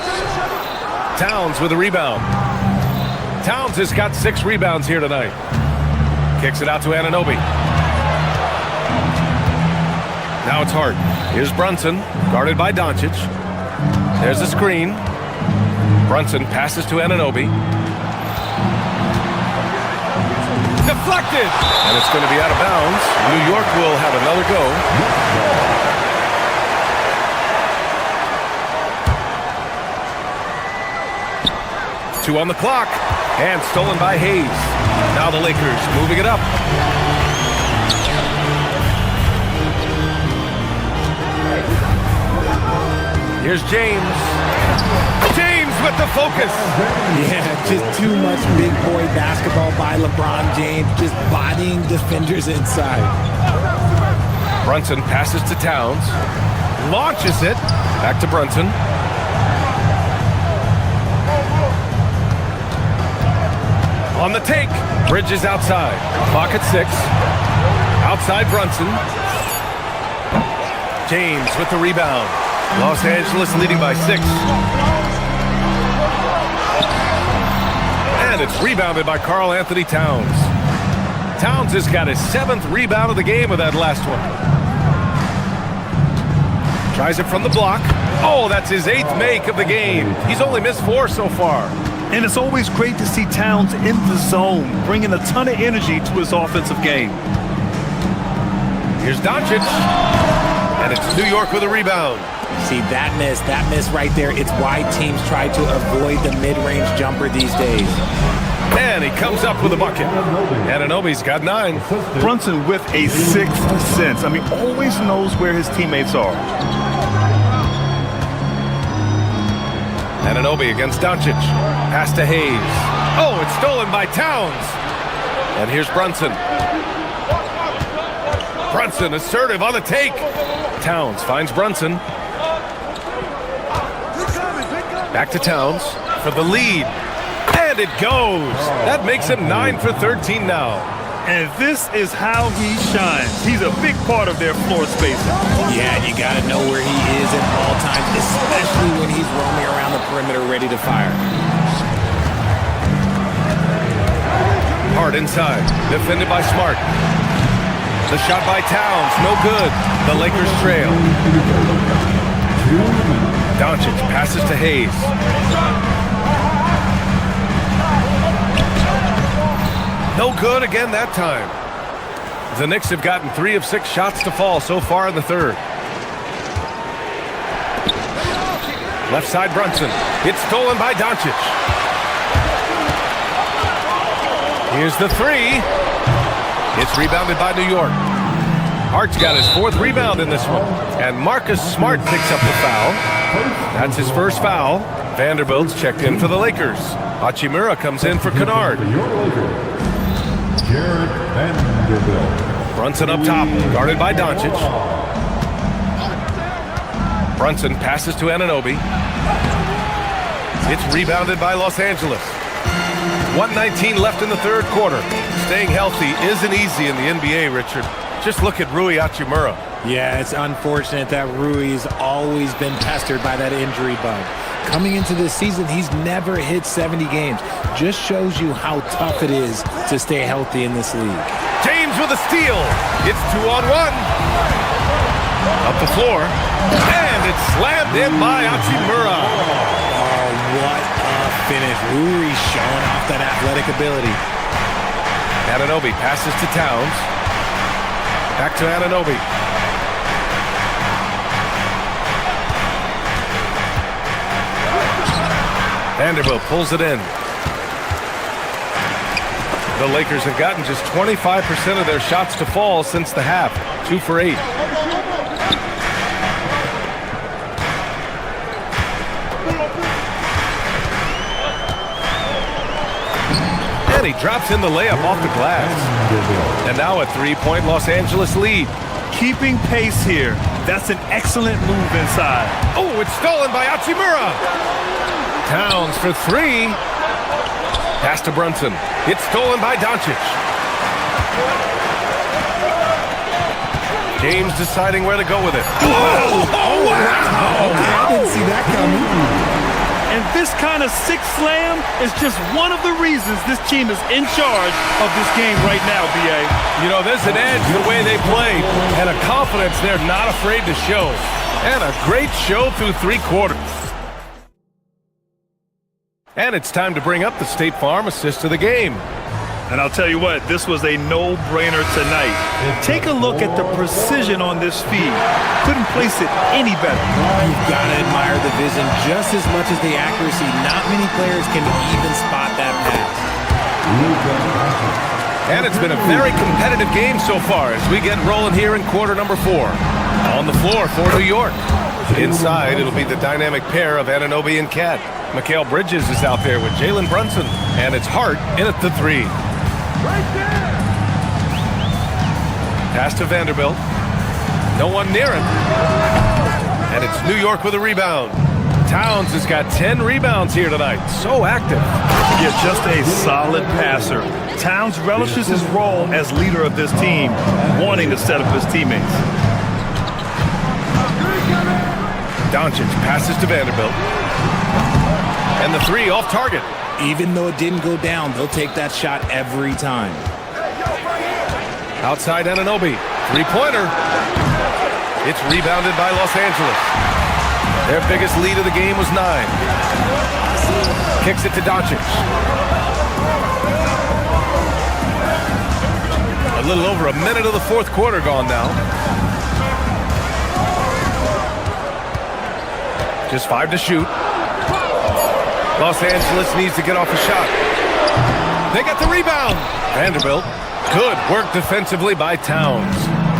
Towns with a rebound. Towns has got 6 rebounds here tonight. Kicks it out to Anunoby. Now it's Hart. Here's Brunson, guarded by Doncic. There's a screen. Brunson passes to Anunoby. Deflected! And it's going to be out of bounds. New York will have another go. 2 on the clock. And stolen by Hayes. Now the Lakers moving it up. Here's James. James with the focus. Yeah, just too much big boy basketball by LeBron James, just bodying defenders inside. Brunson passes to Towns. Launches it. Back to Brunson. On the take. Bridges outside. Clock at 6. Outside Brunson. James with the rebound. Los Angeles leading by 6. And it's rebounded by Karl Anthony Towns. Towns has got his 7th rebound of the game with that last one. Tries it from the block. Oh, that's his 8th make of the game. He's only missed 4 so far. And it's always great to see Towns in the zone, bringing a ton of energy to his offensive game. Here's Doncic. And it's New York with a rebound. See, that miss right there, it's why teams try to avoid the mid-range jumper these days. And he comes up with a bucket. Anunoby's got 9. Brunson with a 6th sense. I mean, always knows where his teammates are. Anunoby against Doncic. Pass to Hayes. Oh, it's stolen by Towns. And here's Brunson. Brunson assertive on the take. Towns finds Brunson. Back to Towns for the lead. And it goes. That makes him 9 for 13 now. And this is how he shines. He's a big part of their floor spacing. Yeah, you got to know where he is at all times, especially when he's roaming around the perimeter ready to fire. Hart inside. Defended by Smart. The shot by Towns. No good. The Lakers trail. Doncic passes to Hayes. No good again that time. The Knicks have gotten 3 of 6 shots to fall so far in the 3rd. Left side Brunson. It's stolen by Doncic. Here's the 3. It's rebounded by New York. Hart's got his 4th rebound in this one. And Marcus Smart picks up the foul. That's his first foul. Vanderbilt's checked in for the Lakers. Hachimura comes in for Kennard. Jared Vanderbilt. Brunson up top, guarded by Doncic. Brunson passes to Anunoby. It's rebounded by Los Angeles. 1:19 left in the 3rd quarter. Staying healthy isn't easy in the NBA, Richard. Just look at Rui Hachimura. Yeah, it's unfortunate that Rui's always been pestered by that injury bug. Coming into this season, he's never hit 70 games. Just shows you how tough it is to stay healthy in this league. James with a steal. It's 2-on-1. Up the floor. And it's slammed in by Hachimura. Oh, what a finish. Rui showing off that athletic ability. Anunoby passes to Towns. Back to Anunoby. Vanderbilt pulls it in. The Lakers have gotten just 25% of their shots to fall since the half. 2 for 8. And he drops in the layup off the glass. And now a 3-point Los Angeles lead. Keeping pace here. That's an excellent move inside. Oh, it's stolen by Hachimura. Towns for 3. Pass to Brunson. It's stolen by Doncic. James deciding where to go with it. Oh, wow. Okay, I didn't see that coming. And this kind of six slam is just one of the reasons this team is in charge of this game right now, B.A. You know, there's an edge the way they play and a confidence they're not afraid to show. And a great show through 3 quarters. And it's time to bring up the State Farm assist of the game. And I'll tell you what, this was a no-brainer tonight. Take a look at the precision on this feed. Couldn't place it any better. You've got to admire the vision just as much as the accuracy. Not many players can even spot that pass. And it's been a very competitive game so far as we get rolling here in quarter number 4. On the floor for New York. Inside, it'll be the dynamic pair of Anunoby and Cat. Mikal Bridges is out there with Jalen Brunson. And it's Hart in at the 3. Pass to Vanderbilt. No one near him. And it's New York with a rebound. Towns has got 10 rebounds here tonight. So active. Yeah, just a solid passer. Towns relishes his role as leader of this team, wanting to set up his teammates. Doncic passes to Vanderbilt. And the 3 off target. Even though it didn't go down, they'll take that shot every time. Outside Anunoby. 3-pointer. It's rebounded by Los Angeles. Their biggest lead of the game was 9. Kicks it to Doncic. A little over a minute of the 4th quarter gone now. Just 5 to shoot. Los Angeles needs to get off a shot. They got the rebound. Vanderbilt. Good work defensively by Towns.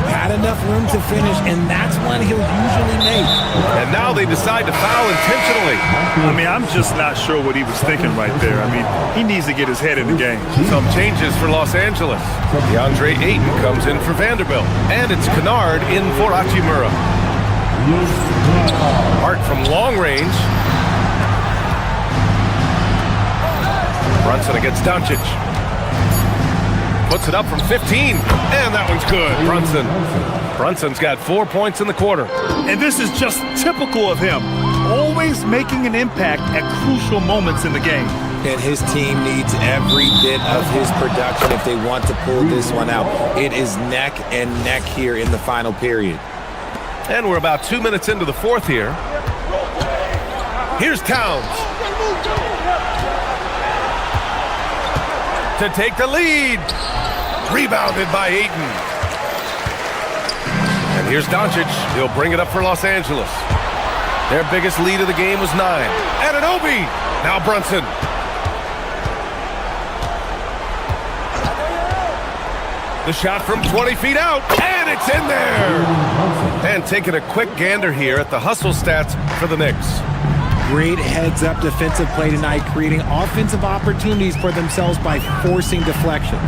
Had enough room to finish, and that's one he'll usually make. And now they decide to foul intentionally. I mean, I'm just not sure what he was thinking right there. I mean, he needs to get his head in the game. Some changes for Los Angeles. DeAndre Ayton comes in for Vanderbilt. And it's Kennard in for Hachimura. Hart from long range. Brunson against Doncic. Puts it up from 15. And that one's good. Brunson's got 4 points in the quarter. And this is just typical of him. Always making an impact at crucial moments in the game. And his team needs every bit of his production if they want to pull this one out. It is neck and neck here in the final period. And we're about 2 minutes into the 4th here. Here's Towns. To take the lead. Rebounded by Ayton. And here's Doncic. He'll bring it up for Los Angeles. Their biggest lead of the game was 9. Anunoby. Now Brunson. The shot from 20 feet out, and it's in there! And taking a quick gander here at the hustle stats for the Knicks. Great heads-up defensive play tonight, creating offensive opportunities for themselves by forcing deflections.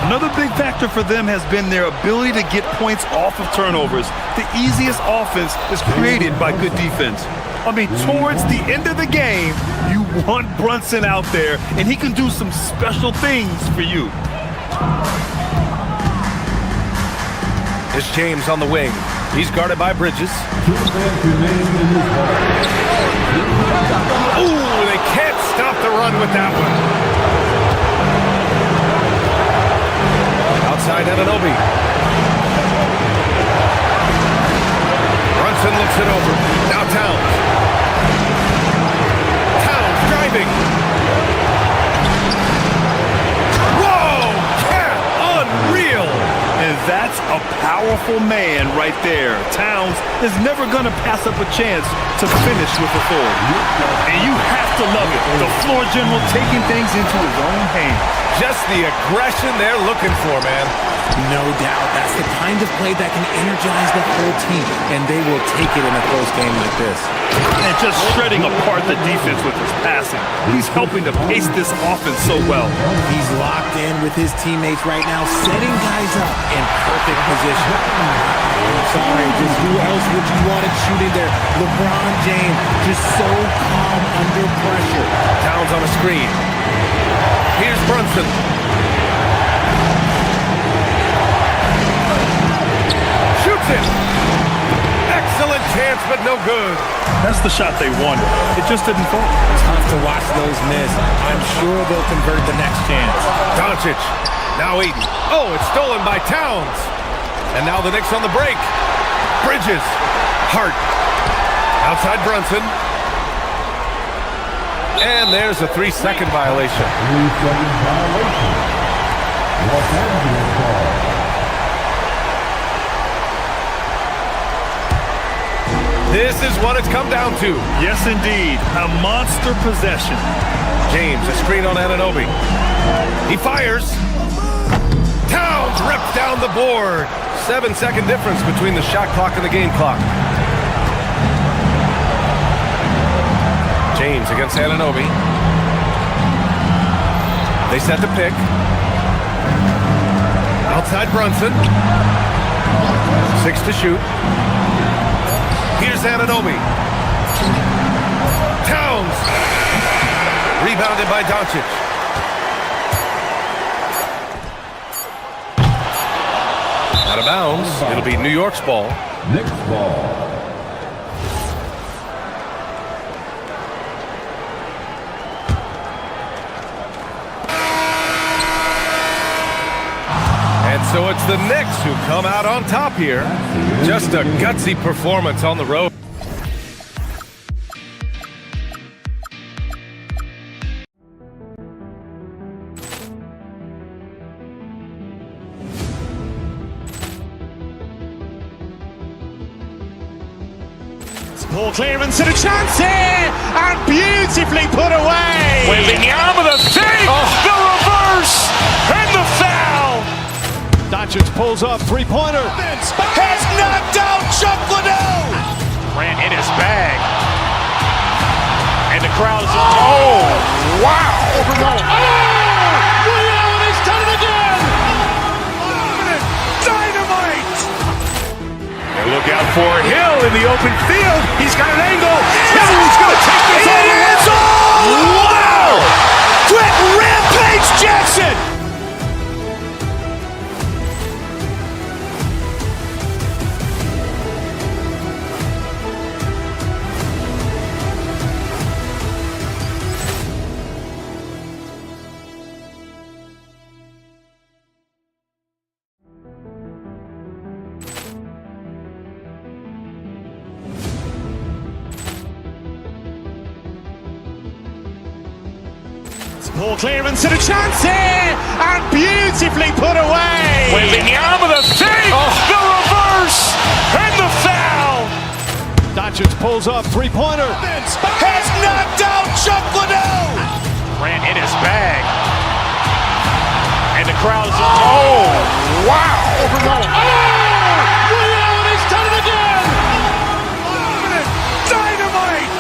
Another big factor for them has been their ability to get points off of turnovers. The easiest offense is created by good defense. I mean, towards the end of the game, you want Brunson out there, and he can do some special things for you. It's James on the wing. He's guarded by Bridges. Ooh, they can't stop the run with that one. Outside Anunoby. Brunson looks it over. Now Towns. Towns driving. Whoa! Yeah, unreal! And that's a powerful man right there. Towns is never going to pass up a chance to finish with authority. And you have to love it. The floor general taking things into his own hands. Just the aggression they're looking for, man. No doubt. That's the kind of play that can energize the whole team, and they will take it in a close game like this. And just shredding apart the defense with his passing. He's helping to pace this offense so well. He's locked in with his teammates right now, setting guys up in perfect position. I'm sorry, just who else would you want it shooting there? LeBron James, just so calm under pressure. Towns on a screen. Here's Brunson. Shoots it. Excellent chance, but no good. That's the shot they wanted. It just didn't fall. Tough to watch those miss. I'm sure they'll convert the next chance. Doncic. Now Eden. Oh, it's stolen by Towns. And now the Knicks on the break. Bridges. Hart. Outside Brunson. And there's a 3-second violation. 3-second violation. Los Angeles ball. This is what it's come down to. Yes, indeed. A monster possession. James, a screen on Anunoby. He fires. Towns rips down the board. 7-second difference between the shot clock and the game clock. James against Anunoby. They set the pick. Outside Brunson. 6 to shoot. Here's Anunoby. Towns. Rebounded by Doncic. Out of bounds. It'll be New York's ball. Knicks ball. So it's the Knicks who come out on top here. Just a gutsy performance on the road. Ball clearance and a chance here, and beautifully put away. Wembanyama the fake, the reverse, and the foul. Doncic pulls up, three-pointer. Has knocked out Chuck Liddell. Ran in his bag. And the crowd is... Oh, wow. He's done it again. Dynamite. And look out for Hill in the open field. He's got an angle. He's going to take this all the way. Wow. Quick Rampage Jackson. Ball clearance and a chance here, and beautifully put away. Wembanyama the fake, the reverse, and the foul. Doncic pulls up, three-pointer. Has knocked out Chuck Liddell. Ran in his bag. And the the crowd's, oh, wow! He's done it again! Dynamite!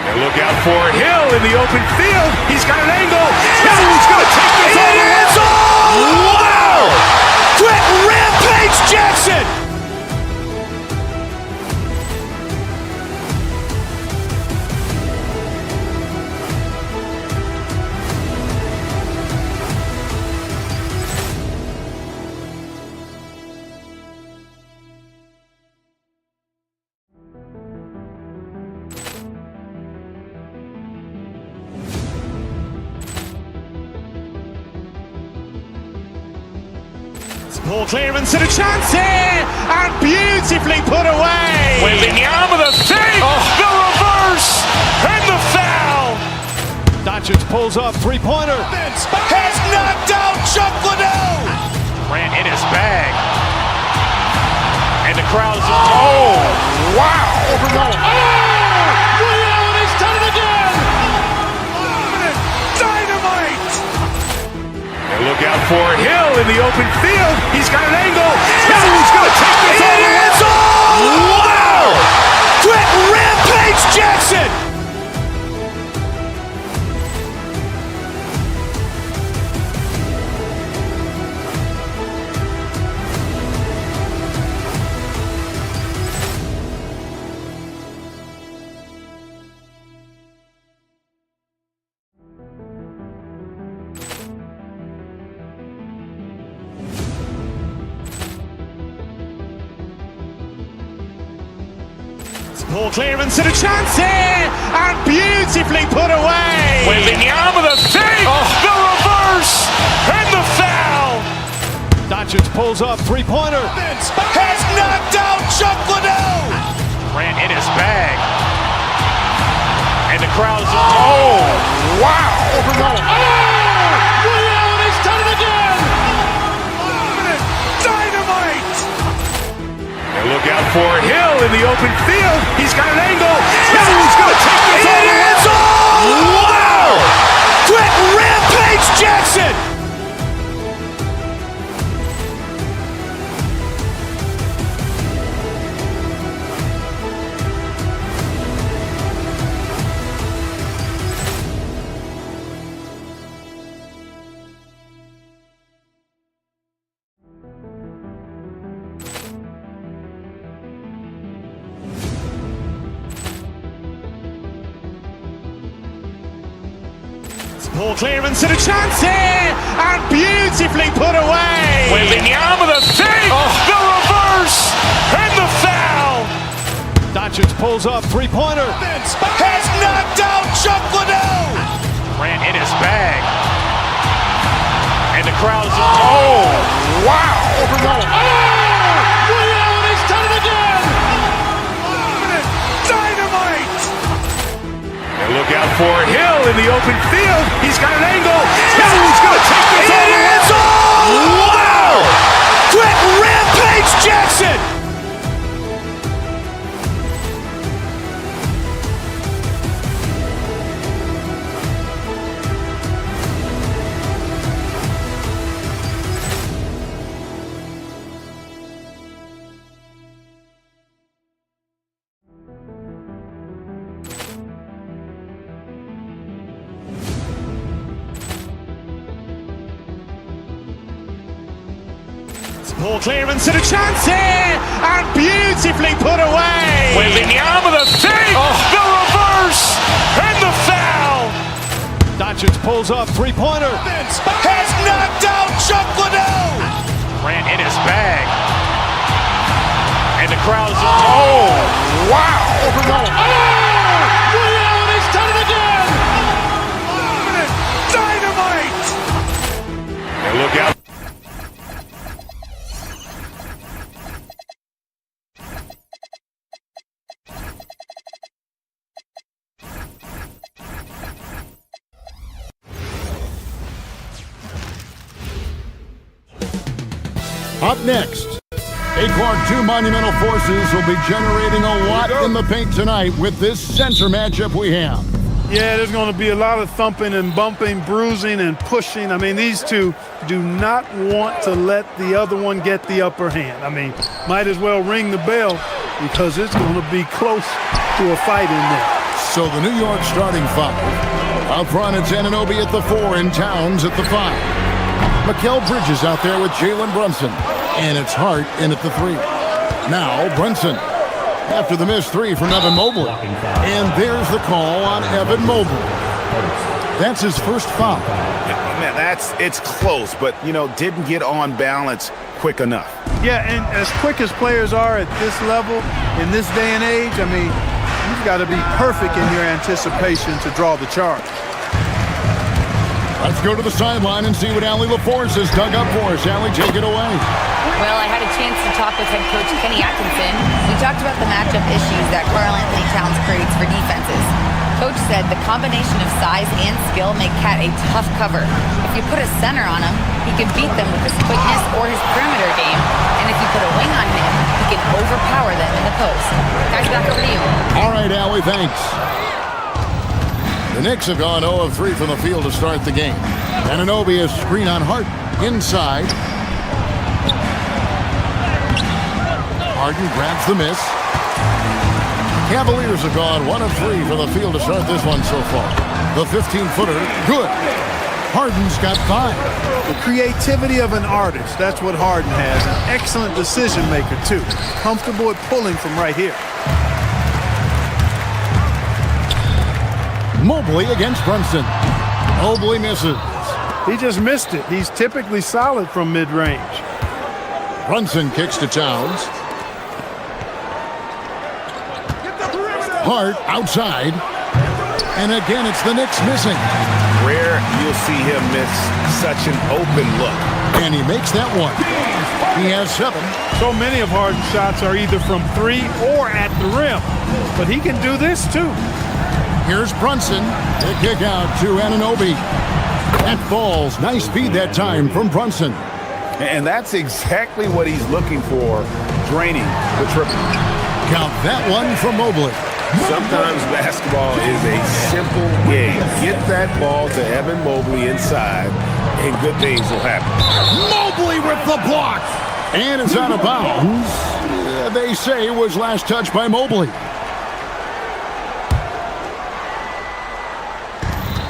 And look out for Hill in the open field. He's got an angle. Hill's going to take this all the way. Wow! Quick Rampage Jackson! Ball clearance and a chance here, and beautifully put away. Wembanyama the fake, the reverse, and the foul. Doncic pulls up, three-pointer. Has knocked out Chuck Liddell. Ran in his bag, and the crowd's, oh, wow. He's done it again! Dynamite! And look out for Hill in the open field. He's got an angle. Hill's going to take this all the way. Wow! Quick Rampage Jackson! Ball clearance and a chance here, and beautifully put away. Wembanyama the fake, the reverse, and the foul. Doncic pulls up, three-pointer. Has knocked out Chuck Liddell. Ran in his bag, and the crowd's, oh, wow. He's done it again! Dynamite! And look out for Hill in the open field. He's got an angle. Hill's going to take this all the way. Wow! Quick Rampage Jackson! Ball clearance and a chance here, and beautifully put away. Wembanyama the fake, the reverse, and the foul. Doncic pulls up, three-pointer. Has knocked out Chuck Liddell. Ran in his bag, and the crowd's, oh, wow. He's done it again! Dynamite! And look out for Hill in the open field. He's got an angle. Hill's going to take this all the way. Wow! Quick Rampage Jackson! Ball clearance and a chance here, and beautifully put away. Wembanyama the fake, the reverse, and the foul. Doncic pulls up, three-pointer. Has knocked out Chuck Liddell. Ran in his bag, and the crowd's, oh, wow. He's done it again! Dynamite! And look out. Up next, Acorn 2 Monumental Forces will be generating a lot in the paint tonight with this center matchup we have. Yeah, there's going to be a lot of thumping and bumping, bruising and pushing. I mean, these two do not want to let the other one get the upper hand. I mean, might as well ring the bell because it's going to be close to a fight in there. So the New York starting five. Up front, it's Anunoby at the 4 and Towns at the 5. Mikal Bridges out there with Jalen Brunson. And it's Hart in at the 3. Now Brunson after the missed 3 from Evan Mobley. And there's the call on Evan Mobley. That's his first foul. Man, it's close, but, didn't get on balance quick enough. Yeah, and as quick as players are at this level, in this day and age, I mean, you've got to be perfect in your anticipation to draw the charge. Let's go to the sideline and see what Allie LaForce has dug up for us. Allie, take it away. Well, I had a chance to talk with head coach Kenny Atkinson. We talked about the matchup issues that Karl-Anthony Towns creates for defenses. Coach said the combination of size and skill make Cat a tough cover. If you put a center on him, he can beat them with his quickness or his perimeter game. And if you put a wing on him, he can overpower them in the post. Guys, back over to you. All right, Allie, thanks. The Knicks have gone 0 of 3 from the field to start the game. Anunoby is screen on Hart inside. Harden grabs the miss. Cavaliers have gone 1 of 3 from the field to start this one so far. The 15-footer, good. Harden's got 5. The creativity of an artist, that's what Harden has. An excellent decision maker, too. Comfortable at pulling from right here. Mobley against Brunson. Mobley misses. He just missed it. He's typically solid from mid-range. Brunson kicks to Towns. Hart outside. And again, it's the Knicks missing. Rare you'll see him miss such an open look. And he makes that one. He has 7. So many of Harden's shots are either from 3 or at the rim. But he can do this, too. Here's Brunson. The kick out to Anunoby. That falls. Nice feed that time from Brunson. And that's exactly what he's looking for, draining the triple. Count that one from Mobley. Sometimes basketball is a simple game. Get that ball to Evan Mobley inside, and good things will happen. Mobley with the block. And it's out of bounds. They say was last touched by Mobley.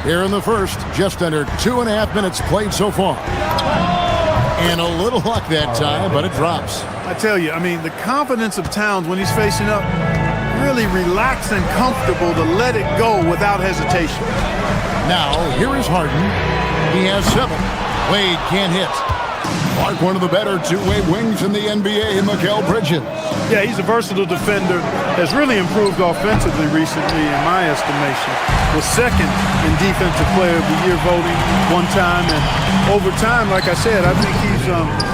Here in the first, just under 2.5 minutes played so far. And a little luck that time, but it drops. I tell you, I mean, the confidence of Towns when he's facing up, really relaxed and comfortable to let it go without hesitation. Now, here is Harden. He has 7. Wade can't hit. Clark, one of the better two-way wings in the NBA, Mikal Bridges. Yeah, he's a versatile defender. Has really improved offensively recently, in my estimation. Was second in Defensive Player of the Year voting one time. And over time, like I said, I think he's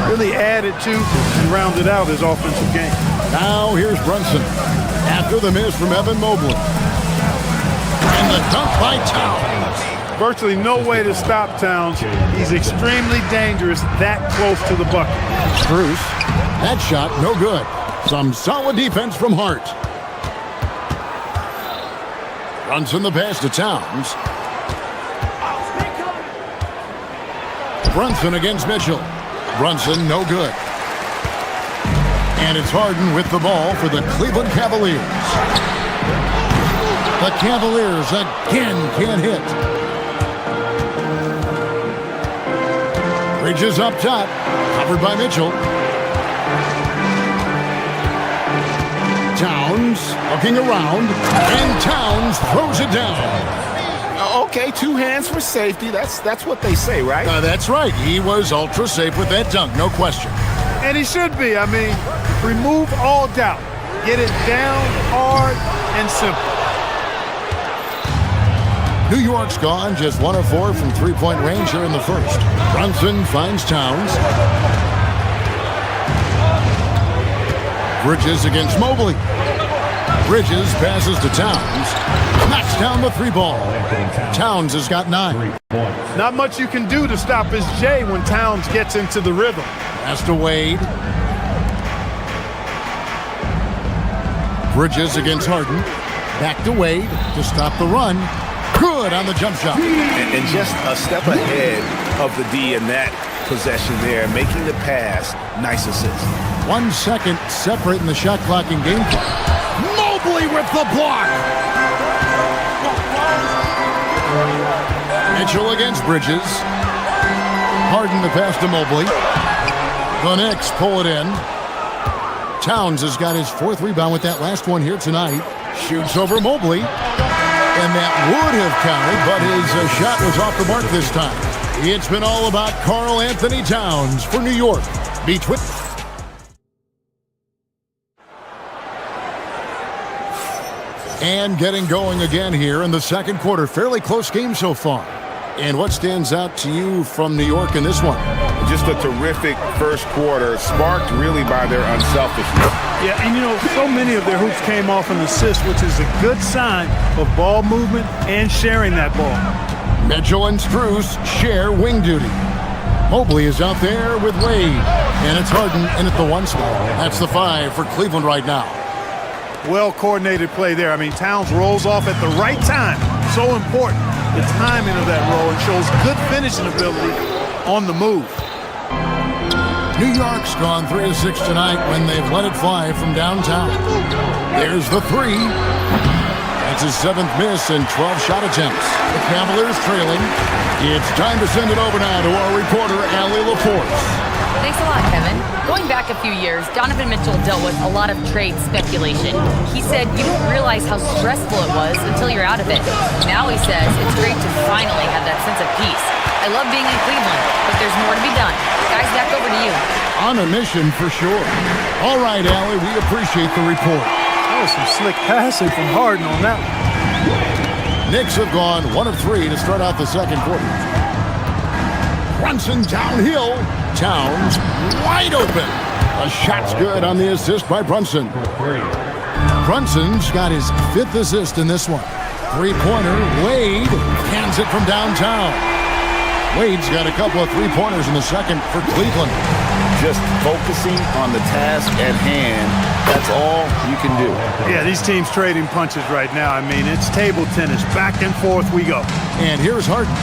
really added to and rounded out his offensive game. Now here's Brunson. After the miss from Evan Mobley. And the dunk by Towns. Virtually no way to stop Towns. He's extremely dangerous that close to the bucket. Bruce, that shot no good. Some solid defense from Hart. Brunson the pass to Towns. Brunson against Mitchell. Brunson no good. And it's Harden with the ball for the Cleveland Cavaliers. The Cavaliers again can't hit. Bridges up top, covered by Mitchell. Towns looking around, and Towns throws it down. Okay, 2 hands for safety. That's what they say, right? That's right. He was ultra safe with that dunk, no question. And he should be. I mean, remove all doubt. Get it down hard and simple. New York's gone just 1 of 4 from three-point range here in the first. Brunson finds Towns. Bridges against Mobley. Bridges passes to Towns. Knocks down the 3-ball. Towns has got 9. Not much you can do to stop his J when Towns gets into the rhythm. Pass to Wade. Bridges against Harden. Back to Wade to stop the run. Good on the jump shot. And just a step ahead of the D in that possession there, making the pass. Nice assist. 1 second separating the shot clock and game clock. Mobley with the block. Mitchell against Bridges. Harden the pass to Mobley. The Knicks pull it in. Towns has got his 4th rebound with that last one here tonight. Shoots over Mobley. And that would have counted, but his shot was off the mark this time. It's been all about Karl Anthony Towns for New York. Between and getting going again here in the second quarter. Fairly close game so far. And what stands out to you from New York in this one? Just a terrific first quarter, sparked really by their unselfishness. Yeah, and so many of their hoops came off an assist, which is a good sign of ball movement and sharing that ball. Mitchell and Strus share wing duty. Mobley is out there with Wade. And it's Harden in at the 1 spot. That's the 5 for Cleveland right now. Well-coordinated play there. I mean, Towns rolls off at the right time. So important. The timing of that roll, and shows good finishing ability on the move. New York's gone 3 of 6 tonight when they've let it fly from downtown. There's the 3. That's his 7th miss and 12 shot attempts. The Cavaliers trailing. It's time to send it over now to our reporter, Allie LaForce. Thanks a lot, Kevin. Going back a few years, Donovan Mitchell dealt with a lot of trade speculation. He said you don't realize how stressful it was until you're out of it. Now he says it's great to finally have that sense of peace. I love being in Cleveland, but there's more to be done. Guys, back over to you. On a mission for sure. All right, Allie, we appreciate the report. That was some slick passing from Harden on that one. Knicks have gone 1 of 3 to start out the second quarter. Brunson downhill. Towns wide open. A shot's good on the assist by Brunson. Brunson's got his 5th assist in this one. 3-pointer. Wade cans it from downtown. Wade's got a couple of 3-pointers in the second for Cleveland. Just focusing on the task at hand. That's all you can do. Yeah, these teams trading punches right now. I mean, it's table tennis. Back and forth we go. And here's Harden.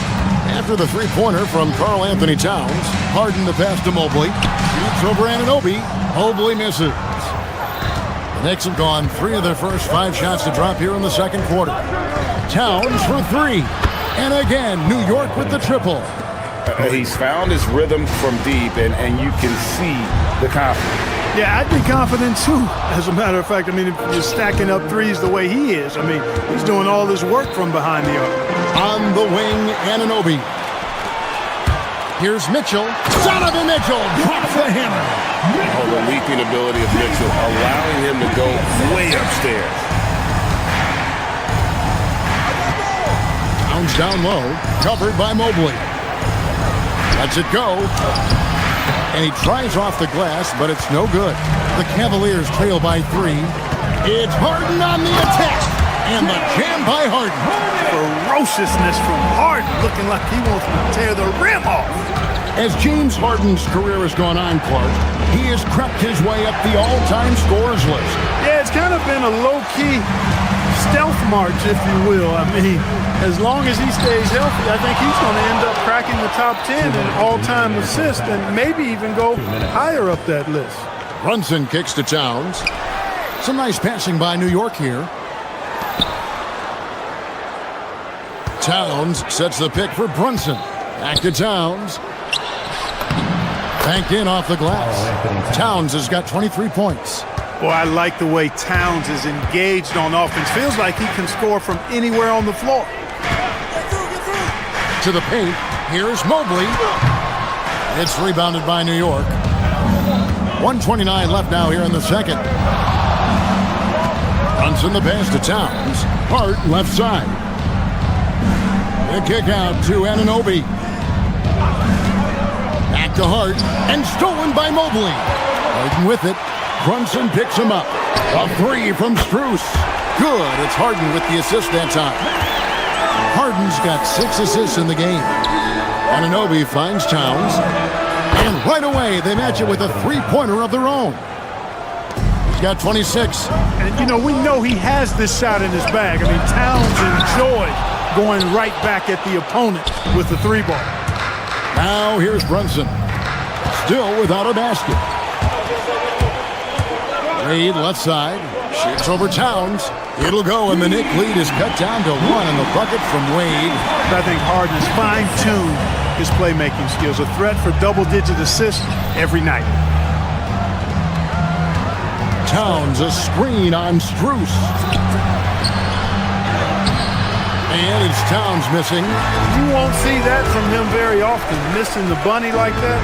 After the 3-pointer from Karl Anthony Towns, Harden the pass to Mobley. Shoots over Anunoby. Mobley misses. The Knicks have gone 3 of their first 5 shots to drop here in the second quarter. Towns for 3. And again, New York with the triple. He's found his rhythm from deep, and you can see the confidence. Yeah, I'd be confident too, as a matter of fact. I mean, if you're stacking up threes the way he is, I mean, he's doing all this work from behind the arc. On the wing, Anunoby. Here's Mitchell. Donovan Mitchell drops the hammer. Oh, the leaping ability of Mitchell, allowing him to go way upstairs. Towns down low, covered by Mobley. Lets it go. And he tries off the glass, but it's no good. The Cavaliers trail by 3. It's Harden on the attack. And the jam by Harden. Ferociousness from Harden, looking like he wants to tear the rim off. As James Harden's career has gone on, Clark, he has crept his way up the all-time scorers list. Yeah, it's kind of been a low-key stealth march, if you will. I mean, as long as he stays healthy, I think he's going to end up cracking the top 10 in all-time assists and maybe even go higher up that list. Brunson kicks to Towns. Some nice passing by New York here. Towns sets the pick for Brunson. Back to Towns. Banked in off the glass. Towns has got 23 points. Boy, I like the way Towns is engaged on offense. Feels like he can score from anywhere on the floor. To the paint, here's Mobley. It's rebounded by New York. 1:29 left now here in the second. Brunson the pass to Towns. Hart left side. The kick out to Anunoby. Back to Hart, and stolen by Mobley. Harden with it. Brunson picks him up. A 3 from Strus. Good. It's Harden with the assist that time. Harden's got 6 assists in the game. Anunoby finds Towns. And right away, they match it with a 3-pointer of their own. He's got 26. And, we know he has this shot in his bag. I mean, Towns enjoys going right back at the opponent with the 3-ball. Now here's Brunson. Still without a basket. Wade left side. Shoots over Towns. It'll go, and the Knick lead is cut down to 1 in the bucket from Wade. I think Harden has fine-tuned his playmaking skills. A threat for double-digit assists every night. Towns, a screen on Strus. And it's Towns missing. You won't see that from him very often, missing the bunny like that.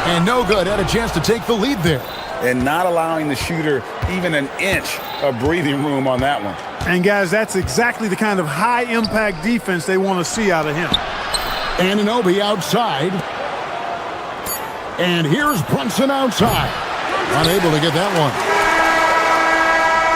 And no good. Had a chance to take the lead there. And not allowing the shooter even an inch of breathing room on that one. And, guys, that's exactly the kind of high-impact defense they want to see out of him. Anunoby outside. And here's Brunson outside. Unable to get that one.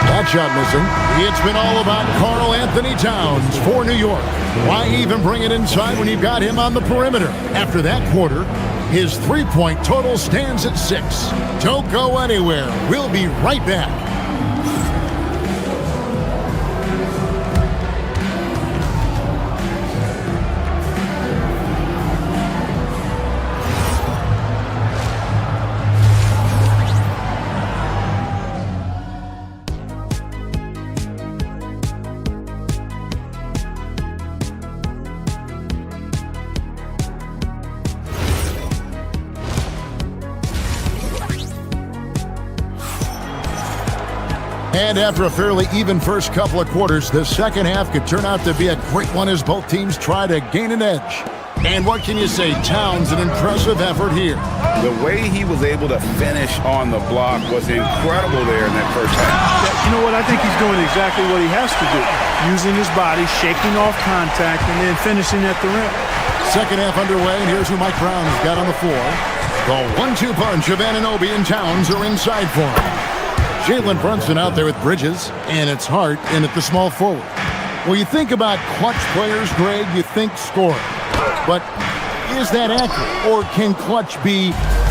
That shot missing. It's been all about Karl Anthony Towns for New York. Why even bring it inside when you've got him on the perimeter? After that quarter, his three-point total stands at 6. Don't go anywhere. We'll be right back. And after a fairly even first couple of quarters, the second half could turn out to be a great one as both teams try to gain an edge. And what can you say? Towns, an impressive effort here. The way he was able to finish on the block was incredible there in that first half. You know what? I think he's doing exactly what he has to do. Using his body, shaking off contact, and then finishing at the rim. Second half underway, and here's who Mike Brown has got on the floor. The 1-2 punch of Anunoby and Towns are inside for him. Jalen Brunson out there with Bridges, and it's Hart in at the small forward. Well, you think about clutch players, Greg, you think scoring. But is that accurate, or can clutch be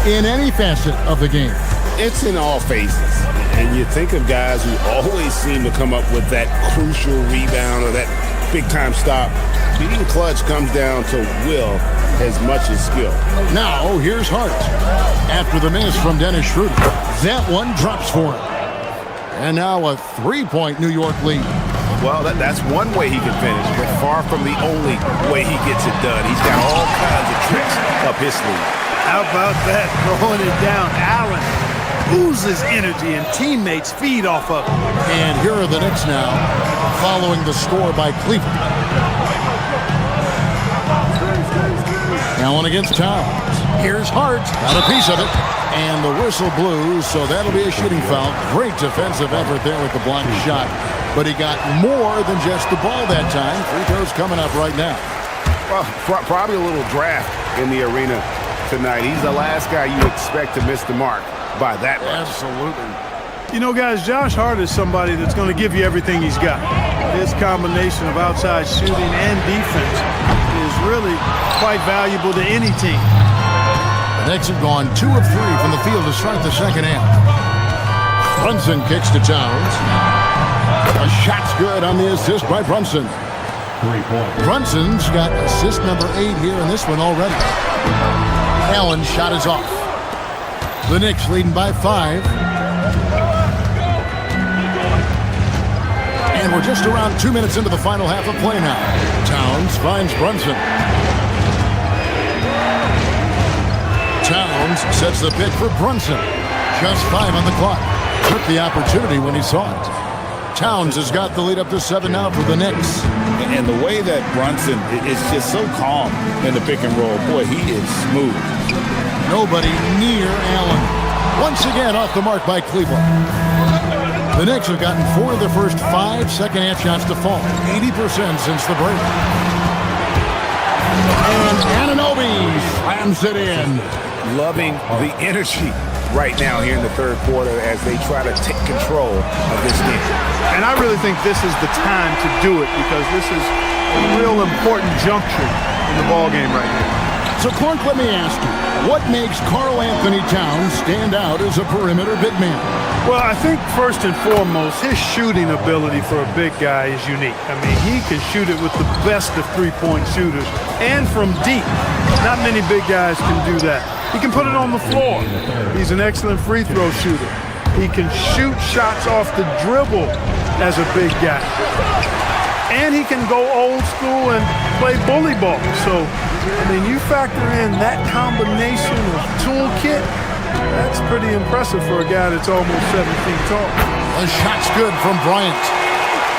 in any facet of the game? It's in all phases. And you think of guys who always seem to come up with that crucial rebound or that big-time stop. Being clutch comes down to will as much as skill. Now, here's Hart. After the miss from Dennis Schroeder, that one drops for him. And now a three-point New York lead. Well, that's one way he can finish, but far from the only way he gets it done. He's got all kinds of tricks up his sleeve. How about that? Throwing it down. Allen oozes energy, and teammates feed off of it. And here are the Knicks now, following the score by Cleveland. Allen against Towns. Here's Hart. Got a piece of it. And the whistle blew, so that'll be a shooting foul. Great defensive effort there with the blocked shot. But he got more than just the ball that time. Free throws coming up right now. Well, probably a little draft in the arena tonight. He's the last guy you expect to miss the mark by that much. Absolutely. You know, guys, Josh Hart is somebody that's going to give you everything he's got. His combination of outside shooting and defense is really quite valuable to any team. The Knicks have gone 2 of 3 from the field to start the second half. Brunson kicks to Towns. A shot's good on the assist by Brunson. 3 points. Brunson's got assist number 8 here in this one already. Allen's shot is off. The Knicks leading by 5. And we're just around 2 minutes into the final half of play now. Towns finds Brunson. Towns sets the pick for Brunson. Just 5 on the clock. Took the opportunity when he saw it. Towns has got the lead up to 7 now for the Knicks. And the way that Brunson is just so calm in the pick and roll, boy, he is smooth. Nobody near Allen. Once again off the mark by Cleveland. The Knicks have gotten 4 of their first 5 second-half shots to fall. 80% since the break. And Anunoby slams it in. Loving the energy right now here in the third quarter as they try to take control of this game. And I really think this is the time to do it because this is a real important juncture in the ball game right now. So, Clark, let me ask you, what makes Karl Anthony Towns stand out as a perimeter big man? Well, I think first and foremost, his shooting ability for a big guy is unique. I mean, he can shoot it with the best of three-point shooters and from deep. Not many big guys can do that. He can put it on the floor. He's an excellent free throw shooter. He can shoot shots off the dribble as a big guy. And he can go old school and play bully ball. So, I mean, you factor in that combination of toolkit, that's pretty impressive for a guy that's almost 7 feet tall. The shot's good from Bryant.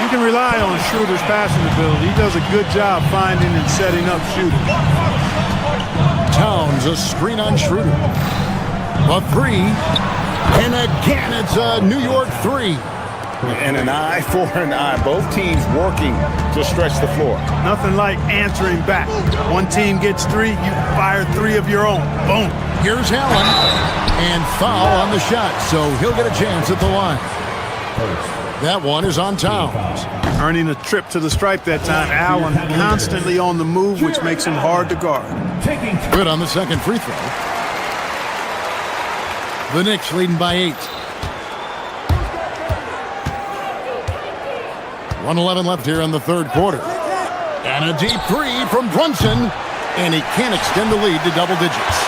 You can rely on Schroeder's passing ability. He does a good job finding and setting up shooters. Towns, a screen on Schroeder. A three. And again, it's a New York three. And an eye for an eye. Both teams working to stretch the floor. Nothing like answering back. One team gets three, you fire three of your own. Boom. Here's Allen. And foul on the shot, so he'll get a chance at the line. That one is on Towns. Earning a trip to the stripe that time. Allen constantly on the move, which makes him hard to guard. Good on the second free throw. The Knicks leading by 8. 1:11 left here in the third quarter. And a deep three from Brunson. And he can't extend the lead to double digits.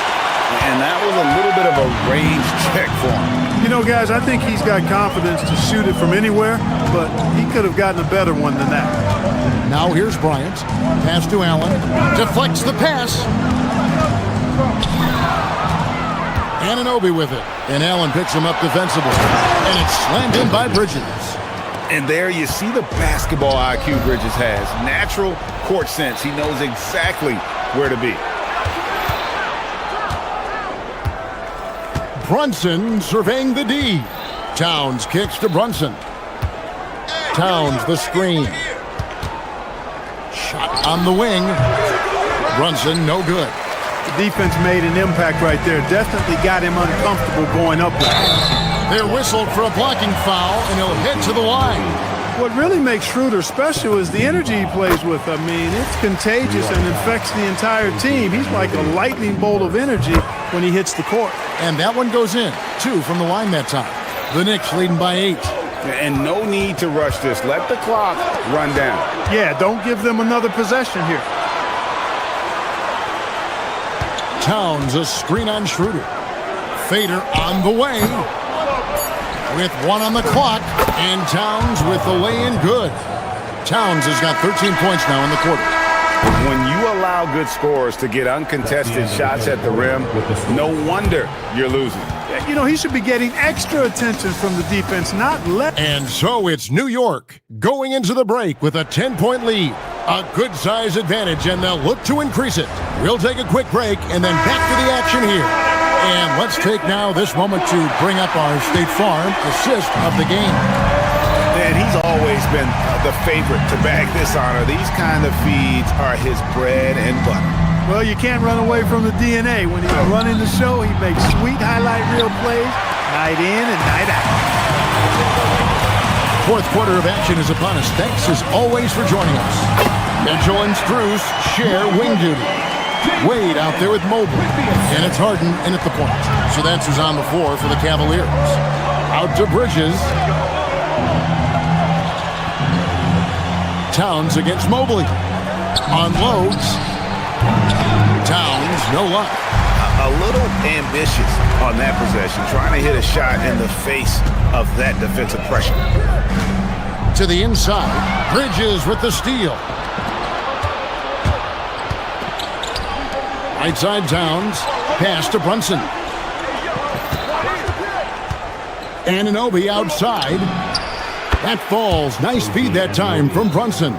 And that was a little bit of a range check for him. You know, guys, I think he's got confidence to shoot it from anywhere, but he could have gotten a better one than that. Now here's Bryant. Pass to Allen. Deflects the pass. Anunoby with it. And Allen picks him up defensively. And it's slammed in by Bridges. And there you see the basketball IQ Bridges has. Natural court sense. He knows exactly where to be. Brunson surveying the D. Towns kicks to Brunson. Towns the screen. Shot on the wing. Brunson no good. The defense made an impact right there. Definitely got him uncomfortable going up there. They're whistled for a blocking foul, and he'll head to the line. What really makes Schroeder special is the energy he plays with. I mean, it's contagious and infects the entire team. He's like a lightning bolt of energy when he hits the court. And that one goes in. 2 from the line that time. The Knicks leading by 8. And no need to rush this. Let the clock run down. Yeah, don't give them another possession here. Towns, a screen on Schroeder. Fader on the way. With 1 on the clock. And Towns with the lay-in good. Towns has got 13 points now in the quarter. When you allow good scorers to get uncontested shots at the rim, no wonder you're losing. You know, he should be getting extra attention from the defense, not less. And so it's New York going into the break with a 10-point lead. A good size advantage, and they'll look to increase it. We'll take a quick break and then back to the action here. And let's take now this moment to bring up our State Farm assist of the game. And he's always been the favorite to bag this honor. These kind of feeds are his bread and butter. Well, you can't run away from the DNA. When he's running the show, he makes sweet highlight reel plays night in and night out. Fourth quarter of action is upon us. Thanks as always for joining us. Mitchell and Strus share wing duty. Wade out there with Mobley. And it's Harden in at the point. So that's who's on the floor for the Cavaliers. Out to Bridges. Towns against Mobley. Unloads. Towns, no luck. A little ambitious on that possession, trying to hit a shot in the face of that defensive pressure. To the inside. Bridges with the steal. Right side Towns. Pass to Brunson. Anunoby outside. That falls. Nice feed that time from Brunson.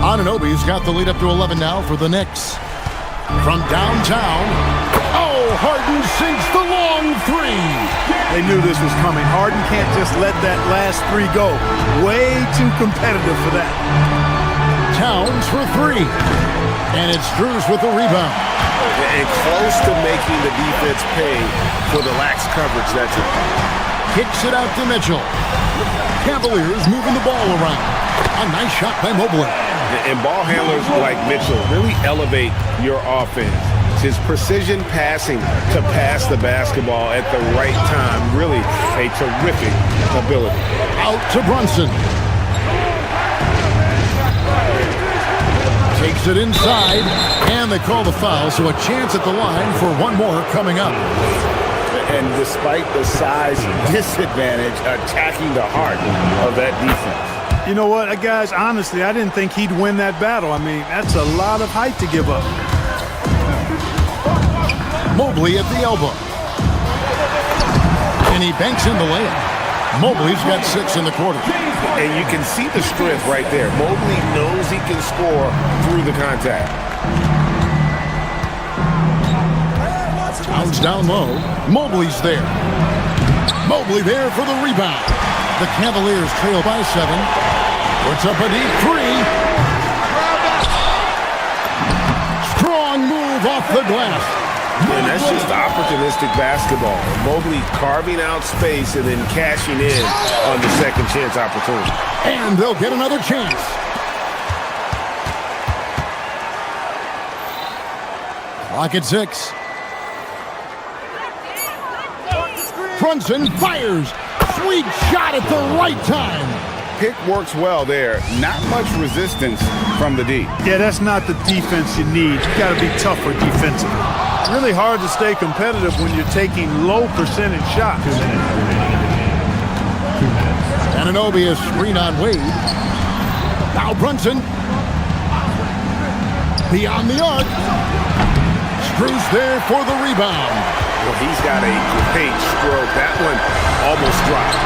Anunoby's got the lead up to 11 now for the Knicks. From downtown. Oh, Harden sinks the long three. They knew this was coming. Harden can't just let that last three go. Way too competitive for that. Towns for 3. And it's Strus with the rebound. And close to making the defense pay for the lax coverage that's it. Kicks it out to Mitchell. Cavaliers moving the ball around. A nice shot by Mobley. And ball handlers like Mitchell really elevate your offense. his precision passing to pass the basketball at the right time. Really a terrific ability. Out to Brunson. Takes it inside, and they call the foul, so a chance at the line for one more coming up. And despite the size disadvantage, attacking the heart of that defense. You know what, guys, honestly, I didn't think he'd win that battle. I mean, that's a lot of height to give up. Mobley at the elbow. And he banks in the layup. Mobley's got 6 in the quarter. And you can see the strength right there. Mobley knows he can score through the contact. Towns down low. Mobley's there. Mobley there for the rebound. The Cavaliers trail by 7. Puts up a deep 3. Strong move off the glass. And that's just opportunistic basketball. Mobley carving out space and then cashing in on the second chance opportunity. And they'll get another chance. Clock at 6. Brunson fires. Sweet shot at the right time. Pick works well there. Not much resistance from the D. Yeah, that's not the defense you need. You got to be tougher defensively. Really hard to stay competitive when you're taking low percentage shots. Anunoby is screen on Wade. Now Brunson. Beyond the arc. Strus there for the rebound. Well, he's got a great stroke. That one almost dropped.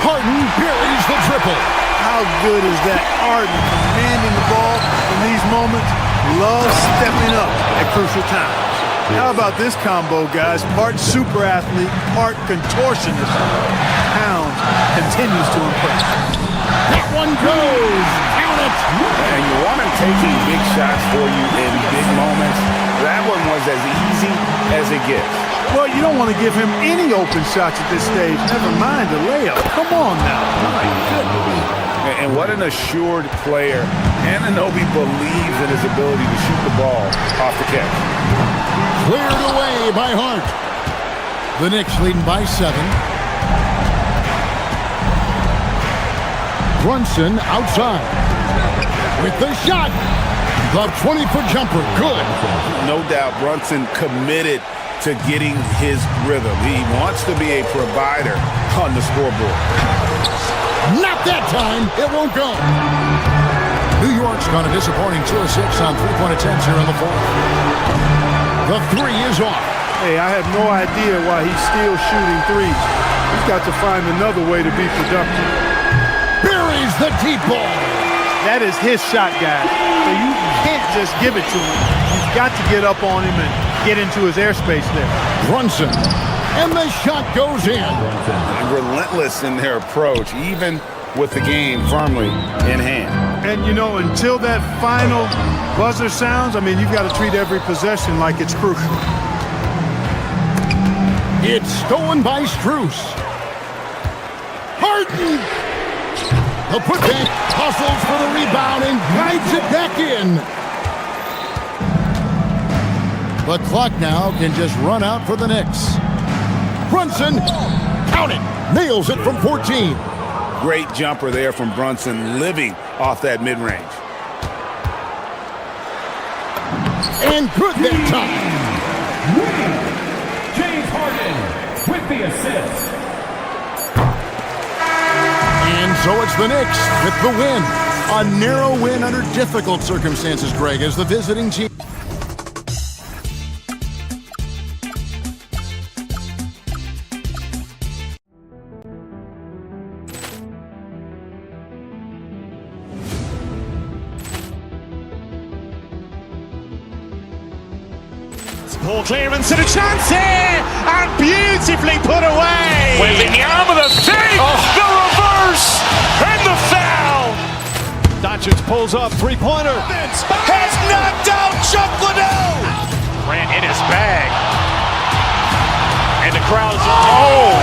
Harden buries the triple. How good is that? Harden commanding the ball in these moments. Loves stepping up at crucial times. How about this combo, guys? Part super athlete, part contortionist. Pounds continues to impress. That one goes. Count it. And you want him taking big shots for you in big moments. That one was as easy as it gets. Well, you don't want to give him any open shots at this stage. Never mind the layup. Come on now. My goodness. And what an assured player. Anunoby believes in his ability to shoot the ball off the catch. Cleared away by Hart. The Knicks leading by 7. Brunson outside. With the shot. The 20-foot jumper. Good. No doubt Brunson committed to getting his rhythm. He wants to be a provider on the scoreboard. Not that time. It won't go. New York's gone a disappointing 2 of 6 on 3-point attempts here in the 4th. The 3 is off. Hey, I have no idea why he's still shooting threes. He's got to find another way to be productive. Buries the deep ball. That is his shot, guy. So you can't just give it to him. You've got to get up on him and get into his airspace there. Brunson. And the shot goes in. And relentless in their approach, even with the game firmly in hand. And, you know, until that final buzzer sounds, I mean, you've got to treat every possession like it's crucial. It's stolen by Strus. Harden. The putback hustles for the rebound and guides it back in. The clock now can just run out for the Knicks. Brunson, count it, nails it from 14. Great jumper there from Brunson, living off that mid-range. And good that time. James Harden with the assist. And so it's the Knicks with the win. A narrow win under difficult circumstances, Greg, as the visiting team. Poor clearance and a chance here, and beautifully put away. Wembanyama the save, the reverse, and the foul. Doncic pulls up, three-pointer. Has knocked out Chuck Liddell. Grant in his bag, and the crowd's oh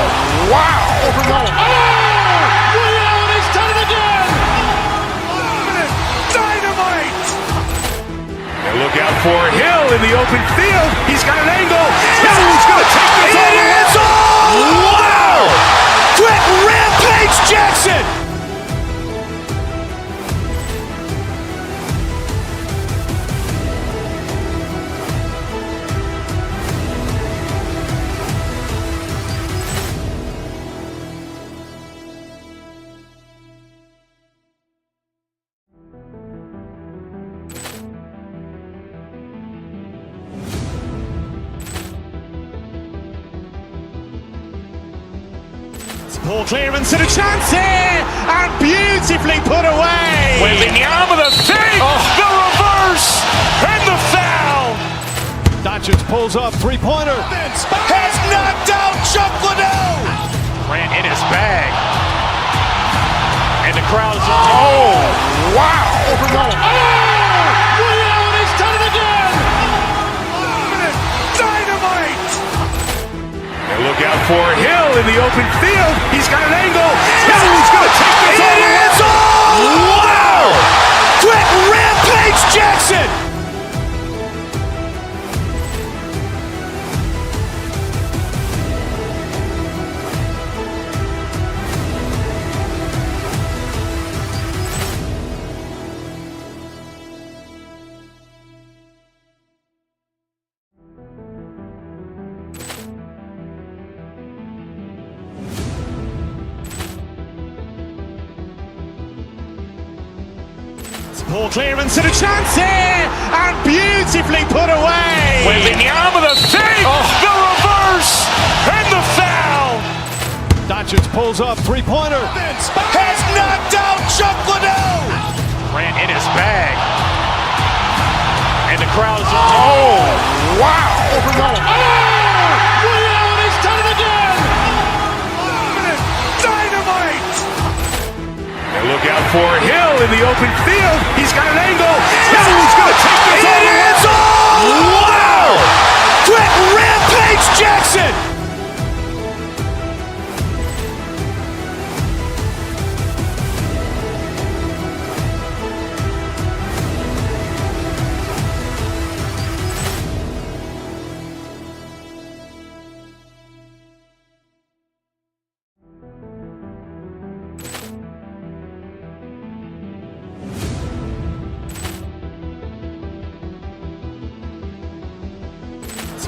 wow! Reality's done it again. Dynamite! And look out for Hill in the open field. He's got an angle. Hill's going to take this all the way. Wow! Quit Rampage Jackson! Ball clearance and a chance here, and beautifully put away. Waving the arm of the fake, the reverse, and the foul. Doncic pulls up, three-pointer. Has knocked out Chuck Liddell. Grant in his bag, and the crowd is wow! Overrun. Liddell, and he's done it again. Dynamite. And look out for Hill in the open field. He's got an angle. Hill's going to take this all the way. Wow! Quit Rampage Jackson! Ball clearance and a chance here, and beautifully put away. Waving the arm of the fake, the reverse, and the foul. Doncic pulls up, three-pointer. Has knocked out Chuck Liddell. Grant in his bag, and the crowd is wow! Overrun. Liddell, and he's done it again. Dynamite. And look out for Hill in the open field. He's got an angle. Hill's going to take this all the way. Wow! Quit Rampage Jackson!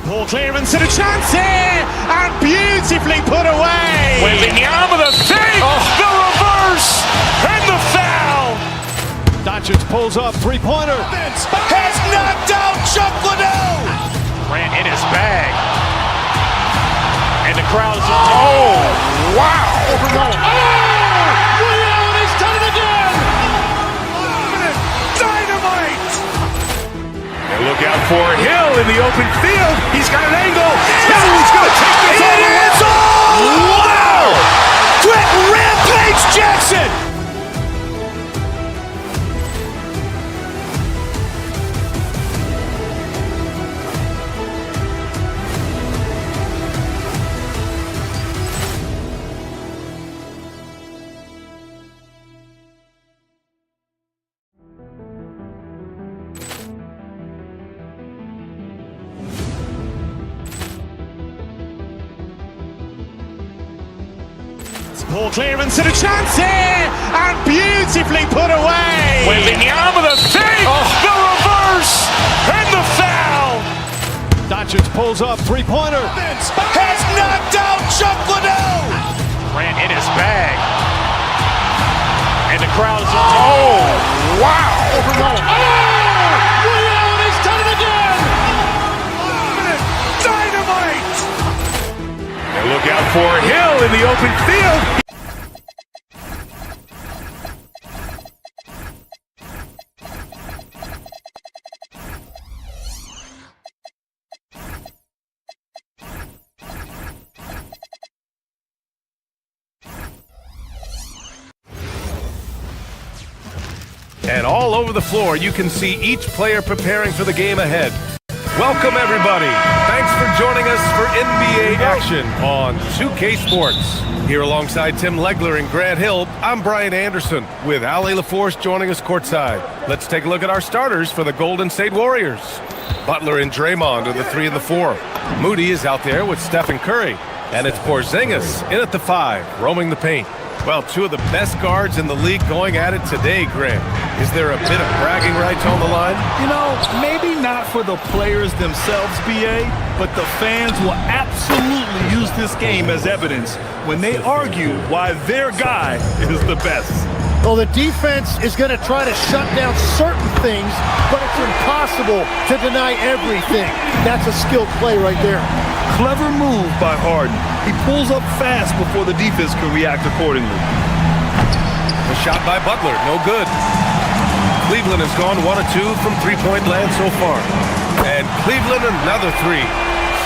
Ball clearance and a chance here, and beautifully put away. Waving the arm of the fake, the reverse, and the foul. Doncic pulls up, three-pointer. Has knocked out Chuck Liddell. Grant in his bag, and the crowd is wow! Overrun. Liddell, and he's done it again. Dynamite. And look out for Hill in the open field. He's got an angle. Hill's going to take this all the way. Wow! Quit Rampage Jackson! Ball clearance and a chance here, and beautifully put away. Waving the arm of the fake, the reverse, and the foul. Doncic pulls up, three-pointer. Has knocked out Chuck Liddell. Grant in his bag, and the crowd is wow! Overrun. Liddell, and he's done it again. Dynamite. And look out for Hill in the open field. And all over the floor, you can see each player preparing for the game ahead. Welcome, everybody. Thanks for joining us for NBA action on 2K Sports. Here alongside Tim Legler and Grant Hill, I'm Brian Anderson with Ali LaForce joining us courtside. Let's take a look at our starters for the Golden State Warriors. Butler and Draymond are the 3 and the 4. Moody is out there with Stephen Curry. And it's Porzingis in at the 5, roaming the paint. Well, 2 of the best guards in the league going at it today, Grant. Is there a bit of bragging rights on the line? You know, maybe not for the players themselves, BA, but the fans will absolutely use this game as evidence when they argue why their guy is the best. Well, the defense is going to try to shut down certain things, but it's impossible to deny everything. That's a skilled play right there. Clever move by Harden. He pulls up fast before the defense can react accordingly. The shot by Butler, no good. Cleveland has gone 1 of 2 from three-point land so far. And Cleveland another 3.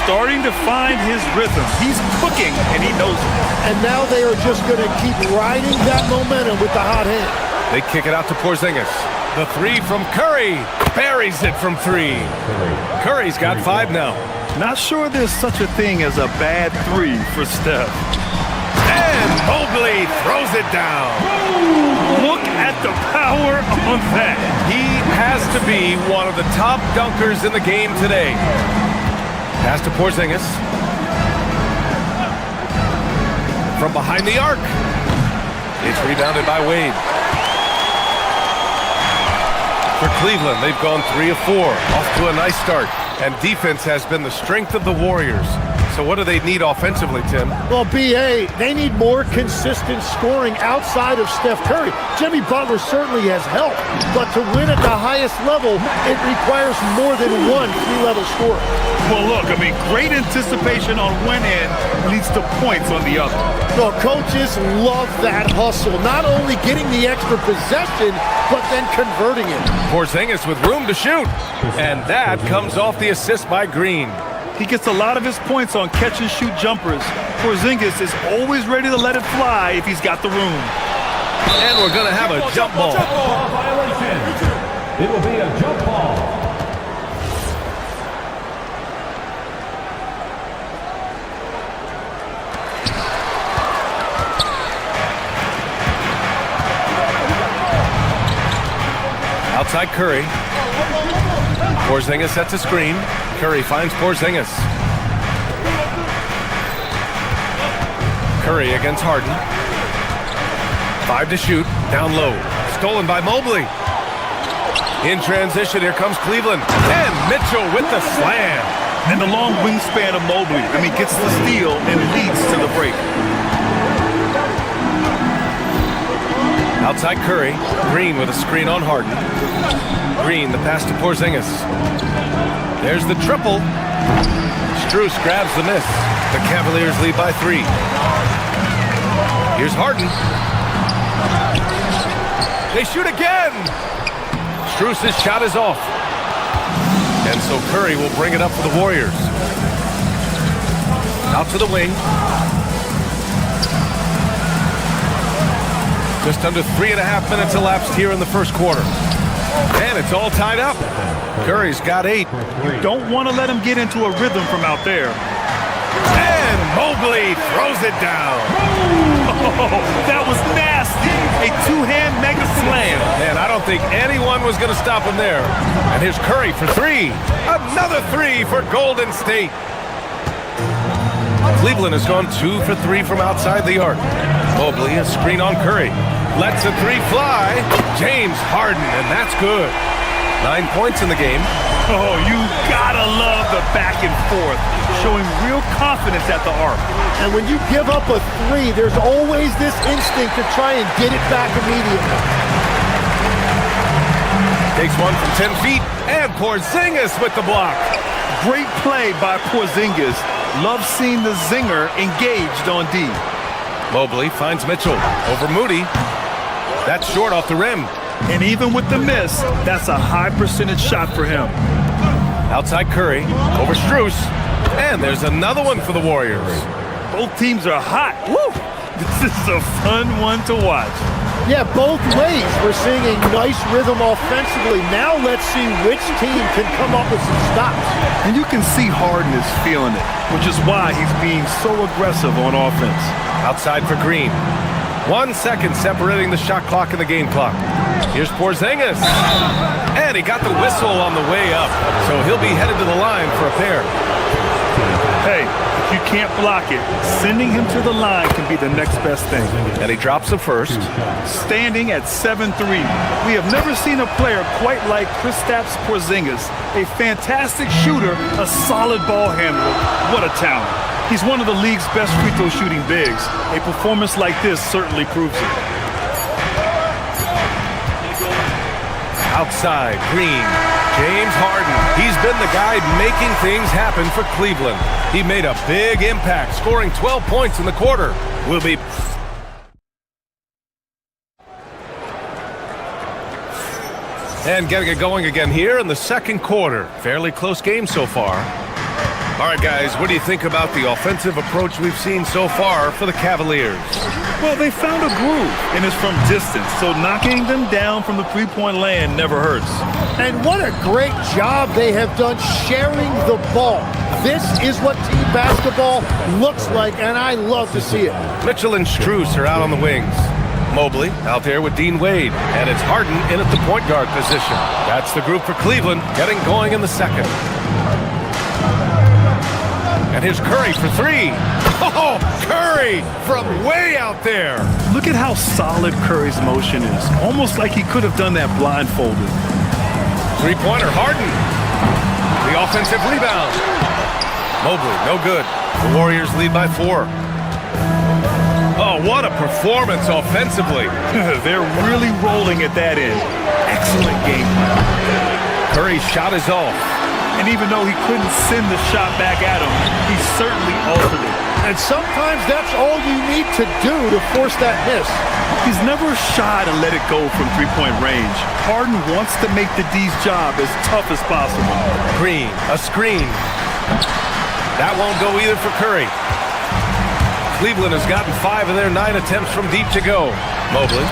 Starting to find his rhythm. He's cooking, and he knows it. And now they are just going to keep riding that momentum with the hot hand. They kick it out to Porzingis. The 3 from Curry. Buries it from 3. Curry's got 5 now. Not sure there's such a thing as a bad 3 for Steph. And Mobley throws it down. Look at the power on that. He has to be one of the top dunkers in the game today. Pass to Porzingis. From behind the arc. It's rebounded by Wade. For Cleveland, they've gone 3 of 4. Off to a nice start. And defense has been the strength of the Warriors. So what do they need offensively, Tim? Well, BA, they need more consistent scoring outside of Steph Curry. Jimmy Butler certainly has helped, but to win at the highest level, it requires more than one three-level scorer. Well, look, I mean, great anticipation on one end leads to points on the other. Well, coaches love that hustle, not only getting the extra possession, but then converting it. Porzingis with room to shoot, and that comes off the assist by Green. He gets a lot of his points on catch-and-shoot jumpers. Porzingis is always ready to let it fly if he's got the room. And we're going to have a jump ball. Violation. It will be a jump ball. Outside Curry. Porzingis sets a screen. Curry finds Porzingis. Curry against Harden. 5 to shoot. Down low. Stolen by Mobley. In transition, here comes Cleveland. And Mitchell with the slam. And the long wingspan of Mobley. I mean, gets the steal and leads to the break. Outside Curry. Green with a screen on Harden. Green, the pass to Porzingis. There's the triple. Strus grabs the miss. The Cavaliers lead by 3. Here's Harden. They shoot again. Strus's shot is off. And so Curry will bring it up for the Warriors. Out to the wing. Just under 3.5 minutes elapsed here in the first quarter. And it's all tied up. Curry's got 8. You don't want to let him get into a rhythm from out there. And Mobley throws it down. Oh, that was nasty. A 2-hand mega slam. Man, I don't think anyone was going to stop him there. And here's Curry for 3. Another 3 for Golden State. Cleveland has gone 2 for 3 from outside the arc. Mobley, a screen on Curry. Lets a 3 fly. James Harden, and that's good. 9 points in the game. Oh, you gotta love the back and forth, showing real confidence at the arc. And when you give up a 3, there's always this instinct to try and get it back immediately. Takes one from 10 feet, and Porzingis with the block. Great play by Porzingis. Love seeing the zinger engaged on D. Mobley finds Mitchell over Moody. That's short off the rim. And even with the miss, that's a high percentage shot for him. Outside Curry, over Strus. And there's another one for the Warriors. Both teams are hot. Woo! This is a fun one to watch. Yeah, both ways. We're seeing a nice rhythm offensively. Now let's see which team can come up with some stops. And you can see Harden is feeling it, which is why he's being so aggressive on offense. Outside for Green. 1 second separating the shot clock and the game clock. Here's Porzingis. And he got the whistle on the way up, so he'll be headed to the line for a pair. Hey, if you can't block it, sending him to the line can be the next best thing. And he drops the first. Standing at 7-3, we have never seen a player quite like Kristaps Porzingis. A fantastic shooter, a solid ball handler. What a talent. He's one of the league's best free throw shooting bigs. A performance like this certainly proves it. Outside, Green. James Harden. He's been the guy making things happen for Cleveland. He made a big impact, scoring 12 points in the quarter. Will be... And getting it going again here in the second quarter. Fairly close game so far. All right, guys, what do you think about the offensive approach we've seen so far for the Cavaliers? Well, they found a groove, and it's from distance, so knocking them down from the three-point land never hurts. And what a great job they have done sharing the ball. This is what team basketball looks like, and I love to see it. Mitchell and Strus are out on the wings. Mobley out there with Dean Wade, and it's Harden in at the point guard position. That's the group for Cleveland, getting going in the second. And here's Curry for three. Oh, Curry from way out there. Look at how solid Curry's motion is. Almost like he could have done that blindfolded. Three-pointer, Harden. The offensive rebound. Mobley, no good. The Warriors lead by 4. Oh, what a performance offensively. They're really rolling at that end. Excellent game plan. Curry's shot is off. And even though he couldn't send the shot back at him, he certainly altered it. And sometimes that's all you need to do to force that miss. He's never shy to let it go from three-point range. Harden wants to make the D's job as tough as possible. Green, a screen. That won't go either for Curry. Cleveland has gotten 5 of their 9 attempts from deep to go. Mobley.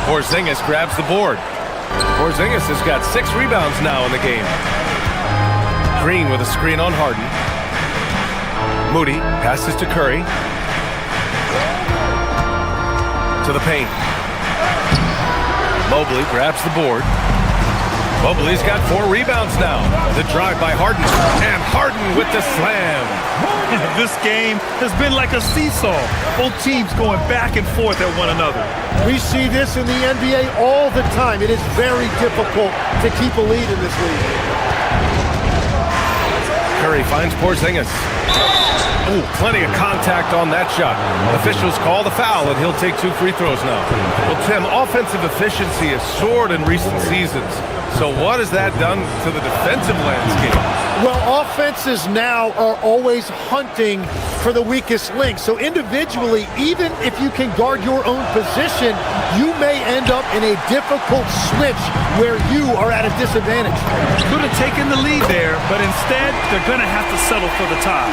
Porzingis grabs the board. Porzingis has got 6 rebounds now in the game. Green with a screen on Harden. Moody passes to Curry. To the paint. Mobley grabs the board. Mobley's got 4 rebounds now. The drive by Harden. And Harden with the slam. This game has been like a seesaw. Both teams going back and forth at one another. We see this in the NBA all the time. It is very difficult to keep a lead in this league. Curry finds Porzingis. Ooh, plenty of contact on that shot. Officials call the foul, and he'll take 2 free throws now. Well, Tim, offensive efficiency has soared in recent seasons. So what has that done to the defensive landscape? Well, offenses now are always hunting for the weakest link. So individually, even if you can guard your own position, you may end up in a difficult switch where you are at a disadvantage. Could have taken the lead there, but instead, they're going to have to settle for the tie.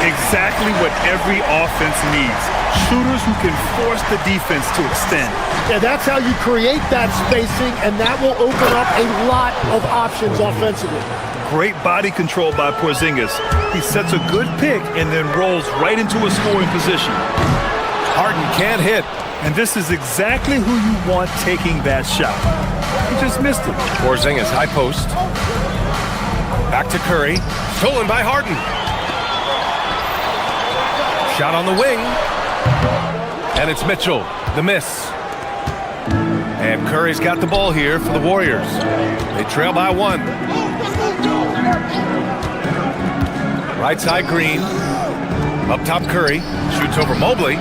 Exactly what every offense needs. Shooters who can force the defense to extend. Yeah, that's how you create that spacing, and that will open up a lot of options offensively. Great body control by Porzingis. He sets a good pick and then rolls right into a scoring position. Harden can't hit. And this is exactly who you want taking that shot. He just missed it. Porzingis, high post. Back to Curry. Stolen by Harden. Shot on the wing. And it's Mitchell. The miss. And Curry's got the ball here for the Warriors. They trail by 1. Right side, Green. Up top, Curry. Shoots over Mobley.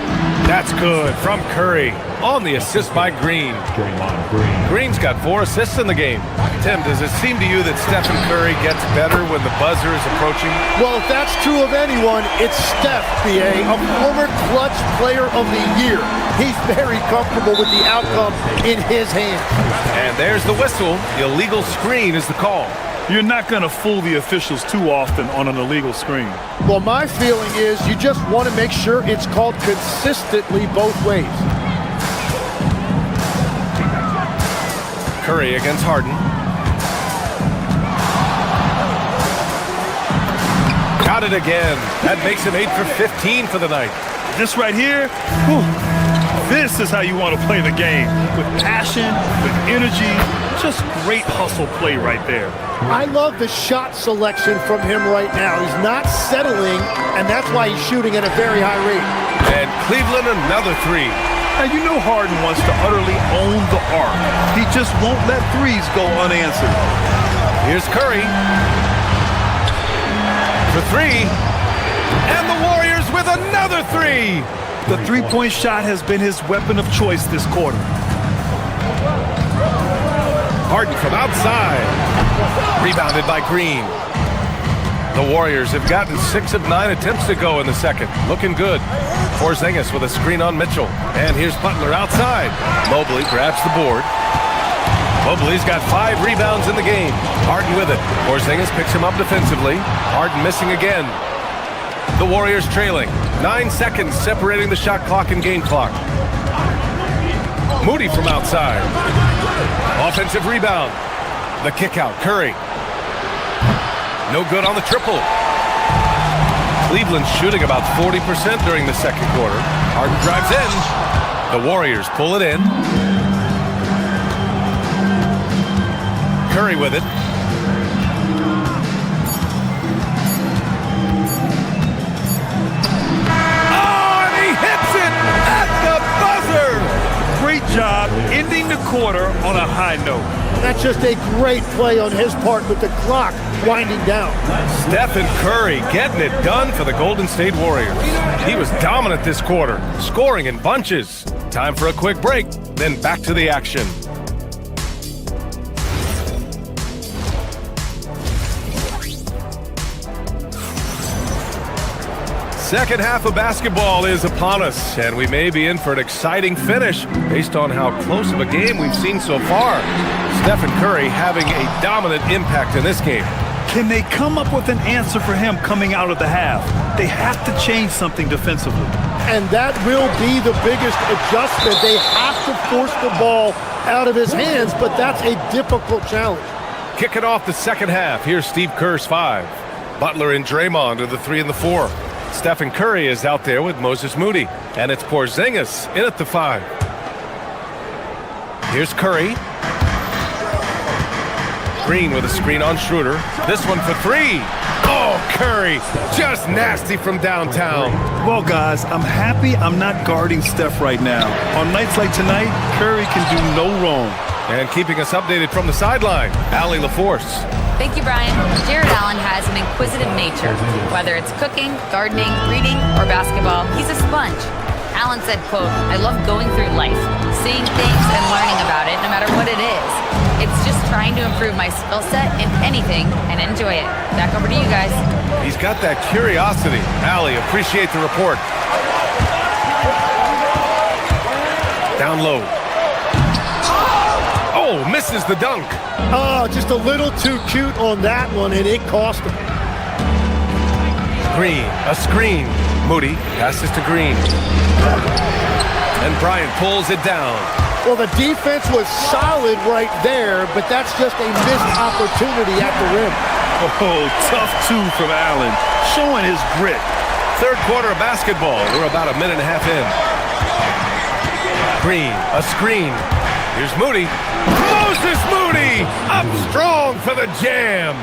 That's good from Curry. On the assist by Green. Green's got 4 assists in the game. Tim, does it seem to you that Stephen Curry gets better when the buzzer is approaching? Well, if that's true of anyone, it's Steph, B.A., a former clutch player of the year. He's very comfortable with the outcome in his hands. And there's the whistle. The illegal screen is the call. You're not going to fool the officials too often on an illegal screen. Well, my feeling is you just want to make sure it's called consistently both ways. Curry against Harden. Got it again. That makes him 8 for 15 for the night. This right here, whew, this is how you want to play the game. With passion, with energy, just great hustle play right there. I love the shot selection from him right now. He's not settling, and that's why he's shooting at a very high rate. And Cleveland another three. Now, you know Harden wants to utterly own the arc. He just won't let threes go unanswered. Here's Curry for three. And the Warriors with another three. The three-point shot has been his weapon of choice this quarter. Harden from outside. Rebounded by Green. The Warriors have gotten 6 of 9 attempts to go in the second. Looking good. Porzingis with a screen on Mitchell. And here's Butler outside. Mobley grabs the board. Mobley's got 5 rebounds in the game. Harden with it. Porzingis picks him up defensively. Harden missing again. The Warriors trailing. 9 seconds separating the shot clock and game clock. Moody from outside. Offensive rebound. The kick out. Curry. No good on the triple. Cleveland shooting about 40% during the second quarter. Harden drives in. The Warriors pull it in. Curry with it. Oh, and he hits it at the buzzer! Great job ending the quarter on a high note. That's just a great play on his part with the clock winding down. Stephen Curry getting it done for the Golden State Warriors. He was dominant this quarter, scoring in bunches. Time for a quick break, then back to the action. Second half of basketball is upon us, and we may be in for an exciting finish based on how close of a game we've seen so far. Stephen Curry having a dominant impact in this game. Can they come up with an answer for him coming out of the half? They have to change something defensively. And that will be the biggest adjustment. They have to force the ball out of his hands, but that's a difficult challenge. Kicking off the second half, here's Steve Kerr's 5. Butler and Draymond are the 3 and the 4. Stephen Curry is out there with Moses Moody, and it's Porzingis in at the 5. Here's Curry. Green with a screen on Schroeder. This one for 3. Oh, Curry, just nasty from downtown. Well, guys, I'm happy I'm not guarding Steph right now. On nights like tonight, Curry can do no wrong. And keeping us updated from the sideline, Allie LaForce. Thank you, Brian. Jared Allen has an inquisitive nature. Whether it's cooking, gardening, reading, or basketball, he's a sponge. Allen said, quote, "I love going through life, seeing things and learning about it no matter what it is. It's just trying to improve my skill set in anything and enjoy it." Back over to you guys. He's got that curiosity. Allie, appreciate the report. Down low. Oh, misses the dunk. Oh, just a little too cute on that one, and it cost him. Green, a screen. Moody passes to Green. And Bryant pulls it down. Well, the defense was solid right there, but that's just a missed opportunity at the rim. Oh, tough 2 from Allen, showing his grit. Third quarter of basketball. We're about a minute and a half in. Green, a screen. Here's Moody. Moses Moody up strong for the jam.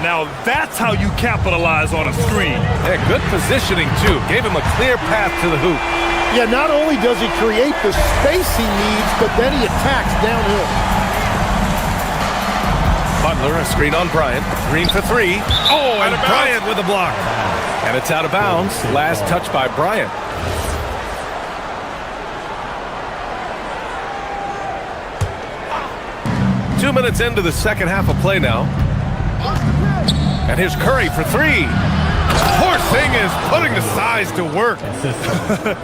Now that's how you capitalize on a screen. Yeah, good positioning, too. Gave him a clear path to the hoop. Yeah, not only does he create the space he needs, but then he attacks downhill. Butler, a screen on Bryant. Green for 3. Oh, and Bryant with a block. And it's out of bounds. Last touch by Bryant. Two minutes into the second half of play now. And here's Curry for 3. Porzingis putting the size to work.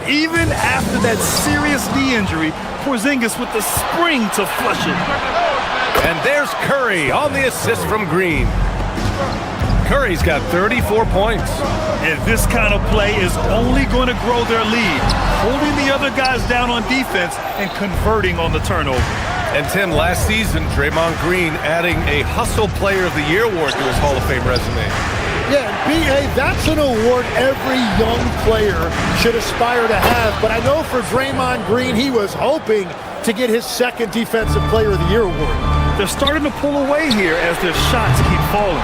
Even after that serious knee injury, Porzingis with the spring to flush it. And there's Curry on the assist from Green. Curry's got 34 points. And this kind of play is only going to grow their lead, holding the other guys down on defense and converting on the turnover. And Tim, last season, Draymond Green adding a Hustle Player of the Year award to his Hall of Fame resume. Yeah, B.A., that's an award every young player should aspire to have. But I know for Draymond Green, he was hoping to get his second Defensive Player of the Year award. They're starting to pull away here as their shots keep falling.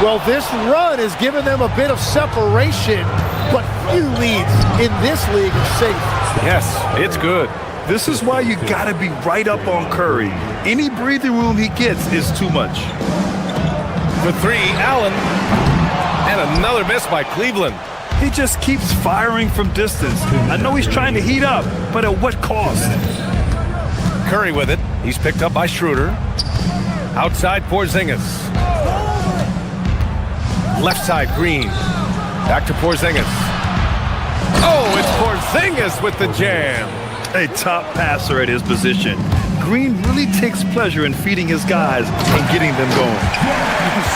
Well, this run has given them a bit of separation, but few leads in this league are safe. Yes, it's good. This is why you got to be right up on Curry. Any breathing room he gets is too much. For three, Allen. And another miss by Cleveland. He just keeps firing from distance. I know he's trying to heat up, but at what cost? Curry with it. He's picked up by Schroeder. Outside Porzingis. Left side, Green. Back to Porzingis. Oh, it's Porzingis with the jam. A top passer at his position. Green really takes pleasure in feeding his guys and getting them going.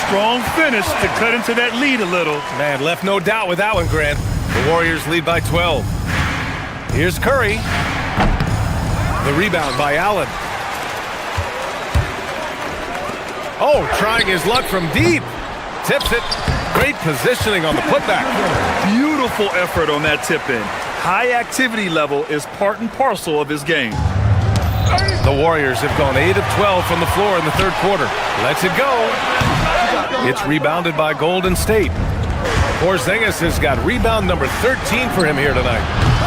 Strong finish to cut into that lead a little. Man, left no doubt with that one, Grant. The Warriors lead by 12. Here's Curry. The rebound by Allen. Oh, trying his luck from deep. Tips it. Great positioning on the putback. Beautiful effort on that tip-in. High activity level is part and parcel of his game. The Warriors have gone 8 of 12 from the floor in the third quarter. Lets it go. It's rebounded by Golden State. Porzingis has got rebound number 13 for him here tonight.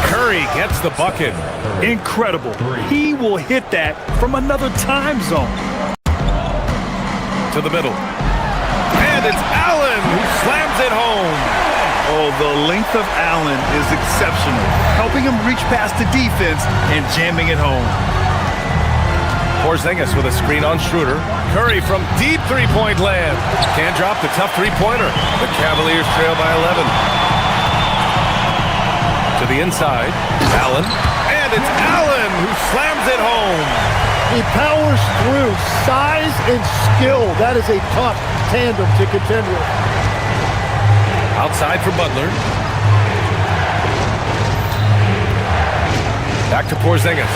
Curry gets the bucket. Incredible. He will hit that from another time zone. To the middle. And it's Allen who slams it home. Oh, the length of Allen is exceptional, helping him reach past the defense and jamming it home. Porzingis with a screen on Schroeder. Curry from deep three-point land. Can't drop the tough three-pointer. The Cavaliers trail by 11. To the inside, Allen. And it's Allen who slams it home. He powers through. Size and skill. That is a tough tandem to contend with. Outside for Butler. Back to Porzingis.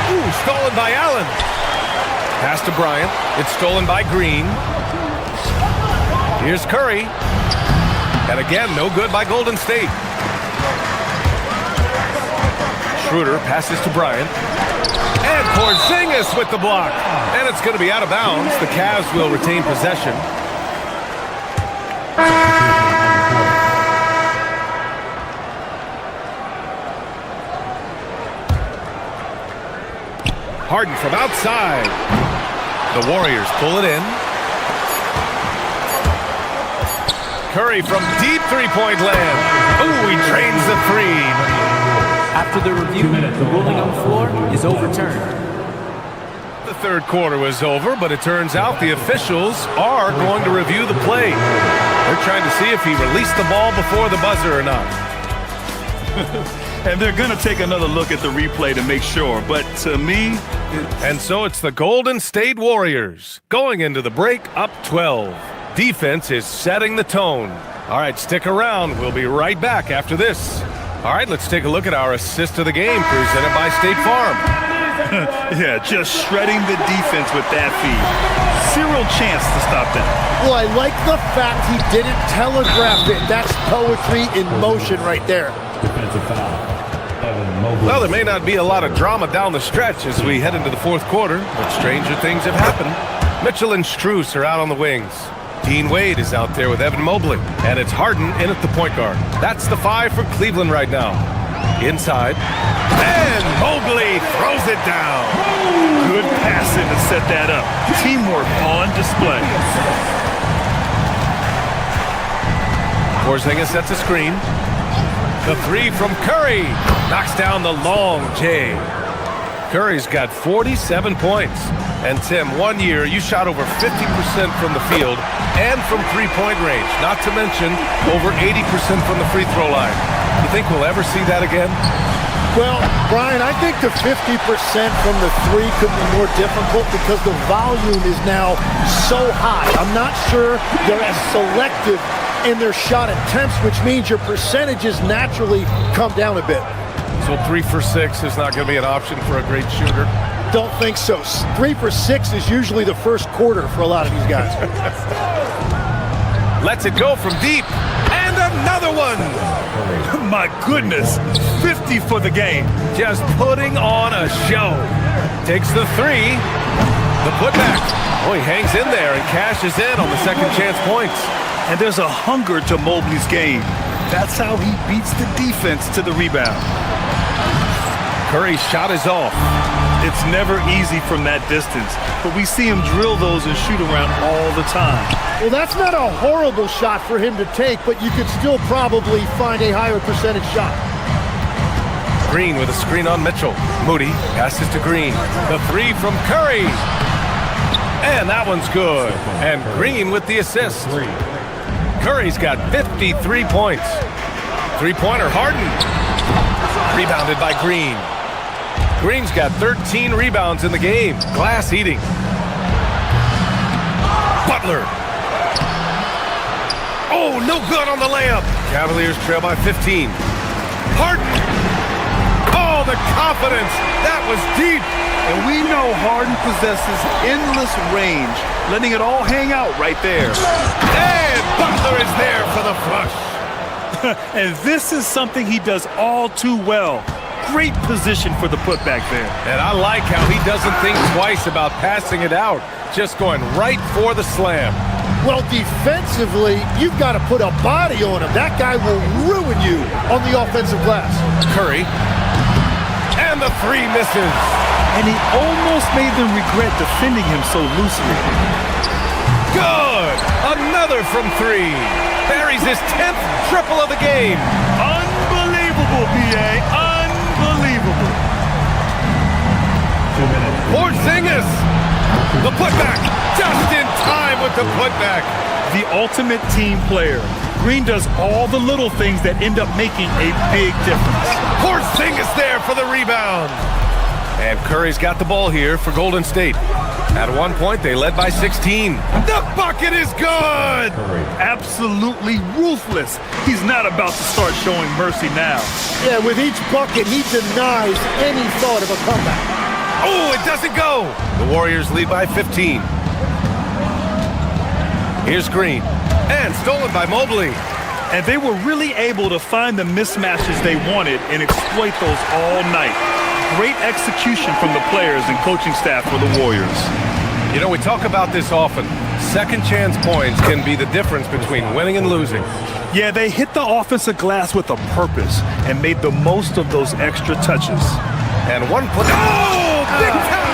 Ooh, stolen by Allen. Pass to Bryant. It's stolen by Green. Here's Curry. And again, no good by Golden State. Schroeder passes to Bryant. And Porzingis with the block. And it's going to be out of bounds. The Cavs will retain possession. Harden from outside. The Warriors pull it in. Curry from deep three-point land. Ooh, he drains the three. After the review, the ruling on the floor is overturned. The third quarter was over, but it turns out the officials are going to review the play. They're trying to see if he released the ball before the buzzer or not. And they're going to take another look at the replay to make sure. But to me... And so it's the Golden State Warriors going into the break up 12. Defense is setting the tone. All right, stick around. We'll be right back after this. All right, let's take a look at our assist of the game presented by State Farm. Yeah, just shredding the defense with that feed. Zero chance to stop that. Well, I like the fact he didn't telegraph it. That's poetry in motion right there. Defensive foul. Well, there may not be a lot of drama down the stretch as we head into the fourth quarter, but stranger things have happened. Mitchell and Strus are out on the wings. Dean Wade is out there with Evan Mobley, and it's Harden in at the point guard. That's the 5 for Cleveland right now. Inside, and Mobley throws it down. Good passing to set that up. Teamwork on display. Porzingis sets a screen. The 3 from Curry knocks down the long J. Curry's got 47 points. And Tim, 1 year you shot over 50% from the field and from three-point range, not to mention over 80% from the free throw line. You think we'll ever see that again? Well, Brian, I think the 50% from the three could be more difficult because the volume is now so high. I'm not sure they're as selective in their shot attempts, which means your percentages naturally come down a bit. So 3 for 6 is not going to be an option for a great shooter. Don't think so. 3 for 6 is usually the first quarter for a lot of these guys. Lets it go from deep. And another one. My goodness, 50 for the game. Just putting on a show. Takes the 3. The putback. Oh, he hangs in there and cashes in on the second chance points. And there's a hunger to Mobley's game. That's how he beats the defense to the rebound. Curry's shot is off. It's never easy from that distance, but we see him drill those and shoot around all the time. Well, that's not a horrible shot for him to take, but you could still probably find a higher percentage shot. Green with a screen on Mitchell. Moody passes to Green. The 3 from Curry. And that one's good. And Green with the assist. Curry's got 53 points. Three-pointer Harden. Rebounded by Green. Green's got 13 rebounds in the game. Glass eating. Butler. Oh, no good on the layup. Cavaliers trail by 15. Harden. Oh, the confidence. That was deep. And we know Harden possesses endless range, letting it all hang out right there. And Butler is there for the flush. And this is something he does all too well. Great position for the putback there. And I like how he doesn't think twice about passing it out, just going right for the slam. Well, defensively, you've got to put a body on him. That guy will ruin you on the offensive glass. Curry. And the 3 misses. And he almost made them regret defending him so loosely. Good! Another from 3. Buries his 10th triple of the game. Unbelievable, B.A. Unbelievable. Porzingis. The putback. Just in time with the putback. The ultimate team player. Green does all the little things that end up making a big difference. Porzingis there for the rebound. And Curry's got the ball here for Golden State. At one point, they led by 16. The bucket is good! Absolutely ruthless. He's not about to start showing mercy now. Yeah, with each bucket, he denies any thought of a comeback. Oh, it doesn't go! The Warriors lead by 15. Here's Green. And stolen by Mobley. And they were really able to find the mismatches they wanted and exploit those all night. Great execution from the players and coaching staff for the Warriors. You know, we talk about this often. Second chance points can be the difference between winning and losing. Yeah, they hit the offensive glass with a purpose and made the most of those extra touches. And one put. Oh, big time!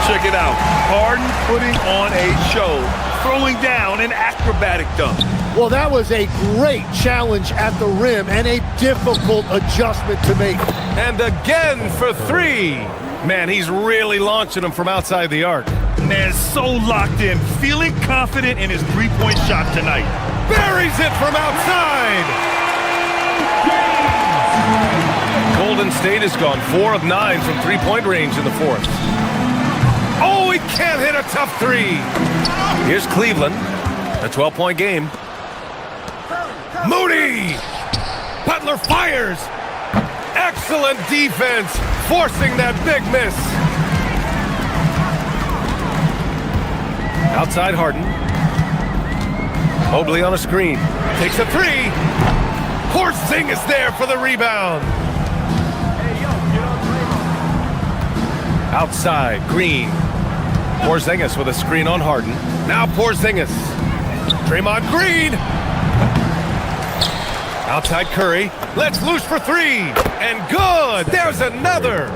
Check it out. Harden putting on a show, throwing down an acrobatic dunk. Well, that was a great challenge at the rim and a difficult adjustment to make. And again for 3. Man, he's really launching them from outside the arc. Man, so locked in, feeling confident in his three-point shot tonight. Buries it from outside! Golden State has gone 4 of 9 from three-point range in the 4th. Oh, he can't hit a tough 3. Here's Cleveland, a 12-point game. Moody! Butler fires! Excellent defense, forcing that big miss. Outside Harden. Mobley on a screen. Takes a 3. Porzingis there for the rebound. Outside, Green. Porzingis with a screen on Harden. Now Porzingis. Draymond Green. Outside Curry. Let's loose for 3. And good. There's another.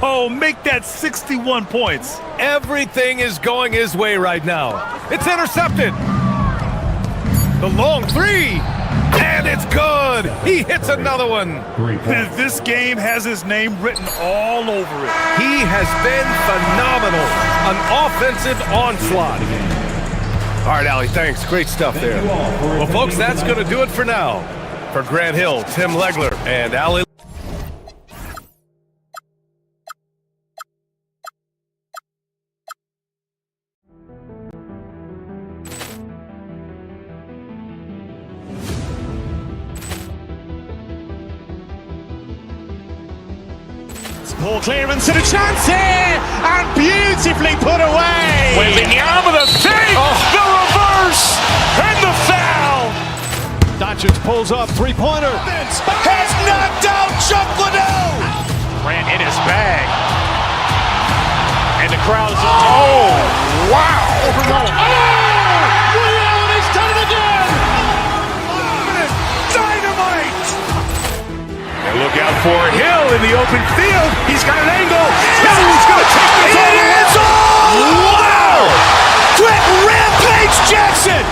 Oh, make that 61 points. Everything is going his way right now. It's intercepted. The long 3. And it's good. He hits another one. This game has his name written all over it. He has been phenomenal. An offensive onslaught. All right, Allie, thanks. Great stuff there. Well, folks, that's going to do it for now. For Grant Hill, Tim Legler, and Allie. Ball clearance and a chance here, and beautifully put away. Wembanyama with a save, the reverse, and the foul. Doncic pulls up, three-pointer. Has knocked out Chuck Liddell. Grant in his bag, and the crowd is wow! He's done it again! Dynamite! And look out for Hill in the open field. He's got an angle. Hill's going to take this all the way. Wow! Quick Rampage Jackson!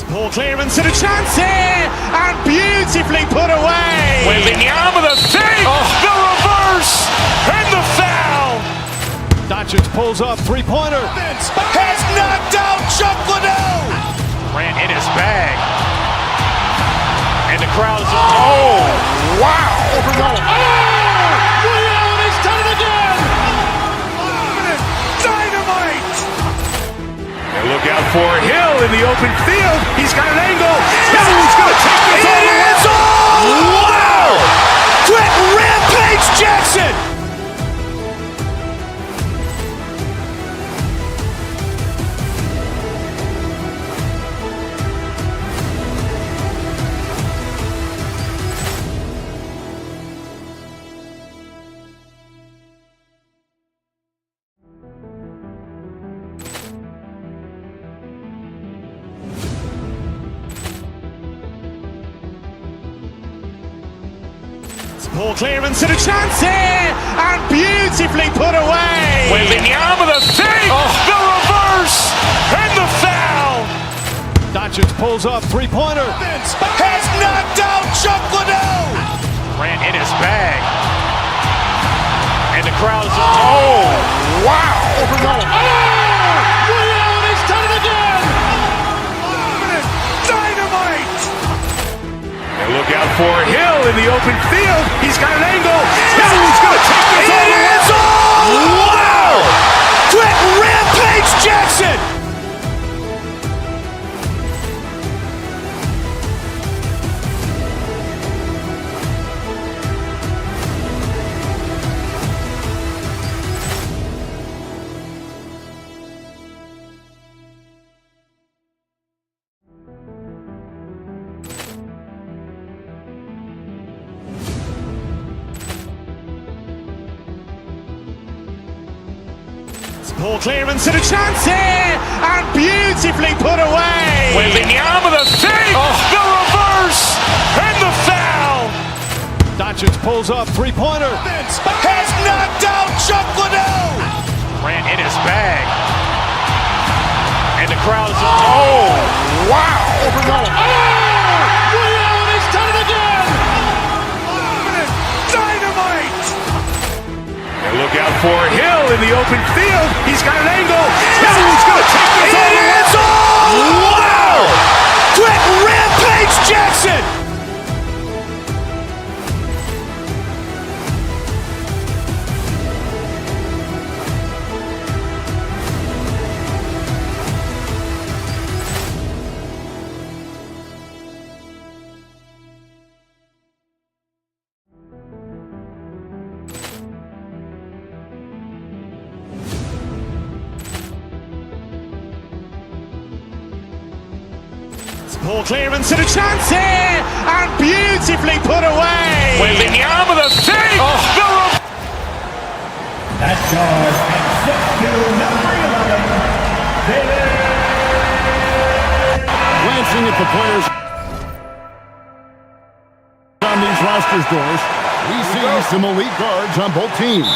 Ball clearance and a chance here, and beautifully put away. Wembanyama with a save, the reverse, and the foul. Doncic pulls up, three-pointer. Has knocked out Chuck Liddell. Grant in his bag, and the crowd is wow! He's done it again! Dynamite! And look out for Hill in the open field. He's got an angle. Hill's going to take this all the way. Wow! Quick Rampage Jackson! Ball clearance and a chance here, and beautifully put away. Wembanyama with a save, the reverse, and the foul. Doncic pulls up, three-pointer. Has knocked out Chuck Liddell. Grant in his bag, and the crowd is wow! He's done it again! Dynamite! And look out for Hill in the open field. He's got an angle. Hill's going to take this all the way. Wow! Quick Rampage Jackson! Ball clearance and a chance here, and beautifully put away. Wembanyama with a save, the reverse, and the foul. Doncic pulls up, three-pointer. Has knocked out Chuck Liddell. Grant in his bag, and the crowd is wow! He's done it again! Dynamite! And look out for Hill in the open field. He's got an angle. Hill's going to take this all the way. Wow! Quick Rampage Jackson! Ball clearance and a chance here, and beautifully put away. Wembanyama with a save, That charge at 6'2", number 11, David. Glancing at the players on these rosters, doors, we see some elite guards on both teams.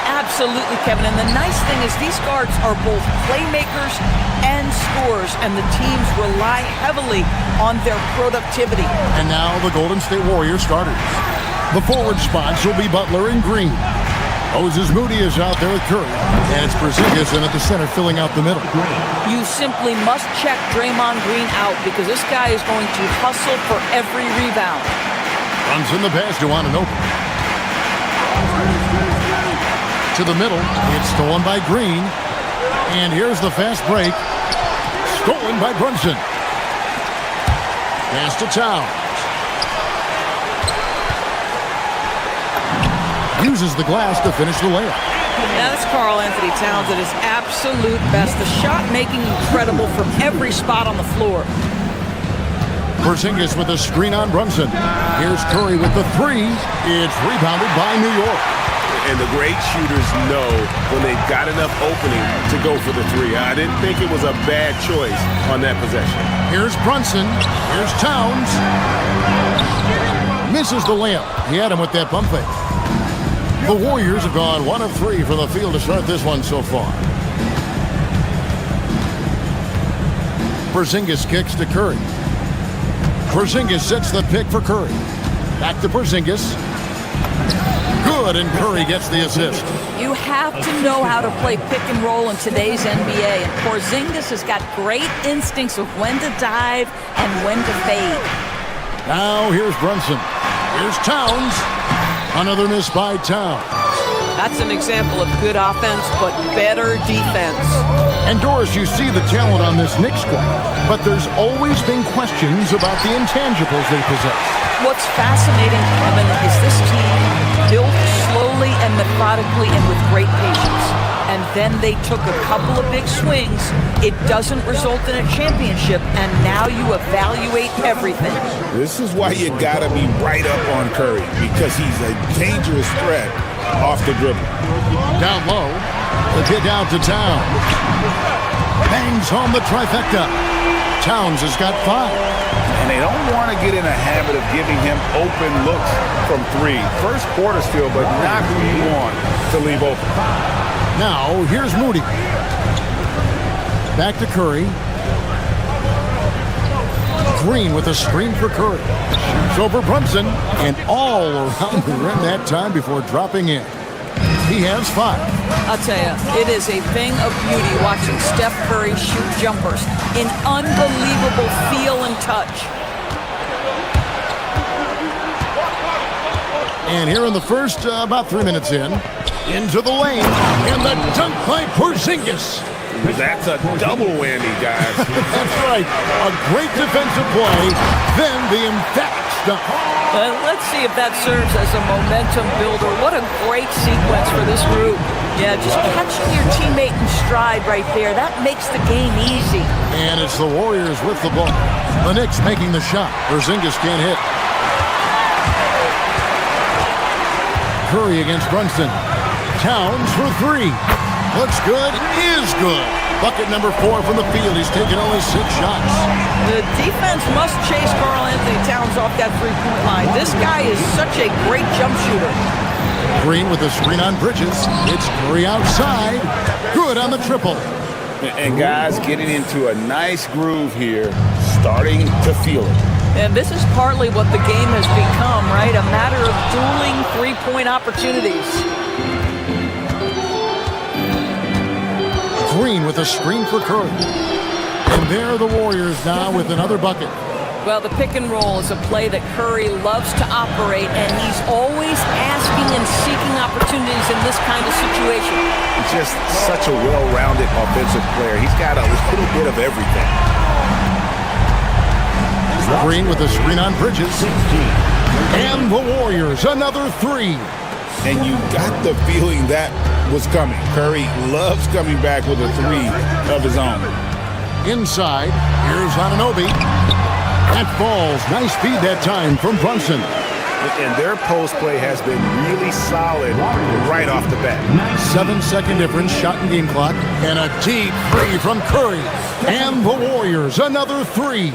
Absolutely, Kevin. And the nice thing is these guards are both playmakers and scorers, and the teams rely heavily on their productivity. And now the Golden State Warriors starters. The forward spots will be Butler and Green. Moses Moody is out there with Curry. And it's Porzingis in at the center filling out the middle. You simply must check Draymond Green out because this guy is going to hustle for every rebound. Runs in the pass to Anunoby. To the middle. It's stolen by Green. And here's the fast break. Stolen by Brunson. Pass to Towns. Uses the glass to finish the layup. Now that's Karl Anthony Towns at his absolute best. The shot making incredible from every spot on the floor. Porzingis with a screen on Brunson. Here's Curry with the three. It's rebounded by New York. And the great shooters know when they've got enough opening to go for the three. I didn't think it was a bad choice on that possession. Here's Brunson. Here's Towns. Misses the layup. He had him with that bump fake. The Warriors have gone 1 of 3 from the field to start this one so far. Porzingis kicks to Curry. Porzingis sets the pick for Curry. Back to Porzingis. Good, and Curry gets the assist. You have to know how to play pick and roll in today's NBA, and Porzingis has got great instincts of when to dive and when to fade. Now here's Brunson. Here's Towns. Another miss by Towns. That's an example of good offense, but better defense. And Doris, you see the talent on this Knicks squad, but there's always been questions about the intangibles they possess. What's fascinating, Kevin, is this team built slowly and methodically and with great patience. And then they took a couple of big swings. It doesn't result in a championship, and now you evaluate everything. This is why you gotta be right up on Curry, because he's a dangerous threat off the dribble. Down low, the kick out to Towns. Bangs home the trifecta. Towns has got 5. And they don't want to get in a habit of giving him open looks from 3. First quarter still, but not who you want to leave open. Now, here's Moody. Back to Curry. Green with a screen for Curry. Shoots over Brunson, and all around the rim that time before dropping in. He has 5. I'll tell you, it is a thing of beauty watching Steph Curry shoot jumpers. An unbelievable feel and touch. And here in the first, about 3 minutes in, into the lane, and the dunk by Porzingis. That's a double whammy, guys. That's right. A great defensive play, then the emphatic dunk. Let's see if that serves as a momentum builder. What a great sequence for this group. Yeah, just catching your teammate in stride right there. That makes the game easy. And it's the Warriors with the ball. The Knicks making the shot. Porzingis can't hit. Curry against Brunson. Towns for 3. Looks good, is good. Bucket number 4 from the field. He's taken only 6 shots. The defense must chase Karl Anthony Towns off that three-point line. This guy is such a great jump shooter. Green with a screen on Bridges. It's Curry outside. Good on the triple. And guys getting into a nice groove here, starting to feel it. And this is partly what the game has become, right? A matter of dueling three-point opportunities. Green with a screen for Curry. And there are the Warriors now with another bucket. Well, the pick and roll is a play that Curry loves to operate, and he's always asking and seeking opportunities in this kind of situation. He's just such a well-rounded offensive player. He's got a little bit of everything. Green with a screen on Bridges. And the Warriors, another 3. And you got the feeling that was coming. Curry loves coming back with a 3 of his own. Inside, here's Anunoby. That falls. Nice feed that time from Brunson. And their post play has been really solid right off the bat. 7-second difference, shot and game clock. And a deep 3 from Curry. And the Warriors, another 3.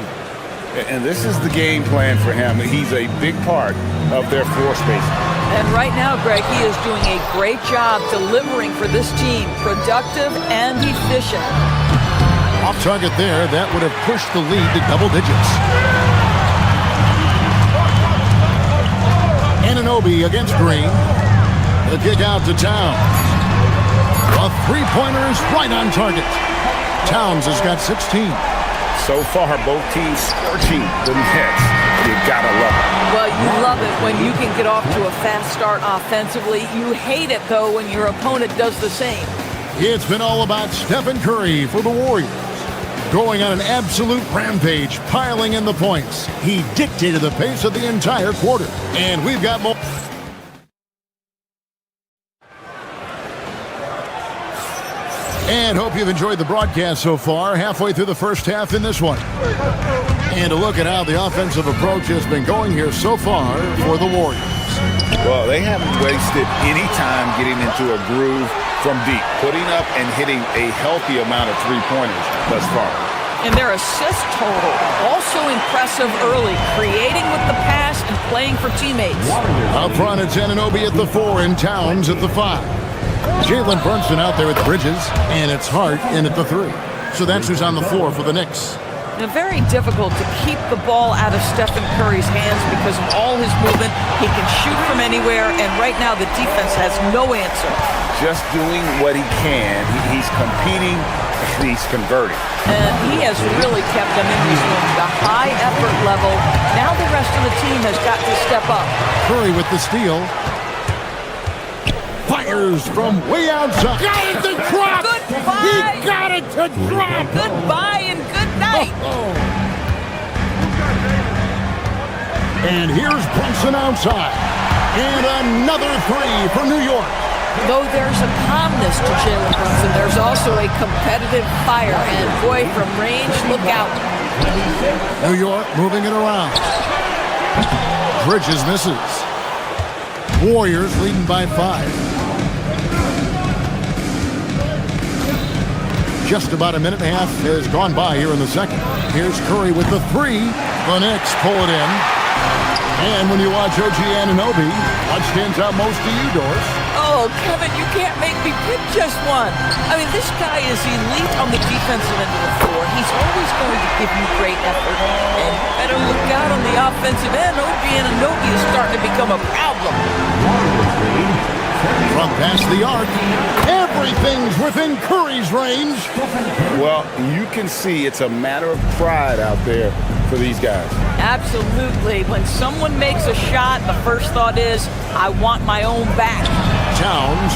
And this is the game plan for him. He's a big part of their floor spacing. And right now, Greg, he is doing a great job delivering for this team. Productive and efficient. Off target there, that would have pushed the lead to double digits. Anunoby against Green. The kick out to Towns. A three-pointer is right on target. Towns has got 16. So far, both teams scorching the Nets. You gotta love it. Well, you love it when you can get off to a fast start offensively. You hate it, though, when your opponent does the same. It's been all about Stephen Curry for the Warriors. Going on an absolute rampage, piling in the points. He dictated the pace of the entire quarter. And we've got more. And hope you've enjoyed the broadcast so far. Halfway through the first half in this one. And a look at how the offensive approach has been going here so far for the Warriors. Well, they haven't wasted any time getting into a groove from deep, putting up and hitting a healthy amount of three-pointers thus far. And their assist total, also impressive early, creating with the pass and playing for teammates. Up front, it's Anunoby at the 4 and Towns at the 5. Jalen Brunson out there with Bridges, and it's Hart in at the 3. So that's who's on the floor for the Knicks. Now, very difficult to keep the ball out of Stephen Curry's hands because of all his movement. He can shoot from anywhere, and right now the defense has no answer. Just doing what he can. He's competing, he's converting. And he has really kept them in these rooms, the high effort level. Now the rest of the team has got to step up. Curry with the steal. Fires from way outside. Got it to drop! Goodbye! He got it to drop! Goodbye and good night! And here's Brunson outside. And another 3 for New York. Though there's a calmness to Jalen Brunson, there's also a competitive fire. And boy, from range, look out. New York moving it around. Bridges misses. Warriors leading by 5. Just about a minute and a half has gone by here in the second. Here's Curry with the 3. The Knicks pull it in. And when you watch OG Anunoby, what stands out most to you, Doris? Oh, Kevin, you can't make me pick just one. I mean, this guy is elite on the defensive end of the floor. He's always going to give you great effort. And you better look out on the offensive end. OG Anunoby is starting to become a problem. From past the arc, everything's within Curry's range. Well, you can see it's a matter of pride out there for these guys. Absolutely. When someone makes a shot, the first thought is, I want my own back. Towns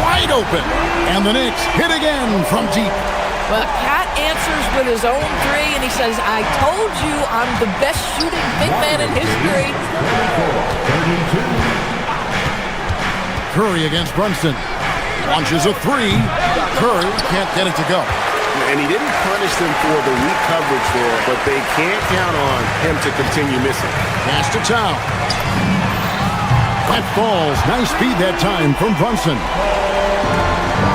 wide open. And the Knicks hit again from deep. Well, Cat answers with his own 3, and he says, I told you I'm the best shooting big man in history. Curry against Brunson. Launches a 3. Curry can't get it to go. And he didn't punish them for the weak coverage there, but they can't count on him to continue missing. Pass to Towns. That falls. Nice speed that time from Brunson.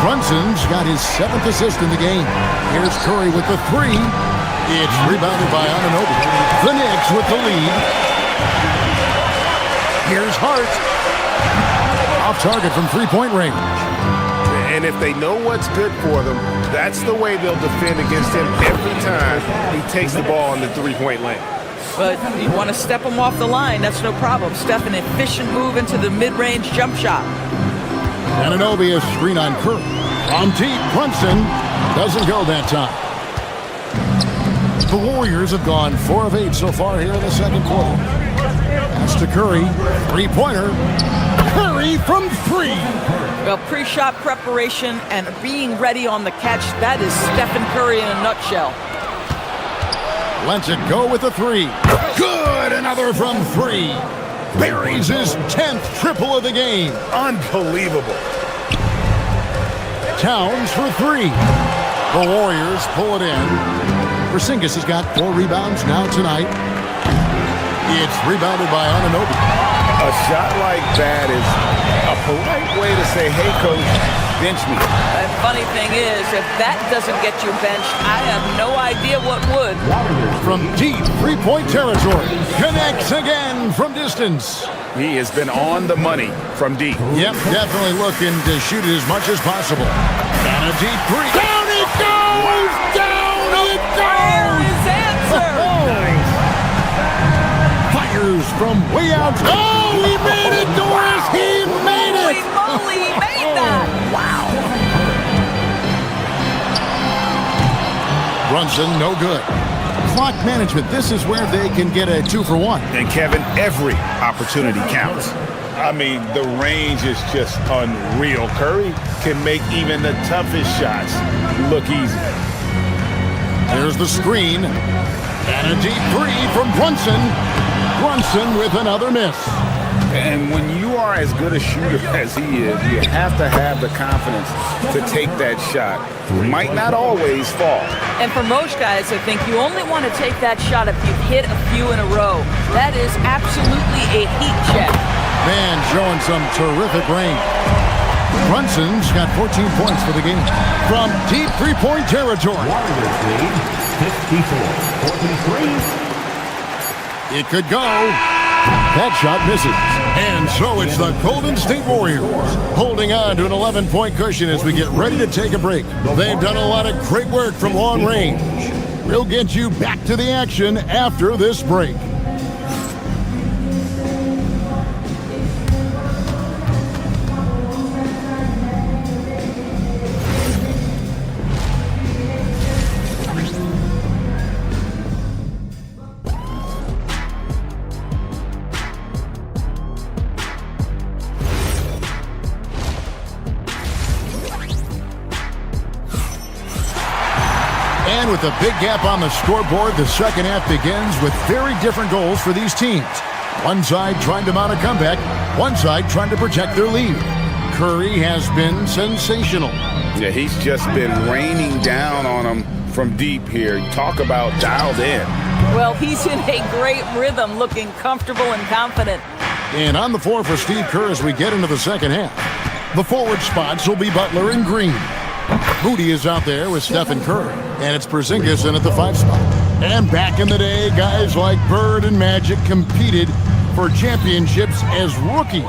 Brunson's got his 7th assist in the game. Here's Curry with the 3. It's rebounded by Anunoby. The Knicks with the lead. Here's Hart. Off target from three-point range. And if they know what's good for them, that's the way they'll defend against him every time he takes the ball in the three-point lane. But you want to step him off the line, that's no problem. Step an efficient move into the mid-range jump shot. Anunoby a screen on Curry. From deep, Brunson doesn't go that time. The Warriors have gone 4 of 8 so far here in the second quarter. Pass to Curry. Three-pointer. Curry from 3. Well, pre-shot preparation and being ready on the catch, that is Stephen Curry in a nutshell. Lets it go with a 3. Good! Another from 3. Buries his 10th triple of the game. Unbelievable. Towns for 3. The Warriors pull it in. Porzingis has got 4 rebounds now tonight. It's rebounded by Anunoby. A shot like that is a polite way to say, hey, coach, bench me. The funny thing is, if that doesn't get you benched, I have no idea what would. From deep three-point territory, connects again from distance. He has been on the money from deep. Yep, definitely looking to shoot it as much as possible. And a deep 3. Down it goes! Down it goes! His answer! Nice. Fires from way out. Oh, he made it, Doris! He made it! Holy Brunson, no good. Clock management, this is where they can get a 2 for 1. And Kevin, every opportunity counts. I mean, the range is just unreal. Curry can make even the toughest shots look easy. There's the screen. And a deep three from Brunson. Brunson with another miss. And when you are as good a shooter as he is, you have to have the confidence to take that shot. Might not always fall. And for most guys, I think you only want to take that shot if you've hit a few in a row. That is absolutely a heat check. Man showing some terrific range. Brunson's got 14 points for the game from deep three-point territory. Warriors lead 54-43. It could go. That shot misses. And so it's the Golden State Warriors holding on to an 11-point cushion as we get ready to take a break. They've done a lot of great work from long range. We'll get you back to the action after this break. And with a big gap on the scoreboard, the second half begins with very different goals for these teams. One side trying to mount a comeback, one side trying to protect their lead. Curry has been sensational. Yeah, he's just been raining down on them from deep here. Talk about dialed in. Well, he's in a great rhythm, looking comfortable and confident. And on the floor for Steve Kerr as we get into the second half. The forward spots will be Butler and Green. Moody is out there with Stephen Curry, and it's Porzingis in at the 5 spot. And back in the day, guys like Bird and Magic competed for championships as rookies.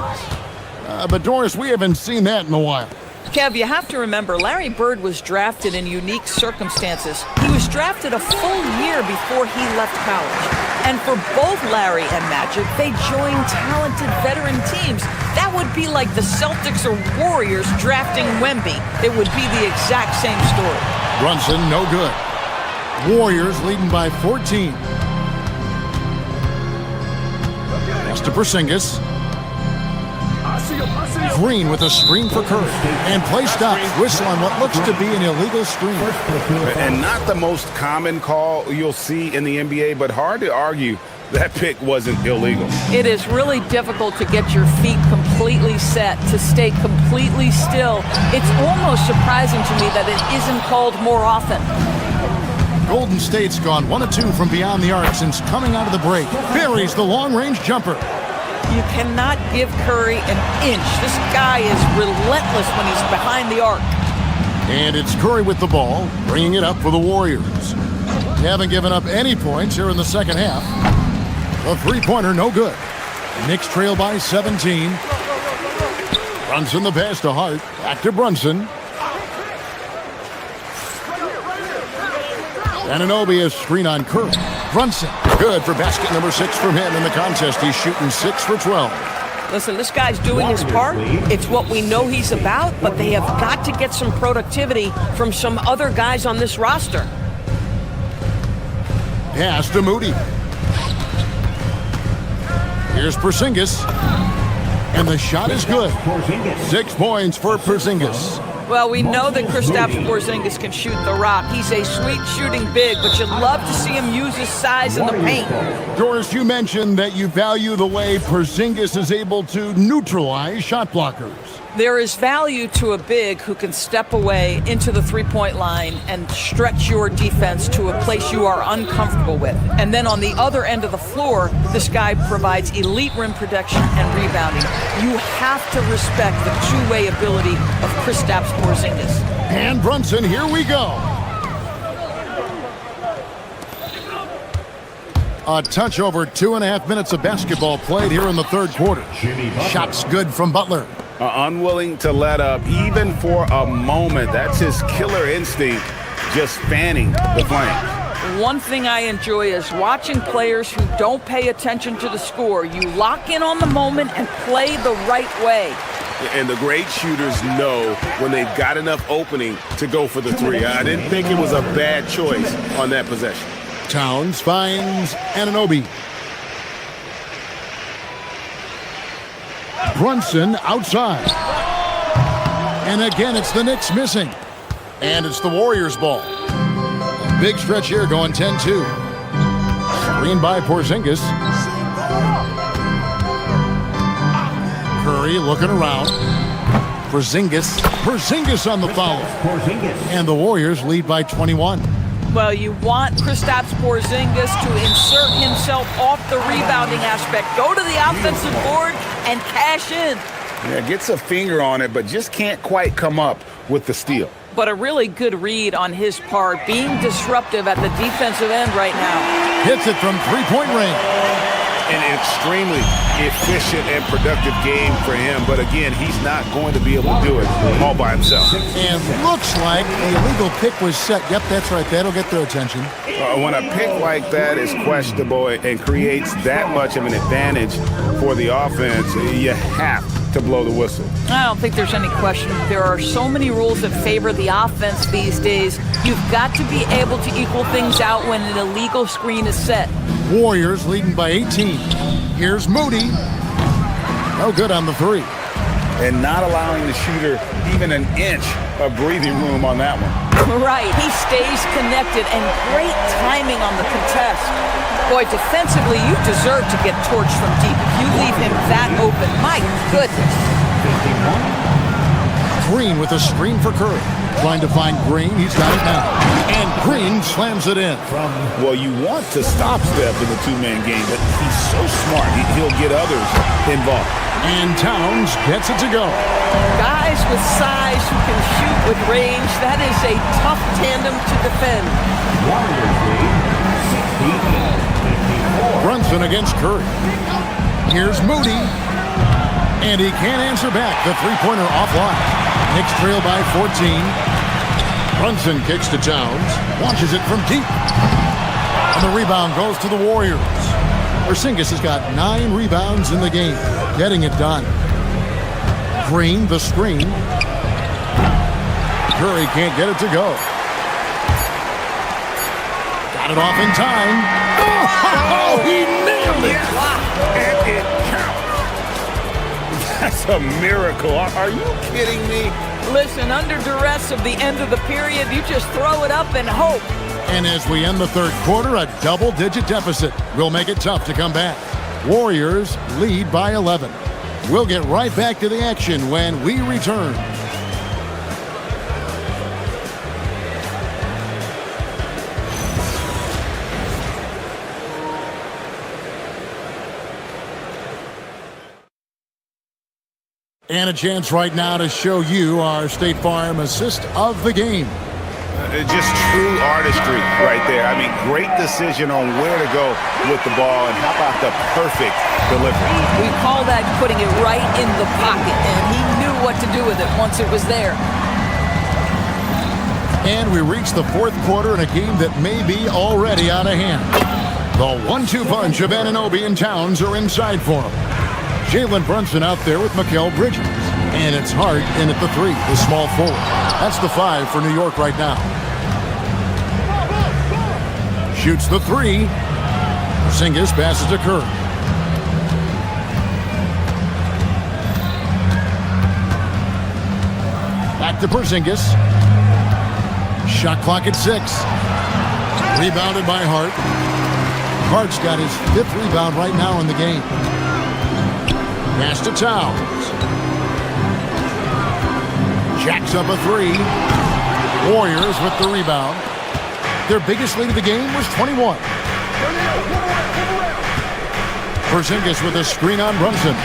But Doris, we haven't seen that in a while. Kev, you have to remember, Larry Bird was drafted in unique circumstances. He was drafted a full year before he left college. And for both Larry and Magic, they joined talented veteran teams. That would be like the Celtics or Warriors drafting Wemby. It would be the exact same story. Brunson, no good. Warriors leading by 14. Pass to Porzingis. Green with a screen for Curry. And play stops. Whistle on what looks to be an illegal screen. And not the most common call you'll see in the NBA, but hard to argue that pick wasn't illegal. It is really difficult to get your feet completely set, to stay completely still. It's almost surprising to me that it isn't called more often. Golden State's gone 1 of 2 from beyond the arc since coming out of the break. Buries the long-range jumper. You cannot give Curry an inch. This guy is relentless when he's behind the arc. And it's Curry with the ball, bringing it up for the Warriors. They haven't given up any points here in the second half. The three-pointer, no good. Knicks trail by 17. Brunson the pass to Hart. Back to Brunson. Anunoby has screen on Curry. Brunson, good for basket number 6 from him in the contest. He's shooting 6 for 12. Listen, this guy's doing his part. It's what we know he's about, but they have got to get some productivity from some other guys on this roster. Pass to Moody. Here's Porzingis. And the shot is good. 6 points for Porzingis. Well, we know that Kristaps Porzingis can shoot the rock. He's a sweet shooting big, but you'd love to see him use his size in the paint. Doris, you mentioned that you value the way Porzingis is able to neutralize shot blockers. There is value to a big who can step away into the three-point line and stretch your defense to a place you are uncomfortable with. And then on the other end of the floor, this guy provides elite rim protection and rebounding. You have to respect the two-way ability of Kristaps Porzingis. And Brunson, here we go. A touch over 2.5 minutes of basketball played here in the third quarter. Shots good from Butler. Unwilling to let up even for a moment. That's his killer instinct, just fanning the flames. One thing I enjoy is watching players who don't pay attention to the score. You lock in on the moment and play the right way. And the great shooters know when they've got enough opening to go for the three. I didn't think it was a bad choice on that possession. Towns finds Anunoby. Brunson outside. And again, it's the Knicks missing. And it's the Warriors' ball. Big stretch here going 10-2. Screen by Porzingis. Curry looking around. Porzingis on the foul. And the Warriors lead by 21. Well, you want Kristaps Porzingis to insert himself off the rebounding aspect. Go to the offensive board and cash in. Yeah, gets a finger on it, but just can't quite come up with the steal. But a really good read on his part, being disruptive at the defensive end right now. Hits it from three-point range. An extremely efficient and productive game for him. But again, he's not going to be able to do it all by himself. And looks like the illegal pick was set. Yep, that's right. That'll get their attention. When a pick like that is questionable and creates that much of an advantage for the offense, you have to blow the whistle. I don't think there's any question. There are so many rules that favor the offense these days. You've got to be able to equal things out when an illegal screen is set. Warriors leading by 18. Here's Moody. No good on the three. And not allowing the shooter even an inch of breathing room on that one. Right. He stays connected, and great timing on the contest. Boy, defensively, you deserve to get torched from deep. If you leave him that open, my goodness. Green with a screen for Curry. Trying to find Green. He's got it now. And Green slams it in. Well, you want to stop Steph in the two-man game, but he's so smart. He'll get others involved. And Towns gets it to go. Guys with size who can shoot with range, that is a tough tandem to defend. Brunson against Curry. Here's Moody. And he can't answer back. The three-pointer offline. Knicks trail by 14. Brunson kicks to Towns. Launches it from deep. And the rebound goes to the Warriors. Porzingis has got 9 rebounds in the game. Getting it done. Green, the screen. Curry can't get it to go. Got it off in time. Oh, he nailed it. And it counts. That's a miracle. Are you kidding me? Listen, under duress of the end of the period, you just throw it up and hope. And as we end the third quarter, a double-digit deficit will make it tough to come back. Warriors lead by 11. We'll get right back to the action when we return. And a chance right now to show you our State Farm assist of the game. Just true artistry right there. I mean, great decision on where to go with the ball, and how about the perfect delivery? We call that putting it right in the pocket, and he knew what to do with it once it was there. And we reach the fourth quarter in a game that may be already out of hand. The 1-2 punch of Anunoby and Towns are inside for him. Jalen Brunson out there with Mikal Bridges. And it's Hart in at the 3, the small forward. That's the 5 for New York right now. Shoots the 3. Porzingis passes to Curry. Back to Porzingis. Shot clock at 6. Rebounded by Hart. Hart's got his 5th rebound right now in the game. Pass to Towns. Jacks up a 3. Warriors with the rebound. Their biggest lead of the game was 21. Porzingis with a screen on Brunson.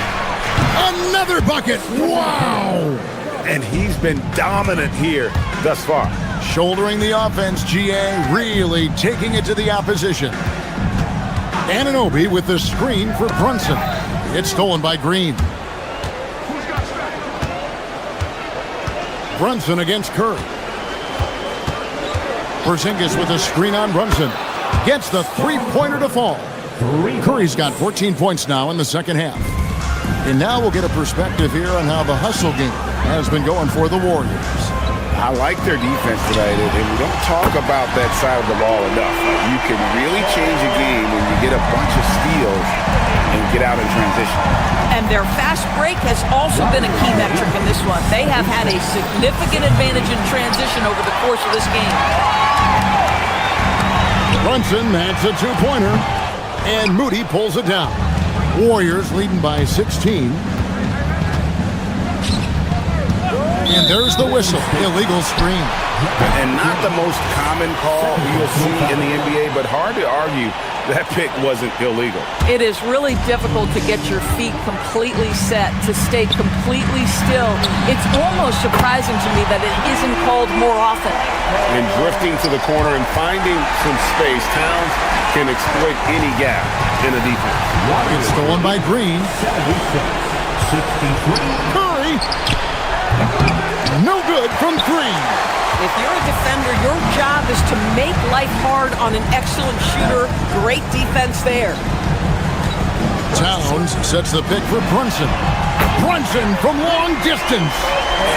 Another bucket! Wow! And he's been dominant here thus far. Shouldering the offense, GA really taking it to the opposition. Anunoby with the screen for Brunson. It's stolen by Green. Brunson against Curry. Porzingis with a screen on Brunson. Gets the three-pointer to fall. Curry's got 14 points now in the second half. And now we'll get a perspective here on how the hustle game has been going for the Warriors. I like their defense tonight, and we don't talk about that side of the ball enough. You can really change a game when you get a bunch of steals and get out in transition. And their fast break has also been a key metric in this one. They have had a significant advantage in transition over the course of this game. Brunson, that's a two-pointer, and Moody pulls it down. Warriors leading by 16. And there's the whistle, illegal screen. And not the most common call you'll see in the NBA, but hard to argue that pick wasn't illegal. It is really difficult to get your feet completely set, to stay completely still. It's almost surprising to me that it isn't called more often. And drifting to the corner and finding some space, Towns can exploit any gap in the defense. It's stolen by Green. Curry. No good from three. If you're a defender, your job is to make life hard on an excellent shooter. Great defense there. Towns sets the pick for Brunson. Brunson from long distance.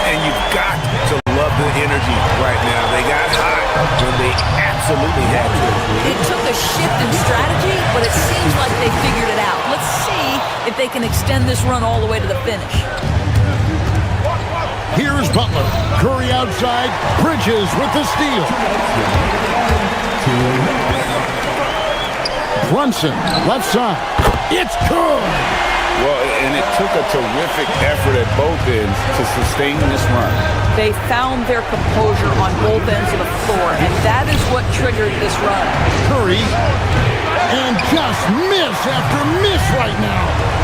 And you've got to love the energy right now. They got hot when they absolutely had to. It took a shift in strategy, but it seems like they figured it out. Let's see if they can extend this run all the way to the finish. Here's Butler. Curry outside. Bridges with the steal. Brunson, left side. It's good. Well, and it took a terrific effort at both ends to sustain this run. They found their composure on both ends of the floor, and that is what triggered this run. Curry. And just miss after miss right now.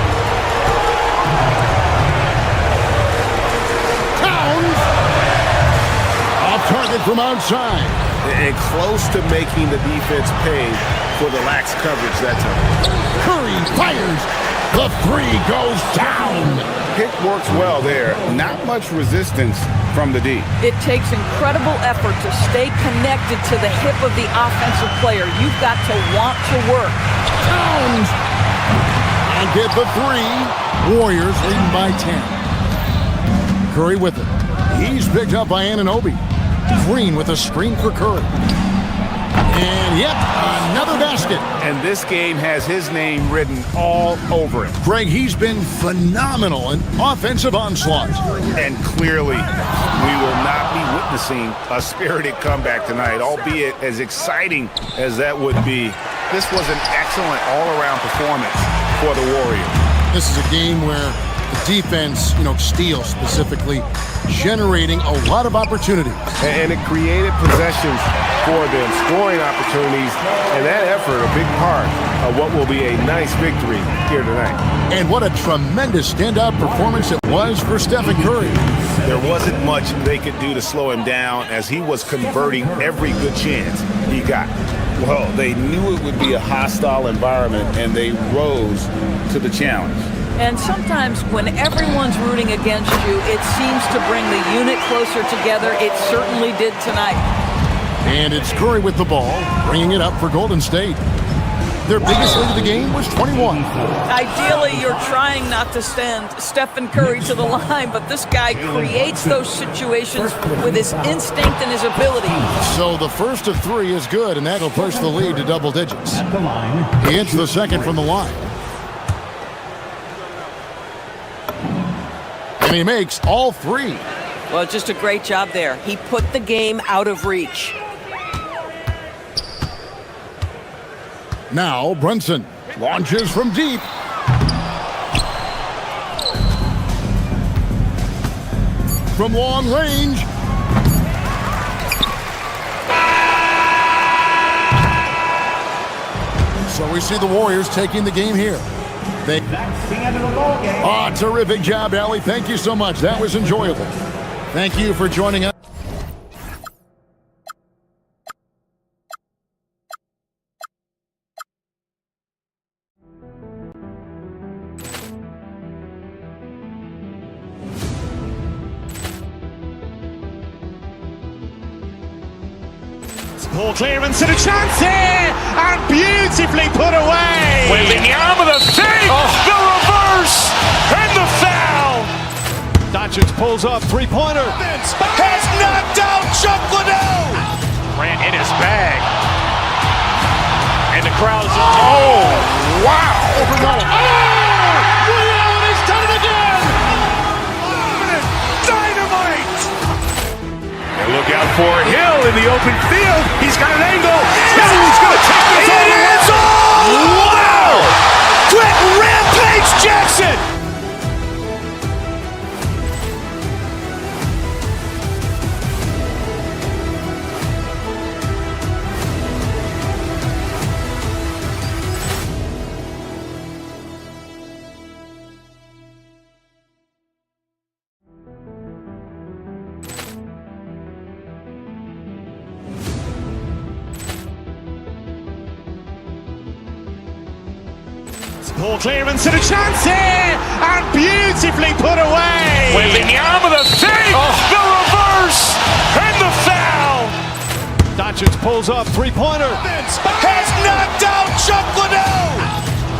Target from outside. And close to making the defense pay for the lax coverage that time. Curry fires. The three goes down. Pick works well there. Not much resistance from the D. It takes incredible effort to stay connected to the hip of the offensive player. You've got to want to work. Towns. And get the three. Warriors leading by 10. Curry with it. He's picked up by Anunoby. Green with a screen for Curry. And yep, another basket. And this game has his name written all over it. Greg, he's been phenomenal in offensive onslaught. And clearly, we will not be witnessing a spirited comeback tonight, albeit as exciting as that would be. This was an excellent all-around performance for the Warriors. This is a game where the defense, steals specifically, generating a lot of opportunities. And it created possessions for them, scoring opportunities, and that effort a big part of what will be a nice victory here tonight. And what a tremendous standout performance it was for Stephen Curry. There wasn't much they could do to slow him down as he was converting every good chance he got. Well, they knew it would be a hostile environment, and they rose to the challenge. And sometimes when everyone's rooting against you, it seems to bring the unit closer together. It certainly did tonight. And it's Curry with the ball, bringing it up for Golden State. Their biggest lead of the game was 21. Ideally, you're trying not to send Stephen Curry to the line, but this guy creates those situations with his instinct and his ability. So the first of three is good, and that'll push the lead to double digits. He hits the second from the line. And he makes all three. Well, just a great job there. He put the game out of reach. Now Brunson launches from deep. From long range. So we see the Warriors taking the game here. That's the end of the ball game. Oh, terrific job, Allie. Thank you so much. That was enjoyable. Thank you for joining us. Ball clearance and a chance here, and beautifully put away. Waving the arm of the fake, the reverse. Doncic pulls up, three-pointer. Vince has knocked out Chuck Liddell. Grant in his bag. And the crowd's oh, wow. Over Nolan. Oh! Ray Allen has done it again. Dynamite. And look out for Hill in the open field. He's got an angle. Hill's going to take this all the way. Wow! Quick Rampage Jackson. Ball clearance and a chance here, and beautifully put away. With the arm of the fake, the reverse, and the foul. Doncic pulls up, three-pointer. Vince has knocked out Chuck Liddell.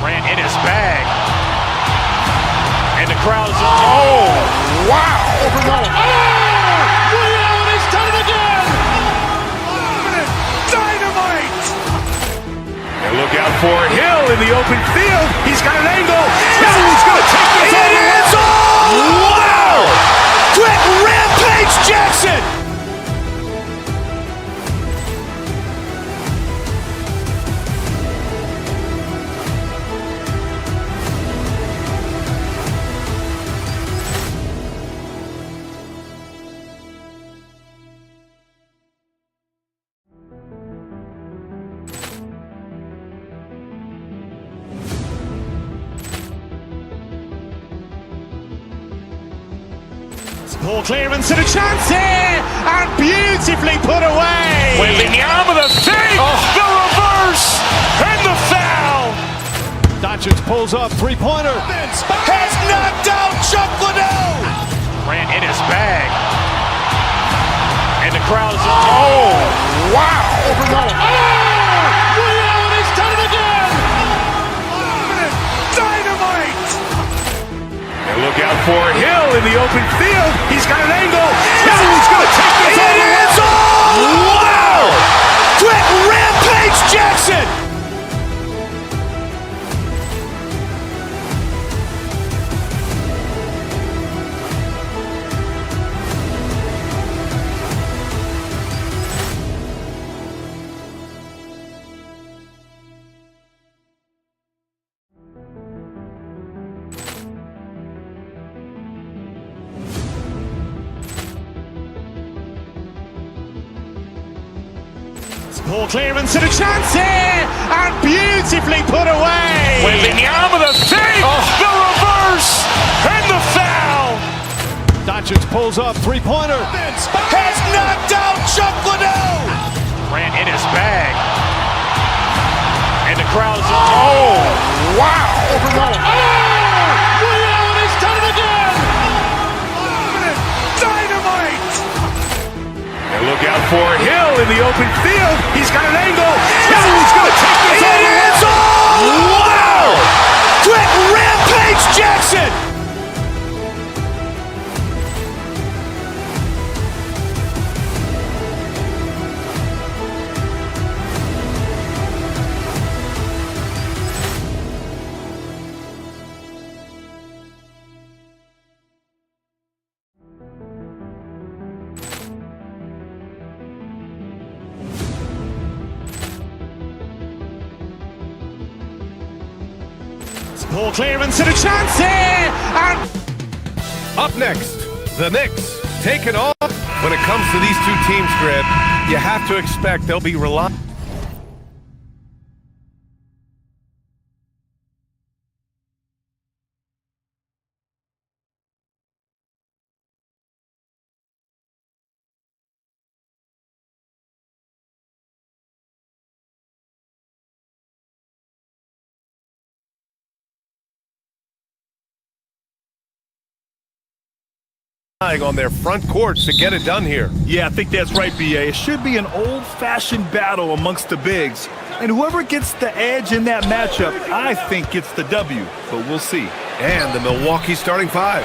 Grant in his bag. And the crowd's oh, wow. Over Nolan. Oh! Ray Allen has done it again. Dynamite. And look out for Hill in the open field. He's got an angle. Hill's going to take this all the way. Wow! Quick Rampage Jackson. Ball clearance and a chance here, and beautifully put away. With the arm of the fake, the reverse, and the foul. Doncic pulls up, three-pointer. Vince has knocked out Chuck Liddell. Grant in his bag. And the crowd's oh, wow. Over Nolan. Oh! Ray Allen has done it again. Dynamite. And look out for Hill in the open field. He's got an angle. Hill's going to take this all the way. Wow! Quick Rampage Jackson. Ball clearance and a chance here, and beautifully put away. With the arm of the fake, the reverse, and the foul. Doncic pulls up, three-pointer. Vince has knocked out Chuck Liddell. Grant in his bag. And the crowd's oh, wow. Over Nolan. Oh! Ray Allen has done it again. Dynamite. And look out for Hill in the open field. He's got an angle. Hill's going to take this all the way. Wow! Quick Rampage Jackson. Ball clearance and a chance here, and Up next, the Knicks taking off. When it comes to these two teams, Greg, you have to expect they'll be relying. On their front courts to get it done here. Yeah, I think that's right, BA. It should be an old-fashioned battle amongst the bigs. And whoever gets the edge in that matchup, I think gets the W. But we'll see. And the Milwaukee starting five.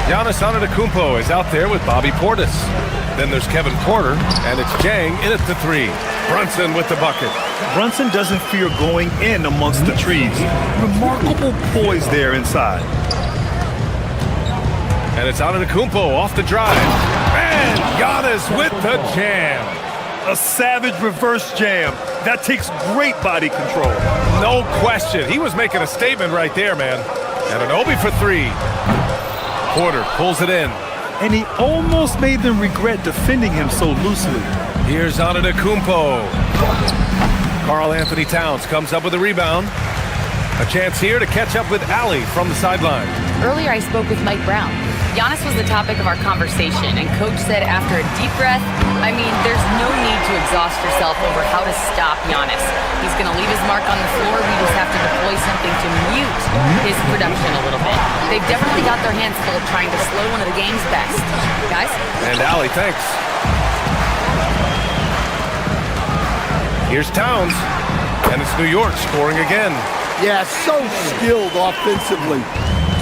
Giannis Antetokounmpo is out there with Bobby Portis. Then there's Kevin Porter, and it's Jang in at the 3. Brunson with the bucket. Brunson doesn't fear going in amongst the trees. Remarkable poise there inside. And it's Antetokounmpo off the drive. And Giannis with the jam. A savage reverse jam. That takes great body control. No question. He was making a statement right there, man. And an Obi for 3. Porter pulls it in. And he almost made them regret defending him so loosely. Here's Antetokounmpo. Karl Anthony Towns comes up with a rebound. A chance here to catch up with Allie from the sideline. Earlier, I spoke with Mike Brown. Giannis was the topic of our conversation, and Coach said after a deep breath, there's no need to exhaust yourself over how to stop Giannis. He's going to leave his mark on the floor. We just have to deploy something to mute his production a little bit. They've definitely got their hands full trying to slow one of the game's best. Guys? And Allie, thanks. Here's Towns, and it's New York scoring again. Yeah, so skilled offensively.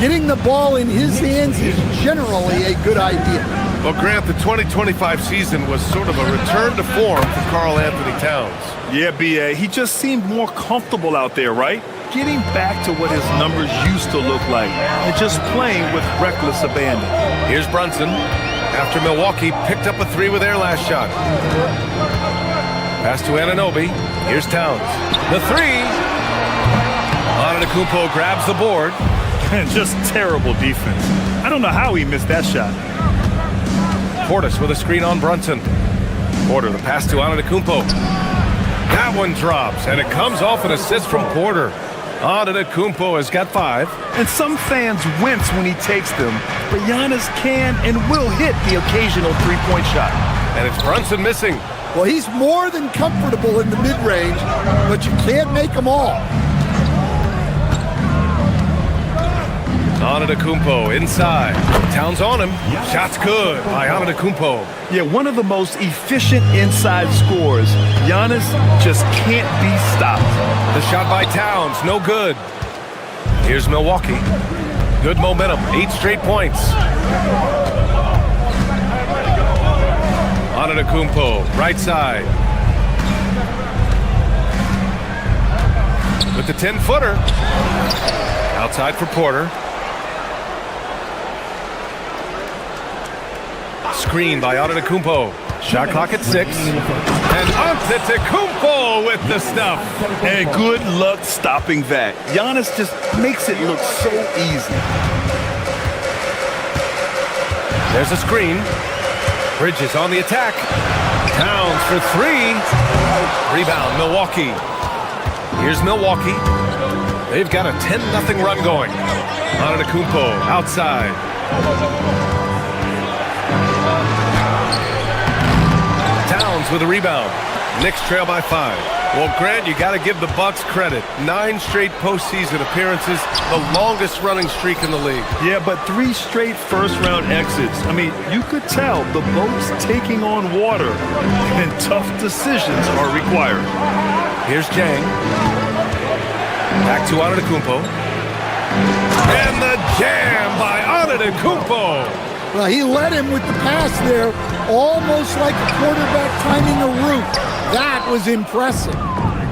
Getting the ball in his hands is generally a good idea. Well, Grant, the 2025 season was sort of a return to form for Karl Anthony Towns. Yeah, B.A., he just seemed more comfortable out there, right? Getting back to what his numbers used to look like and just playing with reckless abandon. Here's Brunson after Milwaukee picked up a 3 with their last shot. Pass to Anunoby. Here's Towns. The 3. Antetokounmpo grabs the board. And just terrible defense. I don't know how he missed that shot. Portis with a screen on Brunson. Porter, the pass to Antetokounmpo. That one drops, and it comes off an assist from Porter. Antetokounmpo has got 5. And some fans wince when he takes them, but Giannis can and will hit the occasional three-point shot. And it's Brunson missing. Well, he's more than comfortable in the mid-range, but you can't make them all. Antetokounmpo inside. Towns on him. Shot's good by Antetokounmpo. Yeah, one of the most efficient inside scorers. Giannis just can't be stopped. The shot by Towns, no good. Here's Milwaukee. Good momentum, 8 straight points. Antetokounmpo, right side. With the 10-footer. Outside for Porter. Screen by Antetokounmpo. Shot clock at 6. And Antetokounmpo with the stuff. And good luck stopping that. Giannis just makes it look so easy. There's a screen. Bridges on the attack. Towns for 3. Rebound, Milwaukee. Here's Milwaukee. They've got a 10-0 run going. Antetokounmpo outside. Towns with a rebound. Knicks trail by 5. Well, Grant, you got to give the Bucks credit. 9 straight postseason appearances, the longest running streak in the league. Yeah, but 3 straight first-round exits. You could tell the boat's taking on water, and tough decisions are required. Here's Jang. Back to Antetokounmpo. And the jam by Antetokounmpo. Well, he led him with the pass there, almost like a quarterback timing a route. That was impressive.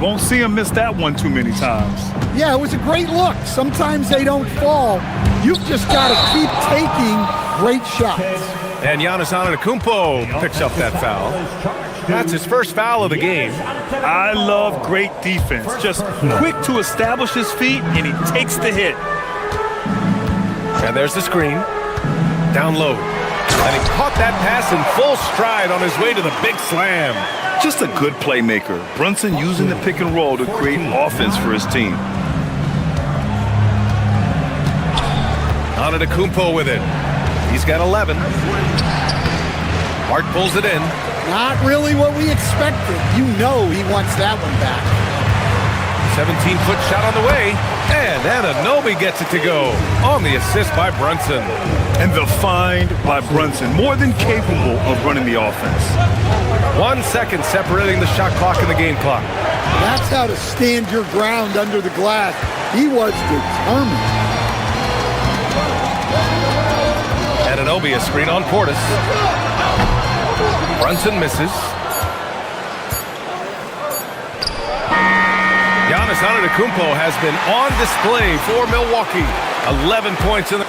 Won't see him miss that one too many times. Yeah, it was a great look. Sometimes they don't fall. You've just got to keep taking great shots. And Giannis Antetokounmpo picks up that foul. That's his first foul of the game. I love great defense. Just quick to establish his feet, and he takes the hit. And there's the screen. Down low. And he caught that pass in full stride on his way to the big slam. Just a good playmaker. Brunson using the pick and roll to create offense for his team. Antetokounmpo with it. He's got 11. Hart pulls it in. Not really what we expected. You know he wants that one back. 17-foot shot on the way. And Anunoby gets it to go on the assist by Brunson. And the find by Brunson, more than capable of running the offense. 1 second separating the shot clock and the game clock. That's how to stand your ground under the glass. He was determined. be a screen on Portis. Brunson misses. Giannis Antetokounmpo has been on display for Milwaukee. 11 points in the...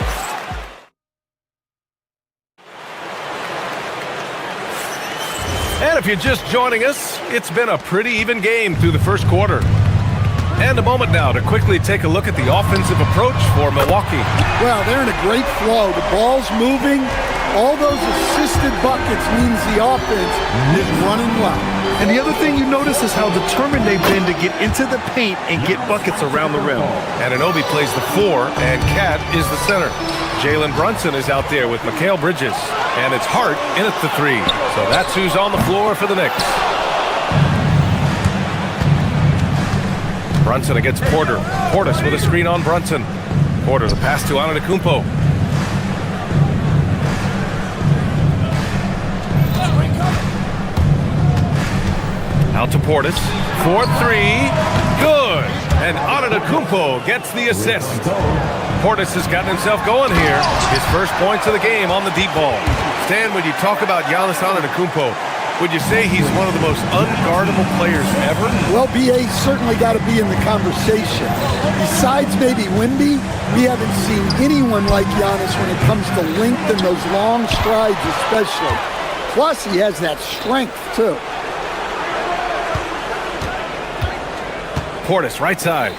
And if you're just joining us, it's been a pretty even game through the first quarter. And a moment now to quickly take a look at the offensive approach for Milwaukee. Well, they're in a great flow. The ball's moving. All those assisted buckets means the offense is running well. And the other thing you notice is how determined they've been to get into the paint and get buckets around the rim. Anunoby plays the 4, and Cat is the center. Jalen Brunson is out there with Mikal Bridges, and it's Hart in at the 3. So that's who's on the floor for the Knicks. Brunson against Porter. Portis with a screen on Brunson. Porter, the pass to Antetokounmpo. Out to Portis. 4-3. Good. And Antetokounmpo gets the assist. Portis has gotten himself going here. His first points of the game on the deep ball. Stan, when you talk about Giannis Antetokounmpo, would you say he's one of the most unguardable players ever? Well, B.A. certainly got to be in the conversation. Besides maybe Wemby, we haven't seen anyone like Giannis when it comes to length and those long strides especially. Plus, he has that strength, too. Portis, right side.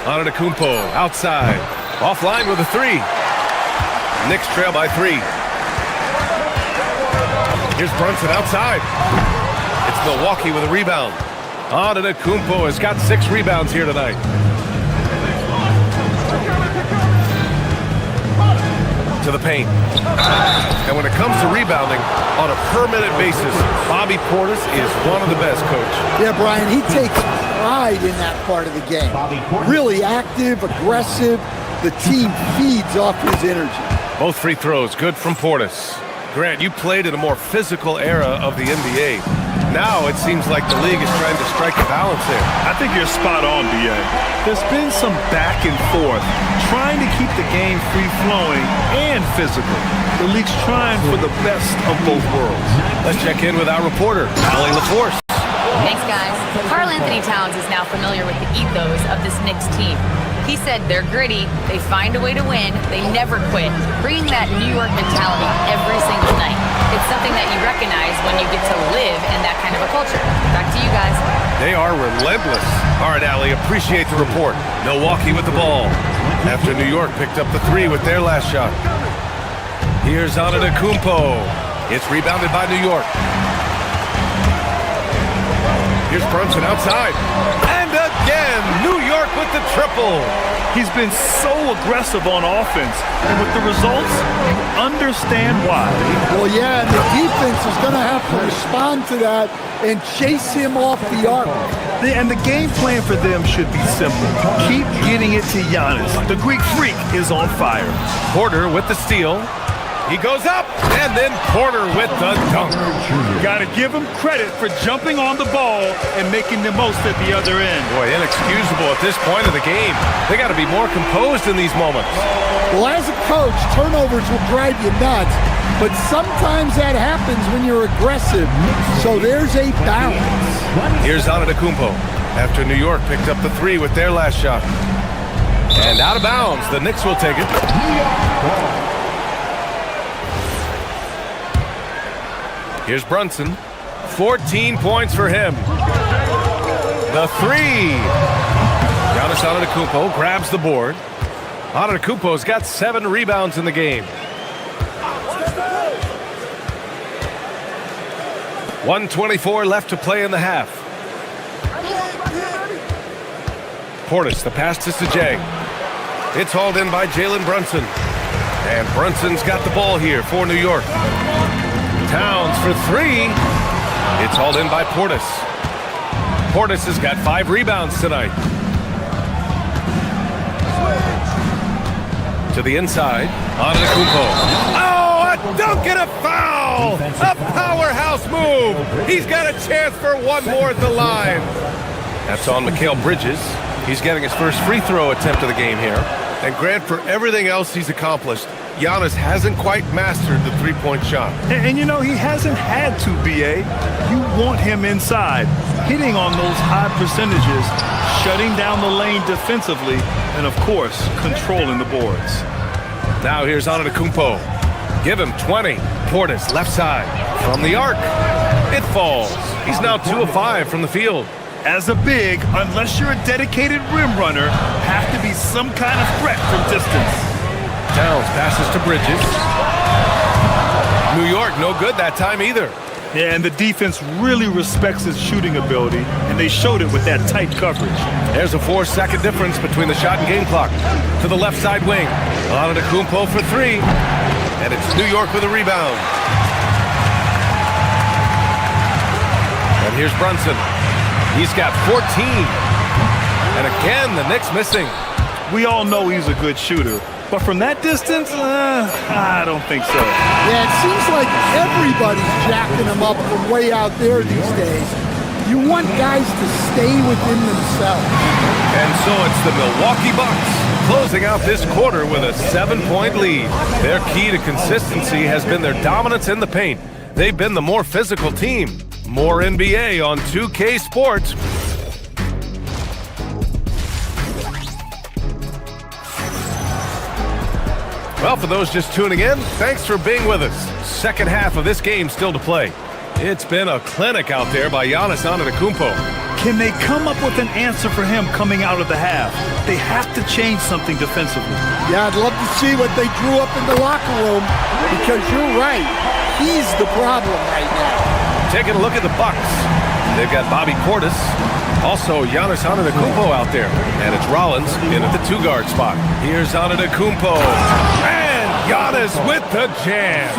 Antetokounmpo, outside. Offline with a 3. Knicks trail by 3. Here's Brunson outside. It's Milwaukee with a rebound. Antetokounmpo has got 6 rebounds here tonight. To the paint. And when it comes to rebounding on a per-minute basis, Bobby Portis is one of the best, Coach. Yeah, Brian, he takes pride in that part of the game. Really active, aggressive. The team feeds off his energy. Both free throws good from Portis. Grant, you played in a more physical era of the NBA. Now it seems like the league is trying to strike a balance there. I think you're spot on, B.A. There's been some back and forth, trying to keep the game free-flowing and physical. The league's trying for the best of both worlds. Let's check in with our reporter, Allie LaForce. Thanks, guys. Karl Anthony Towns is now familiar with the ethos of this Knicks team. He said they're gritty, they find a way to win, they never quit, bringing that New York mentality every single night. It's something that you recognize when you get to live in that kind of a culture. Back to you guys. They are relentless. All right, Allie, appreciate the report. Milwaukee with the ball. After New York picked up the 3 with their last shot. Here's Antetokounmpo. It's rebounded by New York. Here's Brunson outside. And again, New York with the triple. He's been so aggressive on offense, and with the results, you understand why. Well, yeah, and the defense is going to have to respond to that and chase him off the arc. And the game plan for them should be simple. Keep getting it to Giannis. The Greek freak is on fire. Porter with the steal. He goes up, and then Porter with the dunk. Got to give him credit for jumping on the ball and making the most at the other end. Boy, inexcusable at this point of the game. They got to be more composed in these moments. Well, as a coach, turnovers will drive you nuts, but sometimes that happens when you're aggressive. So there's a balance. Here's Antetokounmpo after New York picked up the 3 with their last shot. And out of bounds, the Knicks will take it. Here's Brunson. 14 points for him. The 3. Giannis Antetokounmpo grabs the board. Antetokounmpo's got 7 rebounds in the game. 1:24 left to play in the half. Portis, the pass to Sajay. It's hauled in by Jalen Brunson. And Brunson's got the ball here for New York. Towns for 3. It's hauled in by Portis. Portis has got 5 rebounds tonight. To the inside. Antetokounmpo. Oh, a dunk and a foul! A powerhouse move! He's got a chance for one more at the line. That's on Mikal Bridges. He's getting his first free throw attempt of the game here. And Grant, for everything else he's accomplished, Giannis hasn't quite mastered the three-point shot. And you know, he hasn't had to, B.A. You want him inside, hitting on those high percentages, shutting down the lane defensively, and, of course, controlling the boards. Now here's Antetokounmpo. Give him 20. Portis, left side. From the arc. It falls. He's now 2 of 5 from the field. As a big, unless you're a dedicated rim runner, have to be some kind of threat from distance. Towns passes to Bridges. New York, no good that time either. Yeah, and the defense really respects his shooting ability, and they showed it with that tight coverage. There's a 4-second difference between the shot and game clock. To the left side wing. Antetokounmpo for 3. And it's New York with a rebound. And here's Brunson. He's got 14. And again, the Knicks missing. We all know he's a good shooter. But from that distance, I don't think so. Yeah, it seems like everybody's jacking him up from way out there these days. You want guys to stay within themselves. And so it's the Milwaukee Bucks closing out this quarter with a 7-point lead. Their key to consistency has been their dominance in the paint. They've been the more physical team. More NBA on 2K Sports. Well, for those just tuning in, thanks for being with us. Second half of this game still to play. It's been a clinic out there by Giannis Antetokounmpo. Can they come up with an answer for him coming out of the half? They have to change something defensively. Yeah, I'd love to see what they drew up in the locker room, because you're right. He's the problem right now. Taking a look at the Bucks. They've got Bobby Portis. Also, Giannis Antetokounmpo out there. And it's Rollins in at the 2-guard spot. Here's Antetokounmpo. And Giannis with the jam.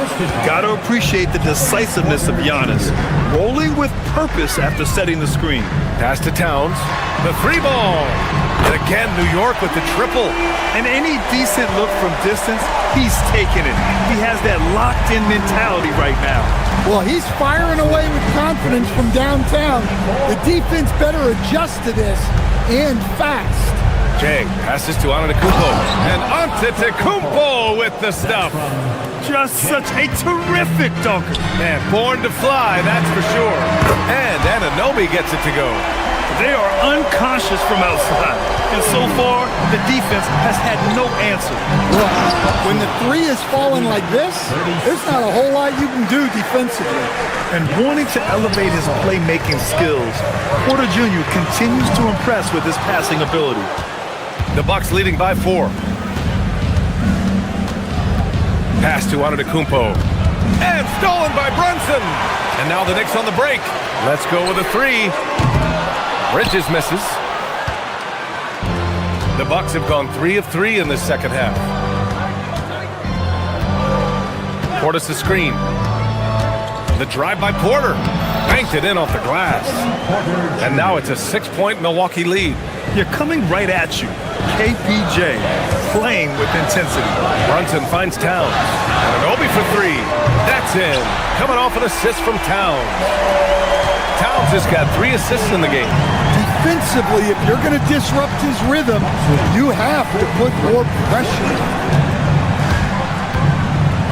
Gotta appreciate the decisiveness of Giannis. Rolling with purpose after setting the screen. Pass to Towns. The 3-ball. And again, New York with the triple. And any decent look from distance, he's taking it. He has that locked-in mentality right now. Well, he's firing away with confidence from downtown. The defense better adjust to this, and fast. Jang passes to Antetokounmpo. And Antetokounmpo with the stuff. Just such a terrific dunker. Man, born to fly, that's for sure. And Anunoby gets it to go. They are unconscious from outside. And so far, the defense has had no answer. Well, when the 3 is falling like this, there's not a whole lot you can do defensively. And wanting to elevate his playmaking skills, Porter Jr. continues to impress with his passing ability. The Bucks leading by 4. Pass to Antetokounmpo. And stolen by Brunson. And now the Knicks on the break. Let's go with a 3. Bridges misses. The Bucks have gone 3 of 3 in this second half. Portis the screen. The drive by Porter. Banked it in off the glass. And now it's a 6-point Milwaukee lead. You're coming right at you. KPJ playing with intensity. Brunson finds Towns. Anunoby for 3. That's in. Coming off an assist from Towns. Towns has got 3 assists in the game. Defensively, if you're going to disrupt his rhythm, you have to put more pressure.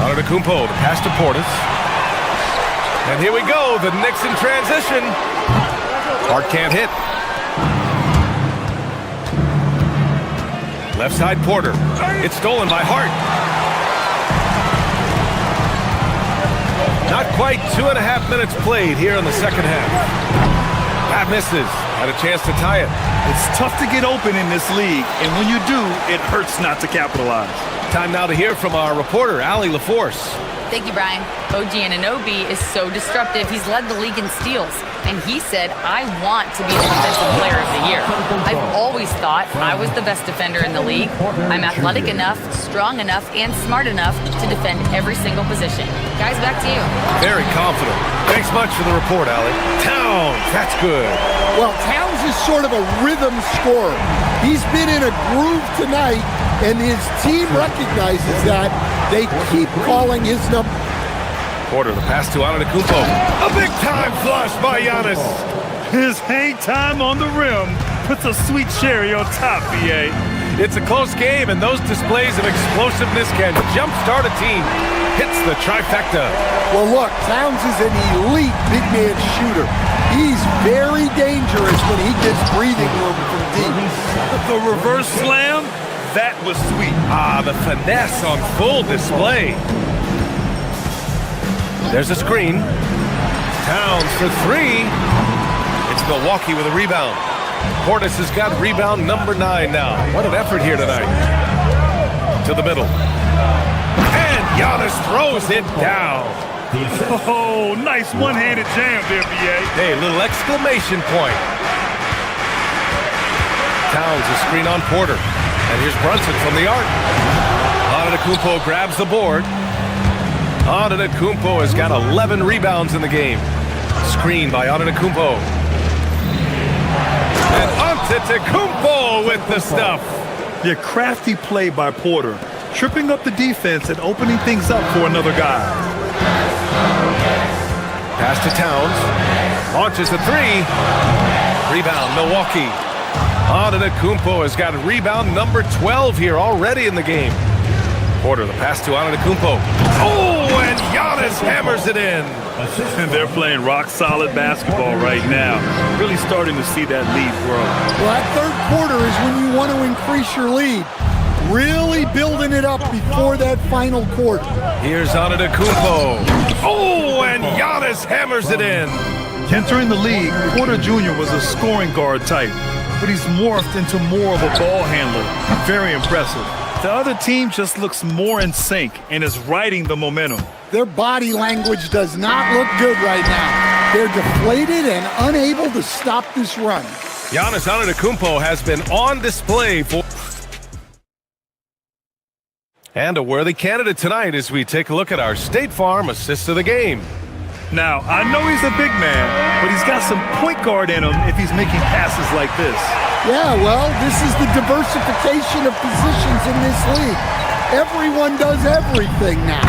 Antetokounmpo to pass to Portis. And here we go, the Knicks in transition. Hart can't hit. Left side Porter. It's stolen by Hart. Not quite 2.5 minutes played here in the second half. That misses. Had a chance to tie it. It's tough to get open in this league, and when you do, it hurts not to capitalize. Time now to hear from our reporter, Allie LaForce. Thank you, Brian. OG Anunoby is so disruptive. He's led the league in steals. And he said, I want to be the Defensive Player of the Year. I've always thought I was the best defender in the league. I'm athletic enough, strong enough, and smart enough to defend every single position. Guys, back to you. Very confident. Thanks much for the report, Allie. Towns, that's good. Well, Towns is sort of a rhythm scorer. He's been in a groove tonight, and his team recognizes that. They keep calling his number. Porter, the pass to Antetokounmpo. A big-time flush by Giannis. His hang time on the rim puts a sweet cherry on top, B.A. It's a close game, and those displays of explosiveness can jumpstart a team. Hits the trifecta. Well, look, Towns is an elite big man shooter. He's very dangerous when he gets breathing room from deep. The reverse slam, that was sweet. Ah, the finesse on full display. There's a screen. Towns for three. It's Milwaukee with a rebound. Portis has got rebound number 9 now. What an effort here tonight. To the middle. And Giannis throws it down. Oh, nice one-handed jam there, B.A. Hey, little exclamation point. Towns a screen on Porter. And here's Brunson from the arc. Antetokounmpo grabs the board. Antetokounmpo has got 11 rebounds in the game. Screen by Antetokounmpo. And Antetokounmpo with the stuff. Yeah, crafty play by Porter. Tripping up the defense and opening things up for another guy. Pass to Towns. Launches a three. Rebound, Milwaukee. Antetokounmpo has got rebound number 12 here already in the game. Porter, the pass to Antetokounmpo. Oh, and Giannis hammers it in. And they're playing rock-solid basketball right now. Really starting to see that lead grow. Well, that third quarter is when you want to increase your lead. Really building it up before that final quarter. Here's Antetokounmpo. Oh, and Giannis hammers it in. Entering the league, Porter Jr. was a scoring guard type, but he's morphed into more of a ball handler. Very impressive. The other team just looks more in sync and is riding the momentum. Their body language does not look good right now. They're deflated and unable to stop this run. Giannis Antetokounmpo has been on display for... And a worthy candidate tonight as we take a look at our State Farm assist of the game. Now, I know he's a big man, but he's got some point guard in him if he's making passes like this. Yeah, well, this is the diversification of positions in this league. Everyone does everything now.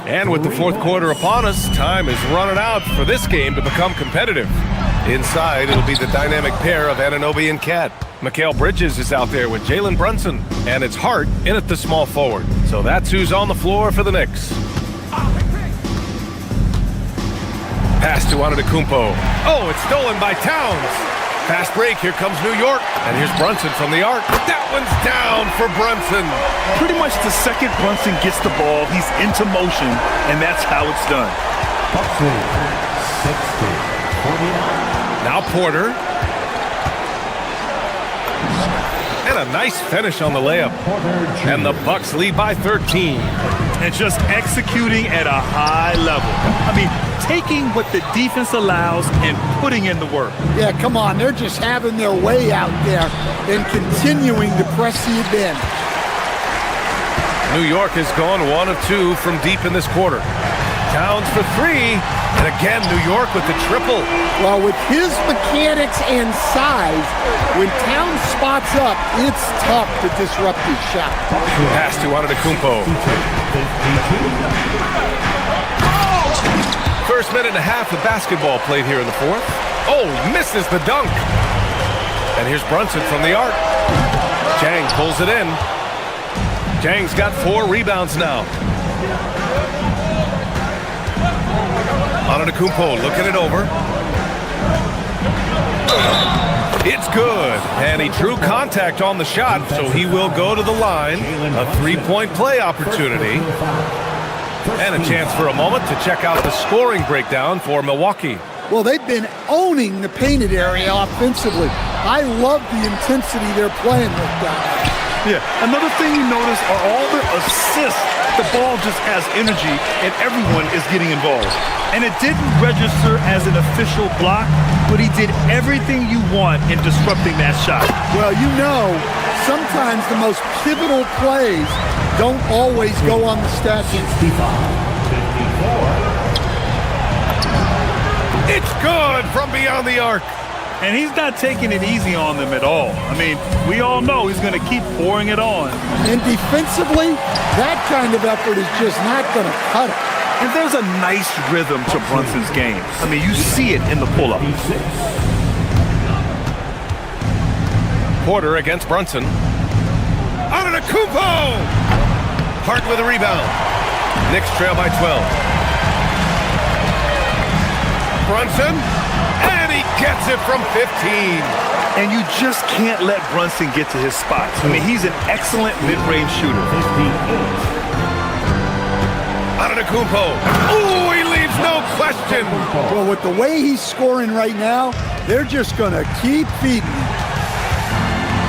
And with the fourth quarter upon us, time is running out for this game to become competitive. Inside, it'll be the dynamic pair of Anunoby and Cat. Mikal Bridges is out there with Jalen Brunson, and it's Hart in at the small forward. So that's who's on the floor for the Knicks. Pass to Antetokounmpo. Oh, it's stolen by Towns. Fast break, here comes New York. And here's Brunson from the arc. That one's down for Brunson. Pretty much the second Brunson gets the ball, he's into motion, and that's how it's done. Now Porter. And a nice finish on the layup. And the Bucks lead by 13. And just executing at a high level. I mean, taking what the defense allows and putting in the work. Yeah, come on. They're just having their way out there and continuing to press the advantage. New York has gone 1 of 2 from deep in this quarter. Towns for three. And again, New York with the triple. Well, with his mechanics and size, when Towns spots up, it's tough to disrupt his shot. Pass to Antetokounmpo. First minute and a half of basketball played here in the fourth. Oh, misses the dunk. And here's Brunson from the arc. Jang pulls it in. Jang's got 4 rebounds now. Antetokounmpo looking it over. It's good. And he drew contact on the shot, so he will go to the line. A 3-point play opportunity. And a chance for a moment to check out the scoring breakdown for Milwaukee. Well, they've been owning the painted area offensively. I love the intensity they're playing with down there. Yeah, another thing you notice are all the assists. The ball just has energy, and everyone is getting involved. And it didn't register as an official block, but he did everything you want in disrupting that shot. Well, you know, sometimes the most pivotal plays don't always go on the stat sheet. It's good from beyond the arc. And he's not taking it easy on them at all. I mean, we all know he's going to keep pouring it on. And defensively, that kind of effort is just not going to cut it. And there's a nice rhythm to Brunson's game. I mean, you see it in the pull-up. Porter against Brunson. Antetokounmpo! Hart with a rebound. Knicks trail by 12. Brunson, and he gets it from 15. And you just can't let Brunson get to his spots. I mean, he's an excellent mid-range shooter. Antetokounmpo. Ooh, he leaves no question. Well, with the way he's scoring right now, they're just going to keep feeding him.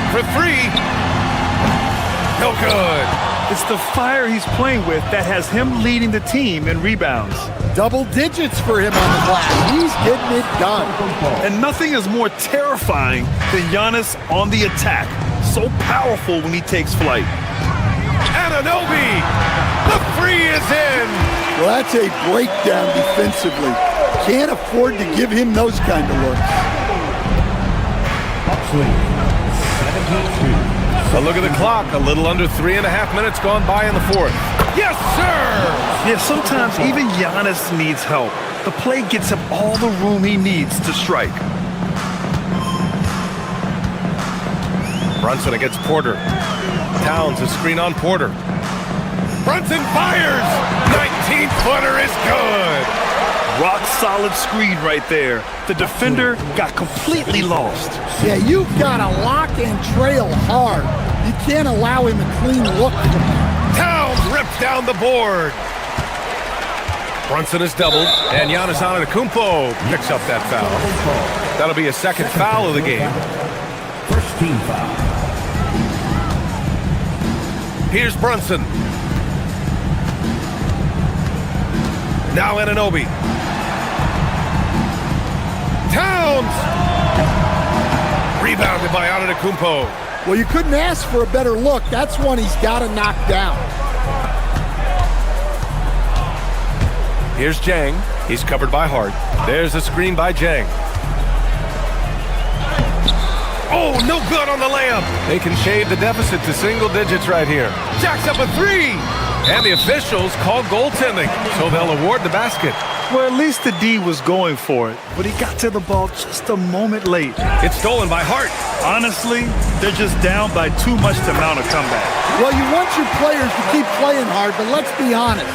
For three. No good. It's the fire he's playing with that has him leading the team in rebounds. Double digits for him on the glass. He's getting it done. And nothing is more terrifying than Giannis on the attack. So powerful when he takes flight. Anunoby! The three is in! Well, that's a breakdown defensively. Can't afford to give him those kind of looks. A look at the clock. A little under 3.5 minutes gone by in the fourth. Yes, sir! Yeah, sometimes even Giannis needs help. The play gets him all the room he needs to strike. Brunson against Porter. Towns a screen on Porter. Brunson fires! 19-footer is good! Rock solid screen right there. The defender got completely lost. Yeah, you've got to lock and trail hard. You can't allow him a clean look. Towns rips down the board. Brunson is doubled, and Giannis Antetokounmpo picks up that foul. That'll be a second foul of the game. First team foul. Here's Brunson. Now Anunoby. Towns! Rebounded by Antetokounmpo. Well, you couldn't ask for a better look. That's one he's got to knock down. Here's Jang. He's covered by Hart. There's a screen by Jang. Oh, no good on the layup. They can shave the deficit to single digits right here. Jacks up a three. And the officials call goaltending, so they'll award the basket. Well, at least the D was going for it, but he got to the ball just a moment late. It's stolen by Hart. Honestly, they're just down by too much to mount a comeback. Well, you want your players to keep playing hard, but let's be honest.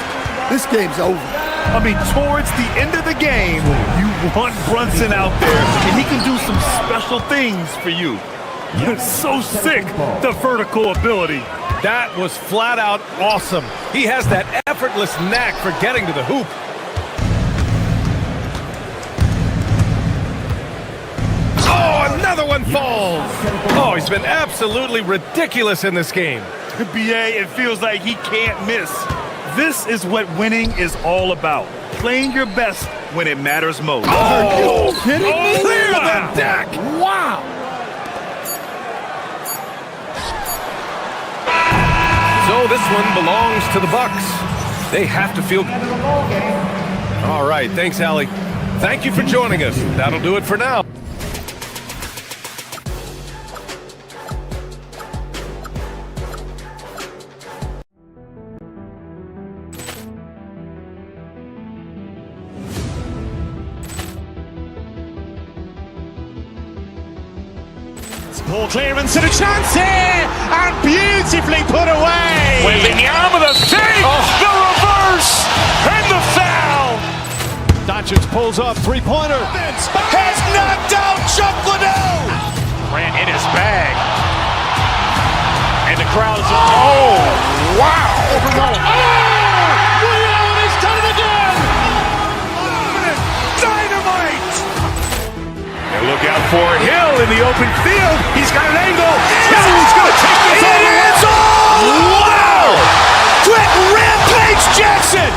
This game's over. I mean, towards the end of the game, you want Brunson out there, and he can do some special things for you. It's so sick, the vertical ability. That was flat out awesome. He has that effortless knack for getting to the hoop. Oh, another one falls. Oh, he's been absolutely ridiculous in this game. BA, it feels like he can't miss. This is what winning is all about. Playing your best when it matters most. Are you kidding me? Clear the deck. Wow. So this one belongs to the Bucks. They have to feel good. All right, thanks, Allie. Thank you for joining us. That'll do it for now. Ball clearance and a chance here, and beautifully put away. Wembanyama with a save, the reverse, and the foul. Doncic pulls up, three-pointer. Has knocked out Chuck Liddell. Grant in his bag, and the crowd is. Oh, wow! He's done it again. Dynamite! And look out for Hill in the open field. He's got an angle. He's going to take this all the way. Wow! Brett Rampage Jackson!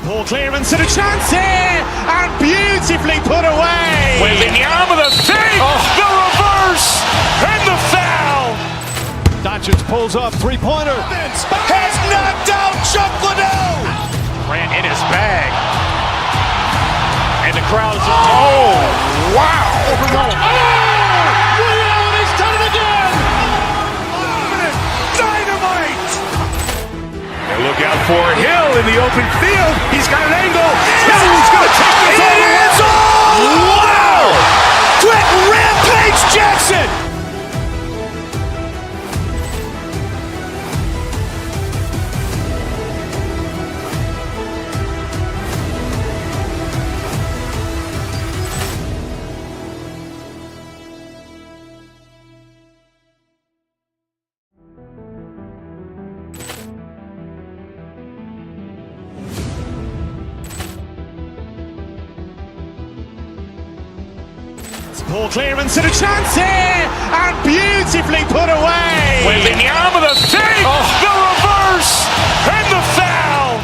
Ball clearance and a chance here, and beautifully put away. Wembanyama with a save, the reverse, and the foul. Doncic Doncic pulls up, three-pointer. Vince has knocked out Chuck Liddell. Grant in his bag. And the crowd is, oh, wow. Ray Allen has done it again. Dynamite. And look out for Hill in the open field. He's got an angle. Hill's going to take this all the way. Wow. Quick Rampage Jackson. Ball clearance and a chance here, and beautifully put away. With the arm of the thing, the reverse, and the foul.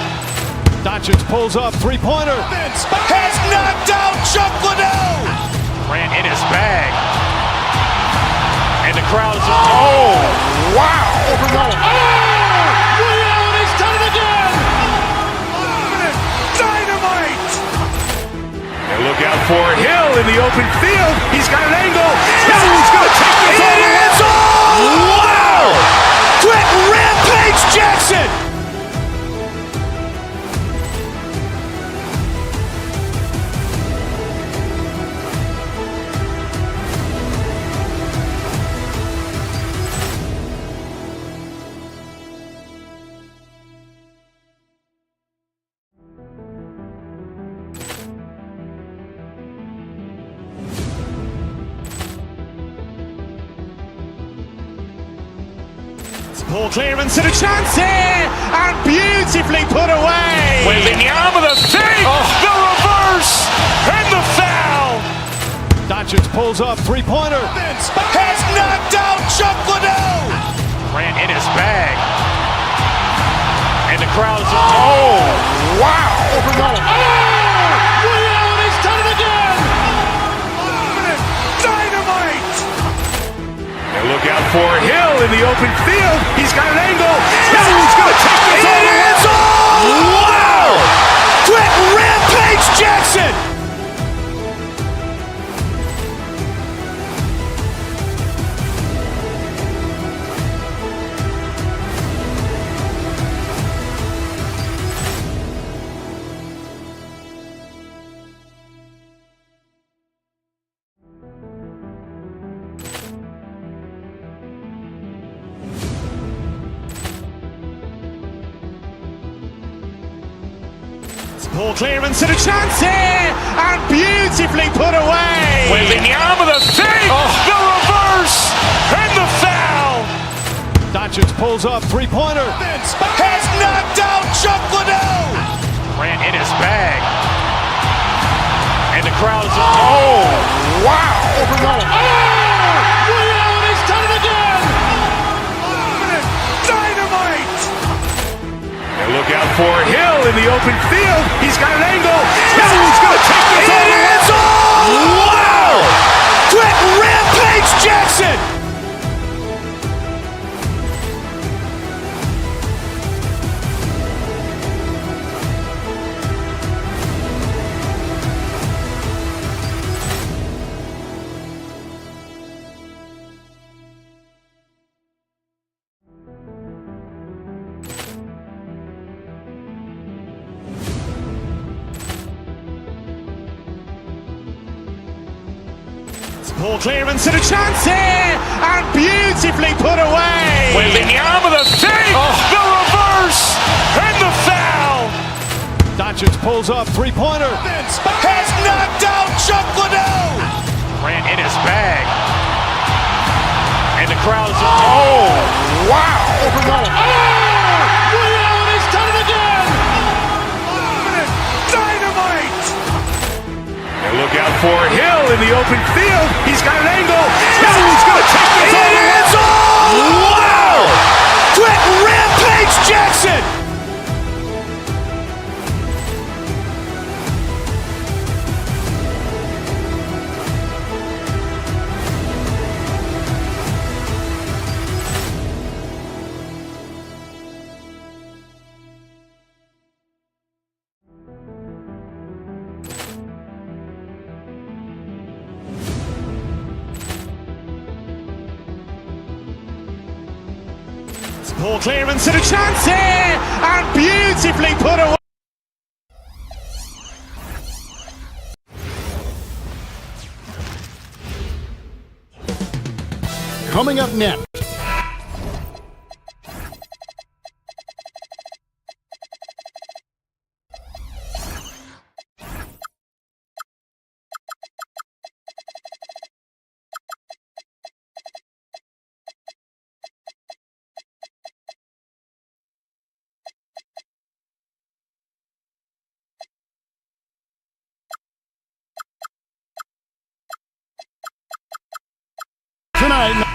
Doncic pulls up, three-pointer. Vince has knocked out Chuck Liddell. Grant in his bag. And the crowd is, oh, wow. Ray Allen has done it again. Dynamite. And look out for Hill in the open field. He's got an angle. Hill's going to take this all the way. Wow! Quick Rampage Jackson. Ball clearance and a chance here, and beautifully put away. With the arm of the thing, the reverse, and the foul. Doncic pulls up, three-pointer. Vince has knocked out Chuck Liddell. Grant in his bag. And the crowd is, oh, wow. Ray Allen has done it again. Dynamite. And look out for Hill in the open field. He's got an angle. Hill's going to take this all the way. Wow! Quick Rampage Jackson. Ball clearance and a chance here, and beautifully put away. With the arm of the thing, the reverse, and the foul. Doncic pulls up, three-pointer. Vince has knocked out Chuck Liddell. Grant in his bag. And the crowd is, oh, wow. Ray Allen has done it again. Dynamite. And look out for Hill in the open field. He's got an angle. Hill's going to take this all the way. Wow! Quick Rampage Jackson. Ball clearance and a chance here, and beautifully put away. With the arm of the thing, the reverse, and the foul. Doncic pulls up, three-pointer. Vince has knocked out Chuck Liddell. Grant in his bag. And the crowd is, oh, wow. Ray Allen has done it again. Dynamite. And look out for Hill in the open field. He's got an angle. Hill's going to take this all the way. Wow! Quick Rampage Jackson. Poor clearance and a chance here, and beautifully put away. Coming up next. Tonight.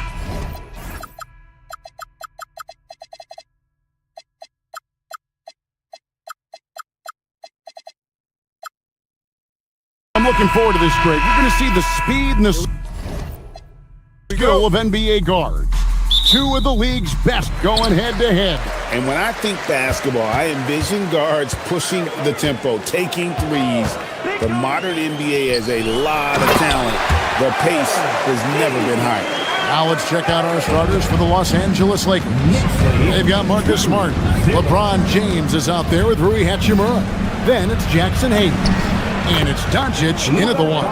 I'm looking forward to this break. You're going to see the speed and the skill of NBA guards. Two of the league's best going head-to-head. And when I think basketball, I envision guards pushing the tempo, taking threes. The modern NBA has a lot of talent. The pace has never been higher. Now let's check out our starters for the Los Angeles Lakers. They've got Marcus Smart. LeBron James is out there with Rui Hachimura. Then it's Jackson Hayes. And it's Doncic in at the one.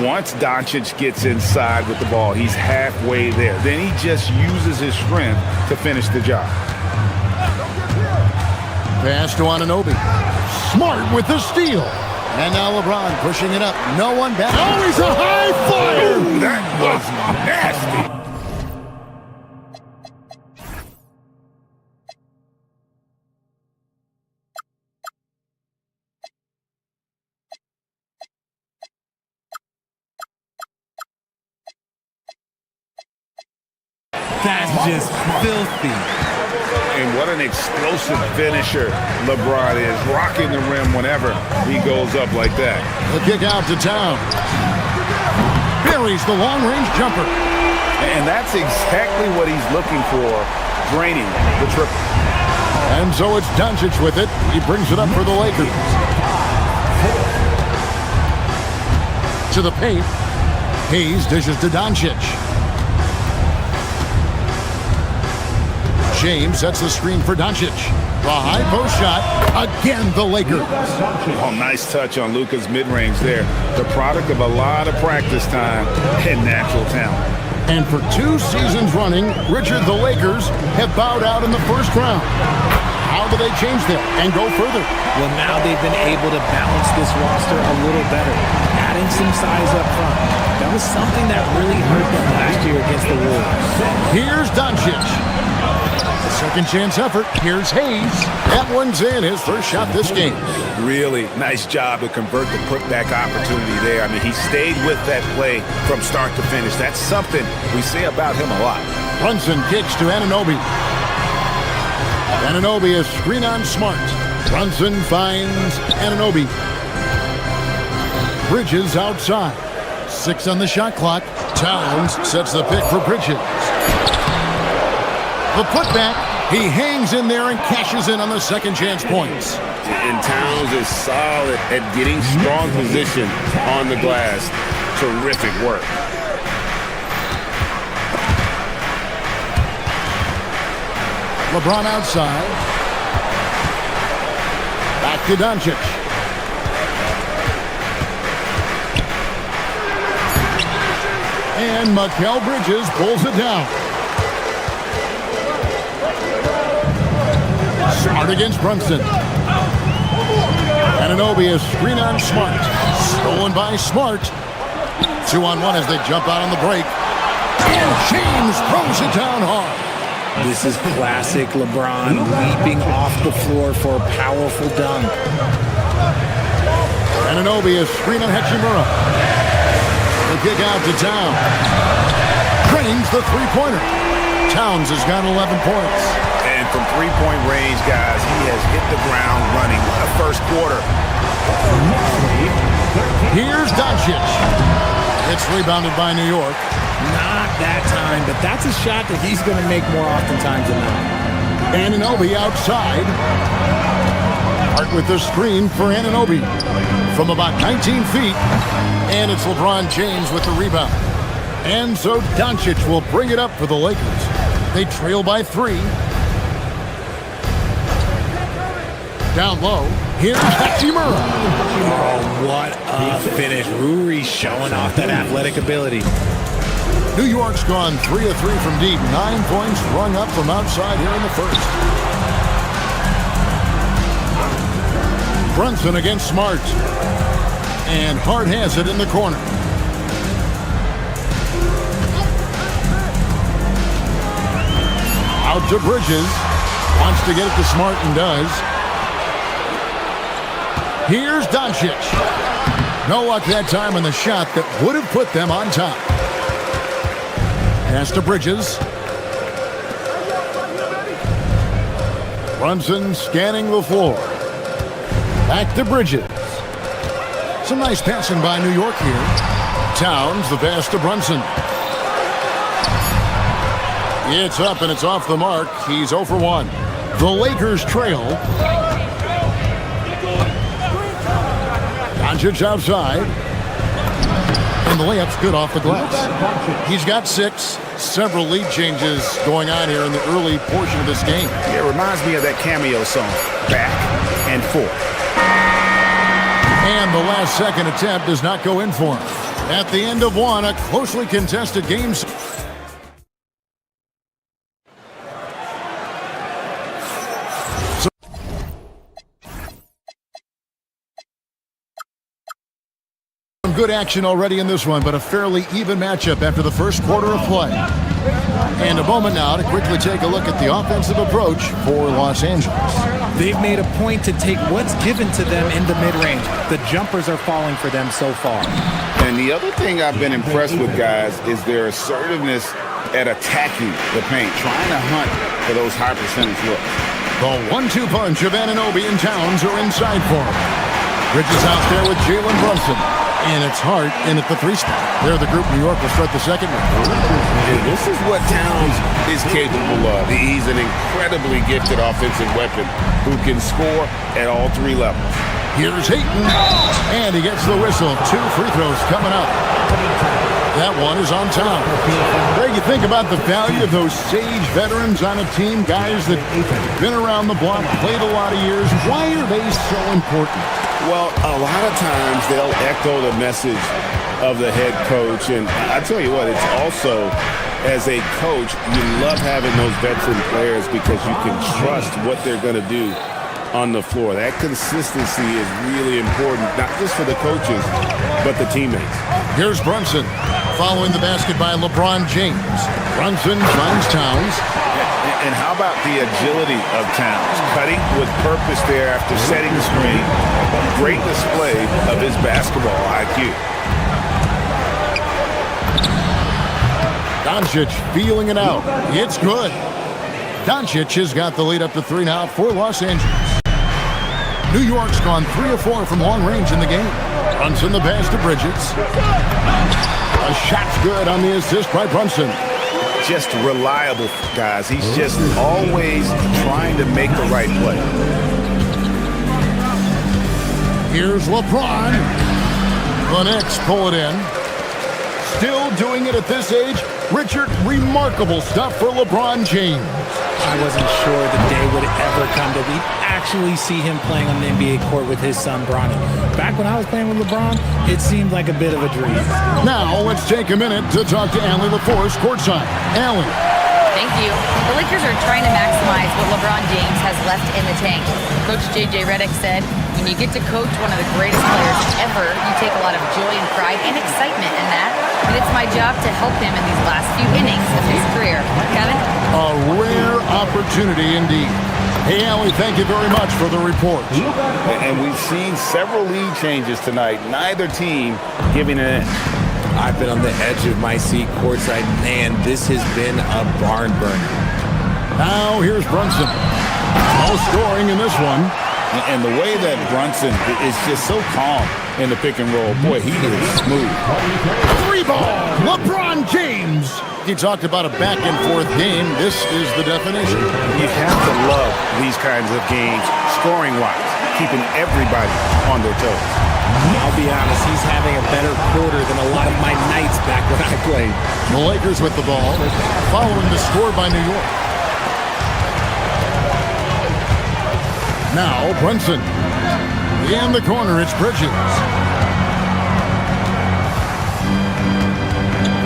Once Doncic gets inside with the ball, he's halfway there. Then he just uses his strength to finish the job. Pass to Anunoby. Smart with the steal. And now LeBron pushing it up. No one back. Oh, he's a high flyer! Ooh, that was nasty. That's just filthy. And what an explosive finisher LeBron is, rocking the rim whenever he goes up like that. The kick out to Town. Buries the long-range jumper. And that's exactly what he's looking for, draining the triple. And so it's Doncic with it. He brings it up for the Lakers. To the paint. Hayes dishes to Doncic. James sets the screen for Doncic. The high post shot. Again, the Lakers. Oh, nice touch on Luka's mid-range there. The product of a lot of practice time and natural talent. And for 2 seasons running, Richard, the Lakers have bowed out in the first round. How do they change that and go further? Well, now they've been able to balance this roster a little better, adding some size up front. That was something that really hurt them last year against the Wolves. Here's Doncic. Second chance effort. Here's Hayes. That one's in, his first shot this game. Really nice job to convert the putback opportunity there. I mean, he stayed with that play from start to finish. That's something we say about him a lot. Brunson kicks to Anunoby. Anunoby is screen on Smart. Brunson finds Anunoby. Bridges outside. 6 on the shot clock. Towns sets the pick for Bridges. The putback, he hangs in there and cashes in on the second chance points. And Towns is solid at getting strong position on the glass. Terrific work. LeBron outside. Back to Doncic. And Mikal Bridges pulls it down. Smart against Brunson. Anunoby is screen on Smart. Stolen by Smart. 2-on-1 as they jump out on the break. And James throws it down hard. This is classic LeBron leaping off the floor for a powerful dunk. Anunoby is screen on Hachimura. The kick out to Towns. Drains the three-pointer. Towns has got 11 points. And from three-point range, guys, he has hit the ground running. What a first quarter. Here's Doncic. It's rebounded by New York. Not that time, but that's a shot that he's going to make more oftentimes than not. Anunoby outside. Hart with the screen for Anunoby from about 19 feet. And it's LeBron James with the rebound. And so Doncic will bring it up for the Lakers. They trail by 3. Down low, here's Hachimura. Oh, what a finish. Ruri showing off that athletic ability. New York's gone 3 of 3 from deep. 9 points rung up from outside here in the first. Brunson against Smart. And Hart has it in the corner. Out to Bridges. Wants to get it to Smart and does. Here's Doncic. No luck that time on the shot that would have put them on top. Pass to Bridges. Brunson scanning the floor. Back to Bridges. Some nice passing by New York here. Towns, the pass to Brunson. It's up and it's off the mark. He's 0 for 1. The Lakers trail. Doncic outside. And the layup's good off the glass. He's got 6. Several lead changes going on here in the early portion of this game. It reminds me of that cameo song, Back and Forth. And the last second attempt does not go in for him. At the end of one, a closely contested game. Good action already in this one, but a fairly even matchup after the first quarter of play. And a moment now to quickly take a look at the offensive approach for Los Angeles. They've made a point to take what's given to them in the mid-range. The jumpers are falling for them so far. And the other thing I've been impressed with, guys, is their assertiveness at attacking the paint, trying to hunt for those high percentage looks. The 1-2 punch of Anunoby and Towns are inside for him. Bridges out there with Jalen Brunson. And it's Hart in at the 3 spot. They're the group. New York will start the second round. This is what Towns is capable of. He's an incredibly gifted offensive weapon who can score at all 3 levels. Here's Hayton. And he gets the whistle. 2 free throws coming up. That one is on time. Greg, you think about the value of those sage veterans on a team, guys that have been around the block, played a lot of years. Why are they so important? Well, a lot of times they'll echo the message of the head coach. And I tell you what, it's also, as a coach, you love having those veteran players because you can trust what they're going to do on the floor. That consistency is really important, not just for the coaches, but the teammates. Here's Brunson following the basket by LeBron James. Brunson finds Towns. And how about the agility of Towns? Cutting with purpose there after setting the screen. Great display of his basketball IQ. Doncic feeling it out. It's good. Doncic has got the lead up to 3 now for Los Angeles. New York's gone 3 of 4 from long range in the game. Brunson the pass to Bridges. A shot's good on the assist by Brunson. Just reliable, guys. He's just always trying to make the right play. Here's LeBron. The Knicks pull it in. Still doing it at this age. Richard, remarkable stuff for LeBron James. I wasn't sure the day would ever come that we'd actually see him playing on the NBA court with his son, Bronny. Back when I was playing with LeBron, it seemed like a bit of a dream. Now, let's take a minute to talk to Allie LaForce courtside. Allie. Thank you. The Lakers are trying to maximize what LeBron James has left in the tank. Coach J.J. Redick said, when you get to coach one of the greatest players ever, you take a lot of joy and pride and excitement in that. And it's my job to help him in these last few innings of his career. Kevin? A rare opportunity indeed. Hey, Allie, thank you very much for the report. And we've seen several lead changes tonight. Neither team giving it in. I've been on the edge of my seat courtside. Man, this has been a barn burner. Now here's Brunson. No scoring in this one. And the way that Brunson is just so calm in the pick and roll, boy, he is smooth. 3 ball, LeBron James. He talked about a back-and-forth game. This is the definition. You have to love these kinds of games, scoring-wise, keeping everybody on their toes. I'll be honest, he's having a better quarter than a lot of my nights back when I played. The Lakers with the ball, following the score by New York. Now Brunson. In the corner, it's Bridges.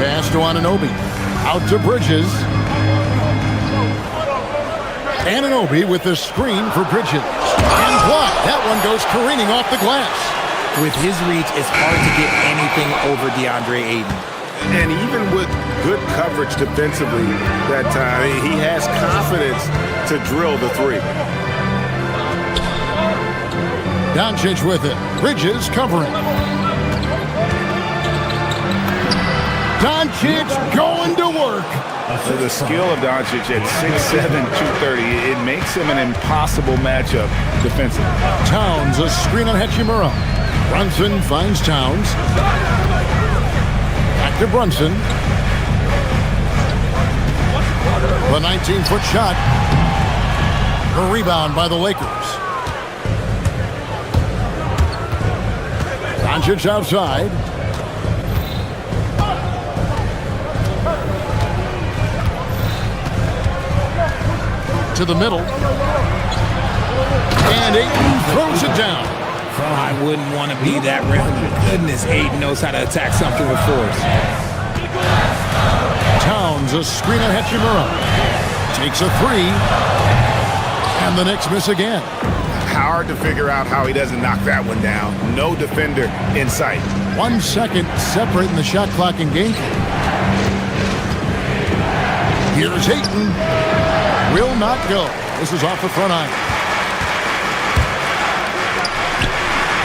Pass to Anunoby. Out to Bridges. Anunoby with the screen for Bridges. And blocked. That one goes careening off the glass. With his reach, it's hard to get anything over DeAndre Ayton. And even with good coverage defensively that time, he has confidence to drill the three. Doncic with it. Bridges covering. Doncic going to work. So the skill of Doncic at 6'7", 230, it makes him an impossible matchup defensively. Towns, a screen on Hachimura. Brunson finds Towns. Back to Brunson. The 19-foot shot. A rebound by the Lakers. Doncic outside. To the middle. And Ayton throws it down. I wouldn't want to be that rim. Goodness, Ayton knows how to attack something with force. Towns, a screen on Hachimura. Takes a three. And the Knicks miss again. Hard to figure out how he doesn't knock that one down. No defender in sight. 1 second separating the shot clock and game. Here's Ayton. Will not go. This is off the front iron.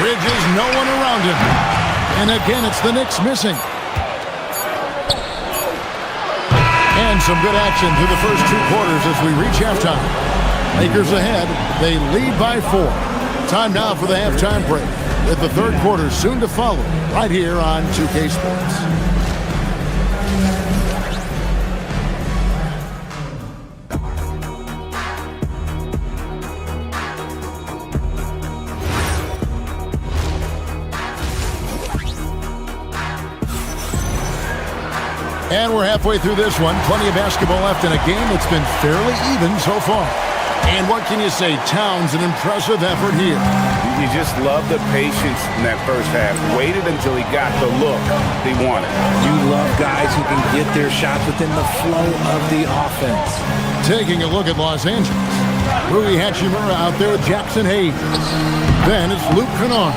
Bridges, no one around him. And again, it's the Knicks missing. And some good action through the first 2 quarters as we reach halftime. Lakers ahead. They lead by 4. Time now for the halftime break, with the third quarter soon to follow right here on 2K Sports. And we're halfway through this one. Plenty of basketball left in a game that's been fairly even so far. And what can you say? Towns, an impressive effort here. You just love the patience in that first half. Waited until he got the look he wanted. You love guys who can get their shots within the flow of the offense. Taking a look at Los Angeles. Rui Hachimura out there with Jackson Hayes. Then it's Luke Kennard.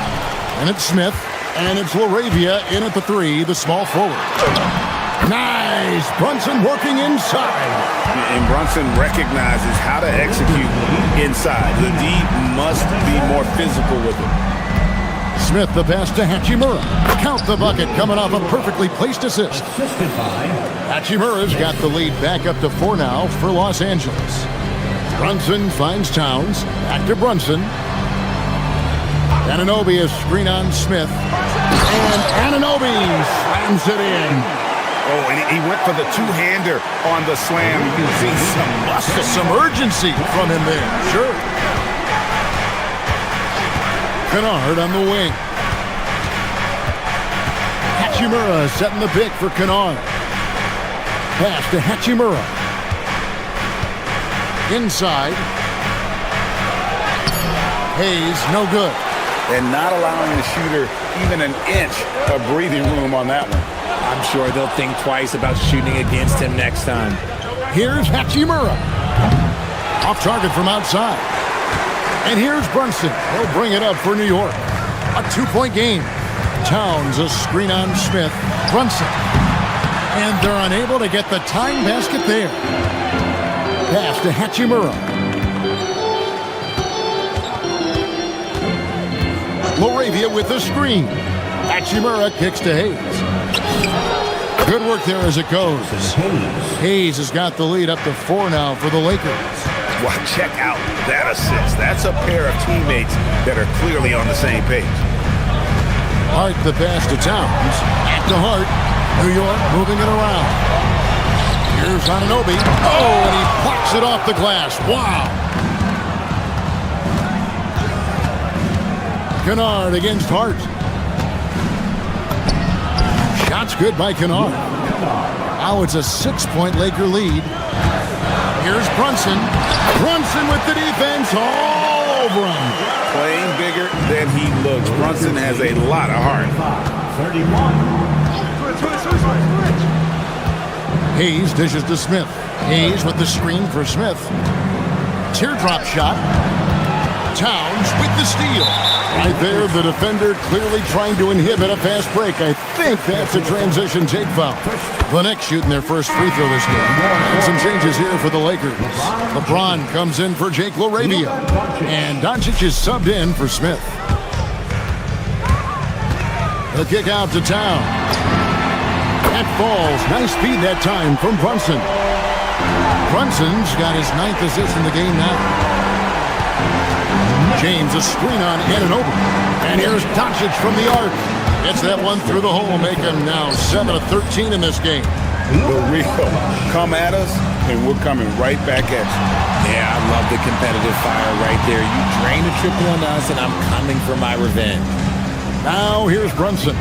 And it's Smith. And it's LaRavia in at the 3, the small forward. Nice! Brunson working inside. And Brunson recognizes how to execute inside. The D must be more physical with it. Smith the pass to Hachimura. Count the bucket coming off a perfectly placed assist. Hachimura's got the lead back up to 4 now for Los Angeles. Brunson finds Towns. Back to Brunson. Anunoby a screen on Smith. And Anunoby slams it in. Oh, and he went for the two-hander on the slam. You can see some muscle. Some urgency from him there. Sure. Kennard on the wing. Hachimura setting the pick for Kennard. Pass to Hachimura. Inside. Hayes, no good. And not allowing the shooter even an inch of breathing room on that one. I'm sure they'll think twice about shooting against him next time. Here's Hachimura. Off target from outside. And here's Brunson. He'll bring it up for New York. A 2-point game. Towns a screen on Smith. Brunson. And they're unable to get the tying basket there. Pass to Hachimura. LaRavia with the screen. Hachimura kicks to Hayes. Good work there as it goes. Hayes has got the lead up to 4 now for the Lakers. Wow, check out that assist. That's a pair of teammates that are clearly on the same page. Hart the pass to Towns. Back to Hart. New York moving it around. Here's Anunoby. Oh, and he plucks it off the glass. Wow. Kennard against Hart. Shot's good by Kennard. Now it's a 6-point Laker lead. Here's Brunson. Brunson with the defense all over him. Playing bigger than he looks. Brunson has a lot of heart. 31. Hayes dishes to Smith. Hayes with the screen for Smith. Teardrop shot. Towns with the steal. Right there, the defender clearly trying to inhibit a fast break. I think that's a transition take foul. The Knicks shooting their first free throw this game. And some changes here for the Lakers. LeBron comes in for Jake LaRavia. And Doncic is subbed in for Smith. The kick out to Town. That falls. Nice feed that time from Brunson. Brunson's got his 9th assist in the game now. James, a screen on Anunoby. And here's Doncic from the arc. Gets that one through the hole, make him now 7 of 13 in this game. The real come at us, and we're coming right back at you. Yeah, I love the competitive fire right there. You drain a triple on us, and I'm coming for my revenge. Now here's Brunson.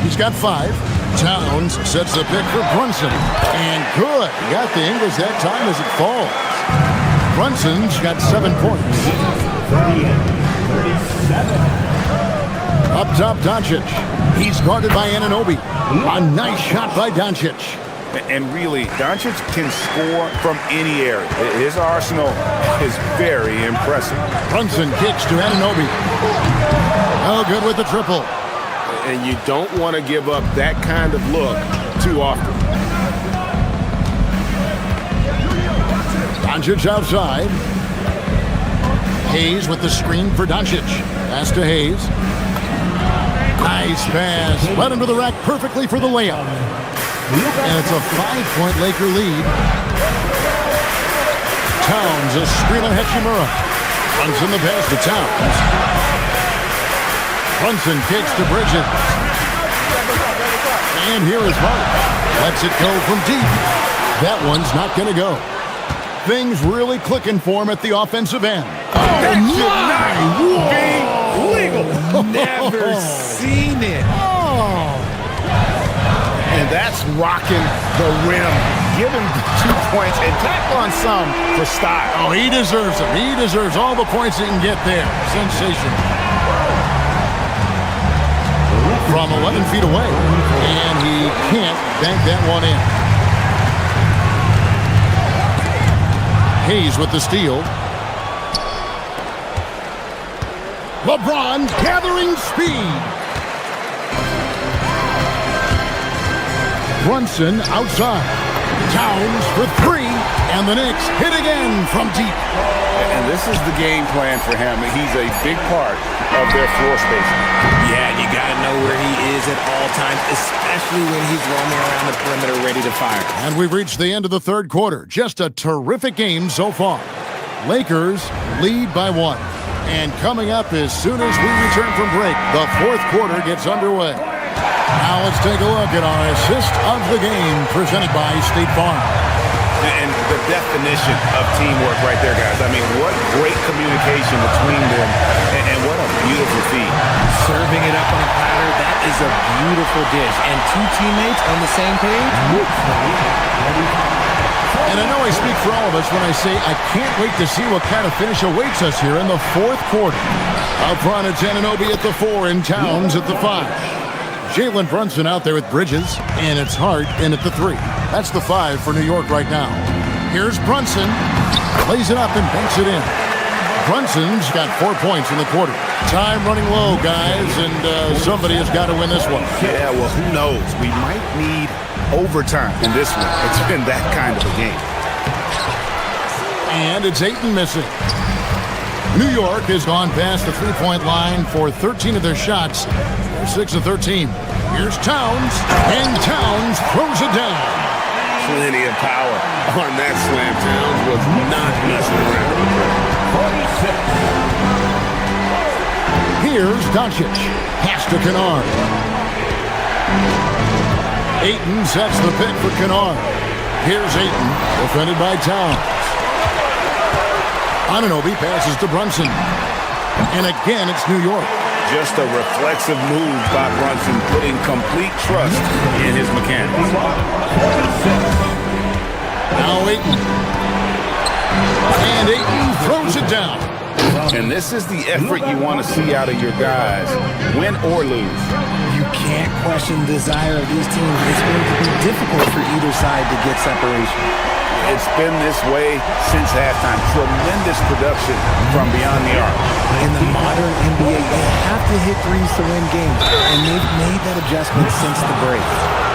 He's got 5. Towns sets the pick for Brunson. And good. He got the English that time as it falls. Brunson's got 7 points. 37. Up top, Doncic. He's guarded by Anunoby. A nice shot by Doncic. And really, Doncic can score from any area. His arsenal is very impressive. Brunson kicks to Anunoby. Oh, good with the triple. And you don't want to give up that kind of look too often. Doncic outside. Hayes with the screen for Doncic. Pass to Hayes. Nice pass. Led him to the rack perfectly for the layup. And it's a 5-point Laker lead. Towns, a screen on Hachimura. Brunson the pass to Towns. Brunson kicks to Bridges. And here is Mark. Lets it go from deep. That one's not going to go. Things really clicking for him at the offensive end. That should not be legal. Never seen it. And that's rocking the rim. Give him 2 points and tack on some for style. Oh, he deserves them. He deserves all the points he can get there. Sensational. From 11 feet away. And he can't bank that one in. Hayes with the steal. LeBron gathering speed. Brunson outside. Towns for 3. And the Knicks hit again from deep. And this is the game plan for him. He's a big part of their floor spacing. Yeah, you got to know where he is at all times, especially when he's roaming around the perimeter ready to fire. And we've reached the end of the third quarter. Just a terrific game so far. Lakers lead by 1. And coming up as soon as we return from break, the fourth quarter gets underway. Now let's take a look at our assist of the game presented by State Farm. And the definition of teamwork right there, guys. I mean, what great communication between them, and what a beautiful feed. Serving it up on a platter, that is a beautiful dish. And 2 teammates on the same page. And I know I speak for all of us when I say I can't wait to see what kind of finish awaits us here in the fourth quarter. Up front, it's Anunoby at the 4 and Towns at the 5. Jalen Brunson out there with Bridges, and it's Hart in at the 3. That's the 5 for New York right now. Here's Brunson. Lays it up and banks it in. Brunson's got 4 points in the quarter. Time running low, guys, and somebody has got to win this one. Yeah, well, who knows? We might need overtime in this one. It's been that kind of a game. And it's Ayton missing. New York has gone past the 3-point line for 13 of their shots. They're 6 of 13. Here's Towns, and Towns throws it down. Plenty of power on that slam. Towns was not messing around. 46. Here's Doncic. Pass to Kennard. Ayton sets the pick for Kennard. Here's Ayton, defended by Towns. Anunoby passes to Brunson. And again, it's New York. Just a reflexive move by Brunson, putting complete trust in his mechanics. Now Ayton. And Ayton throws it down. And this is the effort you want to see out of your guys, win or lose. You can't question the desire of these teams. It's going to be difficult for either side to get separation. It's been this way since halftime. Tremendous production from beyond the arc. In the modern NBA, you have to hit threes to win games, and they've made that adjustment since the break.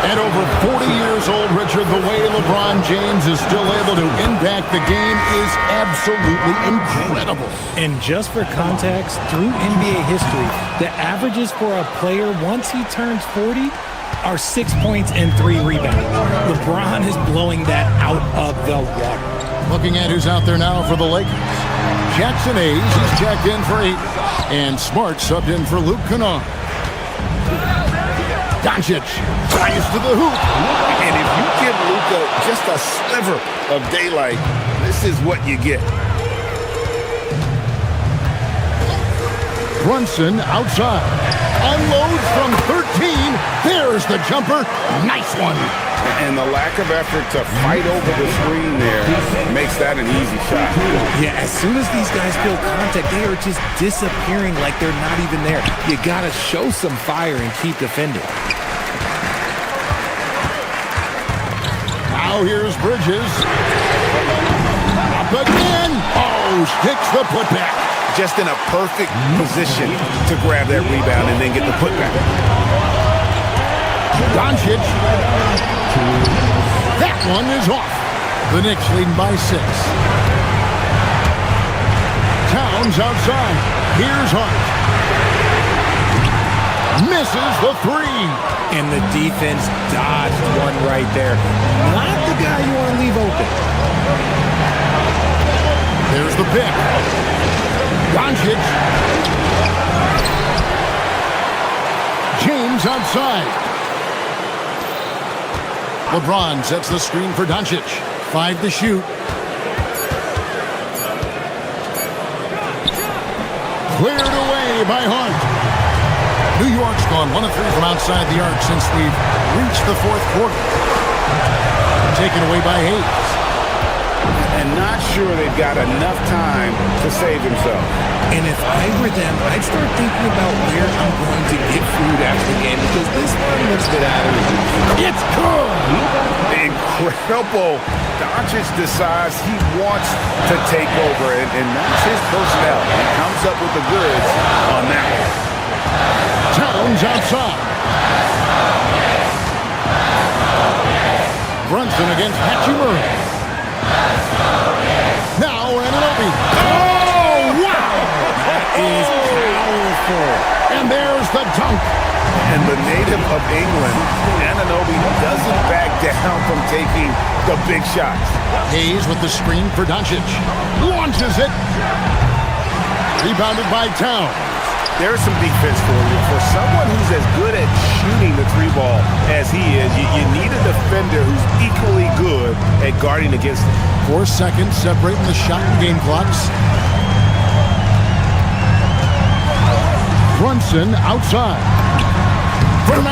At over 40 years old, Richard, the way LeBron James is still able to impact the game is absolutely incredible. And just for context, through NBA history, the averages for a player once he turns 40 are 6 points and 3 rebounds. LeBron is blowing that out of the water. Looking at who's out there now for the Lakers. Jackson Hayes is checked in for 8. And Smart subbed in for Luke Kennard. Doncic flies to the hoop. And if you give Luka just a sliver of daylight, this is what you get. Brunson outside. Unloads from 13. There's the jumper. Nice one. And the lack of effort to fight over the screen there makes that an easy shot. Yeah, as soon as these guys feel contact, they are just disappearing like they're not even there. You got to show some fire and keep defending. Now here's Bridges. Up again. Oh, sticks the putback. Just in a perfect position to grab that rebound and then get the putback. Doncic. That one is off. The Knicks leading by 6. Towns outside. Here's Hart. Misses the 3. And the defense dodged one right there. Not the guy you want to leave open. There's the pick. Doncic. James outside. LeBron sets the screen for Doncic. 5 to shoot. Cleared away by Hart. New York's gone 1 of 3 from outside the arc since we've reached the 4th quarter. Taken away by Hayes. And not sure they've got enough time to save themselves. And if I were them, I'd start thinking about where I'm going to get food after the game because this one looks good out of it. It's good! Incredible. Doncic decides he wants to take over, and that's his personnel. He comes up with the goods on that one. Towns outside. Brunson against Hachimura. Now Anunoby. Oh, wow! That is powerful. And there's the dunk. And the native of England, Anunoby, doesn't back down from taking the big shots. Hayes with the screen for Doncic. Launches it. Rebounded by Towns. There's some defense for you. For someone who's as good at shooting the 3 ball as he is, you need a defender who's equally good at guarding against him. 4 seconds separating the shot and game clocks. Brunson outside. For 19,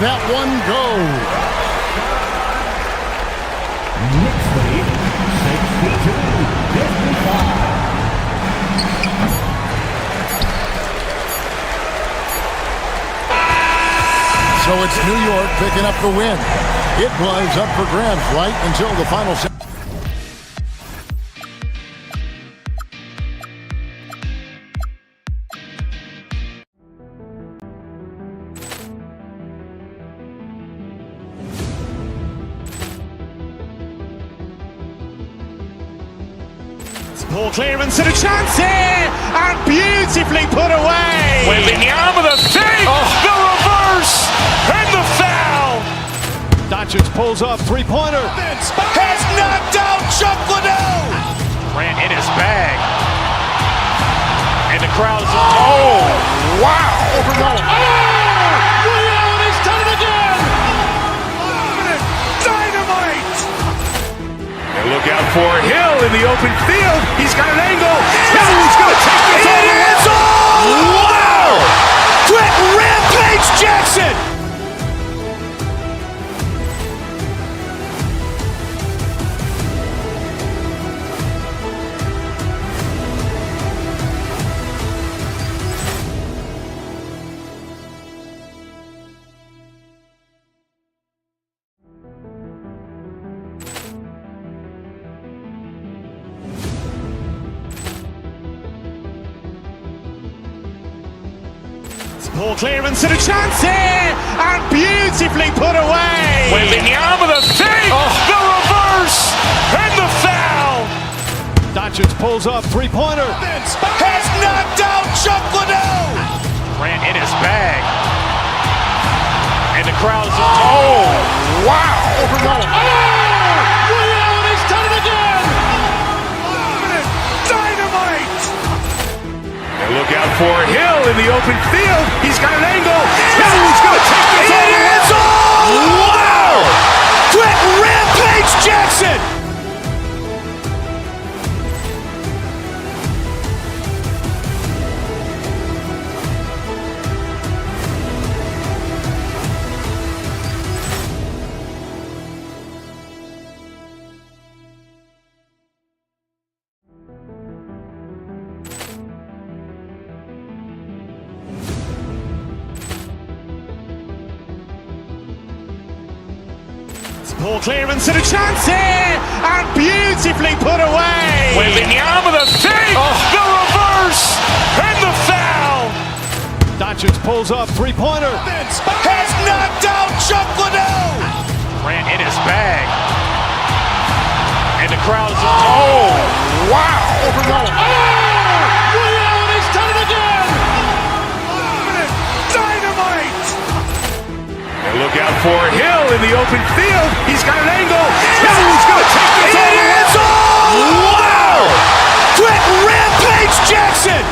that one goes. Knicks lead 62-55. So it's New York picking up the win. It was up for grabs right until the final second. Ball clearance and a chance here, and beautifully put away. With the arm of the fake, the reverse, and the foul. Doncic pulls up, 3-pointer. Has knocked out Chuck Liddell. Grant in his bag, and the crowd is. Oh, wow! He's done it again. Dynamite! And look out for Hill in the open field. He's got an angle. Hill's going to take this all the way. Wow! Quick rampage Jackson! Ball clearance and a chance here, and beautifully put away. Wembanyama the fake, the reverse, and the foul. Doncic pulls up, three-pointer. Has knocked out Chuck Liddell. Grant in his bag, and the crowd's wow! Ray Allen has done it again. Dynamite! And look out for Hill in the open field. He's got an angle. He's going to take this all the way. Wow! Quick Rampage Jackson. Ball clearance and a chance here, and beautifully put away. Wembanyama the fake, the reverse, and the foul. Doncic pulls up, three-pointer. Has knocked out Chuck Liddell. Grant in his bag, and the crowd's wow! Ray Allen has done it again. Dynamite! And look out for Hill in the open field. He's got an angle. He's going to take this all the way. Wow! Quick Rampage Jackson.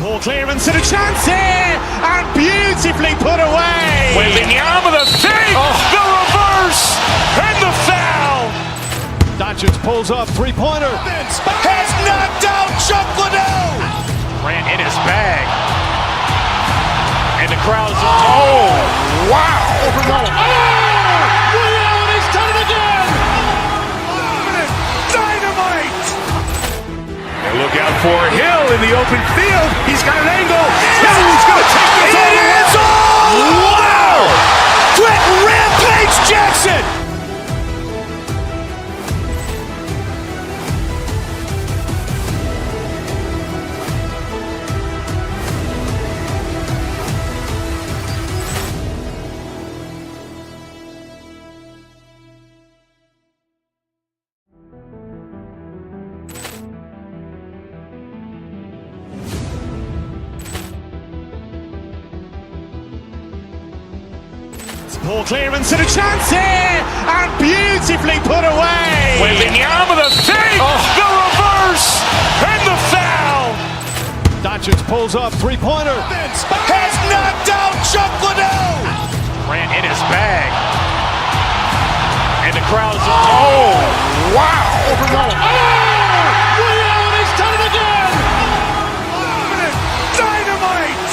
Ball clearance and a chance here, and beautifully put away. Wembanyama the fake, the reverse, and the foul. Doncic pulls up, three-pointer. Has knocked out Chuck Liddell. Grant in his bag, and the crowd's wow! Ray Allen has done it again. Dynamite! And look out for Hill in the open field. He's got an angle. He's going to take this all the way. Wow! Quick Rampage Jackson. Ball clearance and a chance here, and beautifully put away. Wembanyama the fake, the reverse, and the foul. Doncic pulls up, three-pointer. Has knocked out Chuck Liddell. Grant in his bag, and the crowd's wow! Ray Allen has done it again. Dynamite!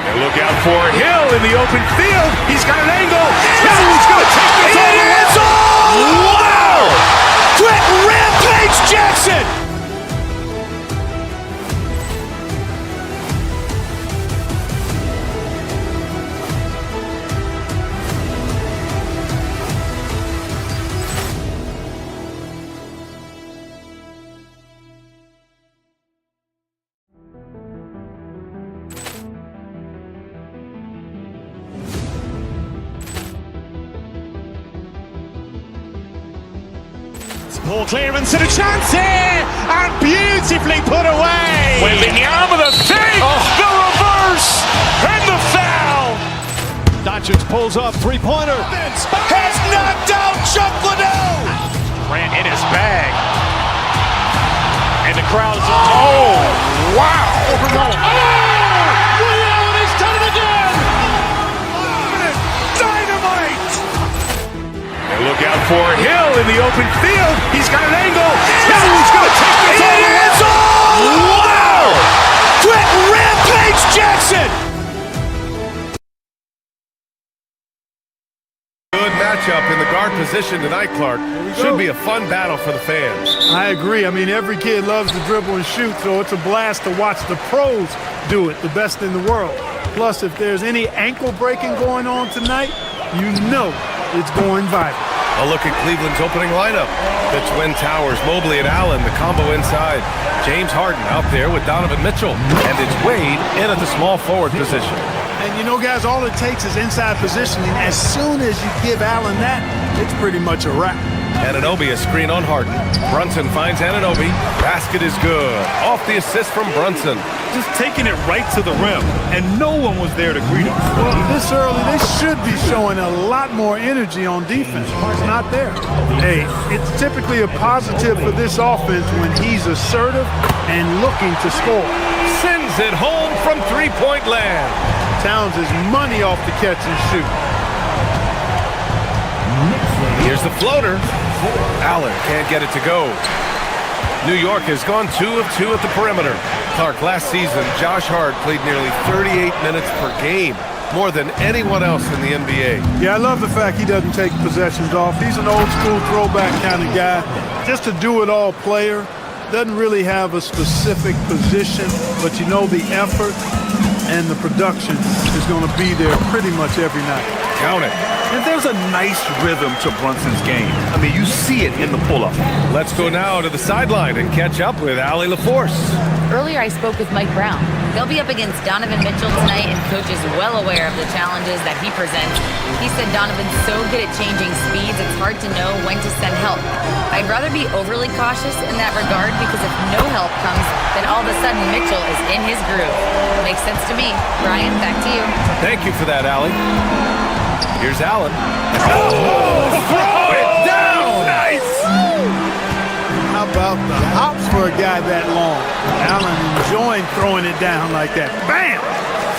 And look out for Hill in the open field. He's got an angle. He's going to take this all the way. Wow! Quick Rampage Jackson. Ball clearance and a chance here, and beautifully put away. Wembanyama the fake, the reverse, and the foul. Doncic pulls up, three-pointer. Has knocked out Chuck Liddell. Grant in his bag, and the crowd's wow! Ray Allen has done it again. Dynamite! And look out for Hill in the open field. He's got an angle. He's going to take this all the way. Wow! Quick Rampage Jackson. competition tonight, Clark. Should be a fun battle for the fans. I agree. I mean, every kid loves to dribble and shoot, so it's a blast to watch the pros do it, the best in the world. Plus, if there's any ankle breaking going on tonight, you know it's going viral. A look at Cleveland's opening lineup. Between Towers, Mobley, and Allen, the combo inside. James Harden out there with Donovan Mitchell. And it's Wade in at the small forward position. And you know, guys, all it takes is inside positioning. As soon as you give Allen that, it's pretty much a wrap. Anunoby, a screen on Harden. Brunson finds Anunoby. Basket is good. Off the assist from Brunson. Just taking it right to the rim, and no one was there to greet him. Well, this early, they should be showing a lot more energy on defense. It's not there. Hey, it's typically a positive for this offense when he's assertive and looking to score. Sends it home from three-point land. Towns is money off the catch and shoot. Here's the floater. Allen can't get it to go. New York has gone 2 of 2 at the perimeter. Clark, last season, Josh Hart played nearly 38 minutes per game, more than anyone else in the NBA. Yeah, I love the fact he doesn't take possessions off. He's an old-school throwback kind of guy. Just a do-it-all player. Doesn't really have a specific position, but you know the effort and the production is going to be there pretty much every night. Count it. And there's a nice rhythm to Brunson's game. I mean, you see it in the pull-up. Let's go now to the sideline and catch up with Allie LaForce. Earlier, I spoke with Mike Brown. They'll be up against Donovan Mitchell tonight, and Coach is well aware of the challenges that he presents. He said Donovan's so good at changing speeds, it's hard to know when to send help. I'd rather be overly cautious in that regard because if no help comes, then all of a sudden Mitchell is in his groove. Makes sense to me. Brian, back to you. Thank you for that, Allie. Here's Allen. Oh, throw it down! Nice! How about the hops for a guy that long? Allen enjoying throwing it down like that. Bam!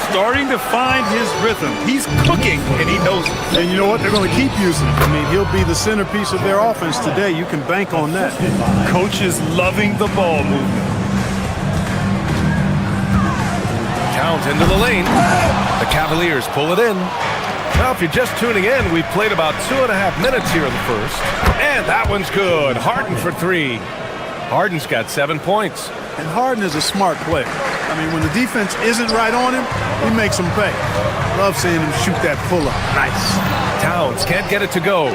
Starting to find his rhythm. He's cooking, and he knows it. And you know what? They're going to keep using it. I mean, he'll be the centerpiece of their offense today. You can bank on that. Coach is loving the ball movement. Towns into the lane. The Cavaliers pull it in. Now, if you're just tuning in, we've played about 2.5 minutes here in the first. And that one's good. Harden for 3. Harden's got 7 points. And Harden is a smart player. I mean, when the defense isn't right on him, he makes them pay. Love seeing him shoot that pull-up. Nice. Towns can't get it to go.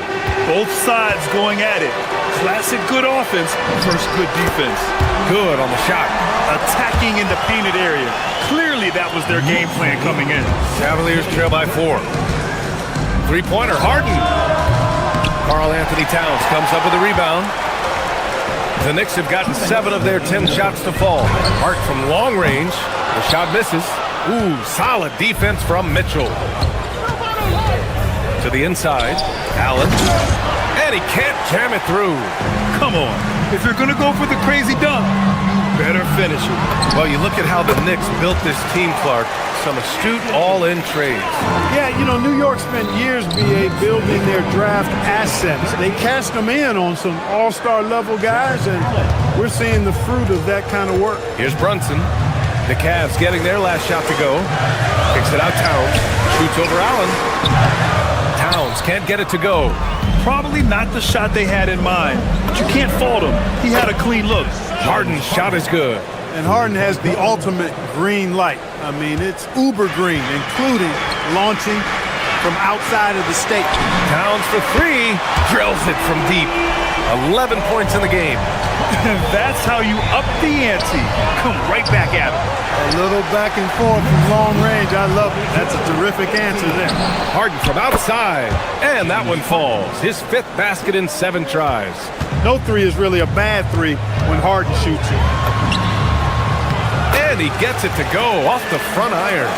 Both sides going at it. Classic good offense versus good defense. Good on the shot. Attacking in the painted area. Clearly that was their game plan coming in. Cavaliers trail by 4. Three-pointer, Harden. Karl Anthony Towns comes up with a rebound. The Knicks have gotten 7 of their 10 shots to fall. Hart from long range. The shot misses. Ooh, solid defense from Mitchell. To the inside, Allen. And he can't jam it through. Come on. If you're going to go for the crazy dunk, better finish it. Well, you look at how the Knicks built this team, Clark. Some astute all-in trades. Yeah, you know, New York spent years, B.A., building their draft assets. They cast them in on some all-star level guys, and we're seeing the fruit of that kind of work. Here's Brunson. The Cavs getting their last shot to go. Kicks it out Towns. Shoots over Allen. Towns can't get it to go. Probably not the shot they had in mind, but you can't fault him. He had a clean look. Harden's shot is good. And Harden has the ultimate green light. I mean, it's uber green, including launching from outside of the state. Towns for 3. Drills it from deep. 11 points in the game. That's how you up the ante. Come right back at him. A little back and forth from long range. I love it. That's a terrific answer there. Harden from outside. And that one falls. His 5th basket in 7 tries. No 3 is really a bad 3 when Harden shoots it. And he gets it to go off the front iron.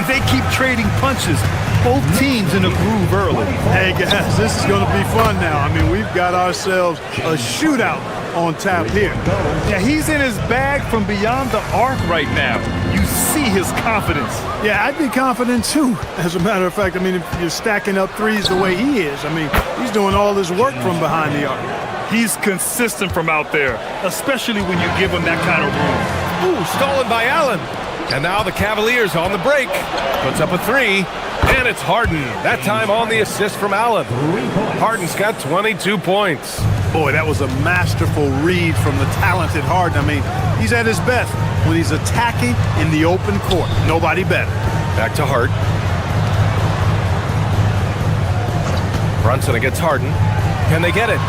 They keep trading punches. Both teams in a groove early. Hey, guys, this is going to be fun now. I mean, we've got ourselves a shootout on tap here. Yeah, he's in his bag from beyond the arc right now. You see his confidence. Yeah, I'd be confident, too. As a matter of fact, I mean, if you're stacking up threes the way he is, I mean, he's doing all his work from behind the arc. He's consistent from out there, especially when you give him that kind of room. Ooh, stolen by Allen. And now the Cavaliers on the break. Puts up a 3. And it's Harden. That time on the assist from Allen. Harden's got 22 points. Boy, that was a masterful read from the talented Harden. I mean, he's at his best when he's attacking in the open court. Nobody better. Back to Hart. Brunson against Harden. Can they get it?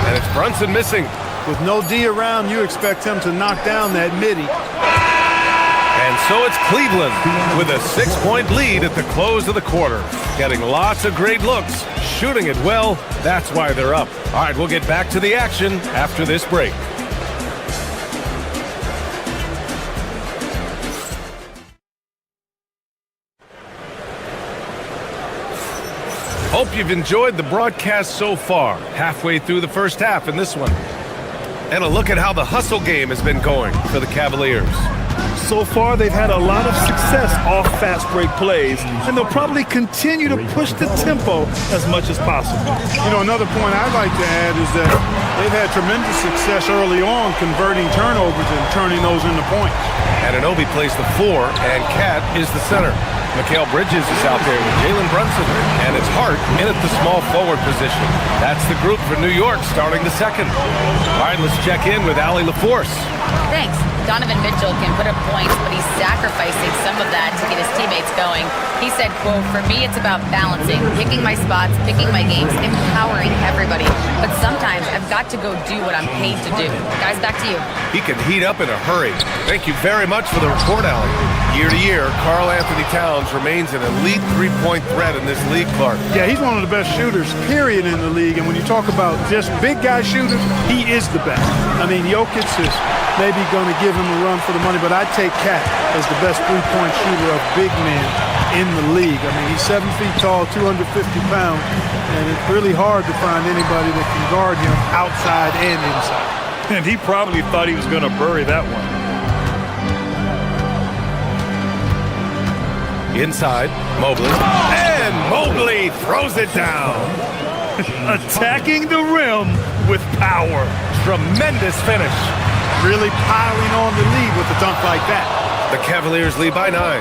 And it's Brunson missing. With no D around, you expect him to knock down that midi. And so it's Cleveland with a 6-point lead at the close of the quarter. Getting lots of great looks, shooting it well. That's why they're up. All right, we'll get back to the action after this break. Hope you've enjoyed the broadcast so far. Halfway through the first half in this one. And a look at how the hustle game has been going for the Cavaliers. So far, they've had a lot of success off fast break plays, and they'll probably continue to push the tempo as much as possible. You know, another point I'd like to add is that they've had tremendous success early on converting turnovers and turning those into points. Anunoby plays the 4, and Cat is the center. Mikal Bridges is out there with Jalen Brunson, and it's Hart in at the small forward position. That's the group for New York starting the second. All right, let's check in with Allie LaForce. Thanks. Donovan Mitchell can put up points, but he's sacrificing some of that to get his teammates going. He said, quote, "For me, it's about balancing, picking my spots, picking my games, empowering everybody. But sometimes I've got to go do what I'm paid to do." Guys, back to you. He can heat up in a hurry. Thank you very much for the report, Allie. Year to year, Karl Anthony Towns remains an elite three-point threat in this league, Clark. Yeah, he's one of the best shooters, period, in the league. And when you talk about just big guy shooters, he is the best. I mean, Jokic is maybe going to give him a run for the money, but I'd take Cat as the best three-point shooter of big men in the league. I mean, he's 7 feet tall, 250 pounds, and it's really hard to find anybody that can guard him outside and inside. And he probably thought he was going to bury that one. Inside, Mobley. And Mobley throws it down. Attacking the rim with power. Tremendous finish. Really piling on the lead with a dunk like that. The Cavaliers lead by 9.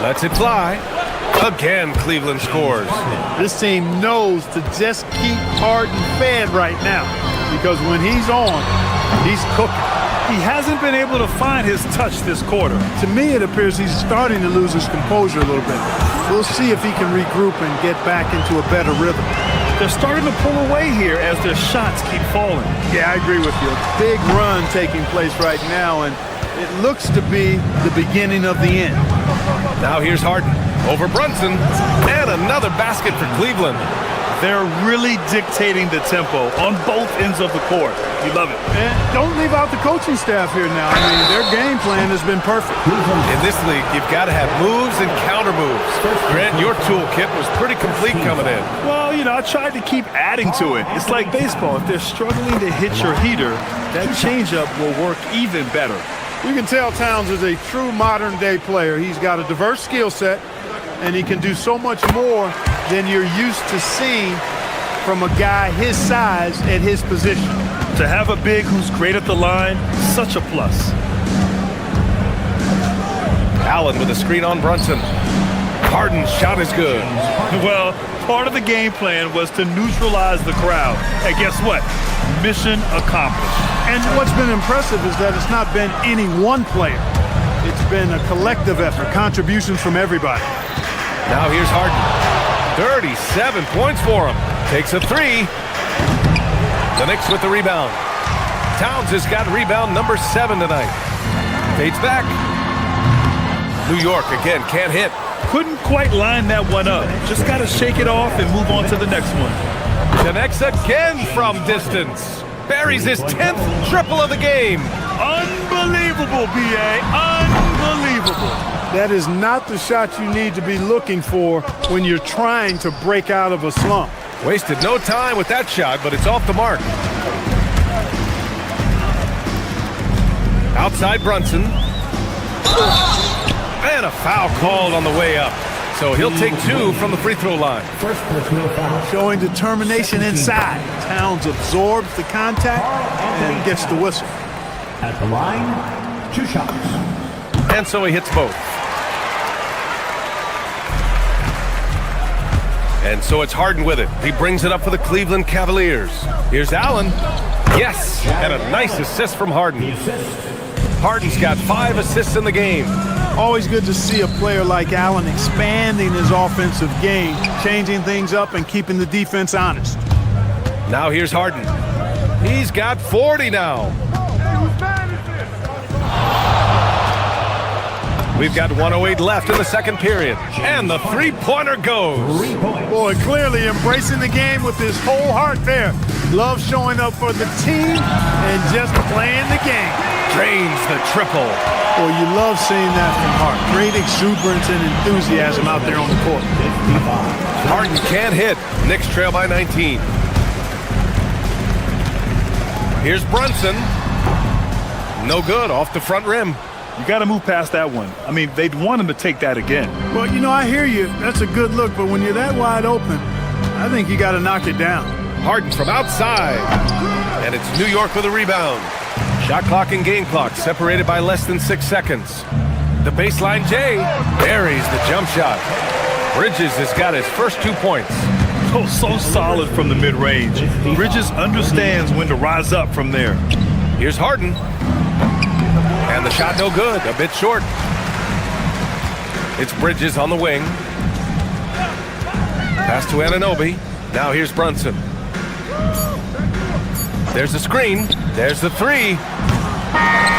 Lets it fly. Again, Cleveland scores. This team knows to just keep Harden fed right now, because when he's on, he's cooking. He hasn't been able to find his touch this quarter. To me, it appears he's starting to lose his composure a little bit. We'll see if he can regroup and get back into a better rhythm. They're starting to pull away here as their shots keep falling. Yeah, I agree with you. A big run taking place right now, and it looks to be the beginning of the end. Now here's Harden over Brunson, and another basket for Cleveland. They're really dictating the tempo on both ends of the court. You love it. And don't leave out the coaching staff here now. I mean, their game plan has been perfect. In this league, you've got to have moves and counter moves. Grant, your toolkit was pretty complete coming in. Well, you know, I tried to keep adding to it. It's like baseball. If they're struggling to hit your heater, that changeup will work even better. You can tell Towns is a true modern-day player. He's got a diverse skill set, and he can do so much more than you're used to seeing from a guy his size at his position. To have a big who's great at the line, such a plus. Allen with a screen on Brunson. Harden's shot is good. Well, part of the game plan was to neutralize the crowd. And guess what? Mission accomplished. And what's been impressive is that it's not been any one player. It's been a collective effort, contributions from everybody. Now here's Harden. 37 points for him. Takes a 3. The Knicks with the rebound. Towns has got rebound number 7 tonight. Fades back. New York again can't hit. Couldn't quite line that one up. Just got to shake it off and move on to the next one. Connects again from distance. Buries his 10th triple of the game. Unbelievable, B.A. Unbelievable. That is not the shot you need to be looking for when you're trying to break out of a slump. Wasted no time with that shot, but it's off the mark. Outside Brunson. And a foul called on the way up. So he'll take 2 from the free throw line. First personal foul. Showing determination inside. Towns absorbs the contact and gets the whistle. At the line, 2 shots. And so he hits both. And so it's Harden with it. He brings it up for the Cleveland Cavaliers. Here's Allen. Yes, and a nice assist from Harden. Harden's got 5 assists in the game. Always good to see a player like Allen expanding his offensive game, changing things up and keeping the defense honest. Now here's Harden. He's got 40 now. We've got 1:08 left in the second period. And the three-pointer goes. Boy, clearly embracing the game with his whole heart there. Love showing up for the team and just playing the game. Drains the triple. Boy, you love seeing that from Hart. Great exuberance and enthusiasm out there on the court. Harden can't hit. Knicks trail by 19. Here's Brunson. No good, off the front rim. You got to move past that one. I mean, they'd want him to take that again. Well, you know, I hear you. That's a good look, but when you're that wide open, I think you got to knock it down. Harden from outside. And it's New York with a rebound. Shot clock and game clock separated by less than 6 seconds. The baseline J buries the jump shot. Bridges has got his first 2 points. Oh, so solid from the mid-range. Bridges understands when to rise up from there. Here's Harden. And the shot no good, a bit short. It's Bridges on the wing. Pass to Anunoby. Now here's Brunson. There's the screen. There's the three.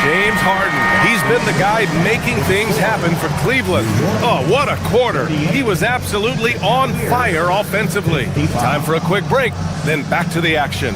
James Harden. He's been the guy making things happen for Cleveland. Oh, what a quarter. He was absolutely on fire offensively. Time for a quick break, then back to the action.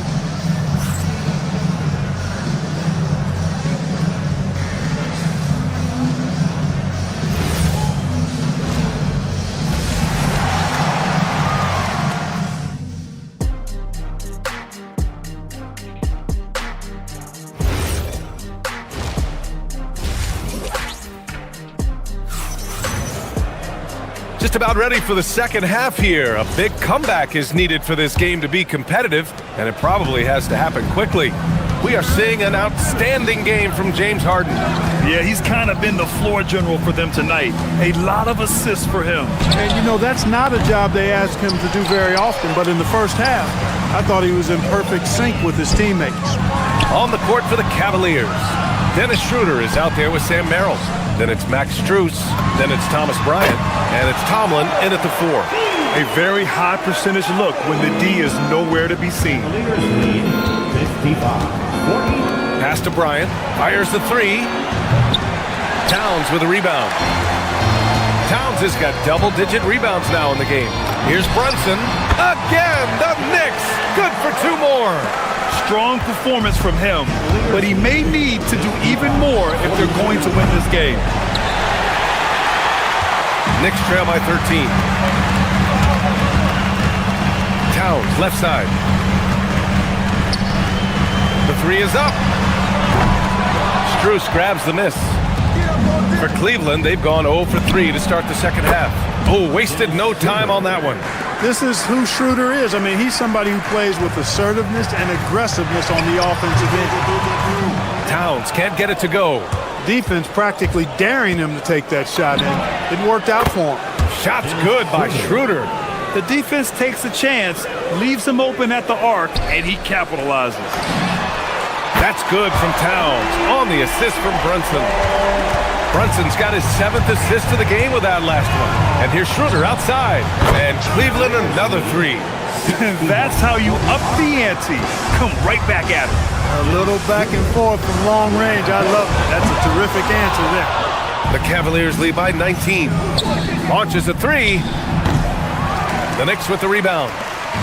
Just about ready for the second half here. A big comeback is needed for this game to be competitive, and it probably has to happen quickly. We are seeing an outstanding game from James Harden. Yeah, he's kind of been the floor general for them tonight. A lot of assists for him. And, you know, that's not a job they ask him to do very often, but in the first half, I thought he was in perfect sync with his teammates. On the court for the Cavaliers, Dennis Schroeder is out there with Sam Merrill. Then it's Max Strus. Then it's Thomas Bryant. And it's Tomlin in at the 4. A very high percentage look when the D is nowhere to be seen. Pass to Bryant. Fires the 3. Towns with a rebound. Towns has got double-digit rebounds now in the game. Here's Brunson. Again, the Knicks. Good for 2 more. Strong performance from him, but he may need to do even more if they're going to win this game. Knicks trail by 13. Towns, left side. The 3 is up. Strus grabs the miss. For Cleveland, they've gone 0 for 3 to start the second half. Oh, wasted no time on that one. This is who Schroeder is. I mean, he's somebody who plays with assertiveness and aggressiveness on the offensive end. Towns can't get it to go. Defense practically daring him to take that shot, and it worked out for him. Shot's good by Schroeder. The defense takes a chance, leaves him open at the arc, and he capitalizes. That's good from Towns on the assist from Brunson. Brunson's got his 7th assist of the game with that last one. And here's Schroeder outside. And Cleveland another 3. That's how you up the ante. Come right back at it. A little back and forth from long range. I love it. That's a terrific answer there. The Cavaliers lead by 19. Launches a 3. The Knicks with the rebound.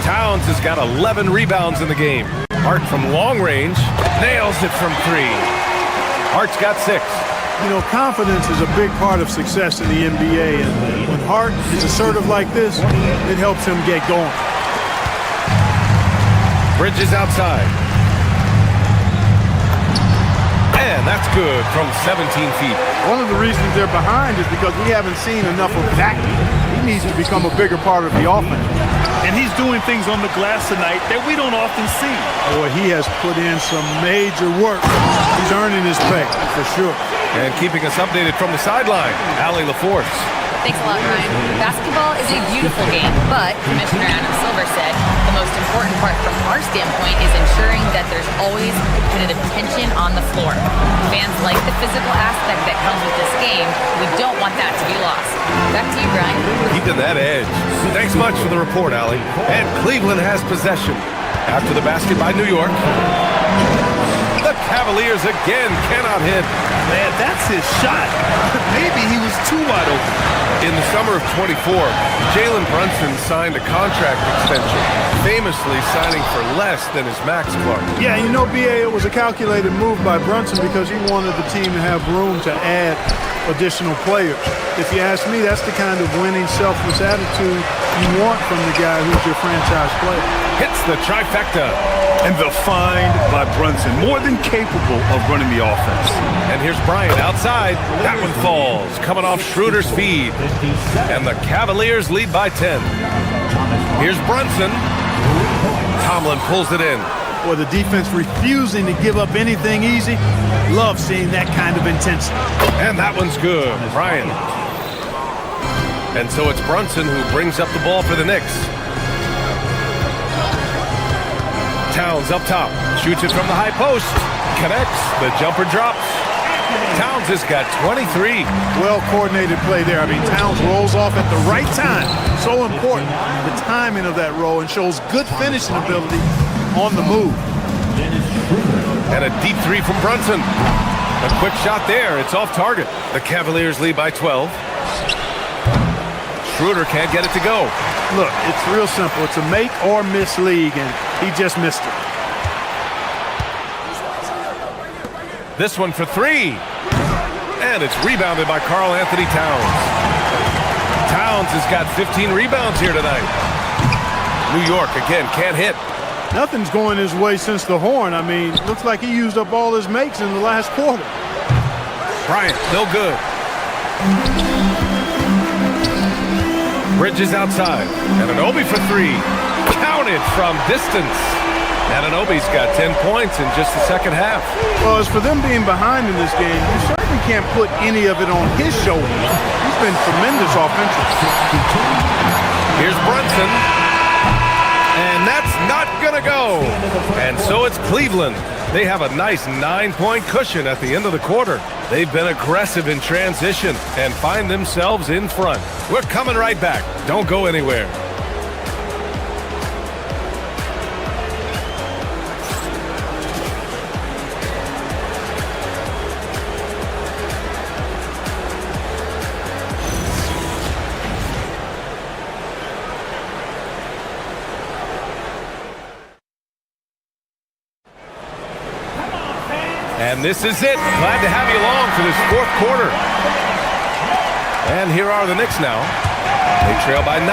Towns has got 11 rebounds in the game. Hart from long range nails it from 3. Hart's got 6. You know, confidence is a big part of success in the NBA, and when Hart is assertive like this, it helps him get going. Bridges outside. And that's good from 17 feet. One of the reasons they're behind is because we haven't seen enough of that. He needs to become a bigger part of the offense. And he's doing things on the glass tonight that we don't often see. Boy, he has put in some major work. He's earning his pay, for sure. And keeping us updated from the sideline, Allie LaForce. Thanks a lot, Ryan. Basketball is a beautiful game, but Commissioner Adam Silver said the most important part from our standpoint is ensuring that there's always competitive tension on the floor. Fans like the physical aspect that comes with this game. We don't want that to be lost. Back to you, Brian. Keeping that edge. Thanks much for the report, Allie. And Cleveland has possession. After the basket by New York, the Cavaliers again cannot hit. Man, that's his shot. Maybe he was too wide open. In the summer of 24, Jalen Brunson signed a contract extension, famously signing for less than his max, Clark. Yeah, you know, BA, it was a calculated move by Brunson because he wanted the team to have room to add additional players. If you ask me, that's the kind of winning, selfless attitude you want from the guy who's your franchise player. Hits the trifecta. And the find by Brunson, more than capable of running the offense. And here's Bryant outside. That one falls, coming off Schroeder's feed. And the Cavaliers lead by 10. Here's Brunson. Tomlin pulls it in. Boy, the defense refusing to give up anything easy. Love seeing that kind of intensity. And that one's good. Bryant. And so it's Brunson who brings up the ball for the Knicks. Towns up top, shoots it from the high post, connects, the jumper drops. Towns has got 23. Well-coordinated play there. I mean, Towns rolls off at the right time. So important, the timing of that roll, and shows good finishing ability on the move. And a deep three from Brunson. A quick shot there, it's off target. The Cavaliers lead by 12. Schroeder can't get it to go. Look, it's real simple. It's a make or miss league, and he just missed it. This one for three. And it's rebounded by Karl Anthony Towns. Towns has got 15 rebounds here tonight. New York, again, can't hit. Nothing's going his way since the horn. I mean, looks like he used up all his makes in the last quarter. Bryant, no good. Bridges outside. Anunoby for three. Counted from distance. Anunoby's got 10 points in just the second half. Well, as for them being behind in this game, you certainly can't put any of it on his shoulders. He's been tremendous offensively. Here's Brunson. And that's not going to go. And so it's Cleveland. They have a nice 9-point cushion at the end of the quarter. They've been aggressive in transition and find themselves in front. We're coming right back. Don't go anywhere. And this is it. Glad to have you along for this fourth quarter. And here are the Knicks now. They trail by 9.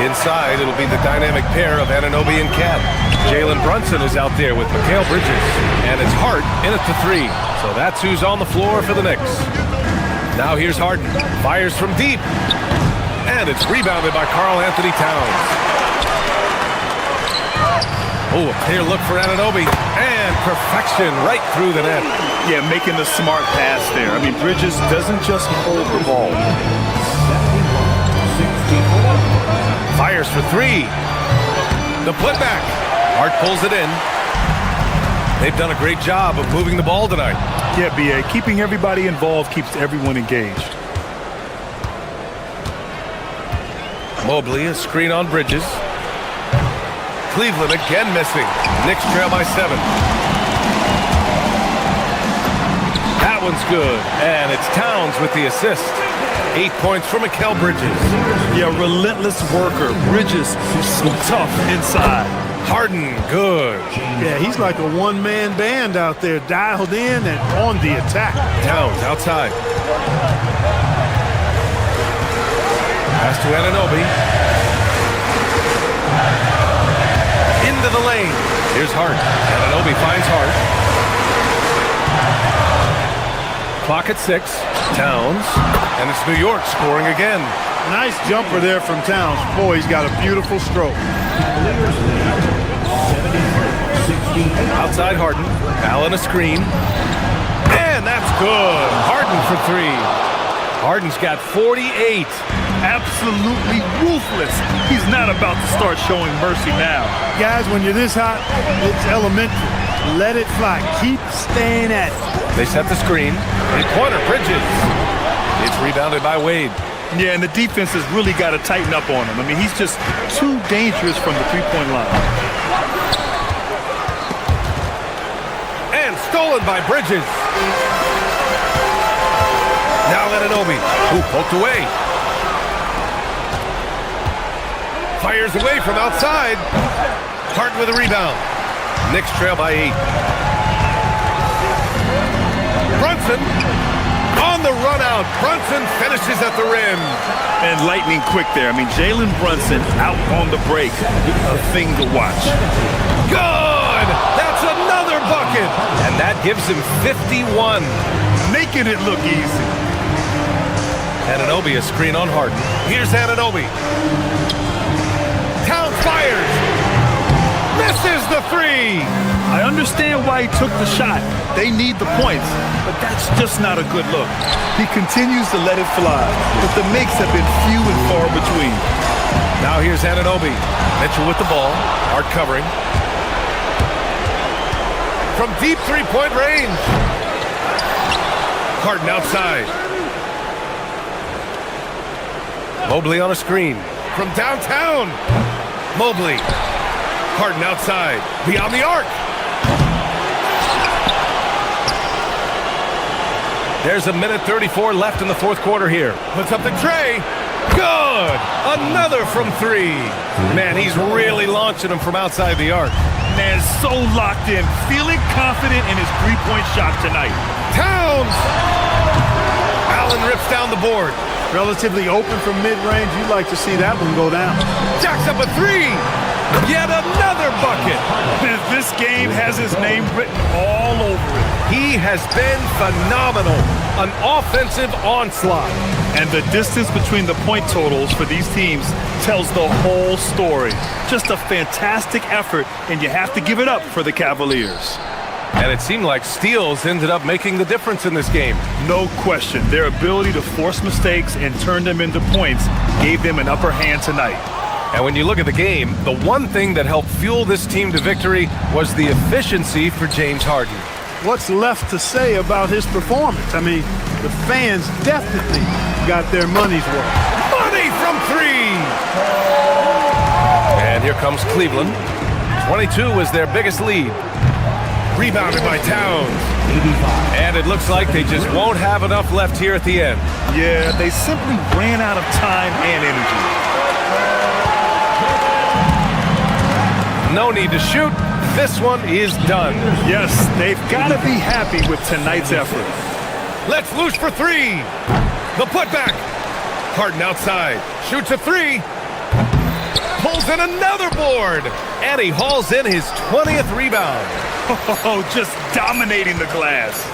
Inside, it'll be the dynamic pair of Anunoby and Cat. Jalen Brunson is out there with Mikal Bridges. And it's Hart in at the 3. So that's who's on the floor for the Knicks. Now here's Harden. Fires from deep. And it's rebounded by Karl Anthony Towns. Oh, a clear look for Anunoby. And perfection right through the net. Yeah, making the smart pass there. I mean, Bridges doesn't just hold the ball. Fires for 3. The putback. Hart pulls it in. They've done a great job of moving the ball tonight. Yeah, B.A. Keeping everybody involved keeps everyone engaged. Mobley, a screen on Bridges. Cleveland again missing. Knicks trail by 7. That one's good. And it's Towns with the assist. 8 points for Mikal Bridges. Yeah, relentless worker. Bridges, so tough inside. Harden, good. Yeah, he's like a one-man band out there, dialed in and on the attack. Towns outside. Pass to Anunoby. Into the lane. Here's Hart. Anunoby finds Hart. Clock at 6. Towns. And it's New York scoring again. Nice jumper there from Towns. Boy, he's got a beautiful stroke. Outside Harden. Allen a screen. And that's good. Harden for three. Harden's got 48. Absolutely ruthless. He's not about to start showing mercy now. Guys, when you're this hot, it's elementary. Let it fly. Keep staying at it. They set the screen. Three-pointer, Bridges. It's rebounded by Wade. Yeah, and the defense has really got to tighten up on him. I mean, he's just too dangerous from the three-point line. And stolen by Bridges. Now Anunoby, who poked away. Fires away from outside. Harden with a rebound. Knicks trail by 8. Brunson on the run out. Brunson finishes at the rim. And lightning quick there. I mean, Jalen Brunson out on the break. A thing to watch. Good! That's another bucket. And that gives him 51. Making it look easy. Anunoby, a screen on Harden. Here's Anunoby. Town fires. Misses the three. I understand why he took the shot. They need the points, but that's just not a good look. He continues to let it fly, but the makes have been few and far between. Now here's Anunoby. Mitchell with the ball. Hard covering. From deep three-point range. Harden outside. Mobley on a screen. From downtown. Mobley. Harden outside. Beyond the arc. There's a minute 34 left in the fourth quarter here. Puts up the tray. Good. Another from three. Man, he's really launching them from outside the arc. Man, so locked in. Feeling confident in his three-point shot tonight. Towns. Allen rips down the board. Relatively open from mid-range. You'd like to see that one go down. Jacks up a three. Yet another bucket. This game has his name written all over it. He has been phenomenal. An offensive onslaught. And the distance between the point totals for these teams tells the whole story. Just a fantastic effort, and you have to give it up for the Cavaliers. And it seemed like steals ended up making the difference in this game. No question. Their ability to force mistakes and turn them into points gave them an upper hand tonight. And when you look at the game, the one thing that helped fuel this team to victory was the efficiency for James Harden. What's left to say about his performance? I mean, the fans definitely got their money's worth. Money from three! And here comes Cleveland. 22 was their biggest lead. Rebounded by Towns. And it looks like they just won't have enough left here at the end. Yeah, they simply ran out of time and energy. No need to shoot. This one is done. Yes, they've got to be happy with tonight's effort. Let's loose for three. The putback. Harden outside. Shoots a three. Pulls in another board. And he hauls in his 20th rebound. Oh, just dominating the glass.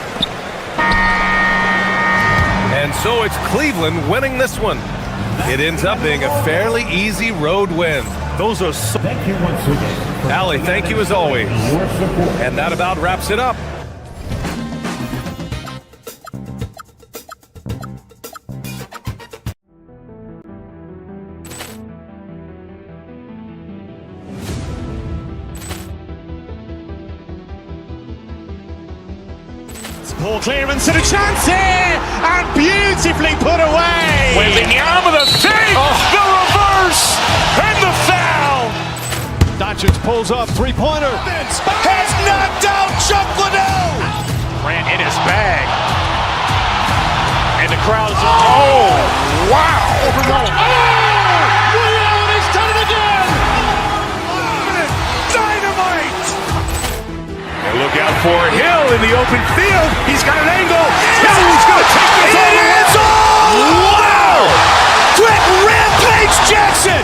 And so it's Cleveland winning this one. It ends up being a fairly easy road win. Those are so... Thank you once again. Allie, thank you as always. Your support. And that about wraps it up. Ball clearance and a chance here, and beautifully put away. Wembanyama with a save, the reverse, and the foul. Doncic pulls up, three-pointer. Has knocked out Chuck Liddell. Grant in his bag, and the crowd is. Oh, wow! He's done it again. Dynamite! And look out for Hill in the open field. He's got an angle. Hill's going to take this all the way. Wow! Quick rampage Jackson!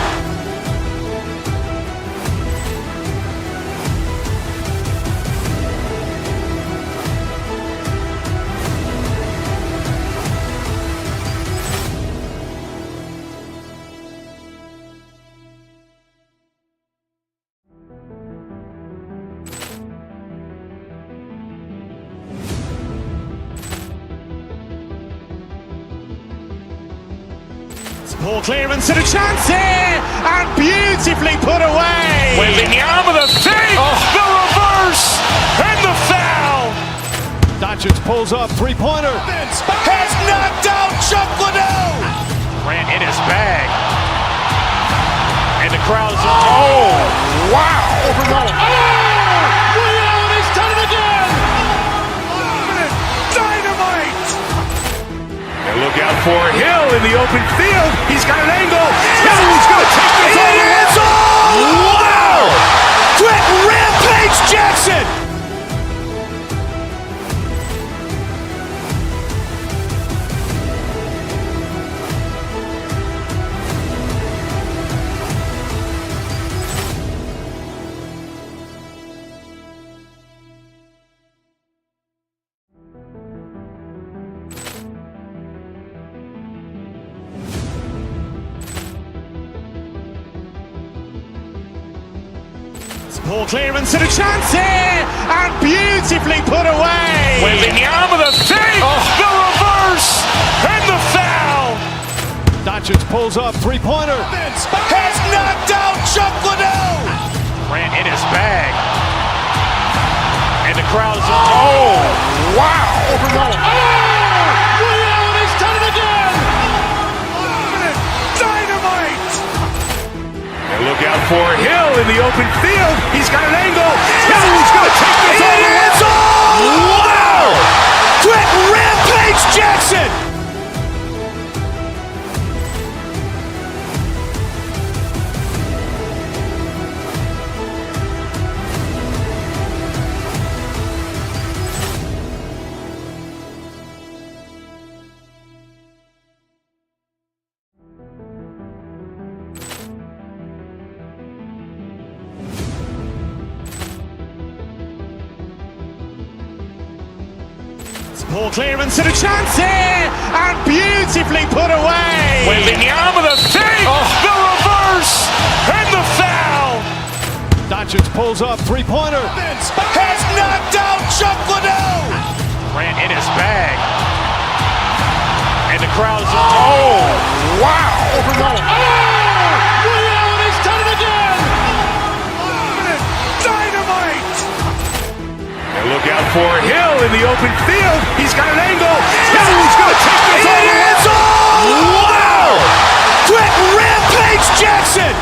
Ball clearance and a chance here, and beautifully put away. Wembanyama the fake, the reverse, and the foul. Doncic pulls up, three-pointer. Has knocked out Chuck Liddell. Grant in his bag, and the crowd is wow! Overrun. He's done it again. Dynamite. And look out for Hill in the open field. He's got an angle. He's going to take this all the way. Wow! Quick Rampage Jackson. Ball clearance and a chance here, and beautifully put away. Wembanyama the fake, the reverse, and the foul. Doncic pulls up, three-pointer. Has knocked out Chuck Liddell. Grant in his bag, and the crowd is wow! Overrun. He's done it again. Dynamite. And look out for Hill in the open field. He's got an angle. He's going to take this all the way. Wow! Quick Rampage Jackson. Ball clearance and a chance here, and beautifully put away. Wembanyama the fake, the reverse, and the foul. Doncic pulls up, three-pointer. Has knocked out Chuck Liddell. Grant in his bag, and the crowd is wow! Overrun. He's done it again. Dynamite. And look out for Hill in the open field. He's got an angle. He's going to take this all the way. Wow! Quick Rampage Jackson.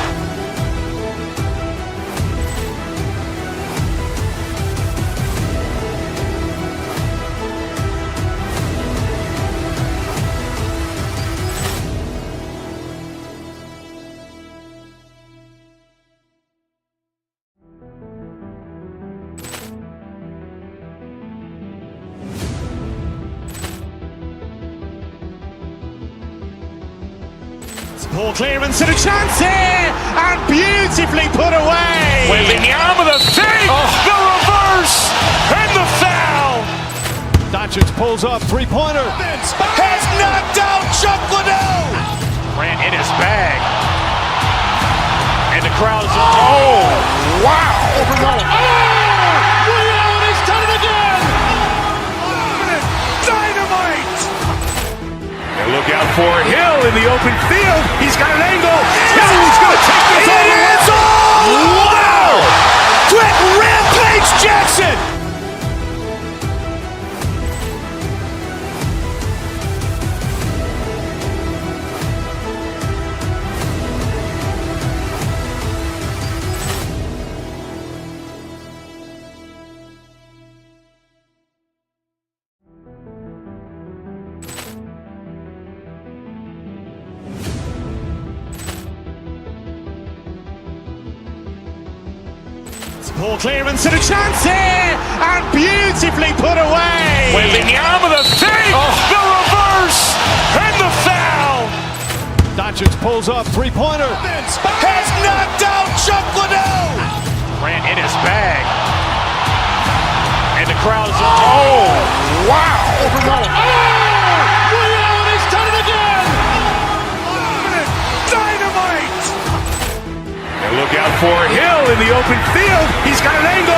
Ball clearance and a chance here, and beautifully put away. Wembanyama the fake, the reverse, and the foul. Doncic pulls up, three-pointer. Has knocked out Chuck Liddell. Grant in his bag, and the crowd is wow! Overrun. He's done it again. Dynamite. And look out for Hill in the open field. He's got an angle. He's going to take this all the way. Wow! Quick Rampage Jackson. Ball clearance and a chance here, and beautifully put away. Wembanyama the fake, the reverse, and the foul. Doncic pulls up, three-pointer. Has knocked out Chuck Liddell. Grant in his bag, and the crowd is wow! Overrun. He's done it again. Dynamite. And look out for Hill in the open field. He's got an angle.